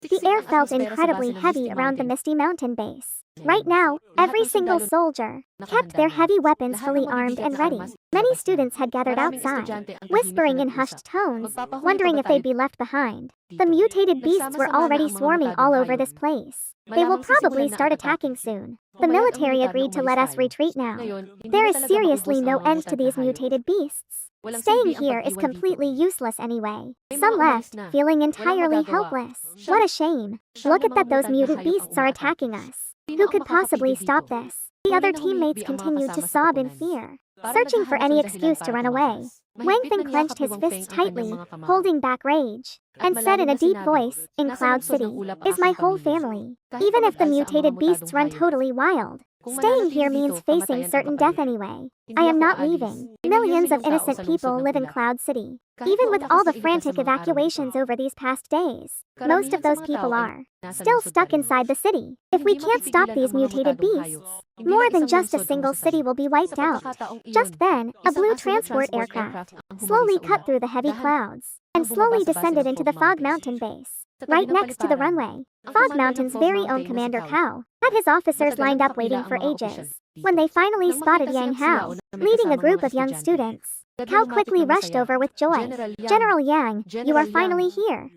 The air felt incredibly heavy around the Misty Mountain base. Right now, every single soldier kept their heavy weapons fully armed and ready. Many students had gathered outside, whispering in hushed tones, wondering if they'd be left behind. The mutated beasts were already swarming all over this place. They will probably start attacking soon. The military agreed to let us retreat now. There is seriously no end to these mutated beasts. Staying here is completely useless anyway. Some left, feeling entirely helpless. What a shame. Look at that, those mutant beasts are attacking us. Who could possibly stop this? The other teammates continued to sob in fear, searching for any excuse to run away. Wang Feng clenched his fists tightly, holding back rage, and said in a deep voice, in Cloud City, is my whole family. Even if the mutated beasts run totally wild, staying here means facing certain death anyway. I am not leaving. Millions of innocent people live in Cloud City. Even with all the frantic evacuations over these past days, most of those people are still stuck inside the city. If we can't stop these mutated beasts, more than just a single city will be wiped out. Just then, a blue transport aircraft slowly cut through the heavy clouds and slowly descended into the Fog Mountain base, right next to the runway. Fog Mountain's very own Commander Cao had his officers lined up waiting for ages. When they finally spotted Yang Hao, leading a group of young students, Cao quickly rushed over with joy. General Yang, you are finally here,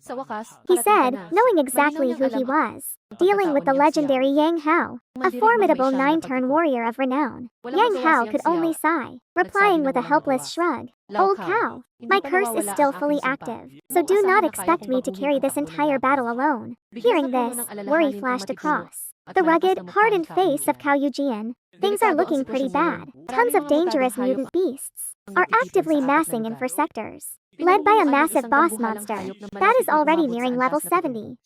he said, knowing exactly who he was. Dealing with the legendary Yang Hao, a formidable 9-turn warrior of renown. Yang Hao could only sigh, replying with a helpless shrug. Old Cao, my curse is still fully active, so do not expect me to carry this entire battle alone. Hearing this, worry flashed across the rugged, hardened face of Cao Yujian. Things are looking pretty bad. Tons of dangerous mutant beasts are actively massing in 4 sectors, led by a massive boss monster that is already nearing level 70.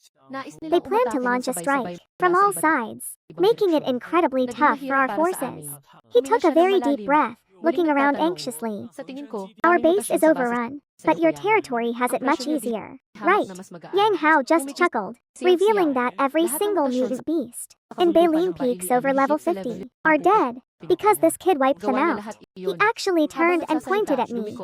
They plan to launch a strike from all sides, making it incredibly tough for our forces. He took a very deep breath, looking around anxiously. Our base is overrun, but your territory has it much easier, right? Yang Hao just chuckled, revealing that every single mutant beast in Baleen Peaks over level 50 are dead, because this kid wiped them out. He actually turned and pointed at me.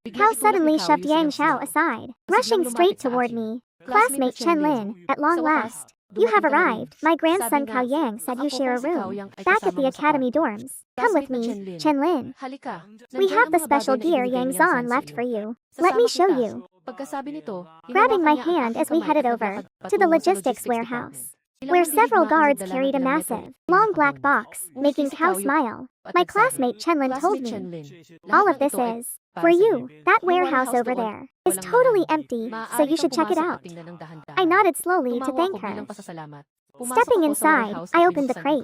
Cao suddenly shoved Yang Xiao aside, rushing straight toward me. Classmate Chen Lin, at long last, you have arrived. My grandson Cao Yang said you share a room back at the academy dorms. Come with me, Chen Lin. We have the special gear Yang Zan left for you. Let me show you. Grabbing my hand as we headed over to the logistics warehouse, where several guards carried a massive, long black box, making Cao smile. My classmate Chenlin told me, all of this is for you. That warehouse over there is totally empty, so you should check it out. I nodded slowly to thank her. Stepping inside, I opened the crate.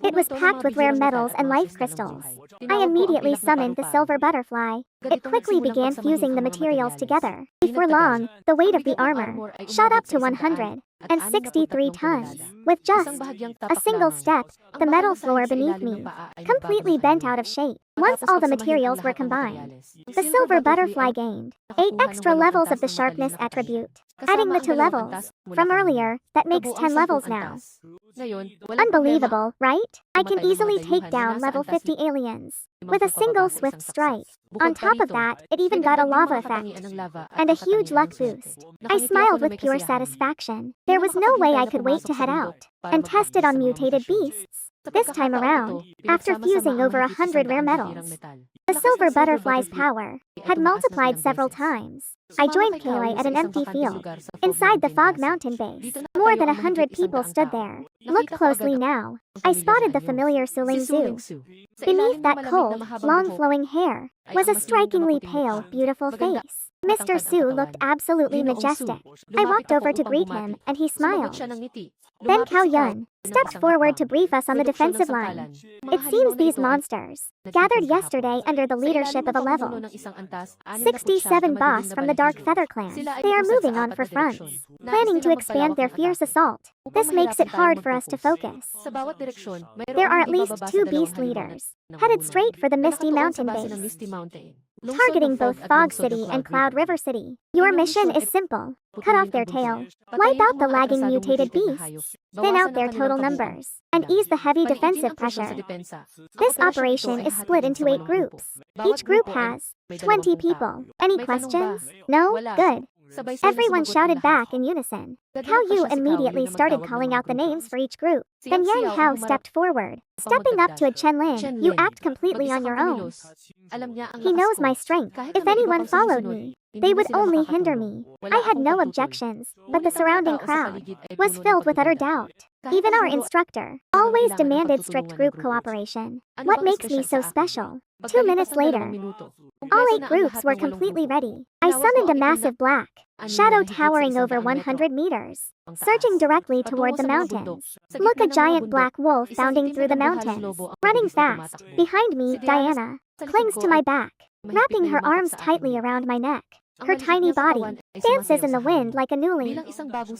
It was packed with rare metals and life crystals. I immediately summoned the silver butterfly. It quickly began fusing the materials together. Before long, the weight of the armor shot up to 163 tons. With just a single step, the metal floor beneath me completely bent out of shape. Once all the materials were combined, the silver butterfly gained 8 extra levels of the sharpness attribute, adding the 2 levels from earlier. That makes 10 levels now. Unbelievable, right? I can easily take down level 50 aliens with a single swift strike. On top of that, it even got a lava effect and a huge luck boost. I smiled with pure satisfaction. There was no way I could wait to head out and test it on mutated beasts. This time around, after fusing over 100 rare metals, the silver butterfly's power had multiplied several times. I joined Kaylee at an empty field inside the Fog Mountain base. More than 100 people stood there. Look closely now. I spotted the familiar Suling Zhu. Beneath that cold, long flowing hair was a strikingly pale, beautiful face. Mr. Su looked absolutely majestic. I walked over to greet him, and he smiled. Then Cao Yun stepped forward to brief us on the defensive line. It seems these monsters gathered yesterday under the leadership of a level 67 boss from the Dark Feather clan. They are moving on for fronts, planning to expand their fierce assault. This makes it hard for us to focus. There are at least 2 beast leaders headed straight for the Misty Mountain base, targeting both Fog City and Cloud River City. Your mission is simple. Cut off their tail, wipe out the lagging mutated beasts, thin out their total numbers, and ease the heavy defensive pressure. This operation is split into 8 groups. Each group has 20 people. Any questions? No? Good. Everyone shouted back in unison. Cao Yu immediately started calling out the names for each group. Then Yang Hao stepped forward, stepping up to a Chen Lin. You act completely on your own. He knows my strength. If anyone followed me, they would only hinder me. I had no objections, but the surrounding crowd was filled with utter doubt. Even our instructor always demanded strict group cooperation. What makes me so special? 2 minutes later, all 8 groups were completely ready. I summoned a massive black shadow towering over 100 meters, surging directly toward the mountains. Look, a giant black wolf bounding through the mountains, running fast. Behind me, Diana clings to my back, wrapping her arms tightly around my neck. Her tiny body dances in the wind like a newly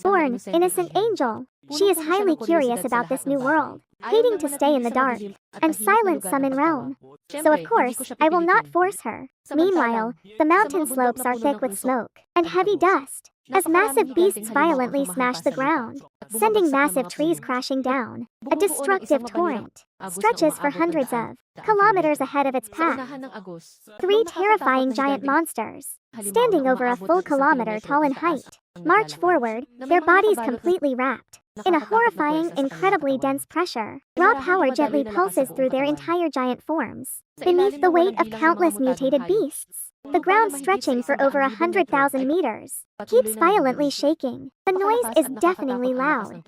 born, innocent angel. She is highly curious about this new world, hating to stay in the dark and silent summon realm. So of course, I will not force her. Meanwhile, the mountain slopes are thick with smoke and heavy dust, as massive beasts violently smash the ground, sending massive trees crashing down. A destructive torrent stretches for hundreds of kilometers ahead of its path. 3 terrifying giant monsters, standing over a full kilometer tall in height, march forward, their bodies completely wrapped In a horrifying, incredibly dense pressure, raw power gently pulses through their entire giant forms. Beneath the weight of countless mutated beasts, the ground stretching for over 100,000 meters keeps violently shaking. The noise is deafeningly loud.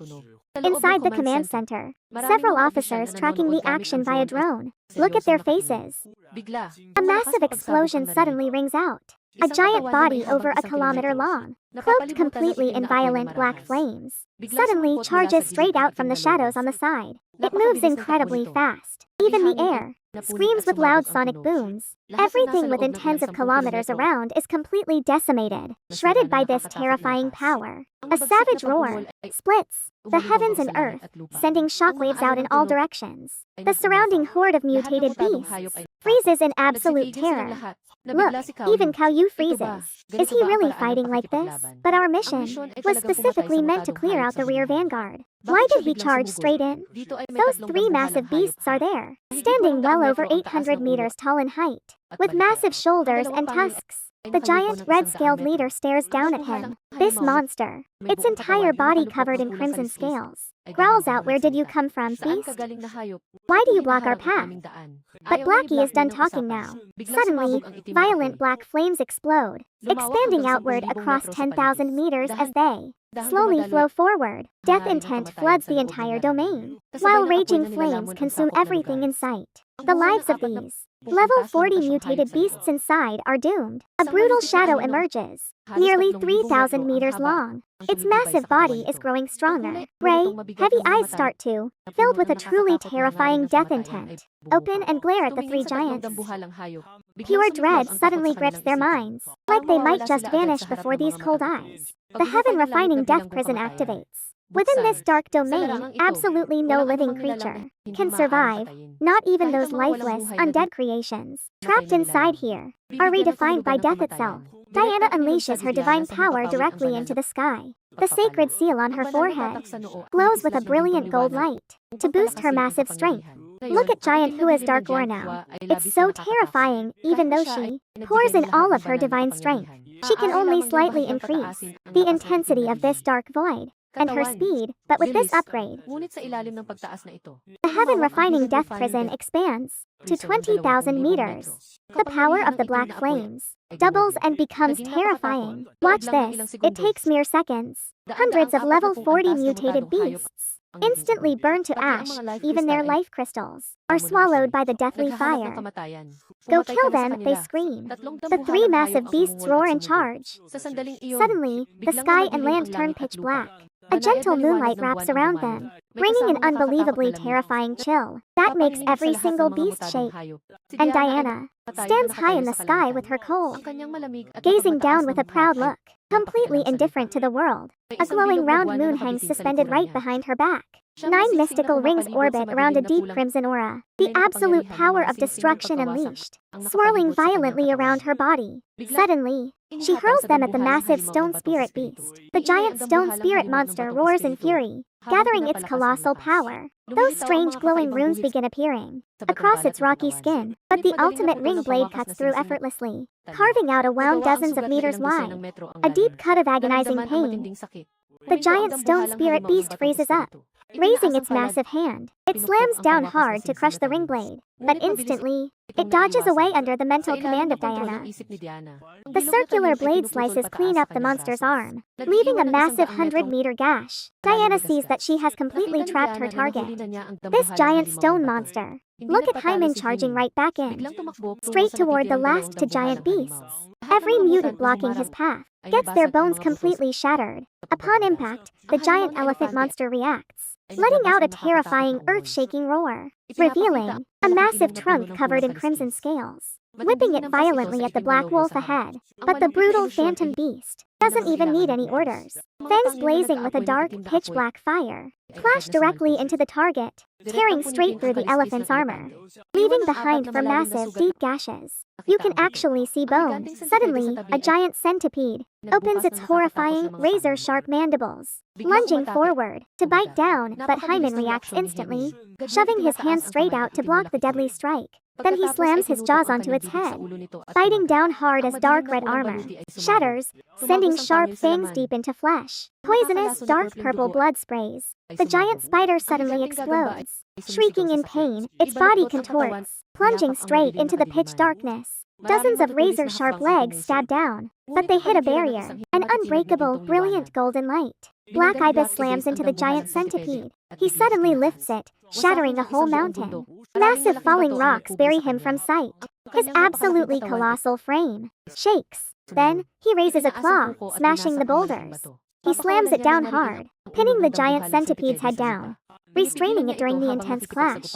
Inside the command center, several officers tracking the action via drone look at their faces. A massive explosion suddenly rings out. A giant body over a kilometer long, cloaked completely in violent black flames, suddenly charges straight out from the shadows on the side. It moves incredibly fast. Even the air screams with loud sonic booms. Everything within tens of kilometers around is completely decimated, shredded by this terrifying power. A savage roar splits the heavens and earth, sending shockwaves out in all directions. The surrounding horde of mutated beasts freezes in absolute terror. Look, even Yu freezes. Is he really fighting like this? But our mission was specifically meant to clear out the rear vanguard. Why did he charge straight in? Those three massive beasts are there, standing well over 800 meters tall in height, with massive shoulders and tusks. The giant, red-scaled leader stares down at him. This monster, its entire body covered in crimson scales, growls out, "Where did you come from, beast? Why do you block our path?" But Blackie is done talking now. Suddenly, violent black flames explode, expanding outward across 10,000 meters as they slowly flow forward. Death intent floods the entire domain, while raging flames consume everything in sight. The lives of these level 40 mutated beasts inside are doomed. A brutal shadow emerges, nearly 3,000 meters long. Its massive body is growing stronger. Gray, heavy eyes start to, filled with a truly terrifying death intent, open and glare at the three giants. Pure dread suddenly grips their minds, like they might just vanish before these cold eyes. The heaven-refining death prison activates. Within this dark domain, absolutely no living creature can survive. Not even those lifeless, undead creations trapped inside here are redefined by death itself. Diana unleashes her divine power directly into the sky. The sacred seal on her forehead glows with a brilliant gold light to boost her massive strength. Look at Giant Hua's dark aura now. It's so terrifying, even though she pours in all of her divine strength. She can only slightly increase the intensity of this dark void and her speed, but with this upgrade, the heaven-refining death prison expands to 20,000 meters. The power of the black flames doubles and becomes terrifying. Watch this. It takes mere seconds. Hundreds of level 40 mutated beasts instantly burn to ash. Even their life crystals are swallowed by the deathly fire. "Go kill them," they scream. The three massive beasts roar and charge. Suddenly, the sky and land turn pitch black. A gentle moonlight wraps around them, bringing an unbelievably terrifying chill that makes every single beast shake. And Diana stands high in the sky with her coal, gazing down with a proud look, completely indifferent to the world. A glowing round moon hangs suspended right behind her back. 9 mystical rings orbit around a deep crimson aura, the absolute power of destruction unleashed, swirling violently around her body. Suddenly, she hurls them at the massive stone spirit beast. The giant stone spirit monster roars in fury, gathering its colossal power. Those strange glowing runes begin appearing across its rocky skin, but the ultimate ring blade cuts through effortlessly, carving out a wound dozens of meters wide. A deep cut of agonizing pain. The giant stone spirit beast freezes up, raising its massive hand. It slams down hard to crush the ring blade, but instantly, it dodges away under the mental command of Diana. The circular blade slices clean up the monster's arm, leaving a massive 100-meter gash. Diana sees that she has completely trapped her target. This giant stone monster. Look at Hyman charging right back in, straight toward the last 2 giant beasts. Every mutant blocking his path gets their bones completely shattered. Upon impact, the giant elephant monster reacts, letting out a terrifying, earth-shaking roar, revealing a massive trunk covered in crimson scales, whipping it violently at the black wolf ahead. But the brutal phantom beast doesn't even need any orders. Fangs blazing with a dark, pitch-black fire clash directly into the target, tearing straight through the elephant's armor, leaving behind for massive, deep gashes. You can actually see bone. Suddenly, a giant centipede opens its horrifying, razor-sharp mandibles, lunging forward to bite down, but Hyman reacts instantly, shoving his hand straight out to block the deadly strike. Then he slams his jaws onto its head, biting down hard as dark red armor shatters, sending sharp fangs deep into flesh. Poisonous, dark purple blood sprays. The giant spider suddenly explodes. Shrieking in pain, its body contorts, plunging straight into the pitch darkness. Dozens of razor-sharp legs stab down, but they hit a barrier, an unbreakable, brilliant golden light. Black Ibis slams into the giant centipede. He suddenly lifts it, shattering a whole mountain. Massive falling rocks bury him from sight. His absolutely colossal frame shakes. Then, he raises a claw, smashing the boulders. He slams it down hard, pinning the giant centipede's head down, restraining it during the intense clash.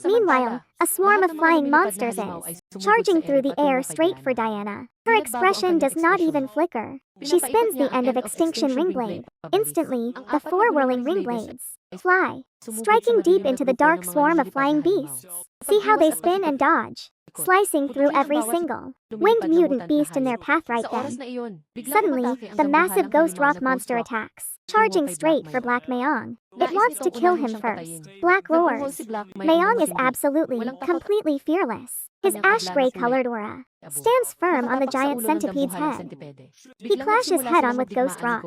Meanwhile, a swarm of flying monsters is charging through the air straight for Diana. Her expression does not even flicker. She spins the end of Extinction Ringblade. Instantly, the four whirling ring blades fly, striking deep into the dark swarm of flying beasts. See how they spin and dodge, slicing through every single winged mutant beast in their path right then. Suddenly, the massive ghost rock monster attacks, charging straight for Black Mayong. It wants to kill him first. Black roars. Mayong is absolutely, completely fearless. His ash-gray-colored aura stands firm on the giant centipede's head. He clashes head-on with Ghost Rock.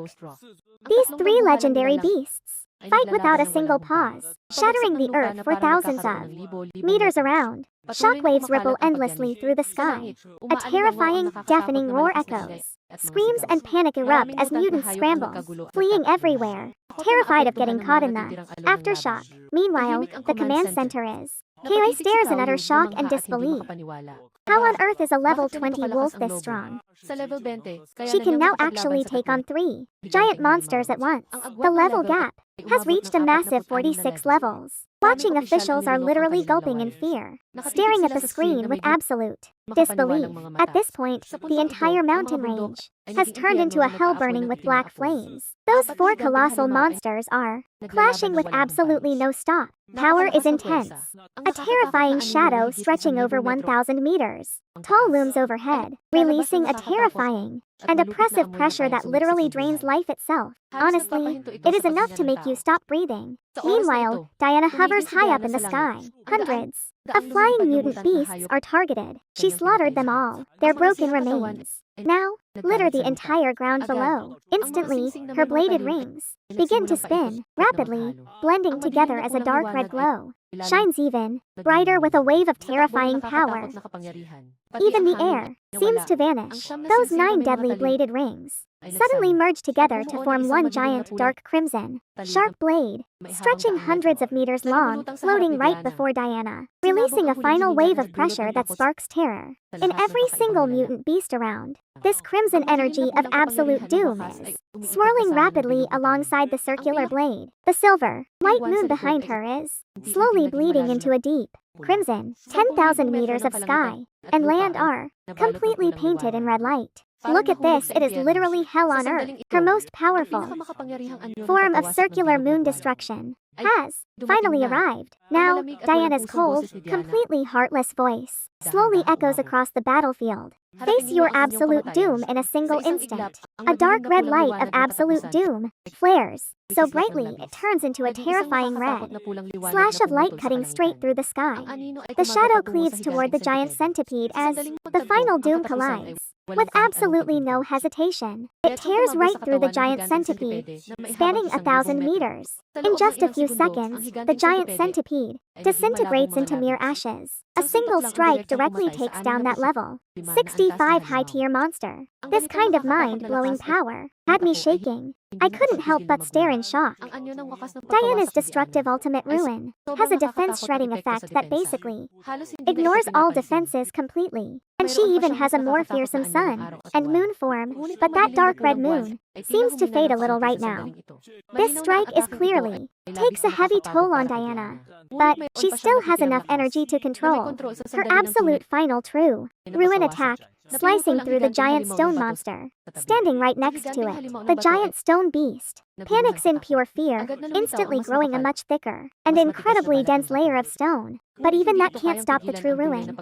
These three legendary beasts fight without a single pause, shattering the earth for thousands of meters around. Shockwaves ripple endlessly through the sky. A terrifying, deafening roar echoes. Screams and panic erupt as mutants scramble, fleeing everywhere, terrified of getting caught in the aftershock. Meanwhile, the command center is. Kaylee stares in utter shock and disbelief. How on earth is a level 20 wolf this strong? She can now actually take on 3 giant monsters at once. The level gap has reached a massive 46 levels. Watching officials are literally gulping in fear, staring at the screen with absolute disbelief. At this point, the entire mountain range has turned into a hell burning with black flames. Those 4 colossal monsters are clashing with absolutely no stop. Power is intense. A terrifying shadow stretching over 1,000 meters tall looms overhead, releasing a terrifying and oppressive pressure that literally drains life itself. Honestly, it is enough to make you stop breathing. Meanwhile, Diana hovers high up in the sky. Hundreds of flying mutant beasts are targeted. She slaughtered them all. Their broken remains now litter the entire ground below. Instantly, her bladed rings begin to spin rapidly, blending together as a dark red glow shines even brighter with a wave of terrifying power. Even the air seems to vanish. Those 9 deadly bladed rings suddenly merge together to form one giant dark crimson, sharp blade, stretching hundreds of meters long, floating right before Diana, releasing a final wave of pressure that sparks terror in every single mutant beast around. This crimson energy of absolute doom is swirling rapidly alongside the circular blade. The silver, white moon behind her is slowly bleeding into a deep crimson. 10,000 meters of sky and land are completely painted in red light. Look at this, it is literally hell on earth. Her most powerful form of circular moon destruction has finally arrived. Now, Diana's cold, completely heartless voice slowly echoes across the battlefield. Face your absolute doom in a single instant. A dark red light of absolute doom flares so brightly it turns into a terrifying red slash of light cutting straight through the sky. The shadow cleaves toward the giant centipede as the final doom collides. With absolutely no hesitation, it tears right through the giant centipede, spanning 1,000 meters. In just a few seconds, the giant centipede disintegrates into mere ashes. A single strike directly takes down that level 65 high-tier monster. This kind of mind-blowing power had me shaking. I couldn't help but stare in shock. Diana's destructive ultimate ruin has a defense-shredding effect that basically ignores all defenses completely. And she even has a more fearsome sun and moon form, but that dark red moon seems to fade a little right now. This strike is clearly takes a heavy toll on Diana, but she still has enough energy to control her absolute final true ruin attack, slicing through the giant stone monster, standing right next to it. The giant stone beast panics in pure fear, instantly growing a much thicker and incredibly dense layer of stone. But even that can't stop the true ruin,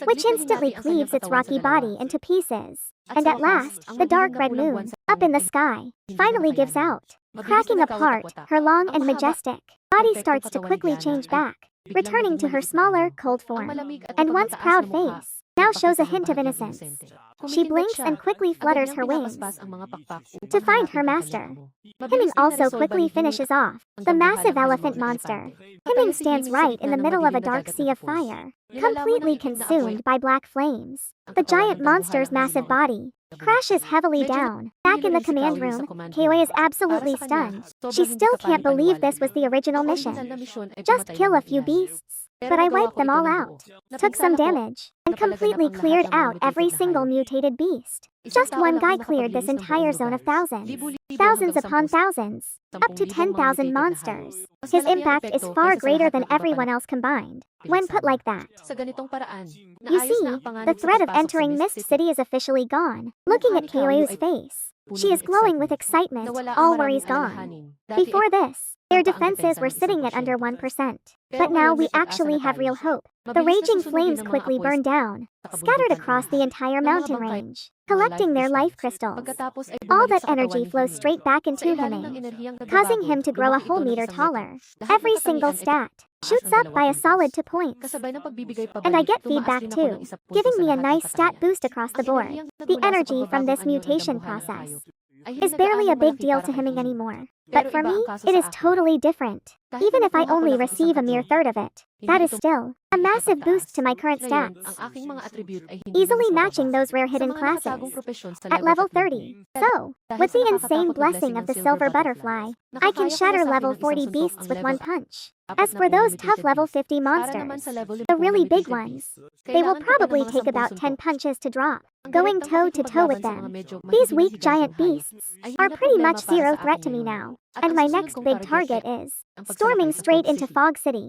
which instantly cleaves its rocky body into pieces. And at last, the dark red moon, up in the sky, finally gives out. Cracking apart, her long and majestic body starts to quickly change back returning to her smaller, cold Ang form. malamig at And once mapagmataas proud na mukha, face now shows a ipakita hint of ng kanyang innocence. inosente. She Kumikintab blinks siya, and quickly agad flutters niyang her wings pinapaspas ang mga pakpak to upang find hanapin her ang master. kanyang amo. Hemming Mabilis din also naresolba quickly ni Hemming finishes off ang the massive kabuhalang ng elephant limang monster. elefante. Hemming Patay si stands Hemming sa right gitna in the ng middle of a madilim na dark dagat sea ng of force. fire, Nilalaman ng completely itim na apoy consumed by black flames. ang The katawan giant ng monster's dambuhalang massive limang body crashes heavily Medyo down. Back in the nahihilo rin si command Kaoyu sa room, command Kaoyu is room. absolutely Para sa kanya, stunned. sobrang She hindi still can't believe kapani-paniwala. this was the original Ang mission. orihinal na misyon ay Just pumatay kill ng a few ilan. beasts. Pero But I nagawa wiped ko them ito all ng out, buo. took some Napinsala ko, damage, and napalaganap completely ang lahat cleared ng mga out every mutated na single hayop. mutated beast. Isang Just tao one lang guy ang cleared this makapaglinis ng entire buong zone of lugar. thousands. Libu-libo Thousands hanggang upon 10,000. thousands, up to 10,000 mga 10,000 mutated na monsters. hayop. Mas His malaki ang impact is epekto far kaysa sa greater lahat than ng iba everyone pa else combined. When put pinagsama. like that, Sa ganitong paraan, you naayos na see, ang panganib the sa threat of pagpasok sa entering Mist Mist City. City is officially gone. Looking Mukha at ni Kaoyu Kaoyu's ay face, puno she ng is glowing with excitement. excitement, Nawala ang all maraming worries gone. alalahanin. Dati Before this, their pa ang defenses depensa were ng sitting at 1%. under 1%. Pero But now ngayon we may pag-asa actually na have tayo. real hope. The Mabilis na raging susunugin flames ng mga quickly apoy burned down, sa scattered kabundukan across the entire ng mga mountain bangkay range, ng collecting life their crystal. life crystals. Pagkatapos ay All bumalik that sa katawan energy ni flows Hemming. straight back Sa into ilalim ng Hemming, enerhiyang causing nagbabago, him to grow a lumaki whole ito ng meter 1 metro. taller. Lahat ng Every single katangian ay stat taas shoots ng up by a 2 solid puntos. 2 points. Kasabay ng pagbibigay And I pabalik, get tumaas feedback din ako ng too, 1 punto giving sa me a lahat ng nice stat katangian. boost across Ang the board. enerhiyang The nagmula sa energy from pagbabagong this anyo ng mutation dambuhalang process hayop ay is hindi barely a gaanong big malaki deal para to kay Hemming Hemming. anymore. Pero But for iba me, ang kaso it sa is akin. totally different. Kahit Even na if I nakuha ko only lang ang receive a isang mere tatlo, third of it, hindi that is ito still a massive mapagtaas. boost to my current Ngayon, stats. ang aking mga attribute ay hindi Easily na mas matching mababa. those rare Sa hidden mga nakatagong classes. propesyon sa At level level 30. 30. So, Dahil with sa the insane nakakatakot na blessing ng of the silver silver butterfly, butterfly, I can nakakaya ko shatter na sa akin level ng isang 40 suntok beasts ang with level one punch. 4 As na for those mutated tough level beast. 50 Para naman monsters, sa level 10 the really na big mutated ones, beast, they will kailangan ko pa ng probably mga take 10 about 10 suntok. punches to drop. Ang Going direktang toe to toe with pakikipaglaban sa mga them, medyo these mahihina weak higantong giant hayop beasts ay hindi are na pretty problema much para zero sa threat akin to me ngayon. now. At And ang my susunod next kong big target target ay is ang pagsabay storming sa straight Fog into City. Fog City.